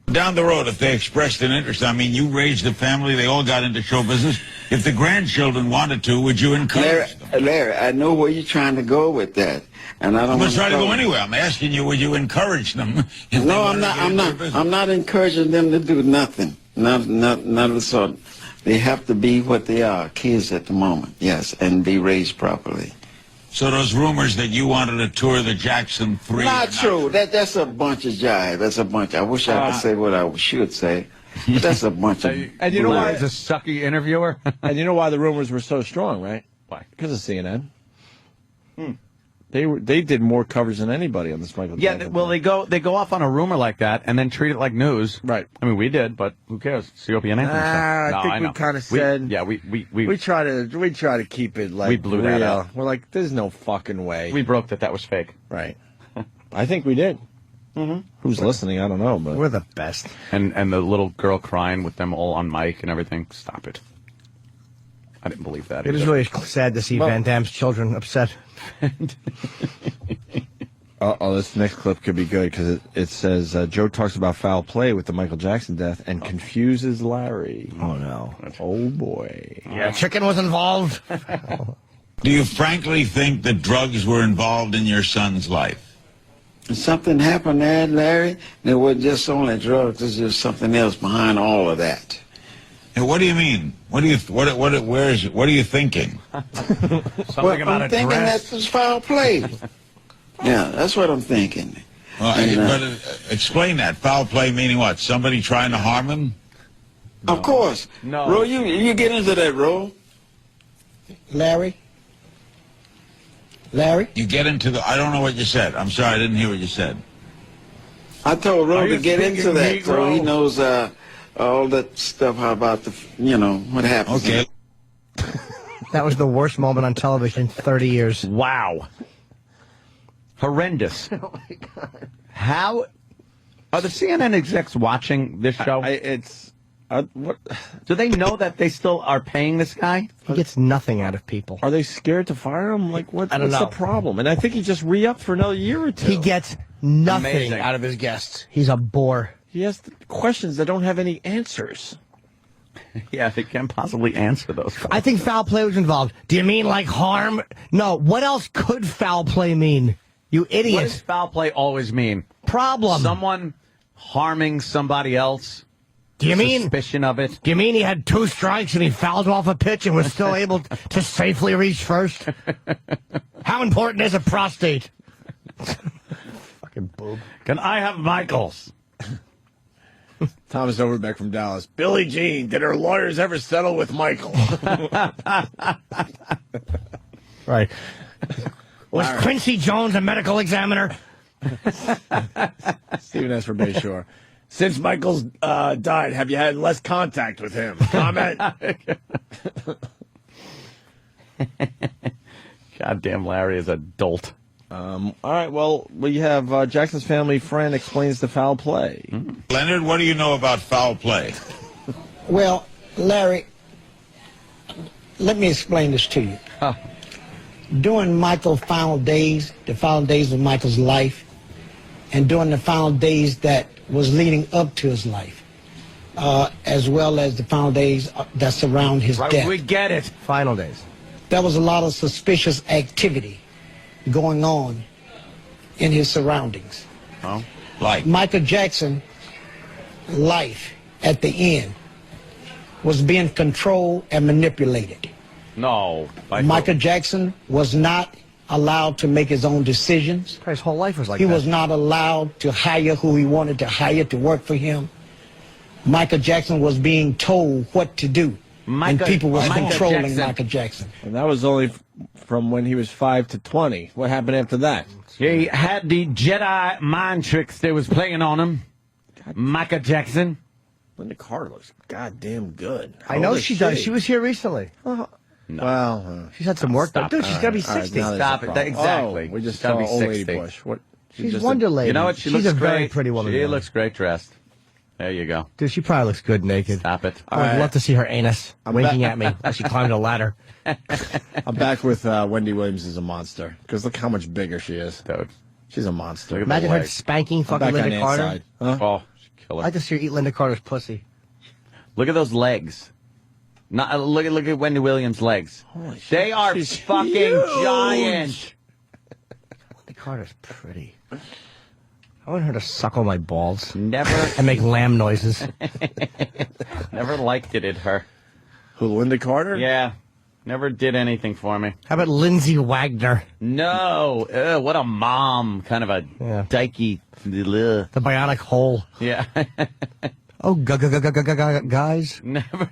Down the road, if they expressed an interest, I mean, you raised a family, they all got into show business. If the grandchildren wanted to, would you encourage them? Larry, I know where you're trying to go with that, and I don't. I'm want not trying to go trouble. anywhere. I'm asking you, would you encourage them? if they No, wanted I'm to get into not. your business? I'm not encouraging them to do nothing. Not of the sort. They have to be what they are, kids at the moment. Yes, and be raised properly. So those rumors that you wanted to tour the Jackson 3... Not true. That's a bunch of jive. That's a bunch. I wish I could say what I should say. But that's a bunch of. And you know why? He's a sucky interviewer. And you know why the rumors were so strong, right? Why? Because of CNN. They did more coverage than anybody on this Michael Jackson. Yeah, well, they go off on a rumor like that and then treat it like news. Right. I mean, we did, but who cares? It's the Opie and Anthony show. I think we know. kind of said. We try to keep it like we blew that real. out. We're like, there's no fucking way. We broke that was fake. Right. I think we did. Mm-hmm. Who's listening? I don't know, but we're the best. And the little girl crying with them all on mic and everything. Stop it. I didn't believe that. It is really sad to see Van Damme's children upset. This next clip could be good because it says Joe talks about foul play with the Michael Jackson death and confuses Larry. Oh no! Oh boy! Yeah, chicken was involved. Do you frankly think that drugs were involved in your son's life? Something happened there, Larry. There was just only drugs. There's just something else behind all of that. And what do you mean? What are you thinking? Something about I'm thinking dress. that's foul play. Yeah, that's what I'm thinking. Explain that. Foul play meaning what? Somebody trying to harm him? Of course. No. Ro, you get into that, Ro. Larry? You get into the... I don't know what you said. I'm sorry, I didn't hear what you said. I told Ro Are to you get into speaking that, so he Negro? knows all that stuff about what happens. Okay. That was the worst moment on television in 30 years. Wow. Horrendous. Oh my God. How are the CNN execs watching this show? What? Do they know that they still are paying this guy? He gets nothing out of people. Are they scared to fire him? Like, what's I don't know. the problem? And I think he just re-upped for another year or two. He gets nothing Amazing. out of his guests. He's a bore. He has questions that don't have any answers. Yeah, they can't possibly answer those. I think foul play was involved. Do you mean like harm? No. What else could foul play mean? You idiot. What does foul play always mean? Problem. Someone harming somebody else. Do you mean suspicion of it? Do you mean he had 2 strikes and he fouled off a pitch and was still able to safely reach first? How important is a prostate? Fucking boob. Can I have Michael's? Thomas Overbeck from Dallas. Billie Jean, did her lawyers ever settle with Michael? Right. Was Quincy Jones a medical examiner? Stephen S. from Bayshore. Since Michael's died, have you had less contact with him? Comment. Goddamn Larry is a dolt. All right, well, we have Jackson's family friend explains the foul play. Leonard, what do you know about foul play? Well, Larry, let me explain this to you. During Michael's final days, the final days of Michael's life, and during the final days that was leading up to his life, as well as the final days that surround his death. We get it. Final days. There was a lot of suspicious activity going on in his surroundings. Oh. Like? Michael Jackson's life at the end was being controlled and manipulated. No. Michael Jackson was not allowed to make his own decisions. His whole life was like He that. was not allowed to hire who he wanted to hire to work for him. Michael Jackson was being told what to do. And people were controlling Michael Jackson. And that was only from when he was 5 to 20. What happened after that? He had the Jedi mind tricks they was playing on him. Michael Jackson. Linda Carter looks goddamn good. I know she does. She was here recently. No. Well, she's had some work done. Dude, she's got to be 60. Stop it. Exactly. We just She's gotta saw be Old Lady 60. Bush. What? She's Wonder Lady. You know what? She She's looks a very great. pretty woman. She looks great dressed. There you go. Dude, she probably looks good naked. Stop it. I would love to see her anus winking at me as she climbed a ladder. I'm back with Wendy Williams as a monster. Because look how much bigger she is. Dude. She's a monster. Imagine her spanking fucking Linda Carter. Huh? Oh, she'd kill her. I just see her eat Linda Carter's pussy. Look at those legs. Not, look at Wendy Williams' legs. Holy shit. They are She's fucking huge. giant. Linda Carter's pretty. I want her to suckle my balls. Never. And make lamb noises. Never liked it in her. Who, Linda Carter? Yeah. Never did anything for me. How about Lindsay Wagner? No. What a mom. Kind of a dykey. The bionic hole. Yeah. Oh, guys. Never.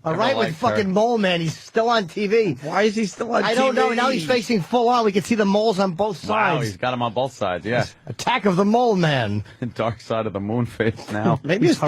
All right, with fucking Mole Man. He's still on TV. Why is he still on TV? I don't know. Now he's facing full on. We can see the moles on both sides. Wow, he's got him on both sides, yeah. Attack of the Mole Man. Dark side of the moon face now. Maybe his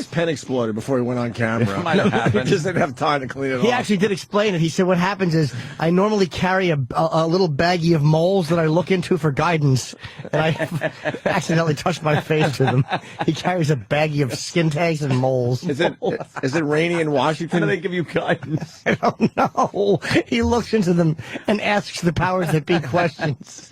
pen exploded before he went on camera. It might have happened. He just didn't have time to clean it off. He actually did explain it. He said what happens is I normally carry a little baggie of moles that I look into for guidance, and I accidentally touched my face to them. He carries a baggie of skin tags and moles. Is it rainy in Washington? How do they give you guidance? I don't know. He looks into them and asks the powers that be questions.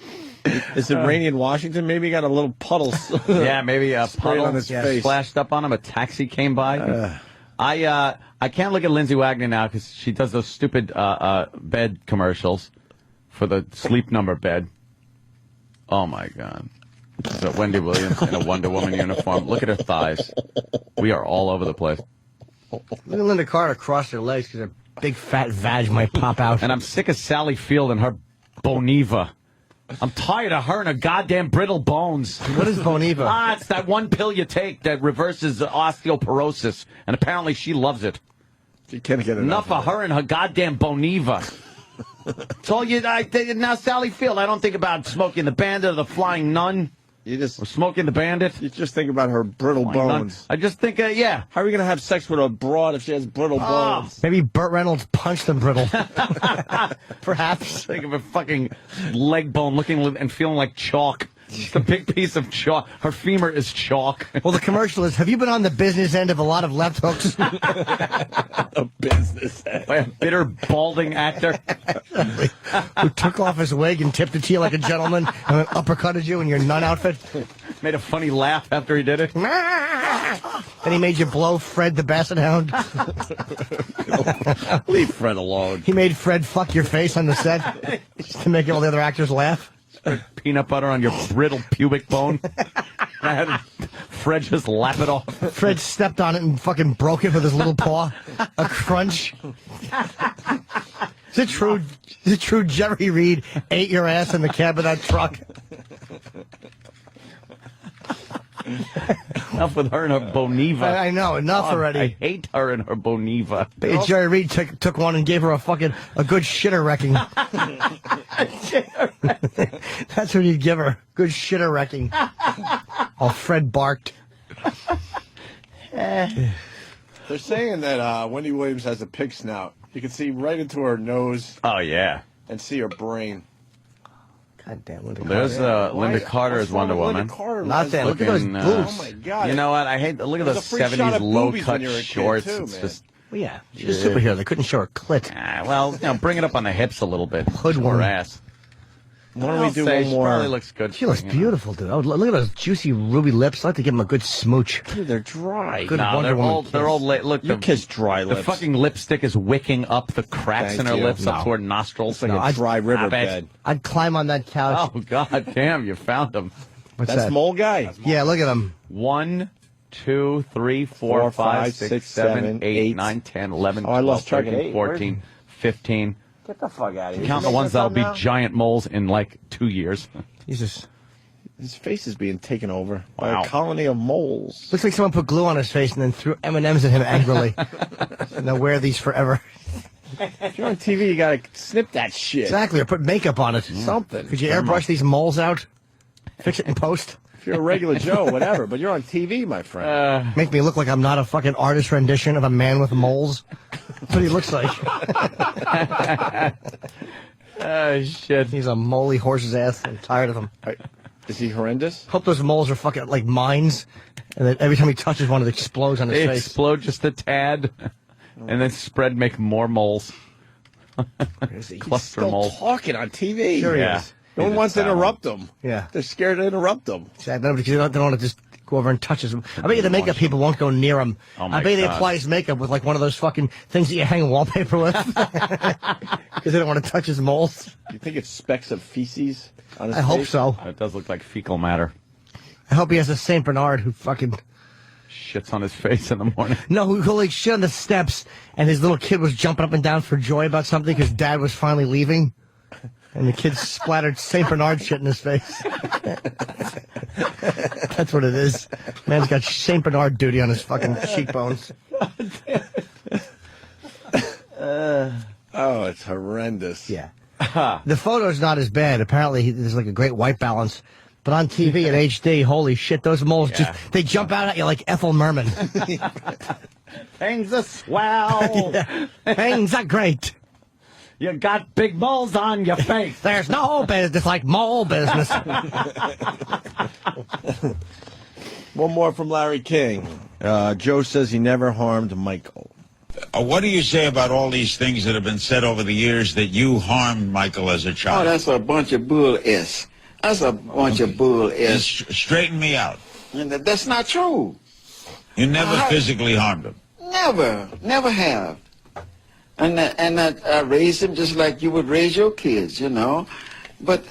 Is it rainy in Washington? Maybe he got a little puddle. Yeah, maybe a sprayed puddle on his face. splashed up on him. A taxi came by. I can't look at Lindsay Wagner now because she does those stupid bed commercials for the Sleep Number bed. Oh my God. So Wendy Williams in a Wonder Woman uniform. Look at her thighs. We are all over the place. Look at Linda Carter cross her legs because her big fat vag might pop out. And I'm sick of Sally Field and her Boniva. I'm tired of her and her goddamn brittle bones. What is Boniva? It's that one pill you take that reverses osteoporosis, and apparently she loves it. You can't get enough of her and her goddamn Boniva. It's all you. Now Sally Field. I don't think about Smoking the Bandit or the Flying Nun. Or Smoking the Bandit. You just think about her brittle bones. I just think, yeah. How are you going to have sex with a broad if she has brittle bones? Maybe Burt Reynolds punched them brittle. Perhaps. Think of a fucking leg bone looking and feeling like chalk. Just a big piece of chalk. Her femur is chalk. Well, the commercial is, have you been on the business end of a lot of left hooks? A business end. By a bitter, balding actor. Who took off his wig and tipped it to you like a gentleman and then uppercutted you in your nun outfit? Made a funny laugh after he did it. Then he made you blow Fred the Basset Hound. Leave Fred alone. He made Fred fuck your face on the set just to make all the other actors laugh. Peanut butter on your brittle pubic bone. I had Fred just lap it off. Fred stepped on it and fucking broke it with his little paw. A crunch. Is it true? Is it true Jerry Reed ate your ass in the cab of that truck? Enough with her and her Boniva. I know, enough already. I hate her and her Boniva. Hey, Jerry Reed took one and gave her a good shitter wrecking. That's what he'd give her. Good shitter wrecking. Oh, Fred barked. They're saying that Wendy Williams has a pig snout. You can see right into her nose. Oh, yeah. And see her brain. God damn, Linda Carter. There's Linda Carter as Wonder Woman. Not that. Look at those boobs. Oh, my God. You know what? I hate. Look at those 70s low-cut shorts. Too, it's just. Well, yeah, she's a superhero. They couldn't show her clit. Well, bring it up on the hips a little bit. Hoodworm. Her ass. Why don't we do one She more? probably looks good. She looks beautiful, dude. Oh, look at those juicy ruby lips. I'd like to give them a good smooch. Dude, they're dry. Good No, Wonder they're Woman old. kiss. They're old. Look, You kiss dry the lips. fucking lipstick is wicking up the cracks in her lips up No. toward nostrils. It's like a dry riverbed. I'd climb on that couch. Oh God, damn! You found him. What's That's that? Mole Guy. Yeah, look at him. 1, 2, 3, 4, 5, 6, 7, 8, 9, 10, 11, Oh, I 12, lost track of 13, eight. 14, 15. Get the fuck out of here. Count the ones that'll be giant moles in like 2 years. Jesus. His face is being taken over by Wow. a colony of moles. Looks like someone put glue on his face and then threw M&Ms at him angrily. And they'll wear these forever. If you're on TV, you gotta snip that shit. Exactly, or put makeup on it. Something. Could you airbrush these moles out? Fix it in post? If you're a regular Joe, whatever, but you're on TV, my friend. Make me look like I'm not a fucking artist rendition of a man with moles. That's what he looks like. Oh shit! He's a moly horse's ass. I'm tired of him. Is he horrendous? Hope those moles are fucking like mines, and that every time he touches one, it explodes on his They face. explode just a tad, and then spread, make more moles. He's Cluster still moles. talking on TV. Sure he Yeah. is. No one wants to interrupt him. Yeah. They're scared to interrupt him. Sad, no, because they don't want to just go over and touch his. I bet you the makeup people won't go near him. Oh my I bet they God. apply his makeup with like one of those fucking things that you hang wallpaper with, because they don't want to touch his moles. Do you think it's specks of feces on his I hope face? so. It does look like fecal matter. I hope he has a Saint Bernard who fucking Shits on his face in the morning. no, who like shit on the steps, and his little kid was jumping up and down for joy about something because Dad was finally leaving. And the kid splattered St. Bernard shit in his face. That's what it is. Man's got St. Bernard duty on his fucking cheekbones. Oh, it's horrendous. Yeah. The photo's not as bad. Apparently, there's like a great white balance. But on TV in HD, holy shit, those moles they jump out at you like Ethel Merman. Things are swell. Yeah. Things are great. You got big moles on your face. There's no business like mole business. One more from Larry King. Joe says he never harmed Michael. What do you say about all these things that have been said over the years that you harmed Michael as a Oh, child? that's a bunch of bull s. That's a bunch of bull s. Straighten me out. And that's not true. You never physically harmed him. Never have. And I raised him just like you would raise your kids, you know. But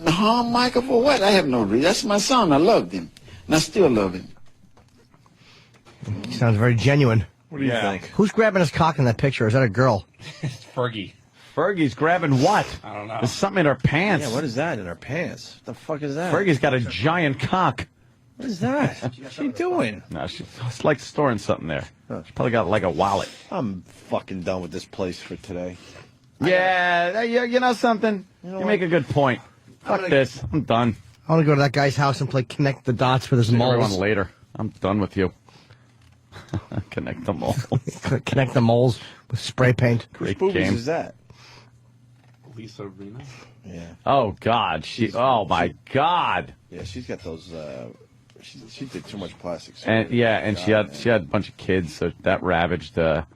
harm Michael for what? I have no reason. That's my son. I loved him. And I still love him. He sounds very genuine. What do you think? Who's grabbing his cock in that picture? Is that a girl? It's Fergie. Fergie's grabbing what? I don't know. There's something in her pants. Yeah, what is that in her pants? What the fuck is that? Fergie's got a giant cock. What is that? What's she doing? No, she's like storing something there. She's probably got like a wallet. I'm fucking done with this place for today. Yeah, you know something? You make a good point. Fuck this. I'm done. I want to go to that guy's house and play connect the dots with his See everyone moles. later. I'm done with you. Connect them all. Connect the moles with spray paint. Great Whose boobies game. is that? Lisa Rinna. Yeah. Oh God, oh my God. Yeah, she's got those. She did too much plastic And surgery. yeah, and she had a bunch of kids, so that ravaged that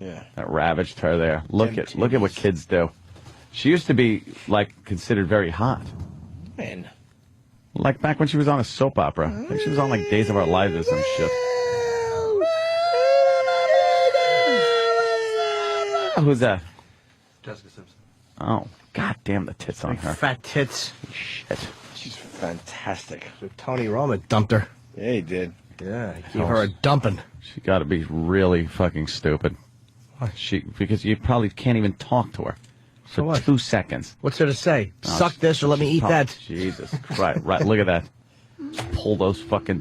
ravaged her there. Look at what kids do. She used to be like considered very hot. Man. Like back when she was on a soap opera. I think she was on like Days of Our Lives or some shit. Who's that? Jessica Simpson. Oh, God damn the tits on her. Fat tits. Shit. She's fantastic. Tony Roma dumped her. Yeah, he did. Yeah, he gave her a dumping. She got to be really fucking stupid. Because you probably can't even talk to her for what? 2 seconds. What's there to say? Oh, Suck this or let me eat that. Jesus Christ. Right, look at that. Pull those fucking